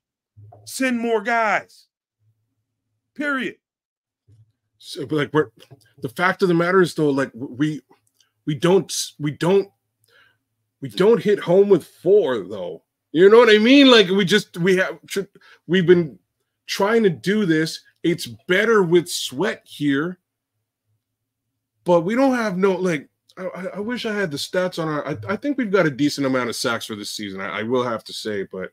Send more guys. Period. So, like, the fact of the matter is, though, like, we we don't hit home with 4 though. You know what I mean? Like we've been trying to do this. It's better with Sweat here, but we don't have no like. I wish I had the stats on our. I think we've got a decent amount of sacks for this season. I will have to say, but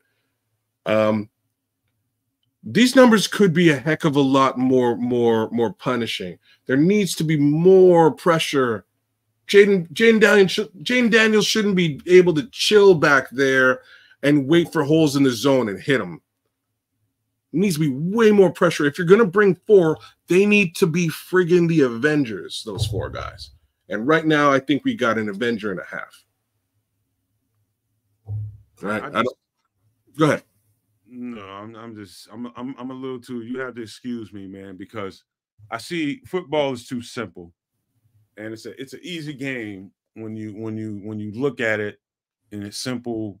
these numbers could be a heck of a lot more punishing. There needs to be more pressure. Jayden Daniels shouldn't be able to chill back there and wait for holes in the zone and hit them. It needs to be way more pressure. If you're going to bring 4, they need to be friggin' the Avengers, those 4 guys. And right now, I think we got an Avenger and a half. All right. Go ahead. No, I'm a little too. You have to excuse me, man, because I see football is too simple, and it's an easy game when you look at it in a simple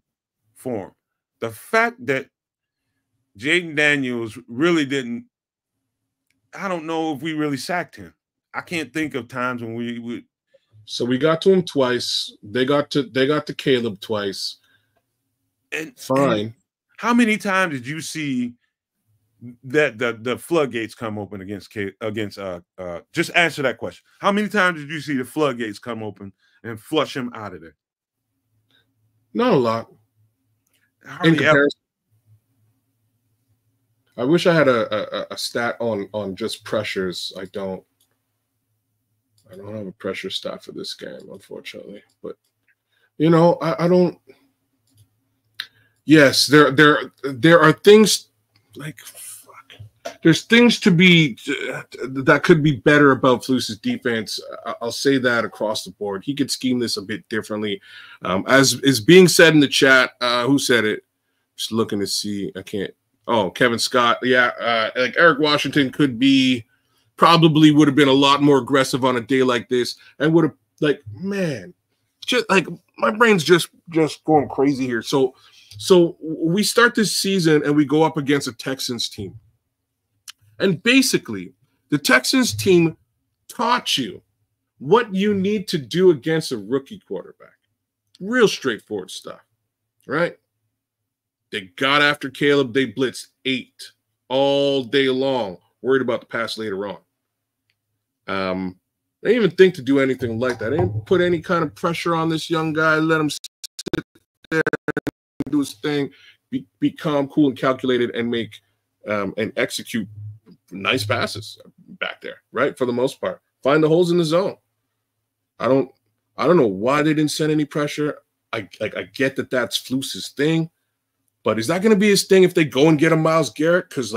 form. The fact that Jayden Daniels really didn't. I don't know if we really sacked him. I can't think of times when we would. So we got to him twice. They got to Caleb twice. And fine. And how many times did you see that the floodgates come open against just answer that question. How many times did you see the floodgates come open and flush him out of there? Not a lot. In comparison. I wish I had a stat on just pressures. I don't have a pressure stat for this game, unfortunately. But you know, I don't. Yes, there are things like there's things to be that could be better about Flus's defense. I'll say that across the board. He could scheme this a bit differently. As is being said in the chat, who said it? Just looking to see. I can't. Oh, Kevin Scott. Yeah, like Eric Washington probably would have been a lot more aggressive on a day like this, and would have just like my brain's just going crazy here. So we start this season and we go up against a Texans team. And basically, the Texans team taught you what you need to do against a rookie quarterback. Real straightforward stuff, right? They got after Caleb. They blitzed 8 all day long, worried about the pass later on. They didn't even think to do anything like that. They didn't put any kind of pressure on this young guy, let him sit there and do his thing, be calm, cool, and calculated, and make and execute nice passes back there, right? For the most part, find the holes in the zone. I don't know why they didn't send any pressure. I get that that's Flus's thing, but is that going to be his thing if they go and get a Myles Garrett? Because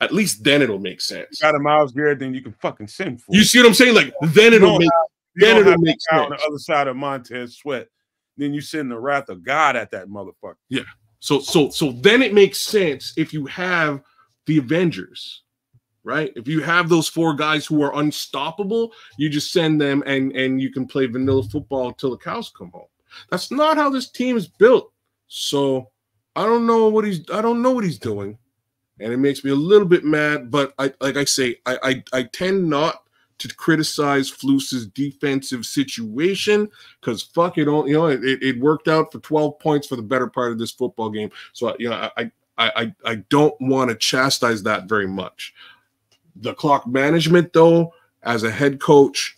at least then it'll make sense. Got a Myles Garrett, then you can fucking send for. You see what I'm saying? Like then it'll make sense. On the other side of Montez Sweat, then you send the wrath of God at that motherfucker. Yeah. So then it makes sense if you have the Avengers, right? If you have those 4 guys who are unstoppable, you just send them and you can play vanilla football until the cows come home. That's not how this team is built. So I don't know what he's doing, and it makes me a little bit mad. But I tend not to criticize Flus's defensive situation because fuck it, it worked out for 12 points for the better part of this football game. So I don't want to chastise that very much. The clock management, though, as a head coach,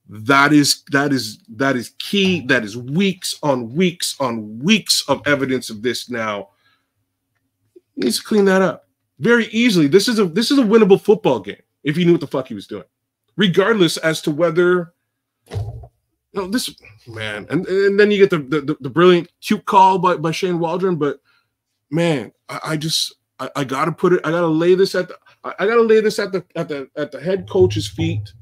that is key. That is weeks on weeks on weeks of evidence of this now. He needs to clean that up very easily. This is a winnable football game if he knew what the fuck he was doing, regardless as to whether this man. And then you get the brilliant cute call by Shane Waldron, but man, I gotta put it. I gotta lay this at the head coach's feet.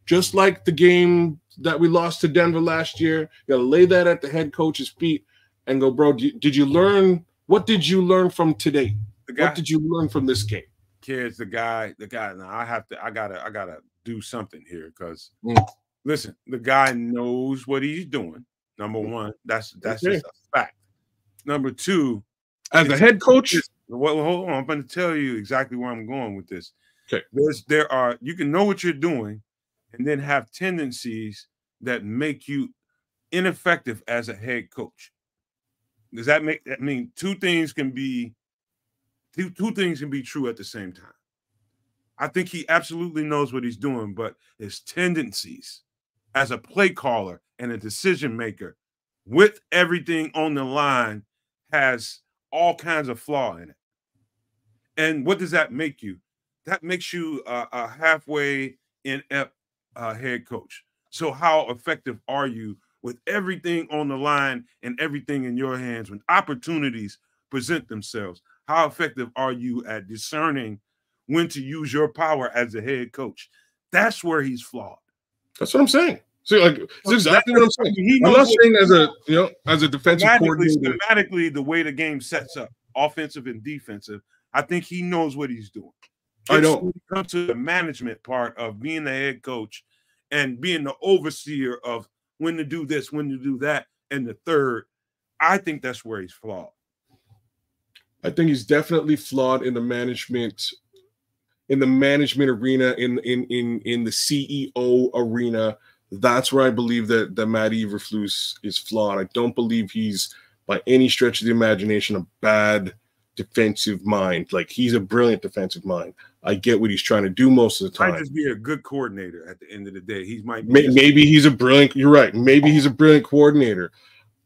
Just like the game that we lost to Denver last year, you got to lay that at the head coach's feet and go, bro, did you learn? What did you learn from today? What did you learn from this game? Kids, the guy. Now I gotta do something here because listen, the guy knows what he's doing. Number one, that's just a fact. Number two, as a head coach, well, hold on, I'm going to tell you exactly where I'm going with this. Okay, you can know what you're doing, and then have tendencies that make you ineffective as a head coach? Does that make that mean two things can be true at the same time? I think he absolutely knows what he's doing, but his tendencies as a play caller and a decision maker with everything on the line has all kinds of flaw in it. And what does that make you? That makes you a halfway inept head coach. So how effective are you with everything on the line and everything in your hands when opportunities present themselves? How effective are you at discerning when to use your power as a head coach? That's where he's flawed. That's what I'm saying. See, like, that's exactly what I'm saying. I'm not saying as a defensive coordinator. Schematically, the way the game sets up, offensive and defensive, I think he knows what he's doing. I know. When it comes to the management part of being the head coach and being the overseer of when to do this, when to do that, and the third, I think that's where he's flawed. I think he's definitely flawed in the management arena, in the CEO arena. That's where I believe that Matt Eberflus is flawed. I don't believe he's by any stretch of the imagination a bad defensive mind. Like, he's a brilliant defensive mind. I get what he's trying to do most of the time. Might just be a good coordinator at the end of the day. Maybe he's a brilliant. You're right. Maybe he's a brilliant coordinator.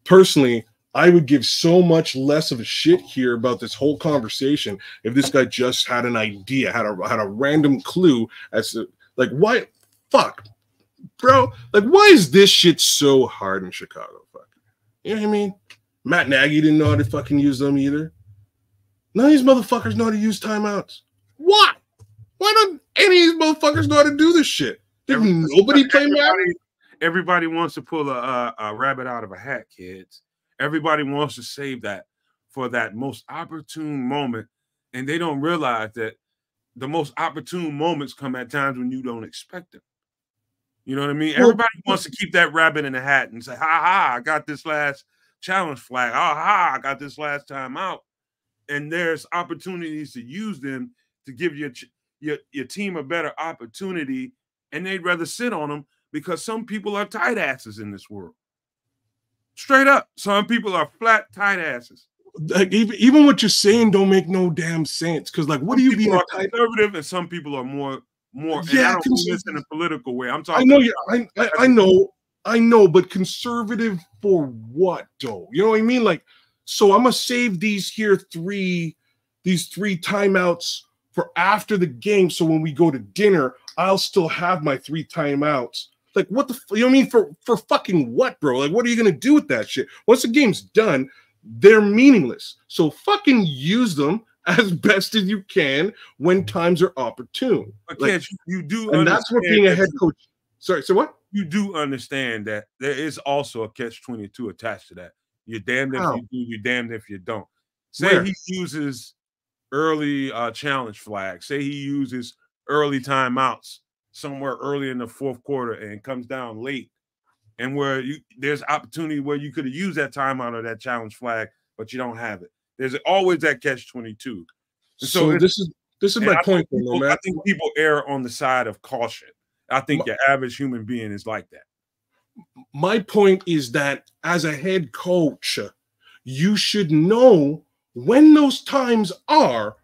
Personally, I would give so much less of a shit here about this whole conversation if this guy just had an idea, had a random clue as to, like, why, fuck, bro, like, why is this shit so hard in Chicago? Fuck, you know what I mean? Matt Nagy didn't know how to fucking use them either. None of these motherfuckers know how to use timeouts. Why? Why don't any of these motherfuckers know how to do this shit? Did nobody play Madden? Everybody wants to pull a rabbit out of a hat, kids. Everybody wants to save that for that most opportune moment, and they don't realize that the most opportune moments come at times when you don't expect them. You know what I mean? Everybody wants to keep that rabbit in the hat and say, ha, I got this last challenge flag. Ha, I got this last time out. And there's opportunities to use them to give your team a better opportunity, and they'd rather sit on them because some people are tight asses in this world. Straight up, some people are flat tight asses. Like, even what you're saying don't make no damn sense. Because, like, what do you mean? Conservative, and some people are more. Yeah, and I don't mean this in a political way. I'm talking. I know, but conservative for what, though? You know what I mean? Like, so I'm gonna save these three timeouts for after the game. So when we go to dinner, I'll still have my 3 timeouts. Like, what the, you know what I mean? For fucking what, bro? Like, what are you going to do with that shit? Once the game's done, they're meaningless. So fucking use them as best as you can when times are opportune. Like, you do, and that's what being a head coach. Sorry, so what? You do understand that there is also a catch-22 attached to that. You're damned if you do, you're damned if you don't. Say he uses early challenge flags. Say he uses early timeouts somewhere early in the fourth quarter and comes down late, and where there's opportunity where you could have used that timeout or that challenge flag, but you don't have it. There's always that catch-22. So this is my point. I think people err on the side of caution. I think your average human being is like that. My point is that as a head coach, you should know when those times are.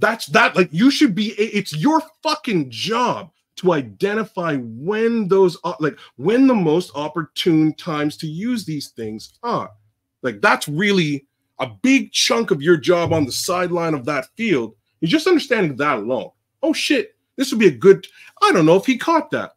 Like, you should be, it's your fucking job to identify when those are, like, when the most opportune times to use these things are. Like, that's really a big chunk of your job on the sideline of that field. You're just understanding that alone. Oh shit, this would be a good, I don't know if he caught that.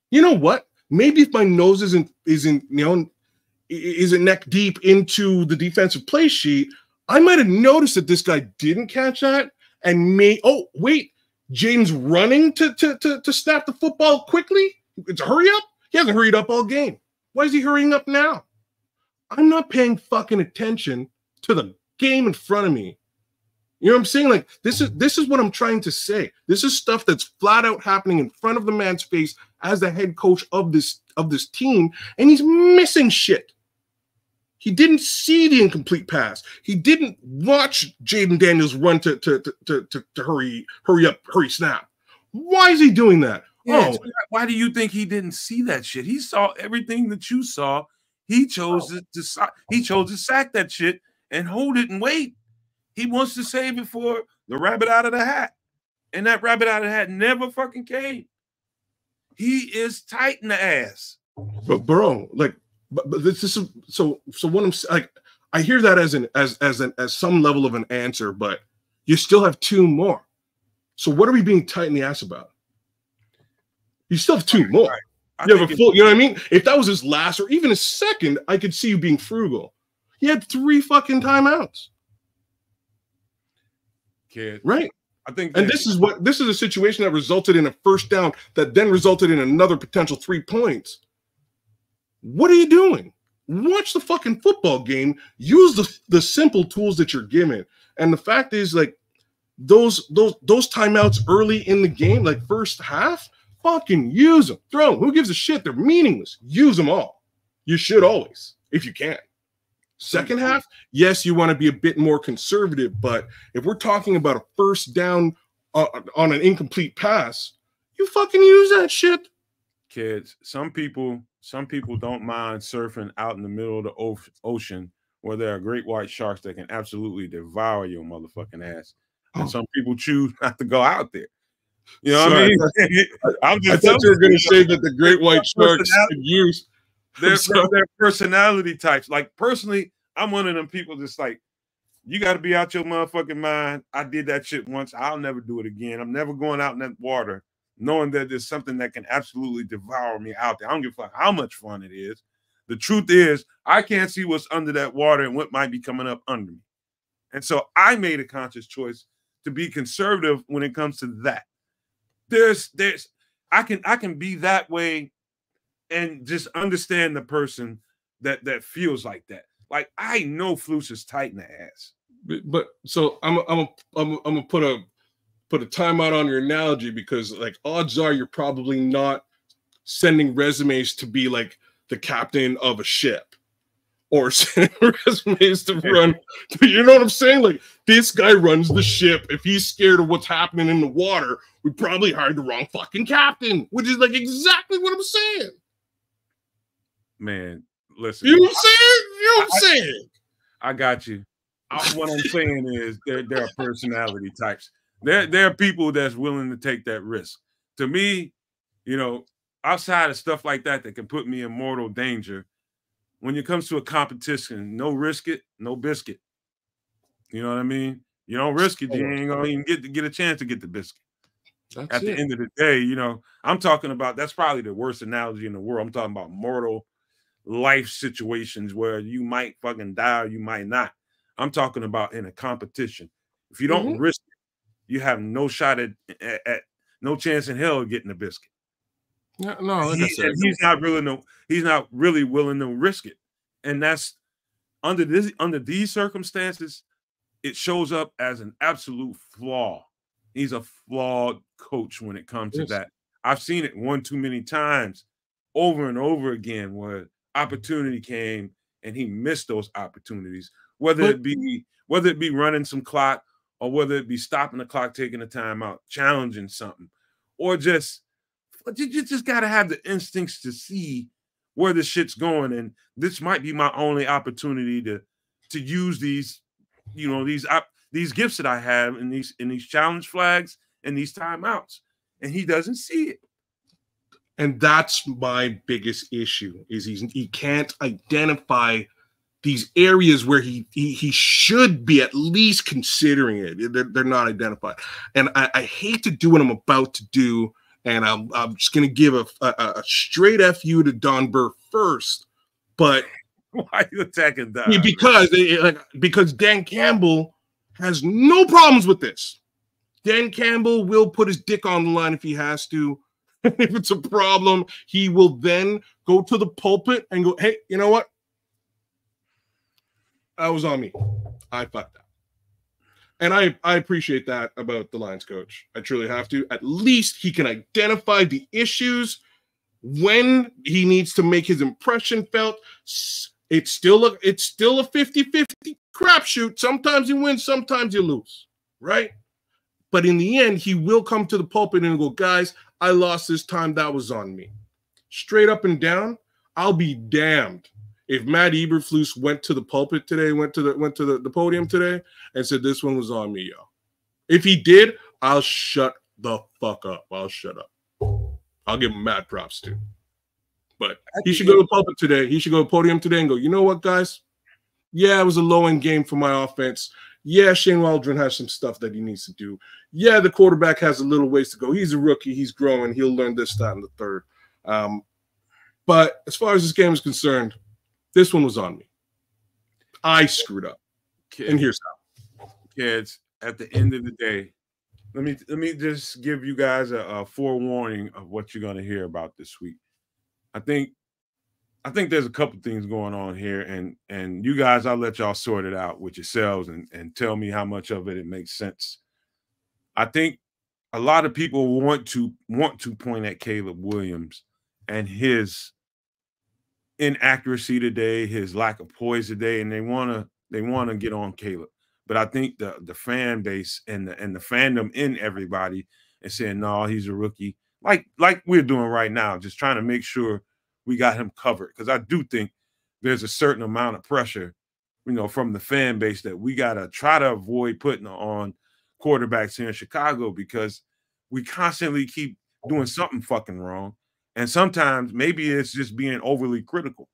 You know what? Maybe if my nose isn't neck deep into the defensive play sheet, I might have noticed that this guy didn't catch that. And Jayden's running to snap the football quickly. It's a hurry up. He hasn't hurried up all game. Why is he hurrying up now? I'm not paying fucking attention to the game in front of me. You know what I'm saying? Like, this is what I'm trying to say. This is stuff that's flat out happening in front of the man's face as the head coach of this team, and he's missing shit. He didn't see the incomplete pass. He didn't watch Jayden Daniels run to hurry snap. Why is he doing that? Yeah, so why do you think he didn't see that shit? He saw everything that you saw. He chose to sack that shit and hold it and wait. He wants to save it for the rabbit out of the hat. And that rabbit out of the hat never fucking came. He is tight in the ass. But bro, like, but this is so what I'm like, I hear that as some level of an answer, but you still have 2 more. So what are we being tight in the ass about? You still have 2 more. Right. You have a full, you know what I mean? If that was his last or even his second, I could see you being frugal. He had 3 fucking timeouts. Kid. Right. I think and this is a situation that resulted in a first down that then resulted in another potential 3 points. What are you doing? Watch the fucking football game. Use the simple tools that you're given. And the fact is, like, those timeouts early in the game, like first half, fucking use them. Throw them. Who gives a shit? They're meaningless. Use them all. You should always, if you can. Second half, yes, you want to be a bit more conservative, but if we're talking about a first down on an incomplete pass, you fucking use that shit. Kids, some people don't mind surfing out in the middle of the ocean where there are great white sharks that can absolutely devour your motherfucking ass. And some people choose not to go out there. You know what I mean? I thought you were going to say that the great white sharks could use their personality types. Like, personally, I'm one of them people that's like, you got to be out your motherfucking mind. I did that shit once. I'll never do it again. I'm never going out in that water knowing that there's something that can absolutely devour me out there. I don't give a fuck how much fun it is. The truth is, I can't see what's under that water and what might be coming up under me. And so I made a conscious choice to be conservative when it comes to that. I can be that way and just understand the person that feels like that. Like, I know Flus is tight in the ass. But so I'm gonna put a timeout on your analogy, because like odds are you're probably not sending resumes to be like the captain of a ship or sending resumes to run. You know what I'm saying? Like, this guy runs the ship. If he's scared of what's happening in the water, we probably hired the wrong fucking captain, which is like exactly what I'm saying. Man, listen. You know what I'm saying? You know what I'm saying? I got you. What I'm saying is there are personality types. There are people that's willing to take that risk. To me, you know, outside of stuff like that can put me in mortal danger, when it comes to a competition, no risk it, no biscuit. You know what I mean? You don't risk it, you ain't gonna even get a chance to get the biscuit. At the end of the day, you know, I'm talking about, that's probably the worst analogy in the world. I'm talking about mortal life situations where you might fucking die or you might not. I'm talking about in a competition. If you don't risk it, you have no shot at no chance in hell of getting a biscuit. No, like I said, he's not really willing to risk it. And that's under these circumstances, it shows up as an absolute flaw. He's a flawed coach when it comes to that. I've seen it one too many times, over and over again, where opportunity came and he missed those opportunities. Whether it be running some clock, or whether it be stopping the clock, taking a timeout, challenging something, or you just got to have the instincts to see where the shit's going. And this might be my only opportunity to use these, you know, these gifts that I have in these challenge flags and these timeouts. And he doesn't see it. And that's my biggest issue, is he can't identify these areas where he should be at least considering it. They're not identified. And I hate to do what I'm about to do, and I'm just going to give a straight FU to Don Burr first. But why are you attacking Don? Because Dan Campbell has no problems with this. Dan Campbell will put his dick on the line if he has to. If it's a problem, he will then go to the pulpit and go, hey, you know what? That was on me. I fucked up. And I appreciate that about the Lions coach. I truly have to. At least he can identify the issues when he needs to make his impression felt. It's still a 50-50 crapshoot. Sometimes you win, sometimes you lose, right? But in the end, he will come to the pulpit and go, guys, I lost this time. That was on me. Straight up and down, I'll be damned if Matt Eberflus went to the pulpit today, went to the podium today, and said this one was on me, yo. If he did, I'll shut the fuck up. I'll shut up. I'll give him mad props too. But he should go to the pulpit today. He should go to the podium today and go, you know what, guys? Yeah, it was a low-end game for my offense. Yeah, Shane Waldron has some stuff that he needs to do. Yeah, the quarterback has a little ways to go. He's a rookie. He's growing. He'll learn this, that, and the third. But as far as this game is concerned, this one was on me. I screwed up. Kids, and here's how. Kids, at the end of the day, let me just give you guys a forewarning of what you're going to hear about this week. I think there's a couple things going on here, and you guys, I'll let y'all sort it out with yourselves and tell me how much of it makes sense. I think a lot of people want to point at Caleb Williams and his inaccuracy today, his lack of poise today, and they want to get on Caleb. But I think the fan base and the fandom in everybody is saying, no, he's a rookie, like we're doing right now, just trying to make sure we got him covered. Because I do think there's a certain amount of pressure, from the fan base that we got to try to avoid putting on quarterbacks here in Chicago, because we constantly keep doing something fucking wrong. And sometimes maybe it's just being overly critical,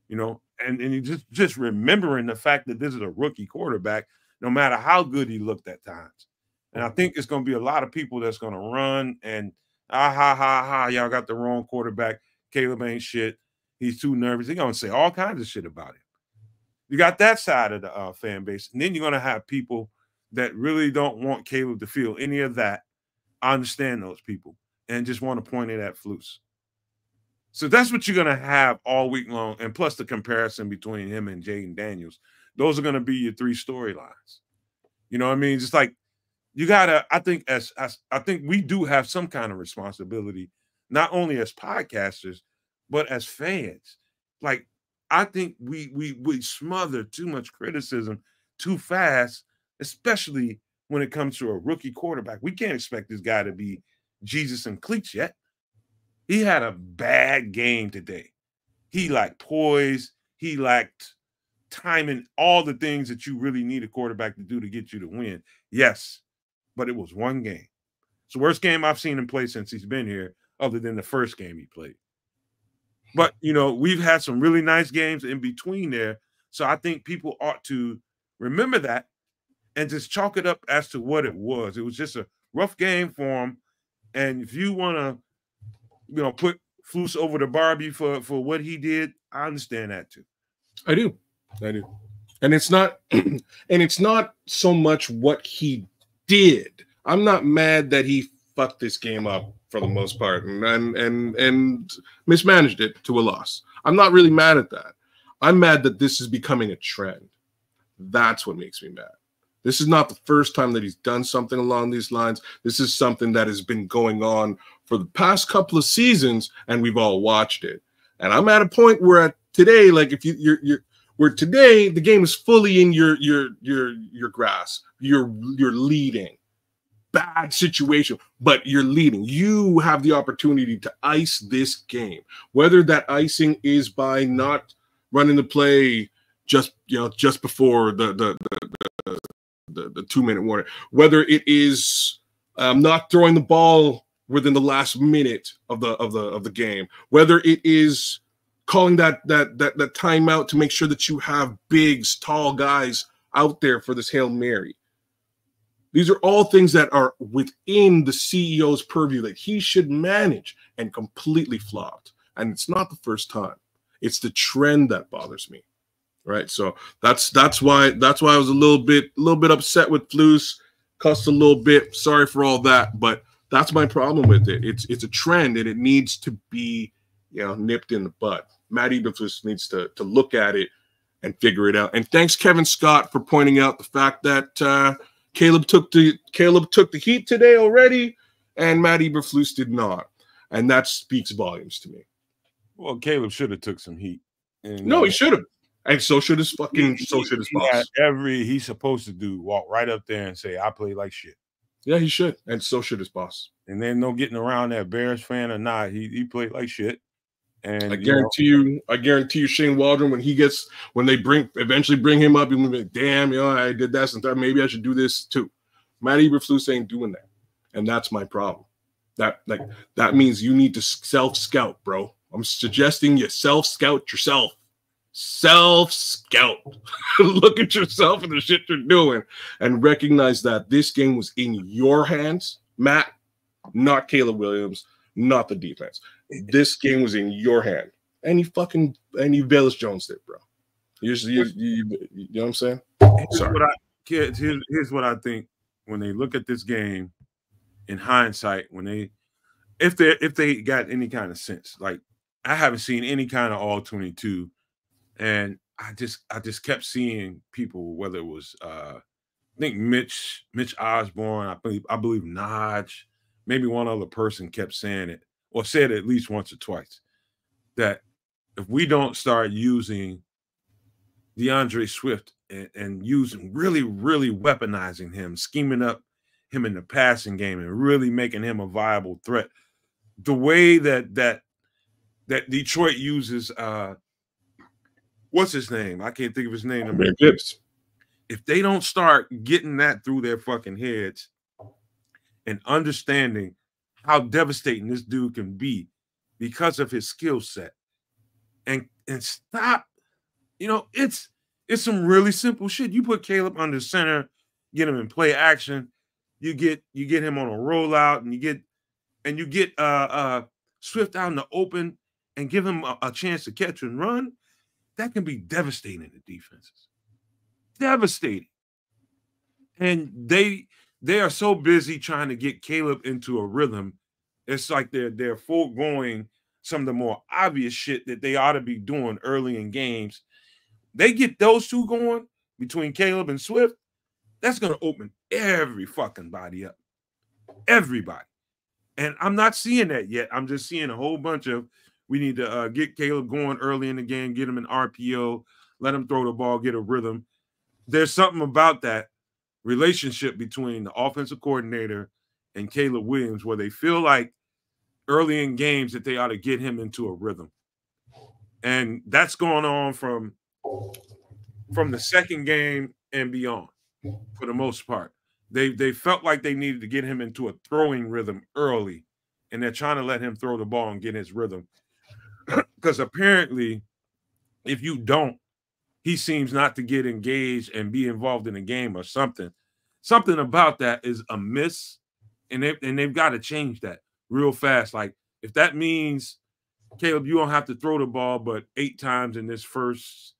and you just remembering the fact that this is a rookie quarterback, no matter how good he looked at times. And I think it's going to be a lot of people that's going to run and, y'all got the wrong quarterback. Caleb ain't shit. He's too nervous. They're going to say all kinds of shit about him. You got that side of the fan base. And then you're going to have people that really don't want Caleb to feel any of that. I understand those people and just want to point it at Flus. So that's what you're going to have all week long. And plus the comparison between him and Jayden Daniels. Those are going to be your three storylines. You know what I mean? Just like you got to, I think we do have some kind of responsibility, not only as podcasters, but as fans. Like, I think we smother too much criticism too fast, especially when it comes to a rookie quarterback. We can't expect this guy to be Jesus and cleats yet. He had a bad game today. He lacked poise. He lacked timing, all the things that you really need a quarterback to do to get you to win. Yes, but it was one game. It's the worst game I've seen him play since he's been here, other than the first game he played. But, we've had some really nice games in between there. So I think people ought to remember that and just chalk it up as to what it was. It was just a rough game for him. And if you want to, put Flus over the Barbie for what he did, I understand that too. I do. And it's not so much what he did. I'm not mad that he fucked this game up for the most part and mismanaged it to a loss. I'm not really mad at that. I'm mad that this is becoming a trend. That's what makes me mad. This is not the first time that he's done something along these lines. This is something that has been going on for the past couple of seasons, and we've all watched it. And I'm at a point where today, like if where today the game is fully in your grasp. You're leading. Bad situation, but you're leading. You have the opportunity to ice this game. Whether that icing is by not running the play just before the 2-minute warning, whether it is not throwing the ball within the last minute of the game, whether it is calling that timeout to make sure that you have bigs, tall guys out there for this Hail Mary. These are all things that are within the CEO's purview that he should manage, and completely flopped. And it's not the first time. It's the trend that bothers me. Right. So that's why I was a little bit upset with Flus, cussed a little bit. Sorry for all that, but that's my problem with it. It's a trend, and it needs to be nipped in the bud. Matt Eberflus needs to look at it and figure it out. And thanks, Kevin Scott, for pointing out the fact that Caleb took the heat today already, and Matt Eberflus did not, and that speaks volumes to me. Well, Caleb should have took some heat. And, no, he should have, and so should his boss. He's supposed to do walk right up there and say, "I play like shit." Yeah, he should, and so should his boss. And then no getting around that Bears fan or not. He played like shit. And I guarantee you, Shane Waldron, when they eventually bring him up, he'll be like, damn, I did that and that. Maybe I should do this too. Matt Eberflus ain't doing that, and that's my problem. That means you need to self-scout, bro. I'm suggesting you self-scout yourself. Self-scout. Look at yourself and the shit you're doing, and recognize that this game was in your hands, Matt, not Caleb Williams, not the defense. This game was in your hand, and you Velus Jones did, bro. You know what I'm saying? Here's what I think when they look at this game in hindsight. If they got any kind of sense, like I haven't seen any kind of all 22, and I just kept seeing people, whether it was I think Mitch Osborne, I believe Naj, maybe one other person kept saying it, or said it at least once or twice, that if we don't start using DeAndre Swift and using really weaponizing him, scheming up him in the passing game and really making him a viable threat, the way that Detroit uses what's his name? I can't think of his name. Gibbs. If they don't start getting that through their fucking heads and understanding how devastating this dude can be because of his skill set, and stop, it's some really simple shit. You put Caleb under center, get him in play action, you get him on a rollout, and you get Swift out in the open and give him a chance to catch and run. That can be devastating to defenses. Devastating. And they are so busy trying to get Caleb into a rhythm. It's like they're foregoing some of the more obvious shit that they ought to be doing early in games. They get those two going between Caleb and Swift, that's going to open every fucking body up. Everybody. And I'm not seeing that yet. I'm just seeing a whole bunch of, we need to get Caleb going early in the game, get him an RPO, let him throw the ball, get a rhythm. There's something about that relationship between the offensive coordinator and Caleb Williams where they feel like early in games that they ought to get him into a rhythm. And that's going on from the second game and beyond for the most part. They felt like they needed to get him into a throwing rhythm early, and they're trying to let him throw the ball and get his rhythm. Because apparently, if you don't, he seems not to get engaged and be involved in a game or something. Something about that is amiss, and they've got to change that real fast. Like, if that means, Caleb, you don't have to throw the ball but 8 times in this first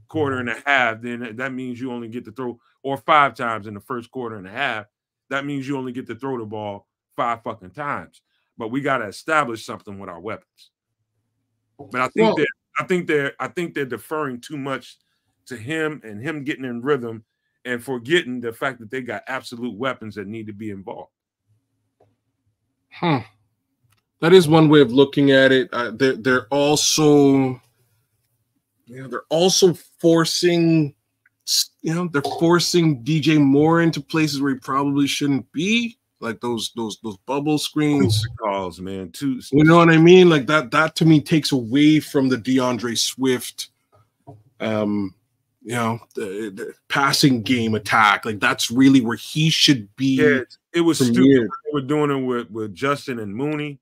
quarter and a half, then that means you only get to throw, or 5 times in the first quarter and a half, that means you only get to throw the ball 5 fucking times. But we got to establish something with our weapons. But I think they're deferring too much to him and him getting in rhythm and forgetting the fact that they got absolute weapons that need to be involved. That is one way of looking at it. They're also forcing, they're forcing DJ Moore into places where he probably shouldn't be, like those bubble screens. Calls, man. You know what I mean? Like that to me takes away from the DeAndre Swift, the passing game attack. Like that's really where he should be. Yeah, it was stupid. They were doing it with Justin and Mooney.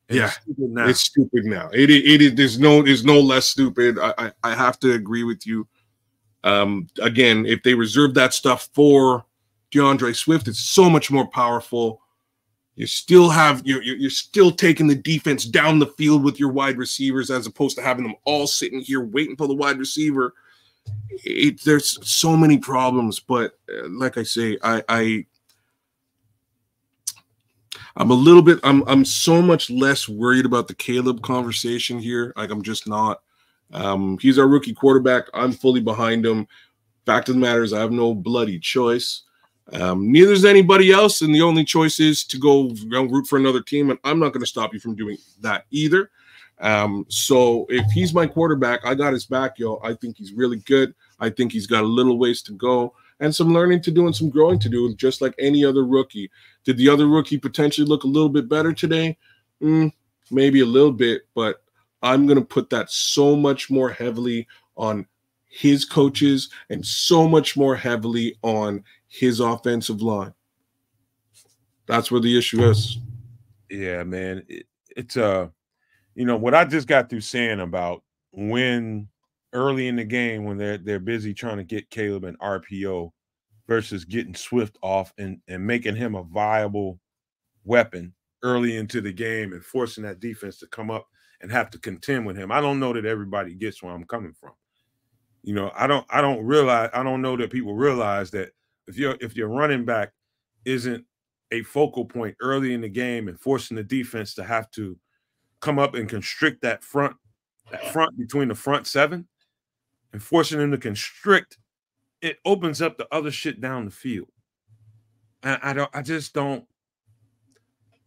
Yeah, it's stupid now. It is. There's no less stupid. I have to agree with you. Again, if they reserve that stuff for DeAndre Swift, it's so much more powerful. You still have you're still taking the defense down the field with your wide receivers as opposed to having them all sitting here waiting for the wide receiver. There's so many problems, but like I say, I'm so much less worried about the Caleb conversation here. Like I'm just not. He's our rookie quarterback. I'm fully behind him. Fact of the matter is I have no bloody choice. Neither is anybody else, and the only choice is to go root for another team, and I'm not going to stop you from doing that either. So if he's my quarterback, I got his back, yo. I think he's really good. I think he's got a little ways to go. and some learning to do and some growing to do, just like any other rookie. Did the other rookie potentially look a little bit better today? Maybe a little bit, but I'm going to put that so much more heavily on his coaches and so much more heavily on his offensive line. That's where the issue is. Yeah, man. It's you know what I just got through saying about when early in the game when they're busy trying to get Caleb an RPO versus getting Swift off and making him a viable weapon early into the game and forcing that defense to come up and have to contend with him. I don't know that everybody gets where I'm coming from. You know, I don't know that people realize that if your running back isn't a focal point early in the game and forcing the defense to have to come up and constrict that front between the front seven and forcing them to constrict, it opens up the other shit down the field. I just don't.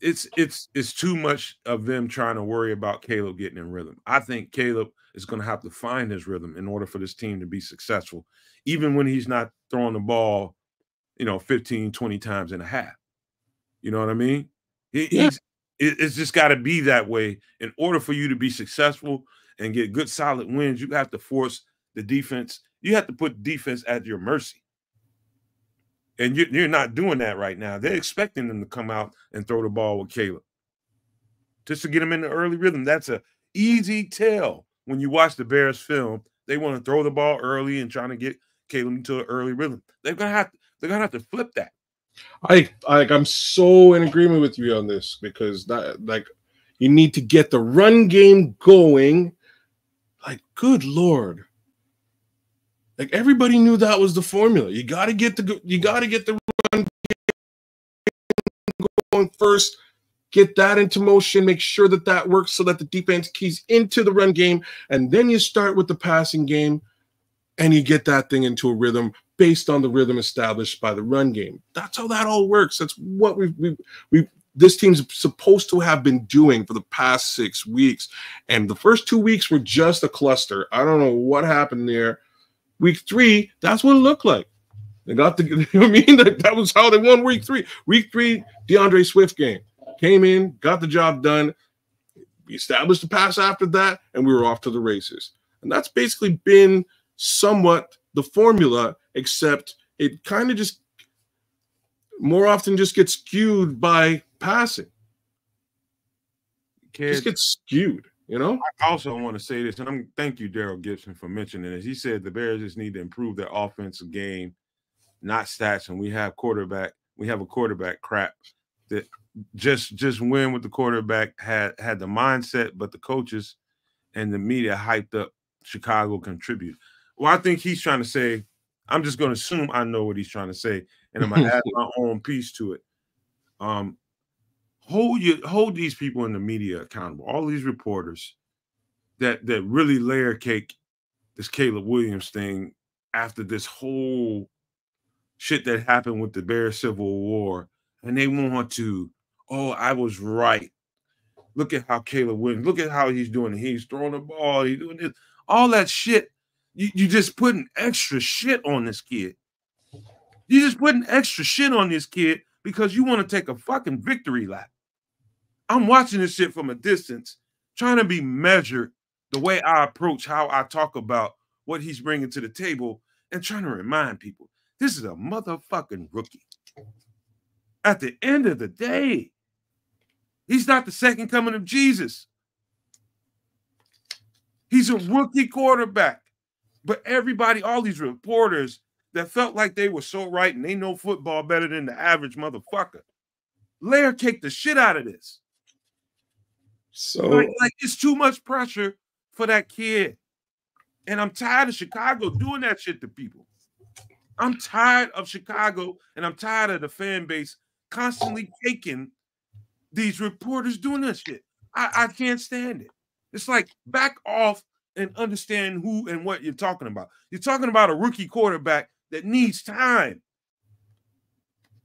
It's too much of them trying to worry about Caleb getting in rhythm. I think Caleb is going to have to find his rhythm in order for this team to be successful, even when he's not throwing the ball, 15, 20 times in a half. You know what I mean? It's just got to be that way. In order for you to be successful and get good, solid wins, you have to force the defense. You have to put defense at your mercy. And you're not doing that right now. They're expecting them to come out and throw the ball with Caleb just to get him in the early rhythm. That's an easy tell when you watch the Bears film. They want to throw the ball early and trying to get Caleb into an early rhythm. They're gonna have to flip that. I'm so in agreement with you on this because you need to get the run game going. Like, good Lord. Like, everybody knew that was the formula. You got to get the run going first, get that into motion, make sure that works so that the defense keys into the run game, and then you start with the passing game, and you get that thing into a rhythm based on the rhythm established by the run game. That's how that all works. That's what this team's supposed to have been doing for the past 6 weeks, and the first 2 weeks were just a cluster. I don't know what happened there. Week 3, that's what it looked like. They got the, you know what I mean? That was how they won week 3. Week 3, DeAndre Swift game. Came in, got the job done. We established the pass after that, and we were off to the races. And that's basically been somewhat the formula, except it kind of just more often just gets skewed by passing. Just gets skewed. I also want to say this, and thank you, Daryl Gibson, for mentioning this. He said the Bears just need to improve their offensive game, not stats. And we have a quarterback crap that just win with the quarterback had the mindset, but the coaches and the media hyped up Chicago contribute. Well, I think he's trying to say, I'm just going to assume I know what he's trying to say, and I'm going to add my own piece to it. Hold these people in the media accountable. All these reporters that really layer cake this Caleb Williams thing after this whole shit that happened with the Bears Civil War, and they want to, I was right. Look at how Caleb Williams, look at how he's doing it. He's throwing the ball, he's doing this. All that shit, you just putting extra shit on this kid. You just putting extra shit on this kid because you want to take a fucking victory lap. I'm watching this shit from a distance, trying to be measured the way I approach how I talk about what he's bringing to the table and trying to remind people, this is a motherfucking rookie. At the end of the day, he's not the second coming of Jesus. He's a rookie quarterback. But everybody, all these reporters that felt like they were so right and they know football better than the average motherfucker, layer cake the shit out of this. So like it's too much pressure for that kid. And I'm tired of Chicago doing that shit to people. I'm tired of Chicago, and I'm tired of the fan base constantly taking these reporters doing this shit. I can't stand it. It's like, back off and understand who and what you're talking about. You're talking about a rookie quarterback that needs time.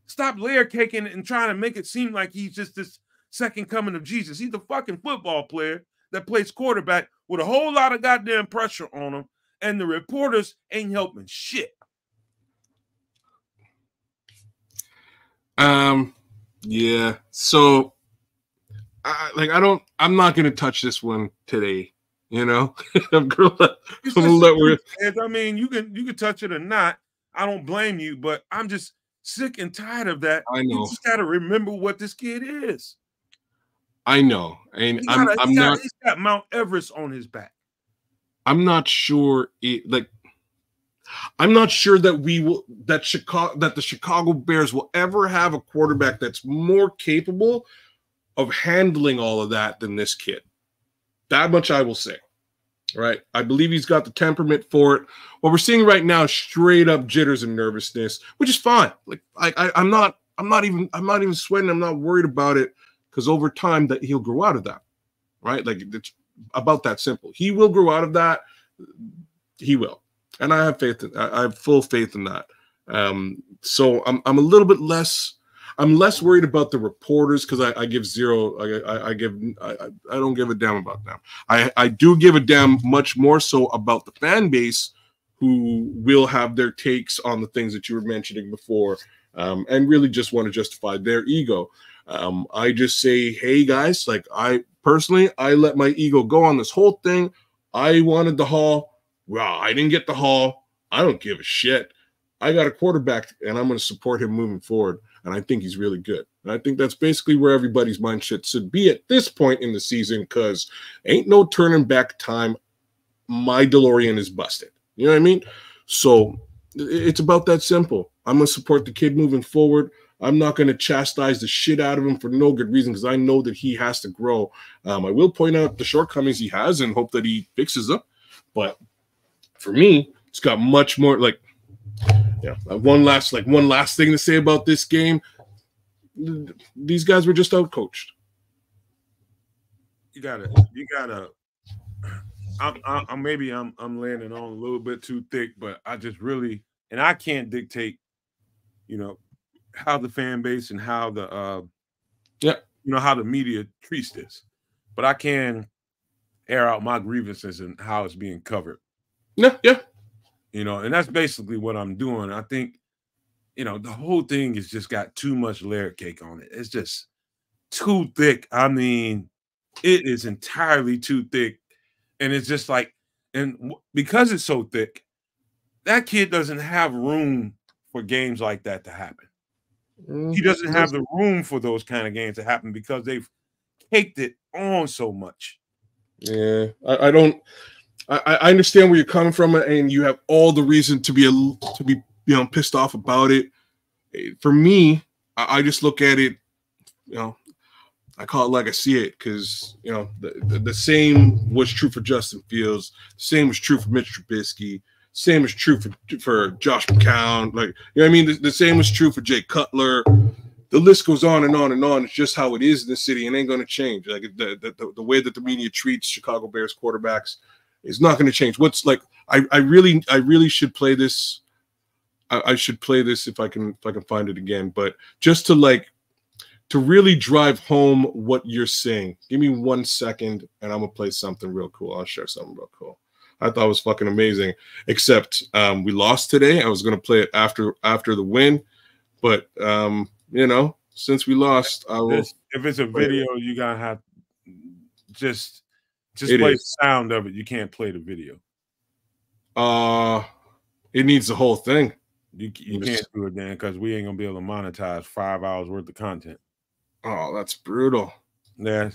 Stop layer caking and trying to make it seem like he's just this second coming of Jesus. He's a fucking football player that plays quarterback with a whole lot of goddamn pressure on him, and the reporters ain't helping shit. Yeah. So, I'm not gonna touch this one today. You know, I'm gonna let I mean, you can touch it or not. I don't blame you, but I'm just sick and tired of that. I know. You just got to remember what this kid is. I know, and he's got Mount Everest on his back. I'm not sure I'm not sure that the Chicago Bears will ever have a quarterback that's more capable of handling all of that than this kid. That much I will say. Right? I believe he's got the temperament for it. What we're seeing right now is straight up jitters and nervousness, which is fine. Like I'm not even sweating. I'm not worried about it because over time that he'll grow out of that. Right? Like it's about that simple. He will grow out of that. He will. And I have faith. I have full faith in that. So I'm a little bit less. I'm less worried about the reporters because I give zero. I don't give a damn about them. I do give a damn much more so about the fan base who will have their takes on the things that you were mentioning before, and really just want to justify their ego. I just say, hey guys, like I let my ego go on this whole thing. I wanted the haul. Well, I didn't get the haul. I don't give a shit. I got a quarterback, and I'm going to support him moving forward. And I think he's really good. And I think that's basically where everybody's mindset should be at this point in the season because ain't no turning back time. My DeLorean is busted. You know what I mean? So it's about that simple. I'm going to support the kid moving forward. I'm not going to chastise the shit out of him for no good reason because I know that he has to grow. I will point out the shortcomings he has and hope that he fixes them. But for me, it's got much more like – yeah, one last thing to say about this game. These guys were just outcoached. You gotta. I'm landing on a little bit too thick, but I just really, and I can't dictate, how the fan base and how the how the media treats this, but I can air out my grievances and how it's being covered. Yeah. And that's basically what I'm doing. I think, the whole thing has just got too much layer cake on it. It's just too thick. I mean, it is entirely too thick. And it's just like, and because it's so thick, that kid doesn't have room for games like that to happen. He doesn't have the room for those kind of games to happen because they've caked it on so much. Yeah, I don't. I understand where you're coming from, and you have all the reason to be pissed off about it. For me, I just look at it, I call it like I see it because the same was true for Justin Fields, the same was true for Mitch Trubisky, same is true for Josh McCown. Like I mean, the same was true for Jay Cutler. The list goes on and on and on. It's just how it is in the city, and ain't going to change. Like the way that the media treats Chicago Bears quarterbacks. It's not going to change. What's like, I really should play this. I should play this if I can find it again. But just to really drive home what you're saying. Give me 1 second, and I'm gonna play something real cool. I'll share something real cool. I thought it was fucking amazing. Except we lost today. I was gonna play it after the win, but since we lost, I will. If it's a video, you gotta have just play the sound of it. You can't play the video. It needs the whole thing. You can't do it then because we ain't gonna be able to monetize 5 hours worth of content. Oh, that's brutal. Yeah,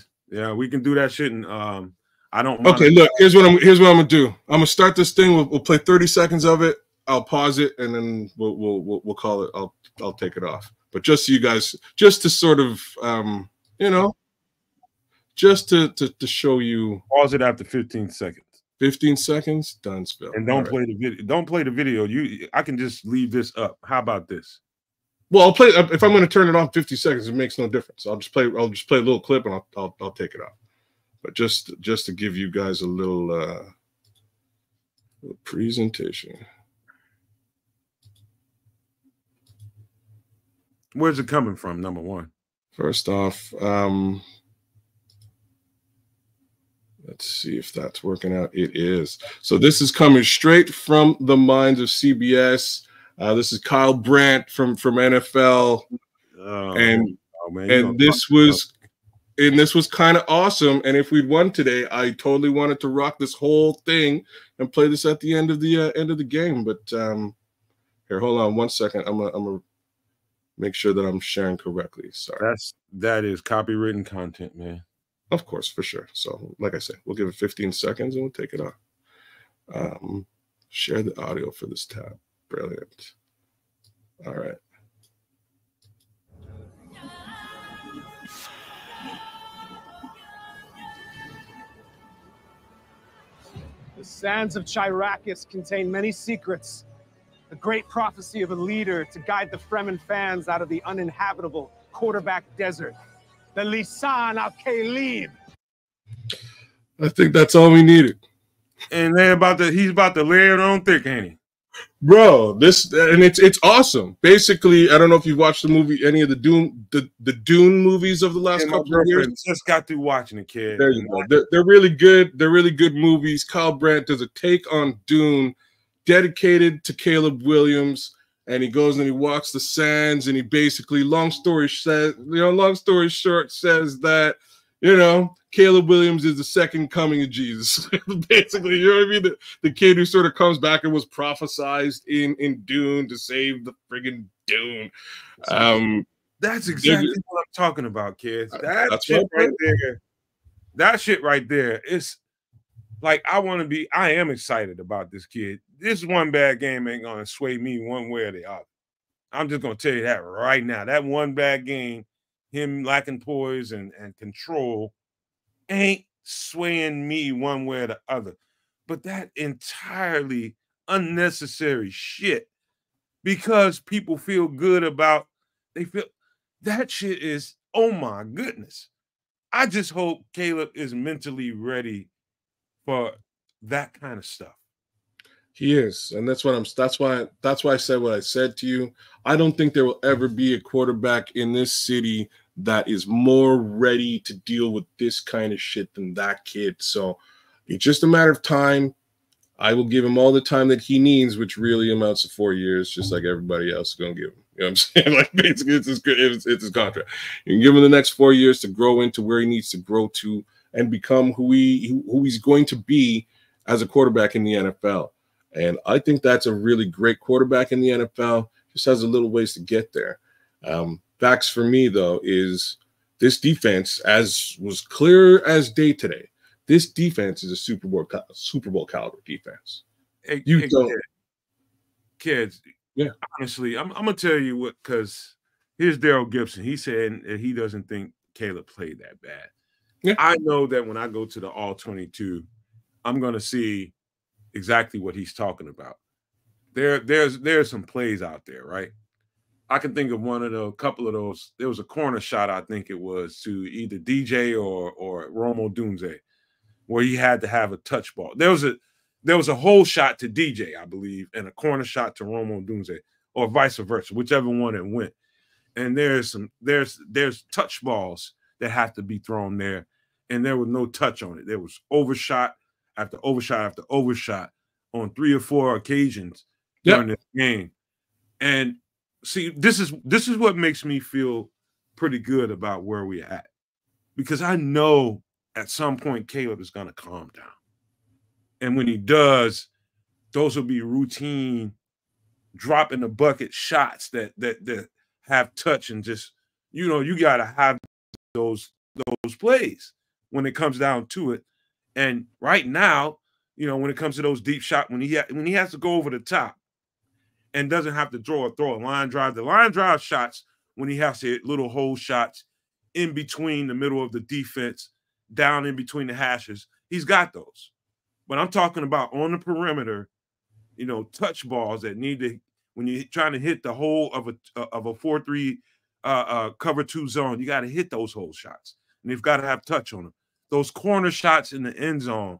we can do that shit. And I don't. Okay, look. Here's what I'm gonna do. I'm gonna start this thing. We'll play 30 seconds of it. I'll pause it and then we'll call it. I'll take it off. But just so you guys, just to sort of just to show you. Pause it after 15 seconds. 15 seconds, done spill. And don't play the video. Don't play the video. I can just leave this up. How about this? Well, I'll play if I'm going to turn it off 50 seconds, it makes no difference. I'll just play a little clip and I'll take it off. But just to give you guys a little presentation. Where's it coming from? Number one. First off, let's see if that's working out. It is. So this is coming straight from the minds of CBS. This is Kyle Brandt from NFL. And oh, man, and this was kind of awesome. And if we'd won today, I totally wanted to rock this whole thing and play this at the end of the game. But here, hold on 1 second. I'm gonna make sure that I'm sharing correctly. Sorry. That is copywritten content, man. Of course, for sure. So, like I said, we'll give it 15 seconds and we'll take it off. Share the audio for this tab. Brilliant. All right. The sands of Chiracis contain many secrets. The great prophecy of a leader to guide the Fremen fans out of the uninhabitable quarterback desert. The Lisan al-Khalib. I think that's all we needed. And he's about to lay it on thick, ain't he? Bro, it's awesome. Basically, I don't know if you've watched the movie, any of the Dune movies of the last couple of years. Just got through watching it, kid. There you go. They're really good. They're really good movies. Kyle Brandt does a take on Dune, dedicated to Caleb Williams, and he goes and he walks the sands, and he basically, long story short, says that, Caleb Williams is the second coming of Jesus. Basically, you know what I mean? The kid who sort of comes back and was prophesized in Dune to save the friggin' Dune. That's exactly what I'm talking about, kids. That shit right there. It's like I am excited about this kid. This one bad game ain't gonna sway me one way or the other. I'm just gonna tell you that right now. That one bad game, him lacking poise and control, ain't swaying me one way or the other. But that entirely unnecessary shit, because people feel good about, they feel that shit is, oh my goodness. I just hope Caleb is mentally ready for that kind of stuff. He is, and that's why I said what I said to you. I don't think there will ever be a quarterback in this city that is more ready to deal with this kind of shit than that kid. So it's just a matter of time. I will give him all the time that he needs, which really amounts to 4 years, just like everybody else is going to give him. You know what I'm saying? Like, basically, it's his contract. You can give him the next 4 years to grow into where he needs to grow to and become who he's going to be as a quarterback in the NFL. And I think that's a really great quarterback in the NFL. Just has a little ways to get there. Facts for me, though, is this defense, as was clear as day today, this defense is a Super Bowl caliber defense. Kids, yeah. Honestly, I'm gonna tell you what, because here's Daryl Gibson. He said that he doesn't think Caleb played that bad. Yeah. I know that when I go to the All-22, I'm gonna see exactly what he's talking about. There's some plays out there, right? I can think of a couple of those. There was a corner shot, I think it was, to either DJ or Romo Dunze, where he had to have a touch ball. There was a whole shot to DJ, I believe, and a corner shot to Romo Dunze, or vice versa, whichever one it went. And there's touch balls that have to be thrown there, and there was no touch on it. There was overshot after overshot after overshot on 3 or 4 occasions during this game. And see, this is what makes me feel pretty good about where we're at, because I know at some point Caleb is going to calm down. And when he does, those will be routine drop in the bucket shots that have touch, and just, you got to have those plays when it comes down to it. And right now, when it comes to those deep shots, when he has to go over the top and doesn't have to throw a line drive, the line drive shots, when he has to hit little hole shots in between the middle of the defense, down in between the hashes, he's got those. But I'm talking about on the perimeter, touch balls that need to, when you're trying to hit the hole of a 4-3 cover 2 zone, you got to hit those hole shots, and you've got to have touch on them. Those corner shots in the end zone,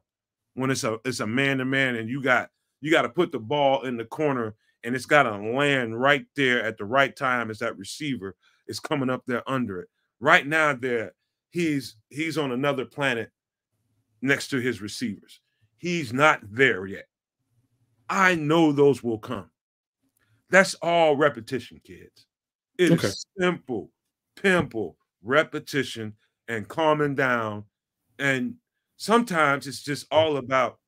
when it's a man-to-man, and you got to put the ball in the corner, and it's got to land right there at the right time as that receiver is coming up there under it. Right now, he's on another planet next to his receivers. He's not there yet. I know those will come. That's all repetition, kids. It is simple, pimple, repetition, and calming down. And sometimes it's just all about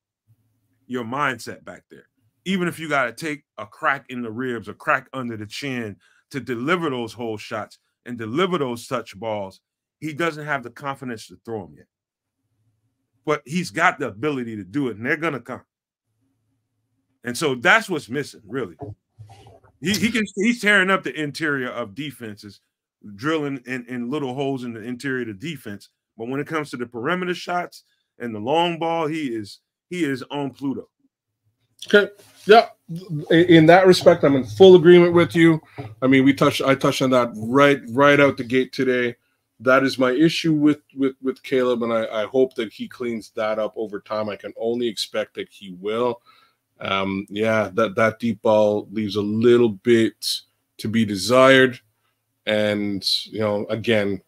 your mindset back there. Even if you got to take a crack in the ribs, a crack under the chin to deliver those whole shots and deliver those touch balls, he doesn't have the confidence to throw them yet. But he's got the ability to do it, and they're going to come. And so that's what's missing, really. He's tearing up the interior of defenses, drilling in little holes in the interior of the defense. But when it comes to the perimeter shots and the long ball, he is on Pluto. Okay. Yeah. In that respect, I'm in full agreement with you. I mean, I touched on that right out the gate today. That is my issue with Caleb, and I hope that he cleans that up over time. I can only expect that he will. Yeah, that deep ball leaves a little bit to be desired. And, you know, again,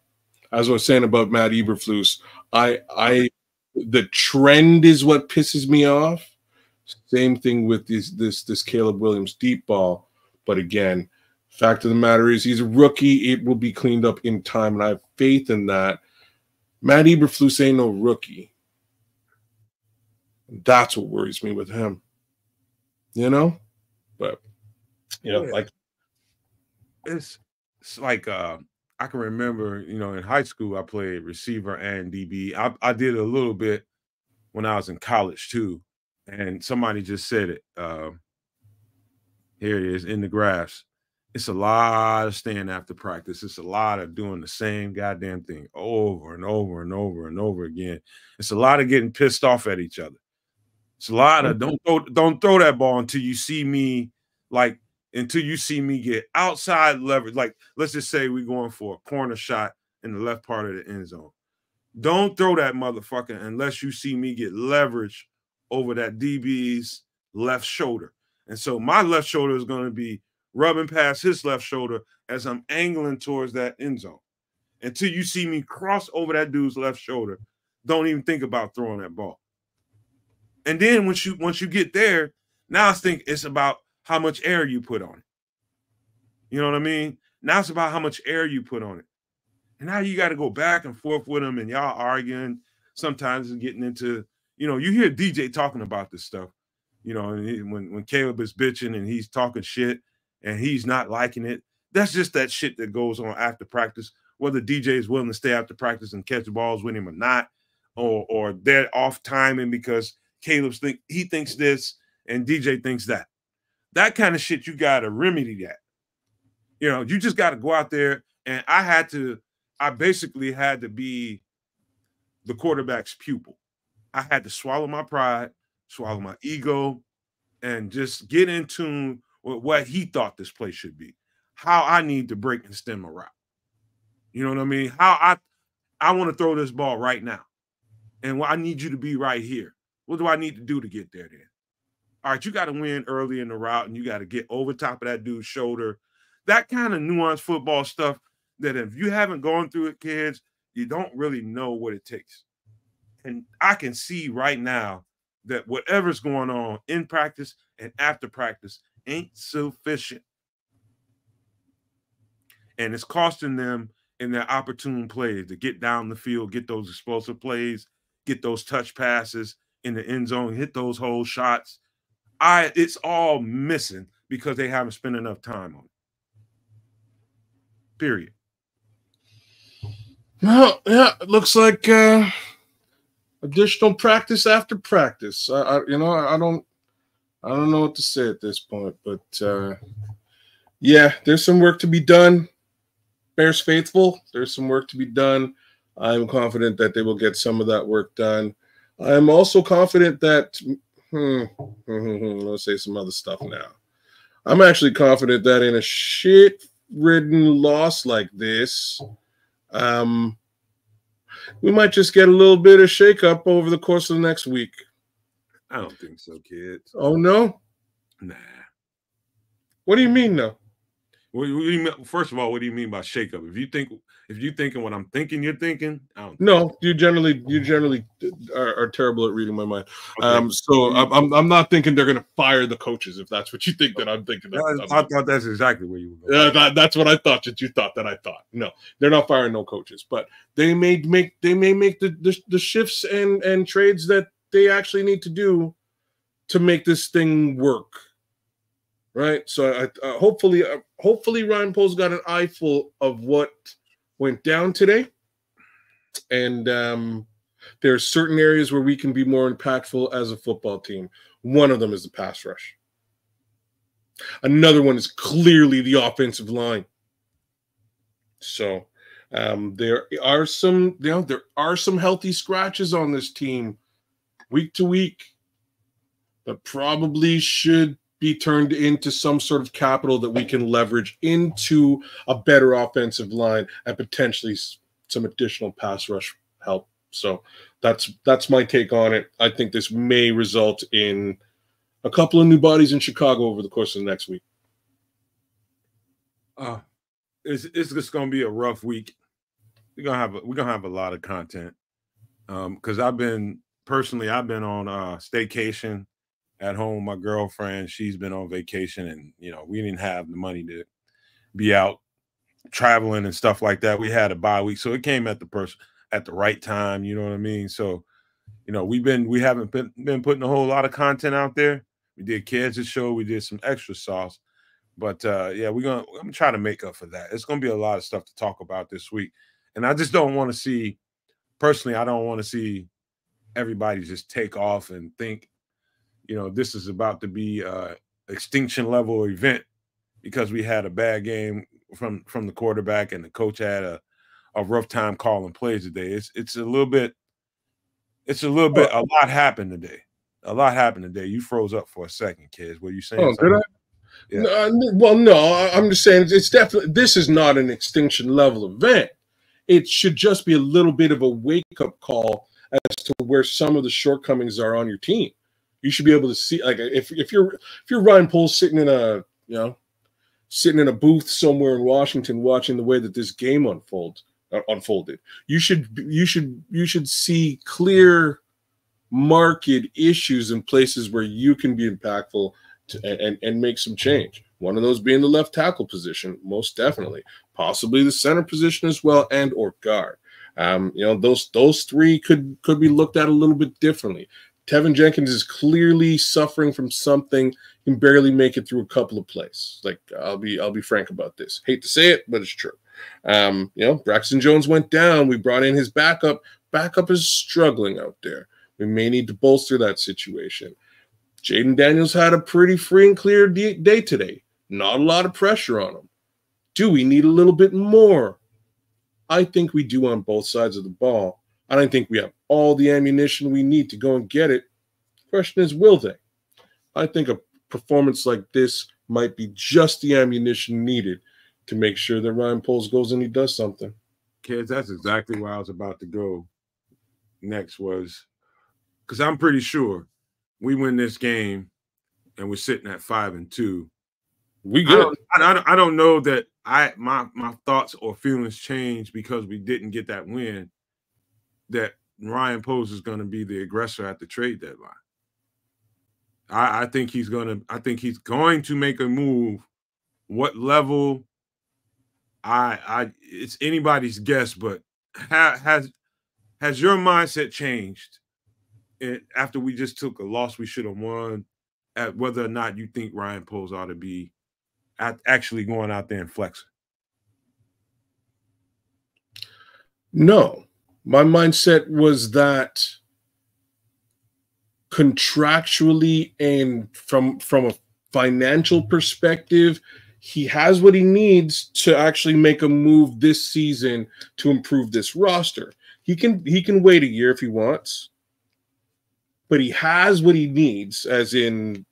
as I was saying about Matt Eberflus, the trend is what pisses me off. Same thing with this Caleb Williams deep ball. But again, fact of the matter is he's a rookie. It will be cleaned up in time, and I have faith in that. Matt Eberflus ain't no rookie. That's what worries me with him. You know? But, you know, like it's like I can remember, you know, in high school I played receiver and DB. I did a little bit when I was in college too. And somebody just said it. Here it is in the graphs. It's a lot of staying after practice. It's a lot of doing the same goddamn thing over and over and over and over again. It's a lot of getting pissed off at each other. It's a lot of don't throw that ball until you see me get outside leverage. Like, let's just say we're going for a corner shot in the left part of the end zone. Don't throw that motherfucker unless you see me get leverage over that DB's left shoulder. And so my left shoulder is going to be rubbing past his left shoulder as I'm angling towards that end zone. Until you see me cross over that dude's left shoulder, don't even think about throwing that ball. And then once you get there, now I think it's about how much air you put on it. You know what I mean? Now it's about how much air you put on it. And now you got to go back and forth with them, and y'all arguing. Sometimes it's getting into, you know, you hear DJ talking about this stuff, you know, and when Caleb is bitching and he's talking shit and he's not liking it, that's just that shit that goes on after practice, whether DJ is willing to stay after practice and catch balls with him or not, or they're off timing because Caleb thinks this and DJ thinks that. That kind of shit, you got to remedy that. You know, you just got to go out there, and I basically had to be the quarterback's pupil. I had to swallow my pride, swallow my ego, and just get in tune with what he thought this play should be, how I need to break and stem a route. You know what I mean? How I want to throw this ball right now, and I need you to be right here. What do I need to do to get there then? All right, you got to win early in the route, and you got to get over top of that dude's shoulder. That kind of nuanced football stuff that if you haven't gone through it, kids, you don't really know what it takes. And I can see right now that whatever's going on in practice and after practice ain't sufficient. And it's costing them in their opportune plays to get down the field, get those explosive plays, get those touch passes in the end zone, hit those whole shots. It's all missing because they haven't spent enough time on it. Period. Well, yeah, it looks like additional practice after practice. I don't know what to say at this point, but yeah, there's some work to be done. Bears faithful, there's some work to be done. I'm confident that they will get some of that work done. I'm also confident that let's say some other stuff now. I'm actually confident that in a shit-ridden loss like this, we might just get a little bit of shakeup over the course of the next week. I don't think so, kids. Oh, no? Nah. What do you mean, no? What do you mean, first of all, what do you mean by shakeup? If you thinking what I'm thinking, you're thinking. I don't. No, you generally are terrible at reading my mind. Okay. So I'm not thinking they're going to fire the coaches. If that's what you think that I'm thinking. I thought that's exactly where you were going. Yeah, that's what I thought that you thought that I thought. No, they're not firing no coaches, but they may make the shifts and trades that they actually need to do to make this thing work. Right, so hopefully Ryan Poles got an eye full of what went down today, and there are certain areas where we can be more impactful as a football team. One of them is the pass rush. Another one is clearly the offensive line. So there are some healthy scratches on this team week to week, but probably should be turned into some sort of capital that we can leverage into a better offensive line and potentially some additional pass rush help. So that's my take on it. I think this may result in a couple of new bodies in Chicago over the course of the next week. It's just gonna be a rough week. We're gonna have a lot of content. Because I've been on staycation at home. My girlfriend, she's been on vacation, and we didn't have the money to be out traveling and stuff like that. We had a bye week, so it came at the right time. You know what I mean? So, we haven't been putting a whole lot of content out there. We did Kedz' show, we did some extra sauce, but yeah, I'm gonna try to make up for that. It's gonna be a lot of stuff to talk about this week, and I just don't want to see. Personally, I don't want to see everybody just take off and think this is about to be extinction level event because we had a bad game from the quarterback and the coach had a rough time calling plays today. It's a lot happened today. A lot happened today. You froze up for a second, kids. What are you saying? Oh, did I? Yeah. No, I'm just saying this is not an extinction level event. It should just be a little bit of a wake-up call as to where some of the shortcomings are on your team. You should be able to see, like, if you're Ryan Poles sitting in a booth somewhere in Washington watching the way that this game unfolded. You should see clear marked issues in places where you can be impactful and make some change. One of those being the left tackle position, most definitely, possibly the center position as well, and or guard. Those three could be looked at a little bit differently. Tevin Jenkins is clearly suffering from something. He can barely make it through a couple of plays. Like, I'll be frank about this. Hate to say it, but it's true. Braxton Jones went down. We brought in his backup. Backup is struggling out there. We may need to bolster that situation. Jayden Daniels had a pretty free and clear day today. Not a lot of pressure on him. Do we need a little bit more? I think we do on both sides of the ball. I don't think we have all the ammunition we need to go and get it. Question is, will they? I think a performance like this might be just the ammunition needed to make sure that Ryan Poles goes and he does something. Kids, that's exactly where I was about to go next, was because I'm pretty sure we win this game and we're sitting at 5-2. We good. I don't know that my thoughts or feelings change because we didn't get that win, that Ryan Poles is going to be the aggressor at the trade deadline. I think he's going to make a move. What level? It's anybody's guess, but has your mindset changed after we just took a loss we should have won, at whether or not you think Ryan Poles ought to be actually going out there and flexing? No. My mindset was that contractually and from a financial perspective, he has what he needs to actually make a move this season to improve this roster. He can wait a year if he wants, but he has what he needs, as in,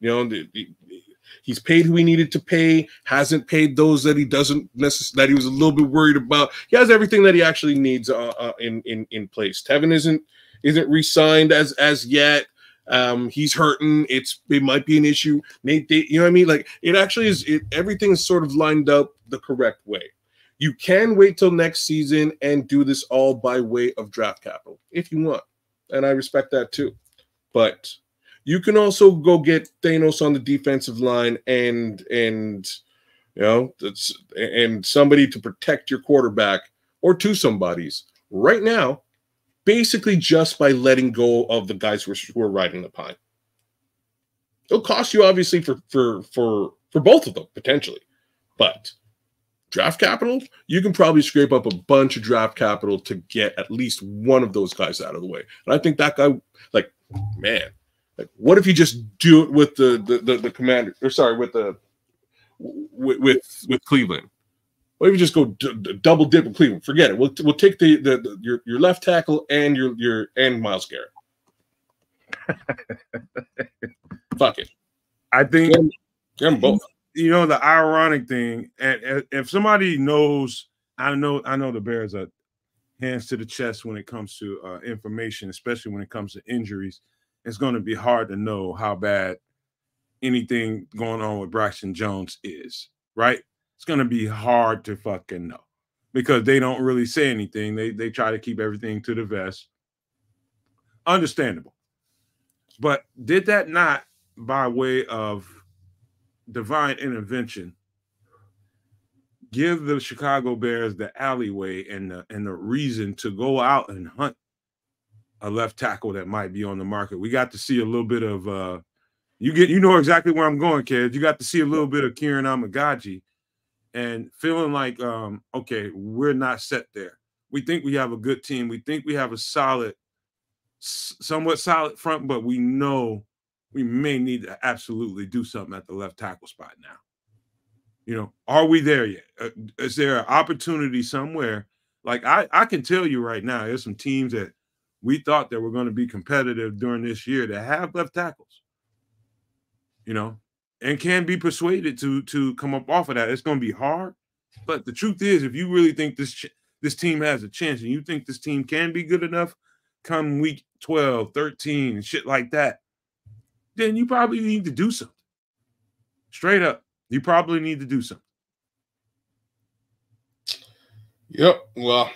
he's paid who he needed to pay, hasn't paid those that he doesn't necessarily, that he was a little bit worried about. He has everything that he actually needs in place. Tevin isn't re-signed as yet. He's hurting. It might be an issue. You know what I mean? Like, it actually is. Everything is sort of lined up the correct way. You can wait till next season and do this all by way of draft capital if you want, and I respect that too. But you can also go get Thanos on the defensive line and you know, and somebody to protect your quarterback, or two somebodies right now, basically just by letting go of the guys who are riding the pine. It'll cost you obviously for both of them potentially, but draft capital, you can probably scrape up a bunch of draft capital to get at least one of those guys out of the way. And I think that guy, like, man, like, what if you just do it with the Commander, or sorry, with Cleveland? What if you just go double dip with Cleveland? Forget it. We'll take your left tackle and your Myles Garrett. Fuck it. I think get them both. You know, the ironic thing, and if somebody knows, I know the Bears are hands to the chest when it comes to information, especially when it comes to injuries. It's going to be hard to know how bad anything going on with Braxton Jones is, right? It's going to be hard to fucking know because they don't really say anything. They try to keep everything to the vest. Understandable. But did that not, by way of divine intervention, give the Chicago Bears the alleyway and the reason to go out and hunt a left tackle that might be on the market? We got to see a little bit of you know exactly where I'm going, kids. You got to see a little bit of Kieran Amagaji and feeling like, okay, we're not set there. We think we have a good team. We think we have a somewhat solid front, but we know we may need to absolutely do something at the left tackle spot now. You know, are we there yet? Is there an opportunity somewhere? Like, I can tell you right now, there's some teams that we thought that were going to be competitive during this year that have left tackles, you know, and can be persuaded to come up off of that. It's going to be hard. But the truth is, if you really think this team has a chance and you think this team can be good enough come week 12, 13, and shit like that, then you probably need to do something. Straight up. You probably need to do something. Yep. Well,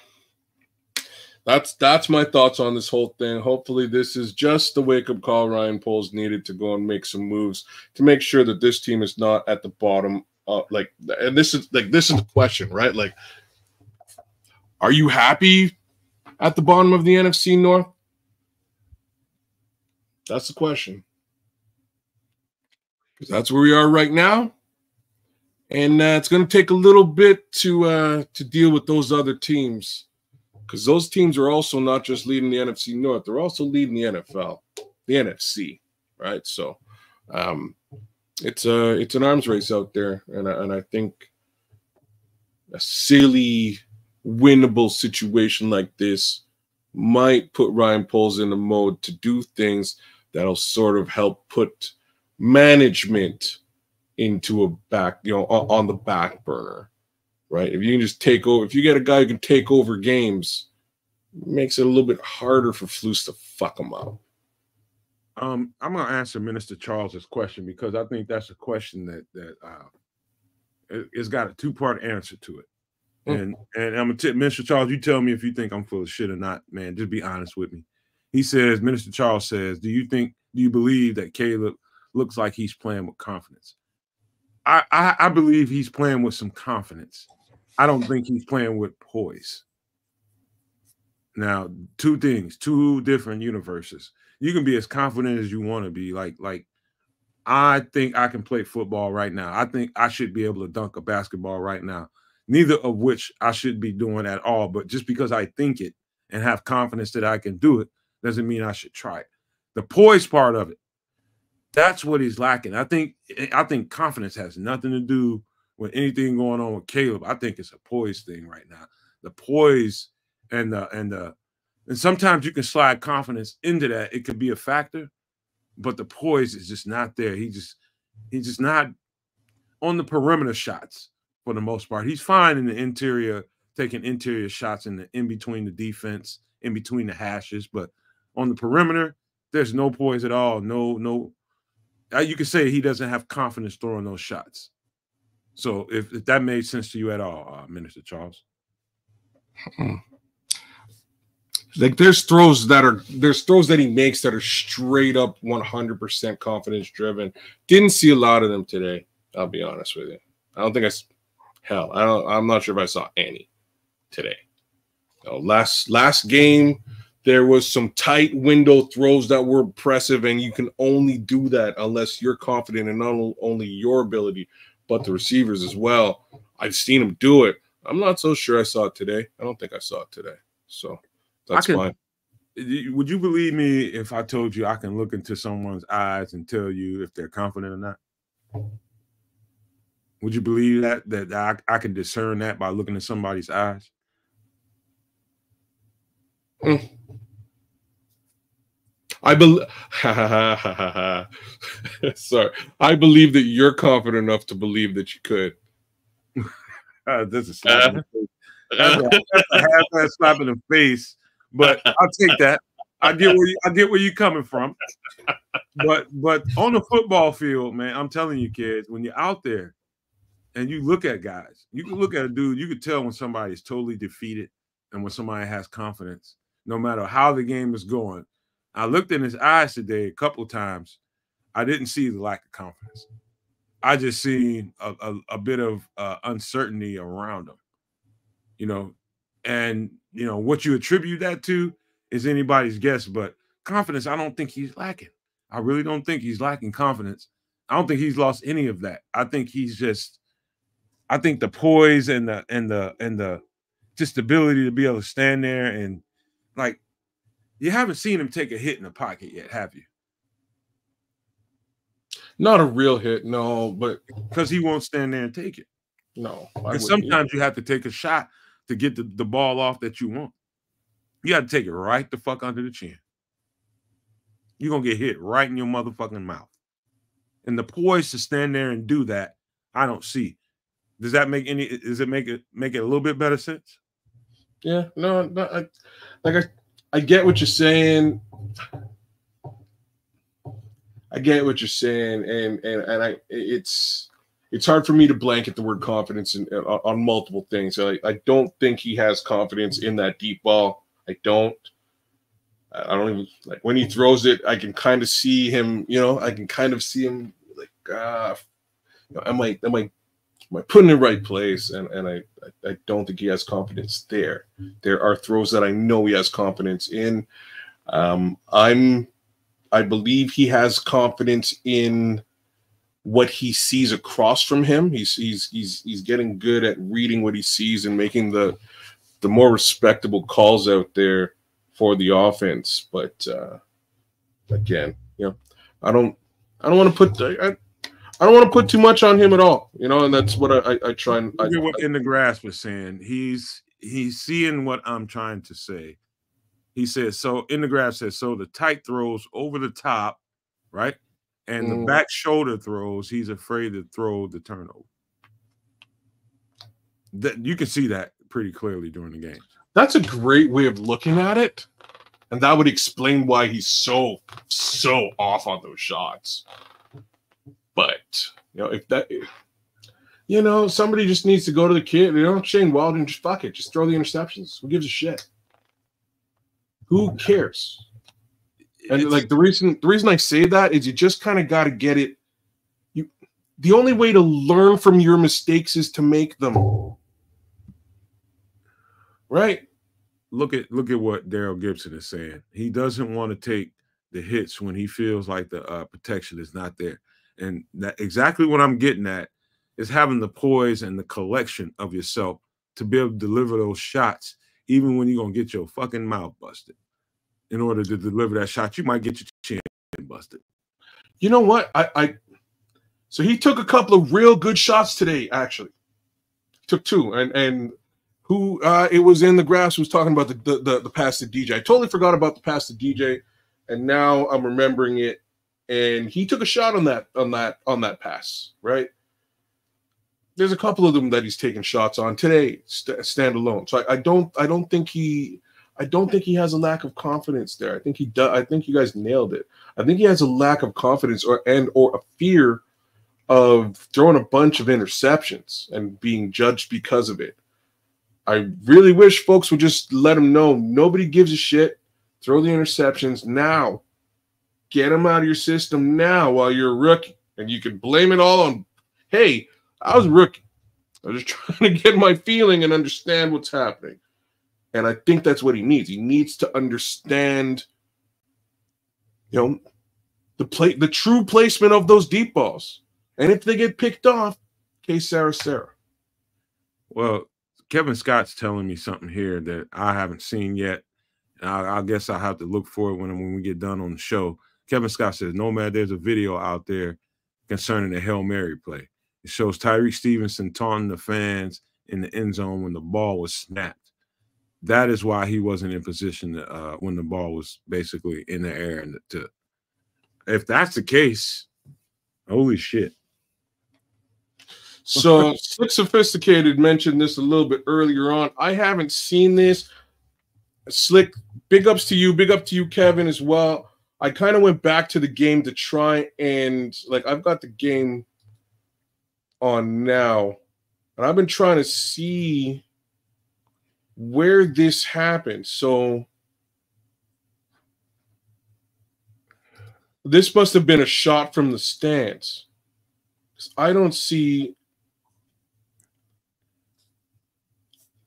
that's my thoughts on this whole thing. Hopefully this is just the wake-up call Ryan Poles needed to go and make some moves to make sure that this team is not at the bottom. And this is the question, right? Like, are you happy at the bottom of the NFC North? That's the question. Because that's where we are right now. And it's going to take a little bit to deal with those other teams, because those teams are also not just leading the NFC North; they're also leading the NFL, the NFC, right? So it's an arms race out there, and I think a silly, winnable situation like this might put Ryan Poles in the mode to do things that'll sort of help put management into a back, on the back burner, right? If you can just take over, if you get a guy who can take over games, it makes it a little bit harder for Flus to fuck them up. I'm going to answer Minister Charles's question because I think that's a question that it's got a two-part answer to it. And I'm going to Minister Charles, you tell me if you think I'm full of shit or not, man. Just be honest with me. He says, Minister Charles says, do you believe that Caleb looks like he's playing with confidence? I believe he's playing with some confidence. I don't think he's playing with poise. Now, two things, two different universes. You can be as confident as you want to be. Like I think I can play football right now. I think I should be able to dunk a basketball right now. Neither of which I should be doing at all. But just because I think it and have confidence that I can do it doesn't mean I should try it. The poise part of it, that's what he's lacking. I think confidence has nothing to do with anything going on with Caleb. I think it's a poise thing right now. The poise and sometimes you can slide confidence into that. It could be a factor, but the poise is just not there. He's just not on the perimeter shots for the most part. He's fine in the interior, taking interior shots in between the defense, in between the hashes, but on the perimeter, There's no poise at all. No. You could say he doesn't have confidence throwing those shots. So if that made sense to you at all, Minister Charles. Like there's throws that he makes that are straight up 100% confidence driven. Didn't see a lot of them today. I'll be honest with you. I don't think I'm not sure if I saw any today. Last game, there was some tight window throws that were impressive, and you can only do that unless you're confident in not only your ability, but the receivers as well. I've seen him do it. I'm not so sure I saw it today. I don't think I saw it today. So that's fine. Would you believe me if I told you I can look into someone's eyes and tell you if they're confident or not? Would you believe that I can discern that by looking at somebody's eyes? I believe. Sorry, I believe that you're confident enough to believe that you could. This is slap in the face. That's a half-ass slap in the face, but I'll take that. I get where you're coming from. But on the football field, man, I'm telling you, kids, when you're out there and you look at guys, you can look at a dude, you can tell when somebody is totally defeated and when somebody has confidence, no matter how the game is going. I looked in his eyes today a couple of times. I didn't see the lack of confidence. I just seen a bit of uncertainty around him, and what you attribute that to is anybody's guess. But confidence, I don't think he's lacking. I really don't think he's lacking confidence. I don't think he's lost any of that. I think I think the poise and the just the ability to be able to stand there and like. You haven't seen him take a hit in the pocket yet, have you? Not a real hit, no, but because he won't stand there and take it. No. And sometimes you have to take a shot to get the ball off that you want. You got to take it right the fuck under the chin. You're going to get hit right in your motherfucking mouth. And the poise to stand there and do that, I don't see. Does it make it a little bit better sense? Yeah, no, I get what you're saying. I get what you're saying, and it's hard for me to blanket the word confidence on multiple things. I don't think he has confidence in that deep ball. I don't even like when he throws it. I can kind of see him. I can kind of see him like, am I put in the right place? And I don't think he has confidence there. There are throws that I know he has confidence in. I believe he has confidence in what he sees across from him. He's getting good at reading what he sees and making the more respectable calls out there for the offense. But again, I don't want to put too much on him at all, and that's what I try and. Look at what In the Grass was saying. He's seeing what I'm trying to say. He says, so In the Grass says, so the tight throws over the top, right? And the back shoulder throws, he's afraid to throw the turnover. You can see that pretty clearly during the game. That's a great way of looking at it. And that would explain why he's so off on those shots. But, somebody just needs to go to the kid, Shane Waldron, just fuck it. Just throw the interceptions. Who gives a shit? Who cares? And the reason I say that is you just kind of got to get it. The only way to learn from your mistakes is to make them. Right? Look at what Daryl Gibson is saying. He doesn't want to take the hits when he feels like the protection is not there. And that exactly what I'm getting at is having the poise and the collection of yourself to be able to deliver those shots, even when you're going to get your fucking mouth busted. In order to deliver that shot, you might get your chin busted. You know what? So he took a couple of real good shots today, actually. Took two. And who it was In the Grass was talking about the pass to DJ. I totally forgot about the pass to DJ, and now I'm remembering it. And he took a shot on that pass, right? There's a couple of them that he's taken shots on today, standalone. So I don't think I don't think he has a lack of confidence there. I think he does. I think you guys nailed it. I think he has a lack of confidence or a fear of throwing a bunch of interceptions and being judged because of it. I really wish folks would just let him know nobody gives a shit. Throw the interceptions now. Get them out of your system now while you're a rookie. And you can blame it all on, hey, I was a rookie. I was just trying to get my feeling and understand what's happening. And I think that's what he needs. He needs to understand, the true placement of those deep balls. And if they get picked off, Sarah. Well, Kevin Scott's telling me something here that I haven't seen yet. I guess I'll have to look for it when we get done on the show. Kevin Scott says, Nomad, there's a video out there concerning the Hail Mary play. It shows Tyreek Stevenson taunting the fans in the end zone when the ball was snapped. That is why he wasn't in position when the ball was basically in the air. And if that's the case, holy shit. So Slick Sophisticated mentioned this a little bit earlier on. I haven't seen this. Slick, big ups to you. Big up to you, Kevin, as well. I kind of went back to the game to try and, I've got the game on now. And I've been trying to see where this happened. So this must have been a shot from the stands. I don't see.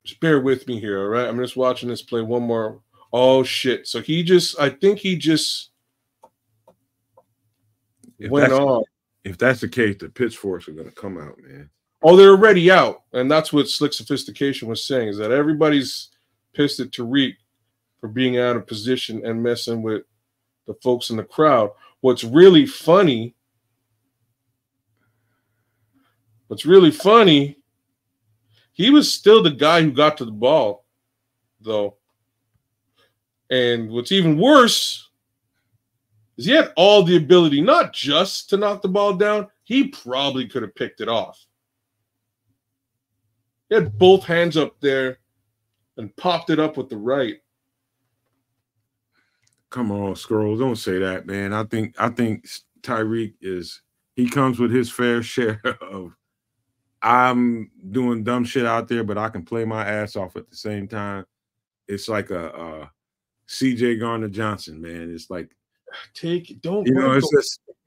Just bear with me here, all right? I'm just watching this play one more. Oh, shit. So I think he just went on. If that's the case, the pitchforks are going to come out, man. Oh, they're already out. And that's what Slick Sophistication was saying, is that everybody's pissed at Tariq for being out of position and messing with the folks in the crowd. What's really funny, he was still the guy who got to the ball, though. And what's even worse is he had all the ability not just to knock the ball down, he probably could have picked it off. He had both hands up there and popped it up with the right. Come on, Scrolls. Don't say that, man. I think Tyreek he comes with his fair share of I'm doing dumb shit out there, but I can play my ass off at the same time. It's like a C.J. Gardner-Johnson, man. It's like take it. Don't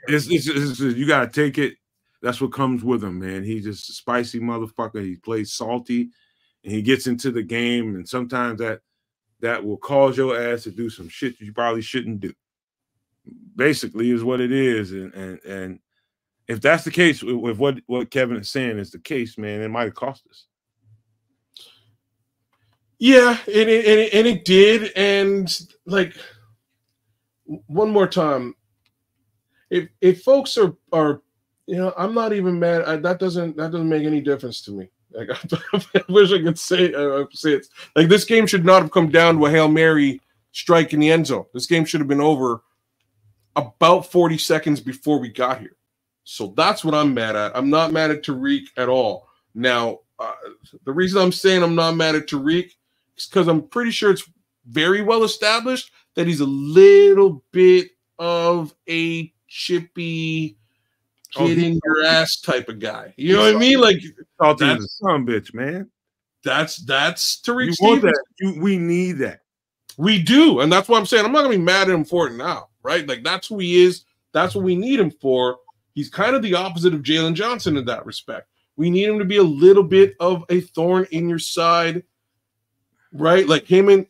it's you gotta take it. That's what comes with him, man. He's just a spicy motherfucker. He plays salty, and he gets into the game, and sometimes that will cause your ass to do some shit you probably shouldn't do. Basically, is what it is, and if that's the case, with what Kevin is saying is the case, man, it might have cost us. Yeah, and it did, and one more time, if folks are I'm not even mad. That doesn't make any difference to me. I wish I could say it. This game should not have come down to a Hail Mary strike in the end zone. This game should have been over about 40 seconds before we got here. So that's what I'm mad at. I'm not mad at Tariq at all. Now, the reason I'm saying I'm not mad at Tariq is because I'm pretty sure it's very well established that he's a little bit of a chippy, get in your ass type of guy. You know what I mean? That's a son bitch, man. That's Tariq Stevens. We need that. We do, and that's what I'm saying. I'm not gonna be mad at him for it now, right? That's who he is. That's what we need him for. He's kind of the opposite of Jalen Johnson in that respect. We need him to be a little bit of a thorn in your side, right? Like him and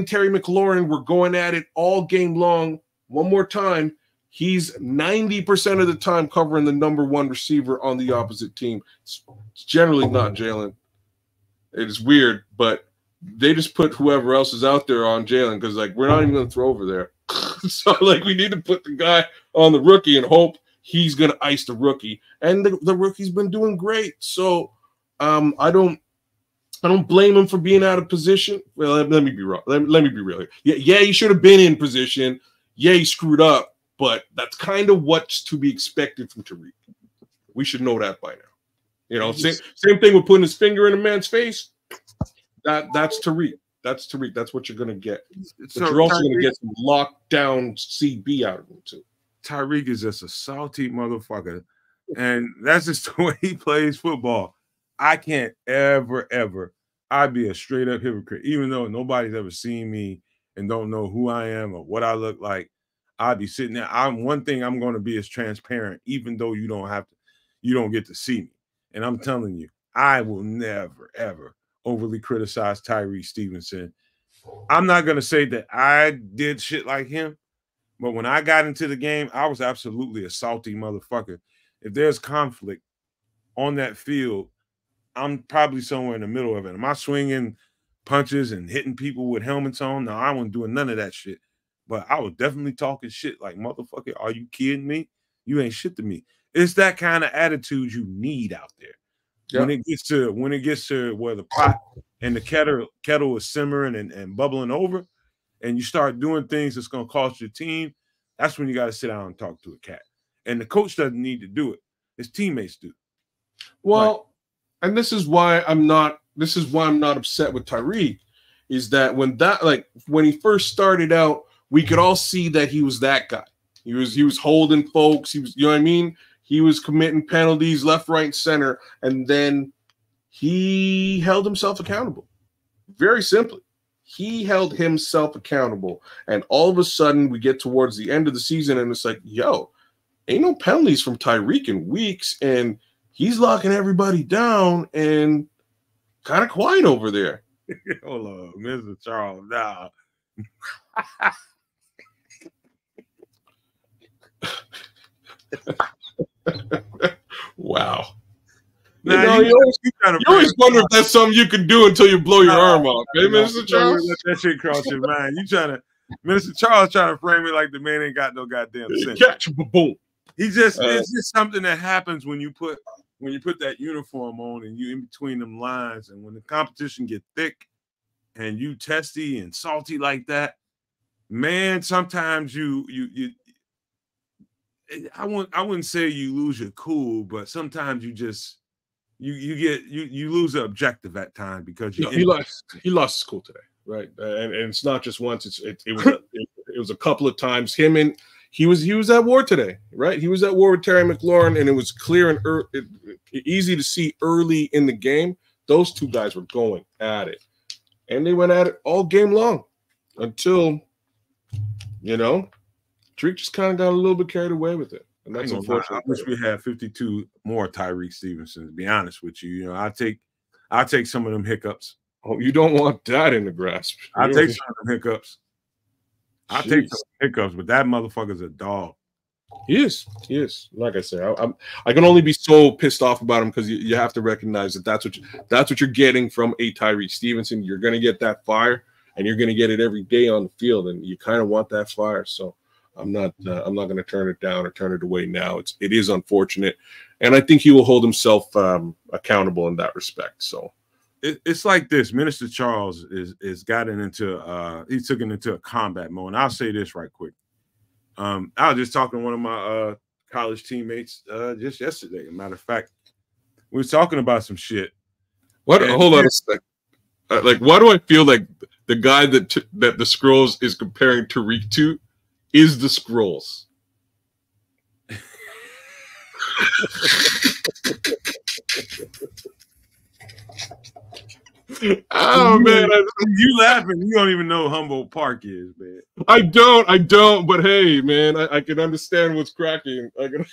Terry McLaurin were going at it all game long. One more time. He's 90% of the time covering the number one receiver on the opposite team. It's generally not Jalen. It is weird, but they just put whoever else is out there on Jalen because, we're not even going to throw over there. So, we need to put the guy on the rookie and hope he's going to ice the rookie. And the rookie's been doing great. So, I don't blame him for being out of position. Well, let me be wrong. Let me be real here. Yeah, he should have been in position. Yeah, he screwed up. But that's kind of what's to be expected from Tariq. We should know that by now. Same thing with putting his finger in a man's face. That's Tariq. That's Tariq. That's what you're going to get. But So you're also going to get some lockdown CB out of him too. Tyreek is just a salty motherfucker, and that's just the way he plays football. I can't ever. I'd be a straight up hypocrite, even though nobody's ever seen me and don't know who I am or what I look like. I'd be sitting there. One thing I'm going to be is transparent, even though you don't get to see me. And I'm telling you, I will never ever overly criticize Tyree Stevenson. I'm not going to say that I did shit like him, but when I got into the game, I was absolutely a salty motherfucker. If there's conflict on that field, I'm probably somewhere in the middle of it. Am I swinging punches and hitting people with helmets on? No, I wasn't doing none of that shit. But I was definitely talking shit like, motherfucker, are you kidding me? You ain't shit to me. It's that kind of attitude you need out there. Yep. When it gets to where the pot and the kettle is simmering and bubbling over, and you start doing things that's going to cost your team, that's when you got to sit down and talk to a cat. And the coach doesn't need to do it. His teammates do. Well, and this is why I'm not upset with Tyreek, is that when he first started out, we could all see that he was that guy. He was holding folks. He was, you know what I mean? He was committing penalties left, right, and center, and then he held himself accountable. Very simply, he held himself accountable, and all of a sudden we get towards the end of the season, and it's like, yo, ain't no penalties from Tyreek in weeks, and he's locking everybody down and kind of quiet over there. Hold on, Mr. Charles. Nah. Wow. Now, you always wonder if that's something you can do until you blow your arm off. Hey, Mr. Charles? Let that shit cross your mind. Mr. Charles trying to frame it like the man ain't got no goddamn sense. Catch, boom. It's just something that happens when you put that uniform on and you in between them lines, and when the competition get thick and you testy and salty like that, man, sometimes I wouldn't say you lose your cool, but sometimes you just you lose the objective at times because he lost his cool today, right? And it's not just once. It was a couple of times. He was at war today, right? He was at war with Terry McLaurin, and it was clear and easy to see early in the game. Those two guys were going at it, and they went at it all game long until, Tariq just kind of got a little bit carried away with it. And that's unfortunate. I wish we had 52 more Tyreek Stevenson, to be honest with you. I take some of them hiccups. Oh, you don't want that in the grasp. I take some of them hiccups. I take some hiccups, but that motherfucker's a dog. He is. Like I say, I can only be so pissed off about him because you have to recognize that's what you're getting from a Tyreek Stevenson. You're going to get that fire, and you're going to get it every day on the field, and you kind of want that fire. So I'm not going to turn it down or turn it away now. It is unfortunate, and I think he will hold himself accountable in that respect. So it's like this. Minister Charles is gotten into he's taken into a combat mode. And I'll say this right quick. I was just talking to one of my college teammates just yesterday. As a matter of fact, we were talking about some shit. Hold on a sec. Why do I feel like the guy that the Skrulls is comparing Tariq to is the Skrulls? Oh man, you laughing? You don't even know Humboldt Park is, man. I don't. But hey, man, I can understand what's cracking. I can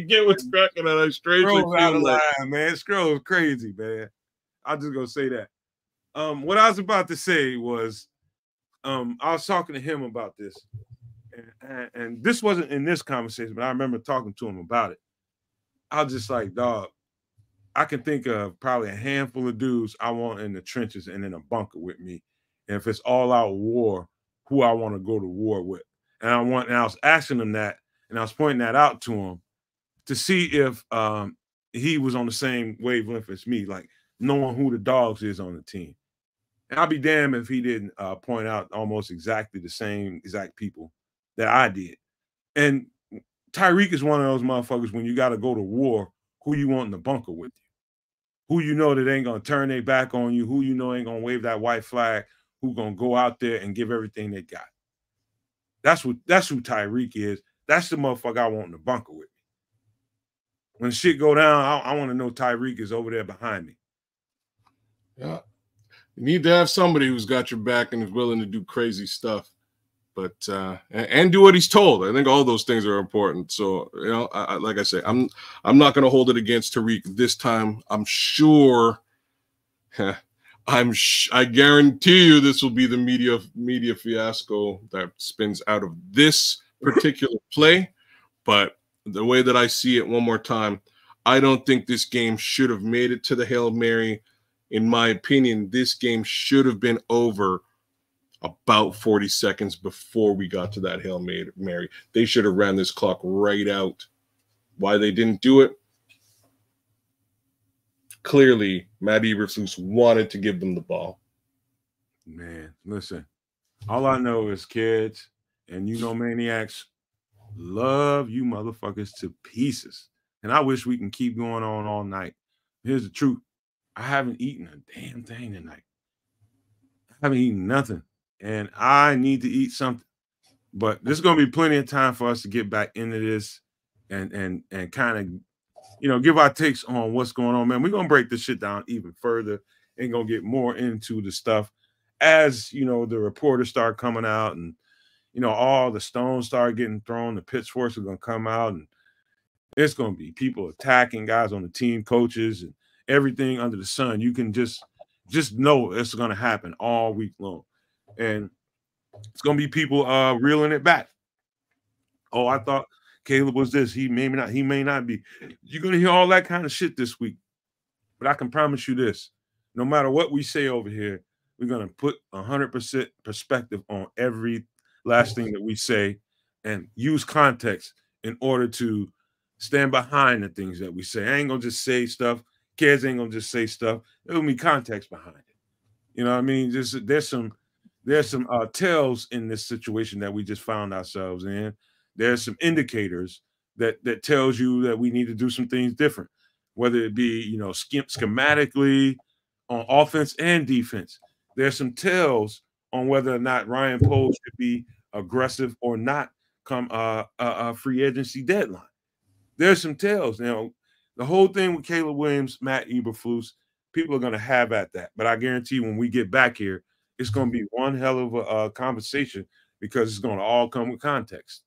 get what's cracking, and I strangely feel like, man, Scroll's crazy, man. I'm just gonna say that. What I was about to say was, I was talking to him about this, and this wasn't in this conversation, but I remember talking to him about it. I was just like, dog, I can think of probably a handful of dudes I want in the trenches and in a bunker with me. And if it's all out war, who I want to go to war with. And I was asking him that, and I was pointing that out to him to see if he was on the same wavelength as me, like knowing who the dogs is on the team. And I'll be damned if he didn't point out almost exactly the same exact people that I did. And Tyreek is one of those motherfuckers when you got to go to war, who you want in the bunker with you. Who you know that ain't going to turn their back on you, who you know ain't going to wave that white flag, who gonna go out there and give everything they got. That's who Tyreek is. That's the motherfucker I want in the bunker with me. When shit go down, I want to know Tyreek is over there behind me. Yeah. You need to have somebody who's got your back and is willing to do crazy stuff, but and do what he's told. I think all those things are important. So, you know, like I say, I'm not going to hold it against Tyreek this time. I'm sure. I guarantee you this will be the media fiasco that spins out of this particular play. But the way that I see it, one more time, I don't think this game should have made it to the Hail Mary. In my opinion, this game should have been over about 40 seconds before we got to that Hail Mary. They should have ran this clock right out. Why they didn't do it? Clearly, Matt Eberflus wanted to give them the ball. Man, listen, all I know is kids and maniacs love you motherfuckers to pieces. And I wish we can keep going on all night. Here's the truth. I haven't eaten a damn thing tonight. I haven't eaten nothing. And I need to eat something. But there's going to be plenty of time for us to get back into this and kind of, give our takes on what's going on, man. We're going to break this shit down even further and going to get more into the stuff as, the reporters start coming out and, all the stones start getting thrown. The pitchforks are going to come out and it's going to be people attacking guys on the team, coaches, and everything under the sun. You can just know it's going to happen all week long. And it's going to be people reeling it back. Oh, I thought Caleb was this. He may not be. You're going to hear all that kind of shit this week. But I can promise you this. No matter what we say over here, we're going to put 100% perspective on every last thing that we say and use context in order to stand behind the things that we say. I ain't going to just say stuff. Kids ain't going to just say stuff. There'll be context behind it. You know what I mean? There's some tells in this situation that we just found ourselves in. There's some indicators that tells you that we need to do some things different, whether it be, schematically on offense and defense. There's some tells on whether or not Ryan Poles should be aggressive or not come a free agency deadline. There's some tells. Now, the whole thing with Caleb Williams, Matt Eberflus, people are going to have at that. But I guarantee when we get back here, it's going to be one hell of a conversation because it's going to all come with context.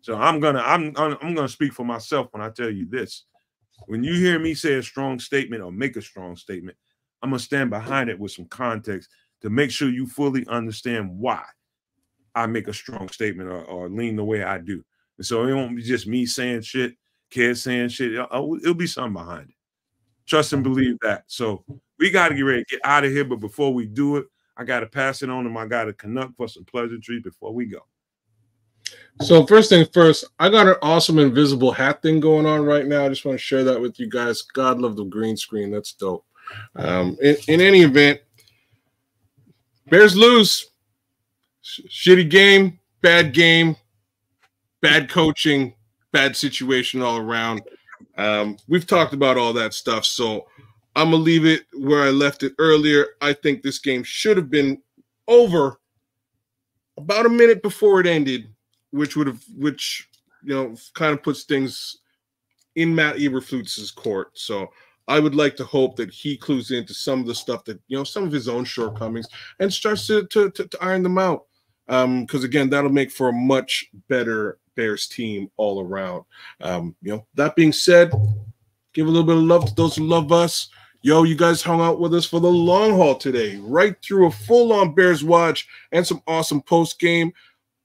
So I'm gonna speak for myself when I tell you this. When you hear me say a strong statement or make a strong statement, I'm gonna stand behind it with some context to make sure you fully understand why I make a strong statement or lean the way I do. And so it won't be just me saying shit, kids saying shit. It'll be something behind it. Trust and believe that. So we got to get ready to get out of here. But before we do it, I got to pass it on to my guy to Canuck for some pleasantries before we go. So first thing first, I got an awesome invisible hat thing going on right now. I just want to share that with you guys. God love the green screen. That's dope. In any event, Bears lose. Shitty game, bad coaching, bad situation all around. We've talked about all that stuff, so I'm going to leave it where I left it earlier. I think this game should have been over about a minute before it ended, which kind of puts things in Matt Eberflus's court. So I would like to hope that he clues into some of the stuff that, some of his own shortcomings and starts to iron them out. Because again, that'll make for a much better Bears team all around. That being said, give a little bit of love to those who love us. Yo, you guys hung out with us for the long haul today, right through a full-on Bears watch and some awesome post-game.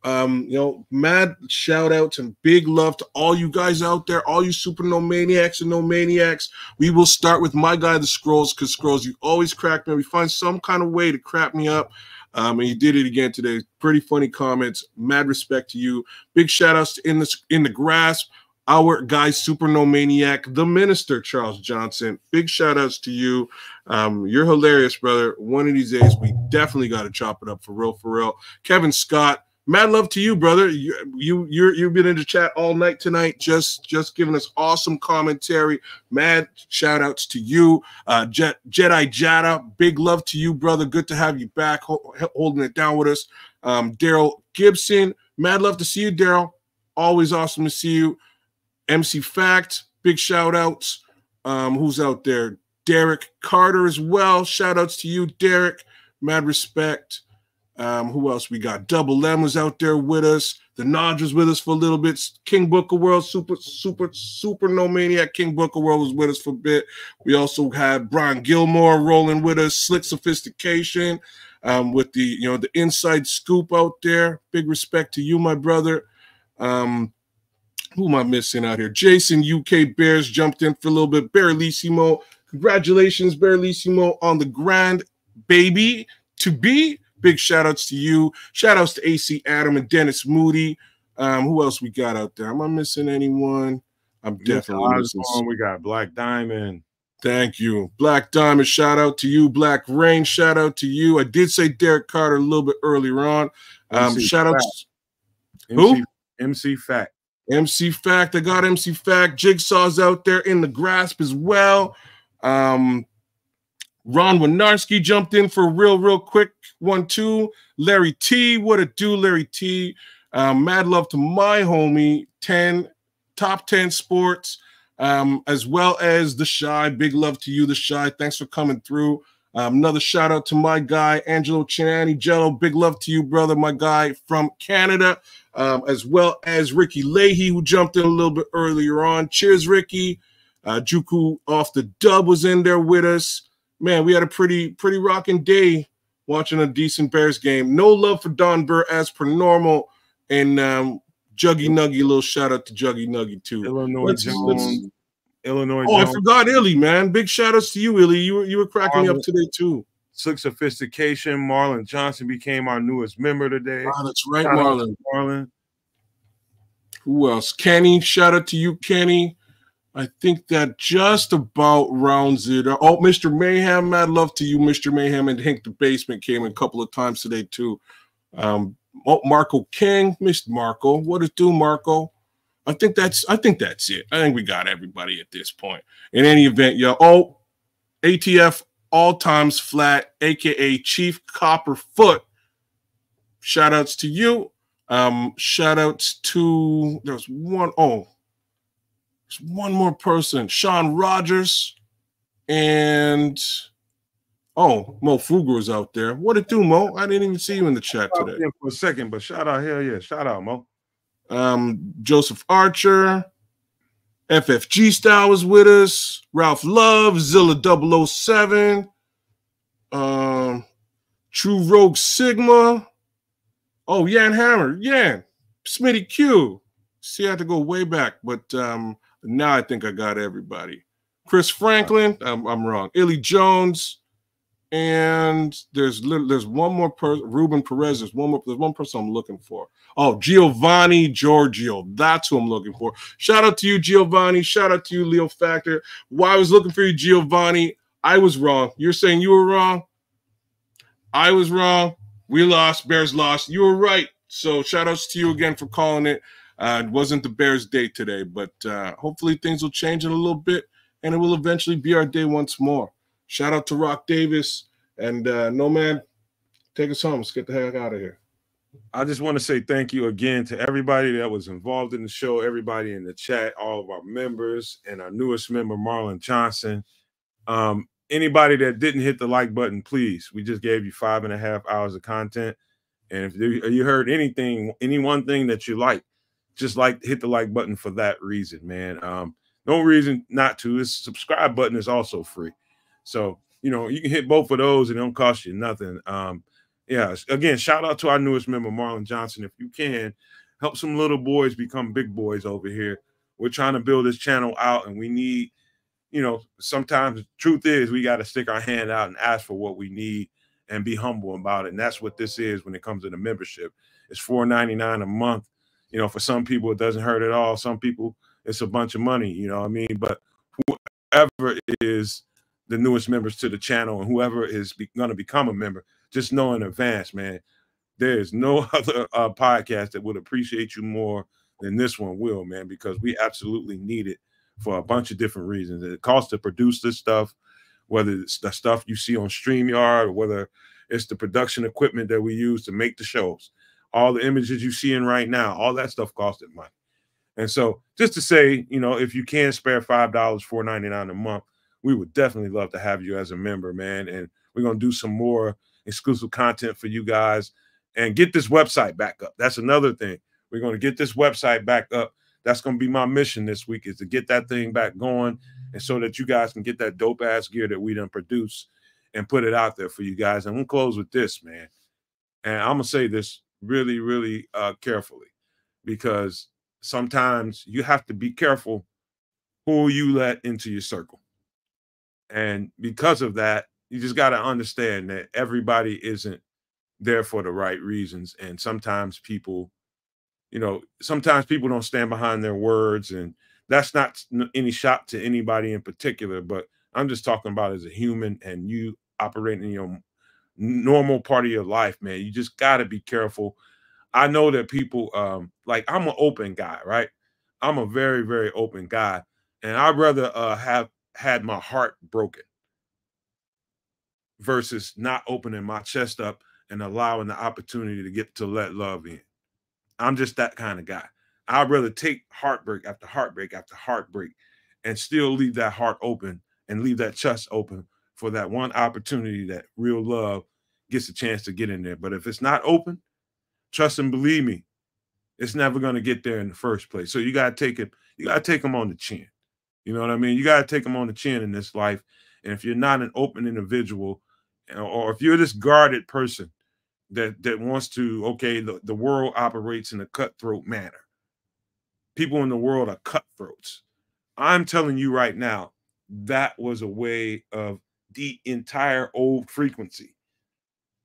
Mad shout outs and big love to all you guys out there, all you super no-maniacs and no-maniacs. We will start with my guy, the Scrolls, because Scrolls, you always crack me. We find some kind of way to crap me up. And you did it again today. Pretty funny comments. Mad respect to you. Big shout outs to in the grasp. Our guy, Super No Maniac, the Minister, Charles Johnson. Big shout outs to you. You're hilarious, brother. One of these days, we definitely got to chop it up for real, for real. Kevin Scott, Mad love to you, brother. You've been in the chat all night tonight, just giving us awesome commentary. Mad shout outs to you. Jedi Jada, big love to you, brother. Good to have you back, holding it down with us. Daryl Gibson, mad love to see you, Daryl. Always awesome to see you. MC Fact, big shout outs. Who's out there? Derek Carter as well. Shout outs to you, Derek. Mad respect. Who else we got? Double M was out there with us. The Nodge was with us for a little bit. King Booker World, super no maniac. King Booker World was with us for a bit. We also had Brian Gilmore rolling with us. Slick Sophistication, with the inside scoop out there. Big respect to you, my brother. Who am I missing out here? Jason, UK Bears jumped in for a little bit. Barrelissimo, congratulations, Barrelissimo, on the grand baby to be. Big shout outs to you. Shout outs to AC Adam and Dennis Moody. Who else we got out there? Am I missing anyone? I'm definitely missing. We got Black Diamond. Thank you. Black Diamond, shout out to you. Black Rain, shout out to you. I did say Derek Carter a little bit earlier on. Shout out to who? MC Fact. MC Fact. I got MC Fact. Jigsaw's out there in the grasp as well. Ron Winarski jumped in for a real quick 1-2. Larry T, what it do, Larry T? Mad love to my homie, Top 10 Sports, as well as The Shy. Big love to you, The Shy. Thanks for coming through. Another shout out to my guy, Angelo Chinani Jello. Big love to you, brother, my guy from Canada, as well as Ricky Leahy, who jumped in a little bit earlier on. Cheers, Ricky. Juku off the dub was in there with us. Man, we had a pretty rocking day watching a decent Bears game. No love for Don Burr as per normal. And Juggy Nuggy, a little shout out to Juggy Nuggy too. Illinois Jones. I forgot Illy, man. Big shout outs to you, Illy. You were cracking me up today too. Slick Sophistication. Marlon Johnson became our newest member today. Oh, that's right, Marlon. Who else? Kenny, shout out to you, Kenny. I think that just about rounds it up. Oh, Mr. Mayhem, mad love to you, Mr. Mayhem, and Hank the Basement came in a couple of times today too. Marco King, Mr. Marco, what it do, Marco? I think that's it. I think we got everybody at this point. In any event, yo. Oh, ATF all times flat, aka Chief Copperfoot. Shout outs to you. Shout outs to there's one more person, Sean Rogers, and Mo Fuger's out there. What it do, Mo? I didn't even see you in the chat today. For a second, but shout out, hell yeah, shout out, Mo. Joseph Archer, FFG Style was with us. Ralph Love, Zilla 007, True Rogue Sigma. Oh, Yan Hammer, Yan, Smitty Q. See, I had to go way back, but now I think I got everybody. Chris Franklin, I'm wrong. Illy Jones, and there's one more person. Ruben Perez. There's one person I'm looking for. Oh, Giovanni Giorgio. That's who I'm looking for. Shout out to you, Giovanni. Shout out to you, Leo Factor. While I was looking for you, Giovanni, I was wrong. You're saying you were wrong. I was wrong. We lost. Bears lost. You were right. So shout outs to you again for calling it. It wasn't the Bears' day today, but hopefully things will change in a little bit, and it will eventually be our day once more. Shout out to Rock Davis and Nomad. Take us home. Let's get the heck out of here. I just want to say thank you again to everybody that was involved in the show, everybody in the chat, all of our members, and our newest member, Marlon Johnson. Anybody that didn't hit the like button, please. We just gave you 5.5 hours of content. And if you heard any one thing that you like, just hit the like button for that reason, man. No reason not to. This subscribe button is also free. So, you can hit both of those and it don't cost you nothing. Yeah, again, shout out to our newest member, Marlon Johnson. If you can, help some little boys become big boys over here. We're trying to build this channel out, and we need, sometimes the truth is we got to stick our hand out and ask for what we need and be humble about it. And that's what this is when it comes to the membership. It's $4.99 a month. For some people, it doesn't hurt at all. Some people, it's a bunch of money, you know what I mean? But whoever is the newest members to the channel and whoever is going to become a member, just know in advance, man, there is no other podcast that would appreciate you more than this one will, man, because we absolutely need it for a bunch of different reasons. It costs to produce this stuff, whether it's the stuff you see on StreamYard or whether it's the production equipment that we use to make the shows. All the images you see in right now, all that stuff costed money. And so just to say, you know, if you can spare $5, $4.99 a month, we would definitely love to have you as a member, man. And we're going to do some more exclusive content for you guys and get this website back up. That's another thing. We're going to get this website back up. That's going to be my mission this week, is to get that thing back going, and so that you guys can get that dope ass gear that we done produce and put it out there for you guys. And we'll close with this, man. And I'm going to say this really, really carefully, because sometimes you have to be careful who you let into your circle. And because of that, you just got to understand that everybody isn't there for the right reasons. And sometimes people, you know, sometimes people don't stand behind their words. And that's not any shot to anybody in particular, but I'm just talking about as a human and you operating in your normal part of your life, man. You just got to be careful. I know that people, like, I'm an open guy, right? I'm a very, very open guy. And I'd rather have had my heart broken versus not opening my chest up and allowing the opportunity to let love in. I'm just that kind of guy. I'd rather take heartbreak after heartbreak after heartbreak and still leave that heart open and leave that chest open for that one opportunity that real love gets a chance to get in there. But if it's not open, trust and believe me, it's never going to get there in the first place. So you got to take it. You got to take them on the chin. You know what I mean? You got to take them on the chin in this life. And if you're not an open individual, or if you're this guarded person that wants to, okay, the world operates in a cutthroat manner. People in the world are cutthroats. I'm telling you right now, that was a way of the entire old frequency.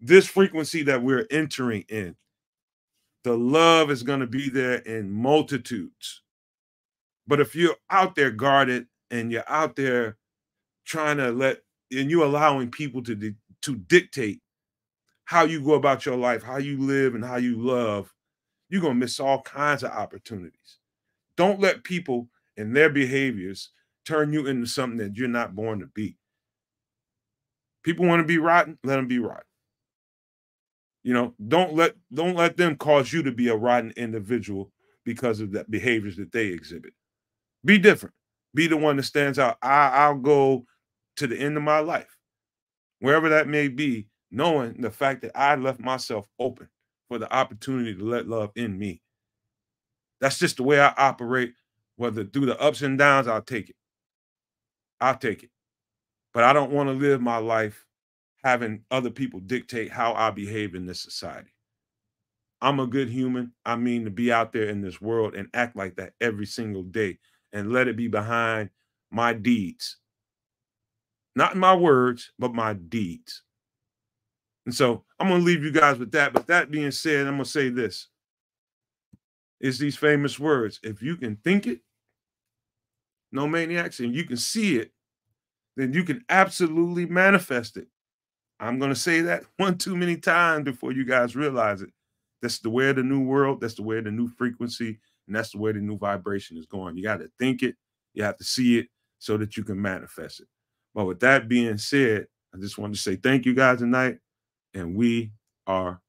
This frequency that we're entering in, the love is going to be there in multitudes. But if you're out there guarded and you're out there trying to and you're allowing people to dictate how you go about your life, how you live and how you love, you're going to miss all kinds of opportunities. Don't let people and their behaviors turn you into something that you're not born to be. People want to be rotten, let them be rotten. You know, don't let them cause you to be a rotten individual because of the behaviors that they exhibit. Be different. Be the one that stands out. I'll go to the end of my life, wherever that may be, knowing the fact that I left myself open for the opportunity to let love in me. That's just the way I operate. Whether through the ups and downs, I'll take it. I'll take it. But I don't want to live my life having other people dictate how I behave in this society. I'm a good human. I mean to be out there in this world and act like that every single day and let it be behind my deeds. Not my words, but my deeds. And so I'm going to leave you guys with that. But that being said, I'm going to say this. It's these famous words. If you can think it, no maniacs, and you can see it, then you can absolutely manifest it. I'm going to say that one too many times before you guys realize it. That's the way of the new world. That's the way of the new frequency. And that's the way the new vibration is going. You got to think it. You have to see it so that you can manifest it. But with that being said, I just want to say thank you guys tonight. And we are